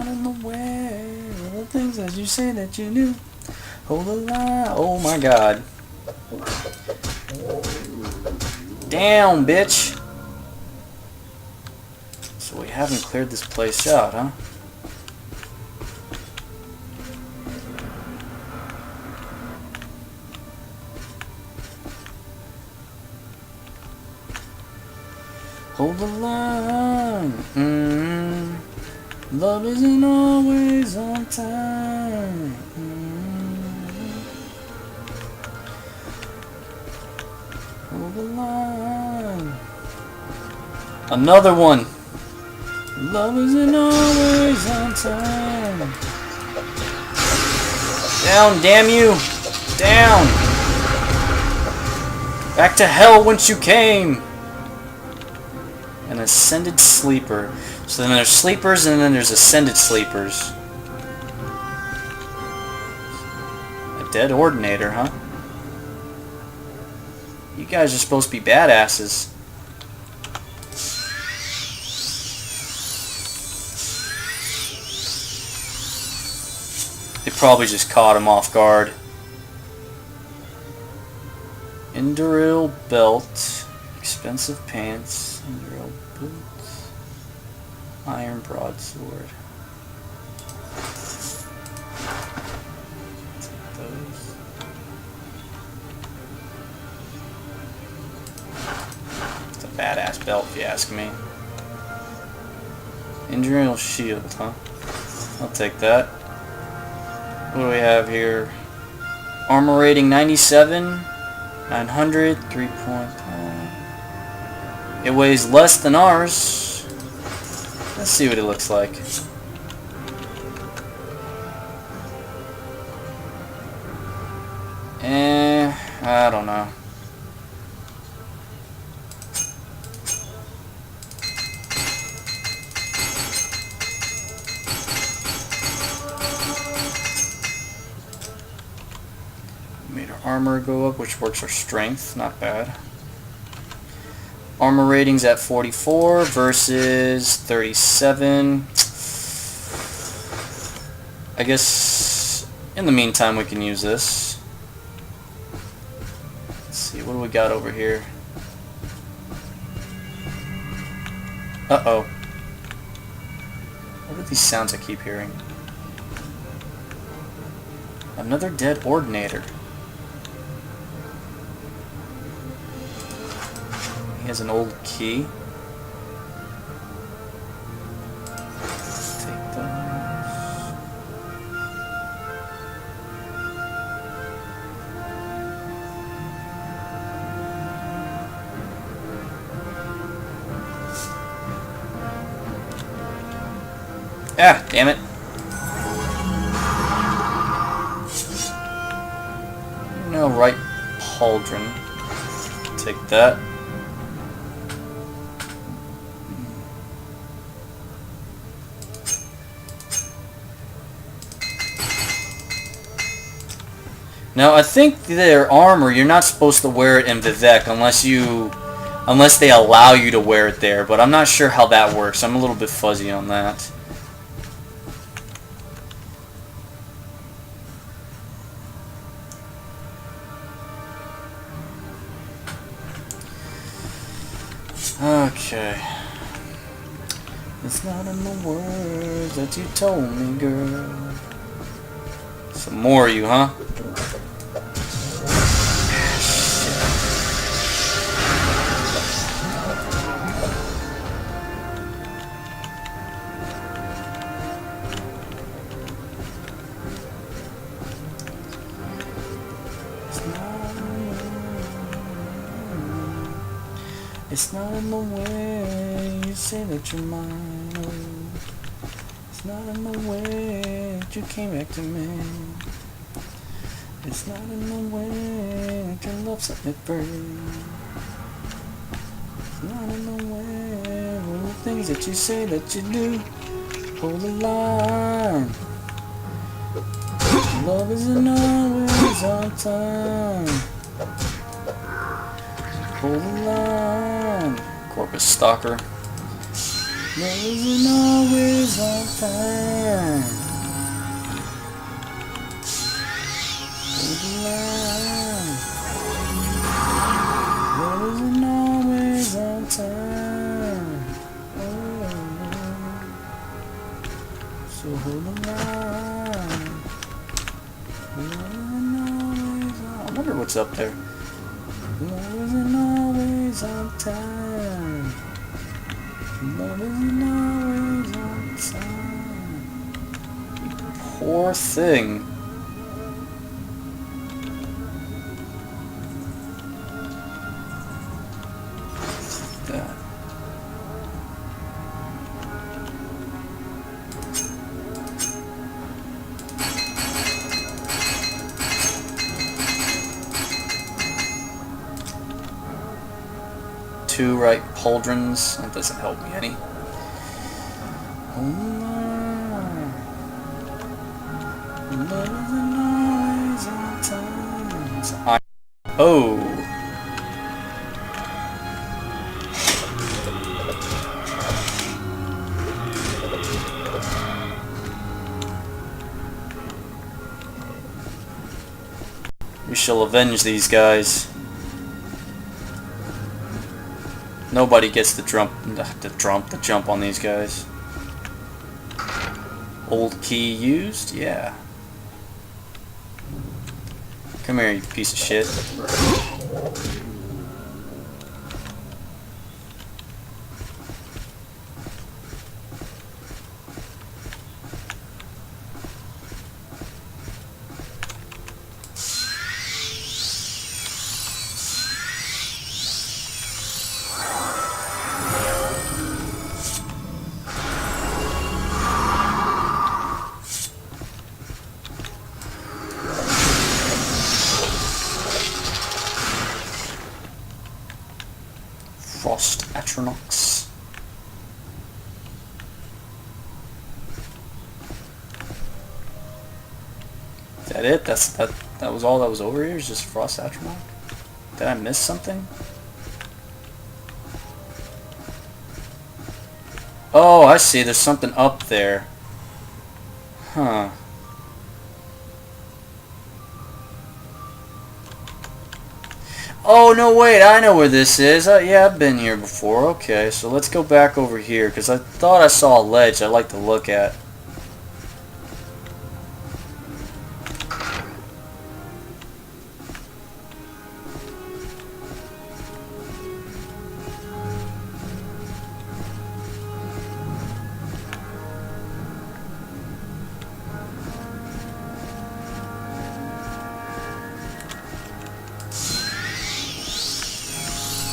in the way of the things that you say that you do. Hold the line. Oh my god. Damn, bitch. So we haven't cleared this place out, huh? Hold the line. Love isn't always on time. Hold the line. Another one. Love isn't always on time. Down, damn you. Down. Back to hell whence you came. An ascended sleeper. So then there's sleepers and then there's ascended sleepers. A dead ordinator, huh? You guys are supposed to be badasses. They probably just caught him off guard. Enduril belt. Expensive pants. Enduril boots. Iron broadsword. Take those. It's a badass belt if you ask me. Enduril shield, huh? I'll take that. What do we have here? Armor rating 97, 900, 3.5. It weighs less than ours. Let's see what it looks like. I don't know. Made our armor go up, which works our strength. Not bad. Armor ratings at 44 versus 37. I guess in the meantime we can use this. Let's see, what do we got over here? Uh-oh. What are these sounds I keep hearing? Another dead ordinator. He has an old key. Take those. Ah, damn it. No, right, Ald'ruhn. Take that. Now, I think their armor, you're not supposed to wear it in Vivec unless they allow you to wear it there, but I'm not sure how that works. I'm a little bit fuzzy on that. Okay. It's not in the words that you told me, girl. Some more of you, huh? It's not in the way you say that you're mine. Oh, it's not in the way that you came back to me. It's not in the way that your love set me free. It's not in the way of the things that you say that you do. Hold the line. Love isn't always on time. Hold the line. Corpus Stalker. Love isn't always on time. Hold the line. Love isn't always on time. Oh. So hold the line. Love isn't always on. I wonder what's up there. Love isn't always on time. Love isn't always on time. You poor thing. That. Two right pauldrons. That doesn't help me any. Oh. We shall avenge these guys. Nobody gets the jump on these guys. Old key used? Yeah. Come here, you piece of shit. Frost Atronox. Is that it? That was all that was over here? Is just Frost Atronox? Did I miss something? Oh, I see. There's something up there. Huh. Oh, no, wait, I know where this is. Yeah, I've been here before. Okay, so let's go back over here, because I thought I saw a ledge I'd like to look at.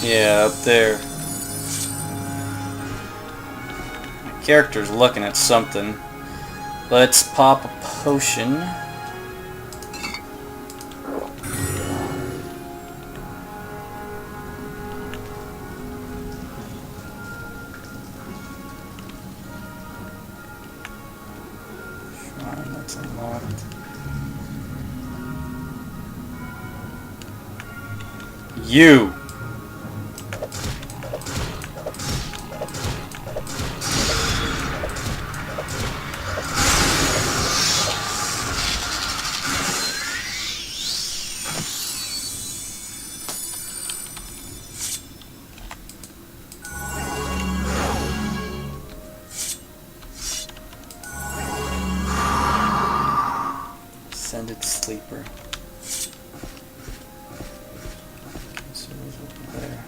Yeah, up there. My character's looking at something. Let's pop a potion. Shrine, that's unlocked. You! Ascended Sleeper. So it was over there.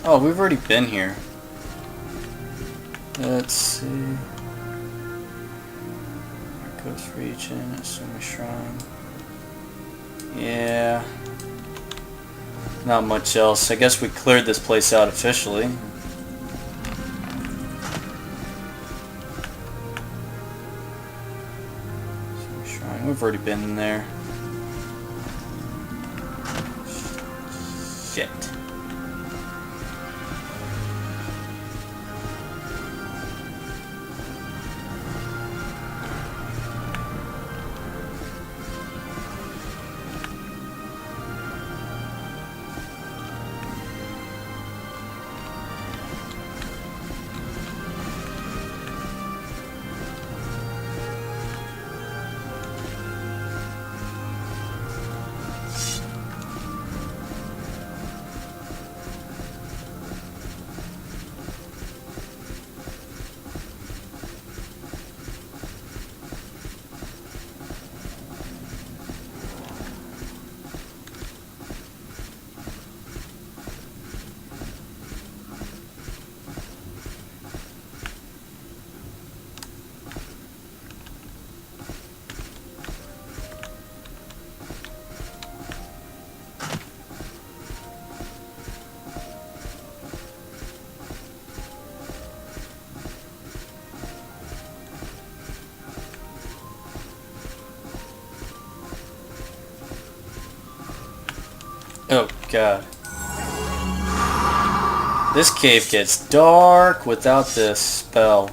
Oh, we've already been here. Let's see. Coast region, Asumi Shrine. Yeah. Not much else. I guess we cleared this place out officially. Asumi Shrine. We've already been in there. Shit. Oh god. This cave gets dark without this spell.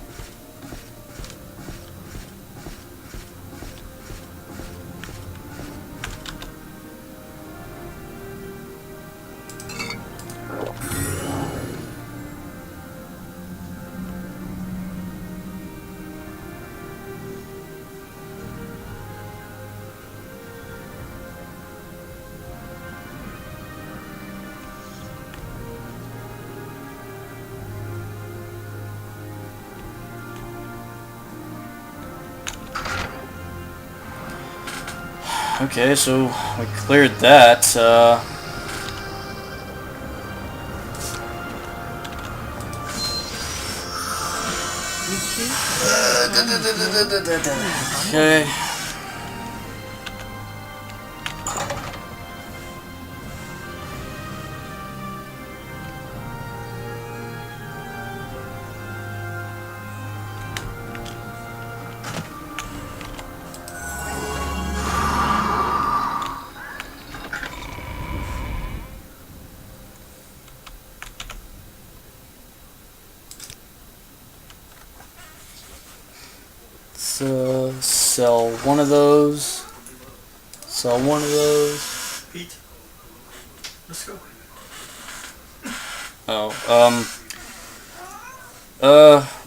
Okay, so we cleared that. Okay. Sell one of those. Sell one of those. Pete, let's go.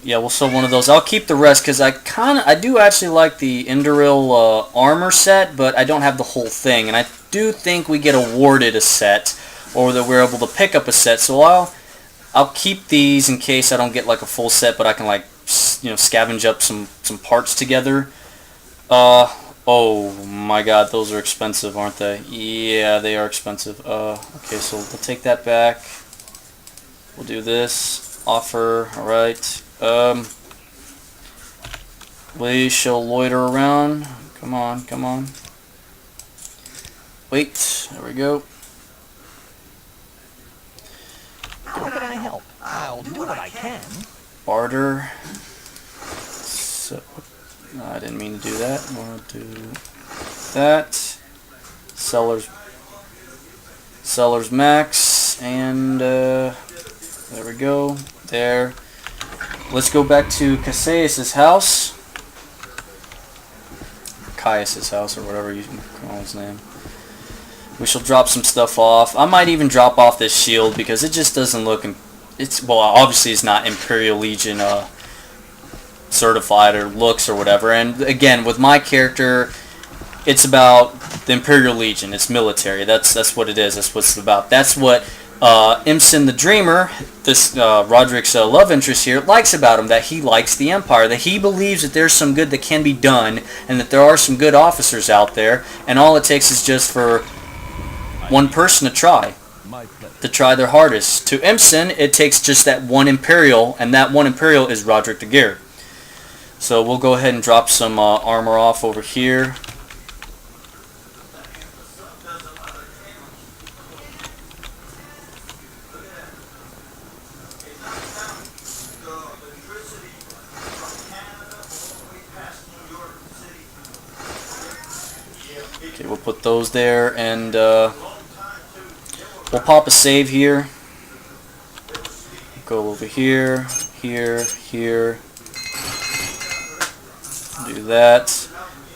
Yeah, we'll sell one of those. I'll keep the rest because I do actually like the Indoril armor set, but I don't have the whole thing, and I do think we get awarded a set, or that we're able to pick up a set. So I'll keep these in case I don't get like a full set, but I can like scavenge up some parts together. Oh my god, those are expensive, aren't they? Yeah, they are expensive. Okay, so we'll take that back. We'll do this. Offer, alright. We shall loiter around. Come on, come on. Wait, there we go. How can I help? I'll do what I can. Barter. So, no, I didn't mean to do that. I want to do that. Seller's max, and there we go. There. Let's go back to Cassius's house. Caius's house, or whatever you can call his name. We shall drop some stuff off. I might even drop off this shield because it just doesn't look. Well, obviously it's not Imperial Legion certified or looks or whatever. And again, with my character, it's about the Imperial Legion. It's military. That's what it is. That's what it's about. That's what Imson the Dreamer, this Roderick's love interest here, likes about him. That he likes the Empire. That he believes that there's some good that can be done, and that there are some good officers out there. And all it takes is just for one person to try. to try their hardest. To Imson, it takes just that one Imperial, and that one Imperial is Roderick de Gear. So we'll go ahead and drop some armor off over here. Okay, we'll put those there, and we'll pop a save here. Go over here, here, here. Do that.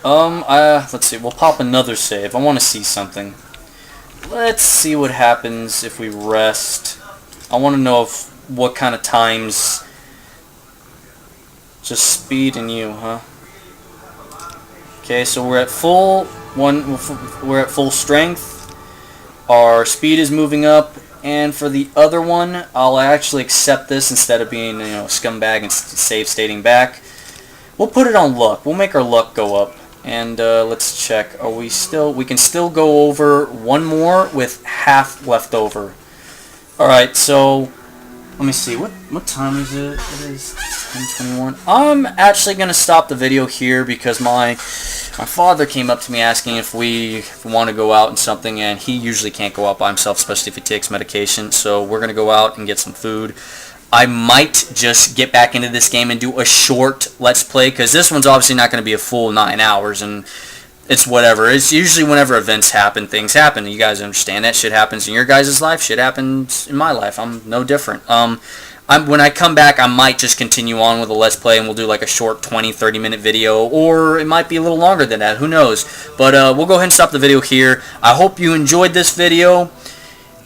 Let's see. We'll pop another save. I want to see something. Let's see what happens if we rest. I want to know what kind of times. Just speed and you, huh? Okay, so we're at full strength. Our speed is moving up, and for the other one, I'll actually accept this instead of being, a scumbag and save stating back. We'll put it on luck. We'll make our luck go up, and let's check. Are we still? We can still go over one more with half left over. All right, so let me see. What time is it? It is 10:21. I'm actually gonna stop the video here because my father came up to me asking if we want to go out and something, and he usually can't go out by himself, especially if he takes medication. So we're gonna go out and get some food. I might just get back into this game and do a short Let's Play, because this one's obviously not going to be a full 9 hours, and it's whatever. It's usually whenever events happen, things happen. You guys understand that shit happens in your guys' life. Shit happens in my life. I'm no different. When I come back, I might just continue on with a Let's Play, and we'll do like a short 20-30 minute video, or it might be a little longer than that. Who knows? But we'll go ahead and stop the video here. I hope you enjoyed this video.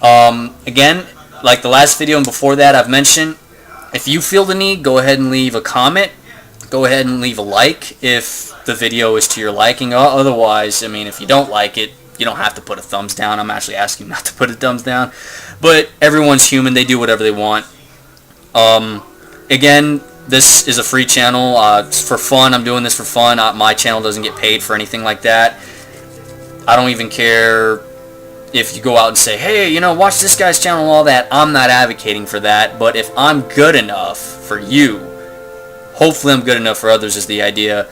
Again, like the last video and before that, I've mentioned, if you feel the need, go ahead and leave a comment. Go ahead and leave a like if the video is to your liking. Otherwise, I mean, if you don't like it, you don't have to put a thumbs down. I'm actually asking you not to put a thumbs down. But everyone's human. They do whatever they want. Again, this is a free channel. It's for fun. I'm doing this for fun. My channel doesn't get paid for anything like that. I don't even care if you go out and say, hey, watch this guy's channel and all that. I'm not advocating for that. But if I'm good enough for you, hopefully I'm good enough for others is the idea.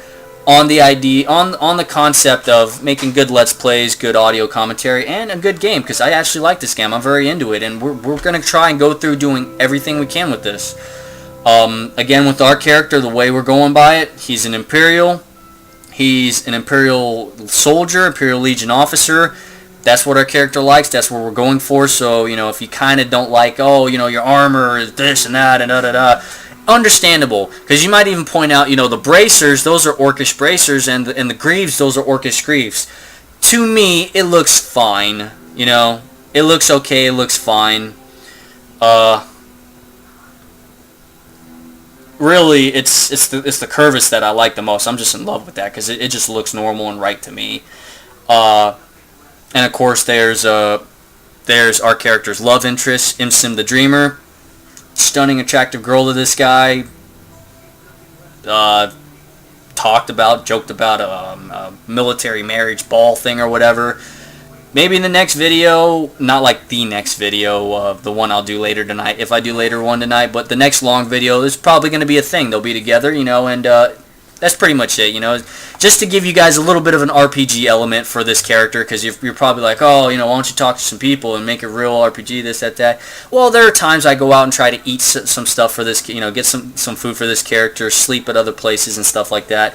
On the concept of making good Let's Plays, good audio commentary, and a good game, because I actually like this game. I'm very into it, and we're going to try and go through doing everything we can with this. Again, with our character, the way we're going by it, he's an Imperial. He's an Imperial soldier, Imperial Legion officer. That's what our character likes. That's what we're going for. So, if you kind of don't like, your armor is this and that and da-da-da, understandable. Because you might even point out, the bracers, those are Orcish bracers, and the greaves, those are Orcish greaves. To me, it looks fine. It looks okay. It looks fine. Really, it's the curvis that I like the most. I'm just in love with that because it just looks normal and right to me. And of course, there's our character's love interest, Imson the Dreamer. Stunning, attractive girl to this guy. Joked about a military marriage ball thing or whatever. Maybe in the next video, not like the next video, the one I'll do later tonight, if I do later one tonight, but the next long video, there's probably going to be a thing. They'll be together, and that's pretty much it, just to give you guys a little bit of an RPG element for this character, because you're probably like, oh, why don't you talk to some people and make a real RPG, this, that. Well, there are times I go out and try to eat some stuff for this, get some food for this character, sleep at other places and stuff like that.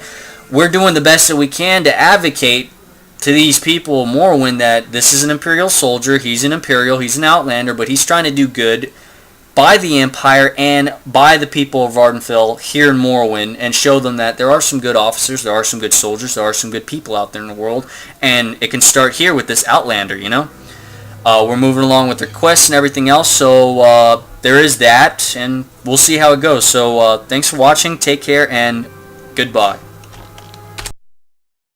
We're doing the best that we can to advocate to these people of Morrowind that this is an Imperial soldier, he's an Imperial, he's an Outlander, but he's trying to do good by the Empire and by the people of Ardenfell here in Morrowind, and show them that there are some good officers, there are some good soldiers, there are some good people out there in the world, and it can start here with this Outlander, We're moving along with their quests and everything else, so there is that, and we'll see how it goes. So thanks for watching, take care, and goodbye.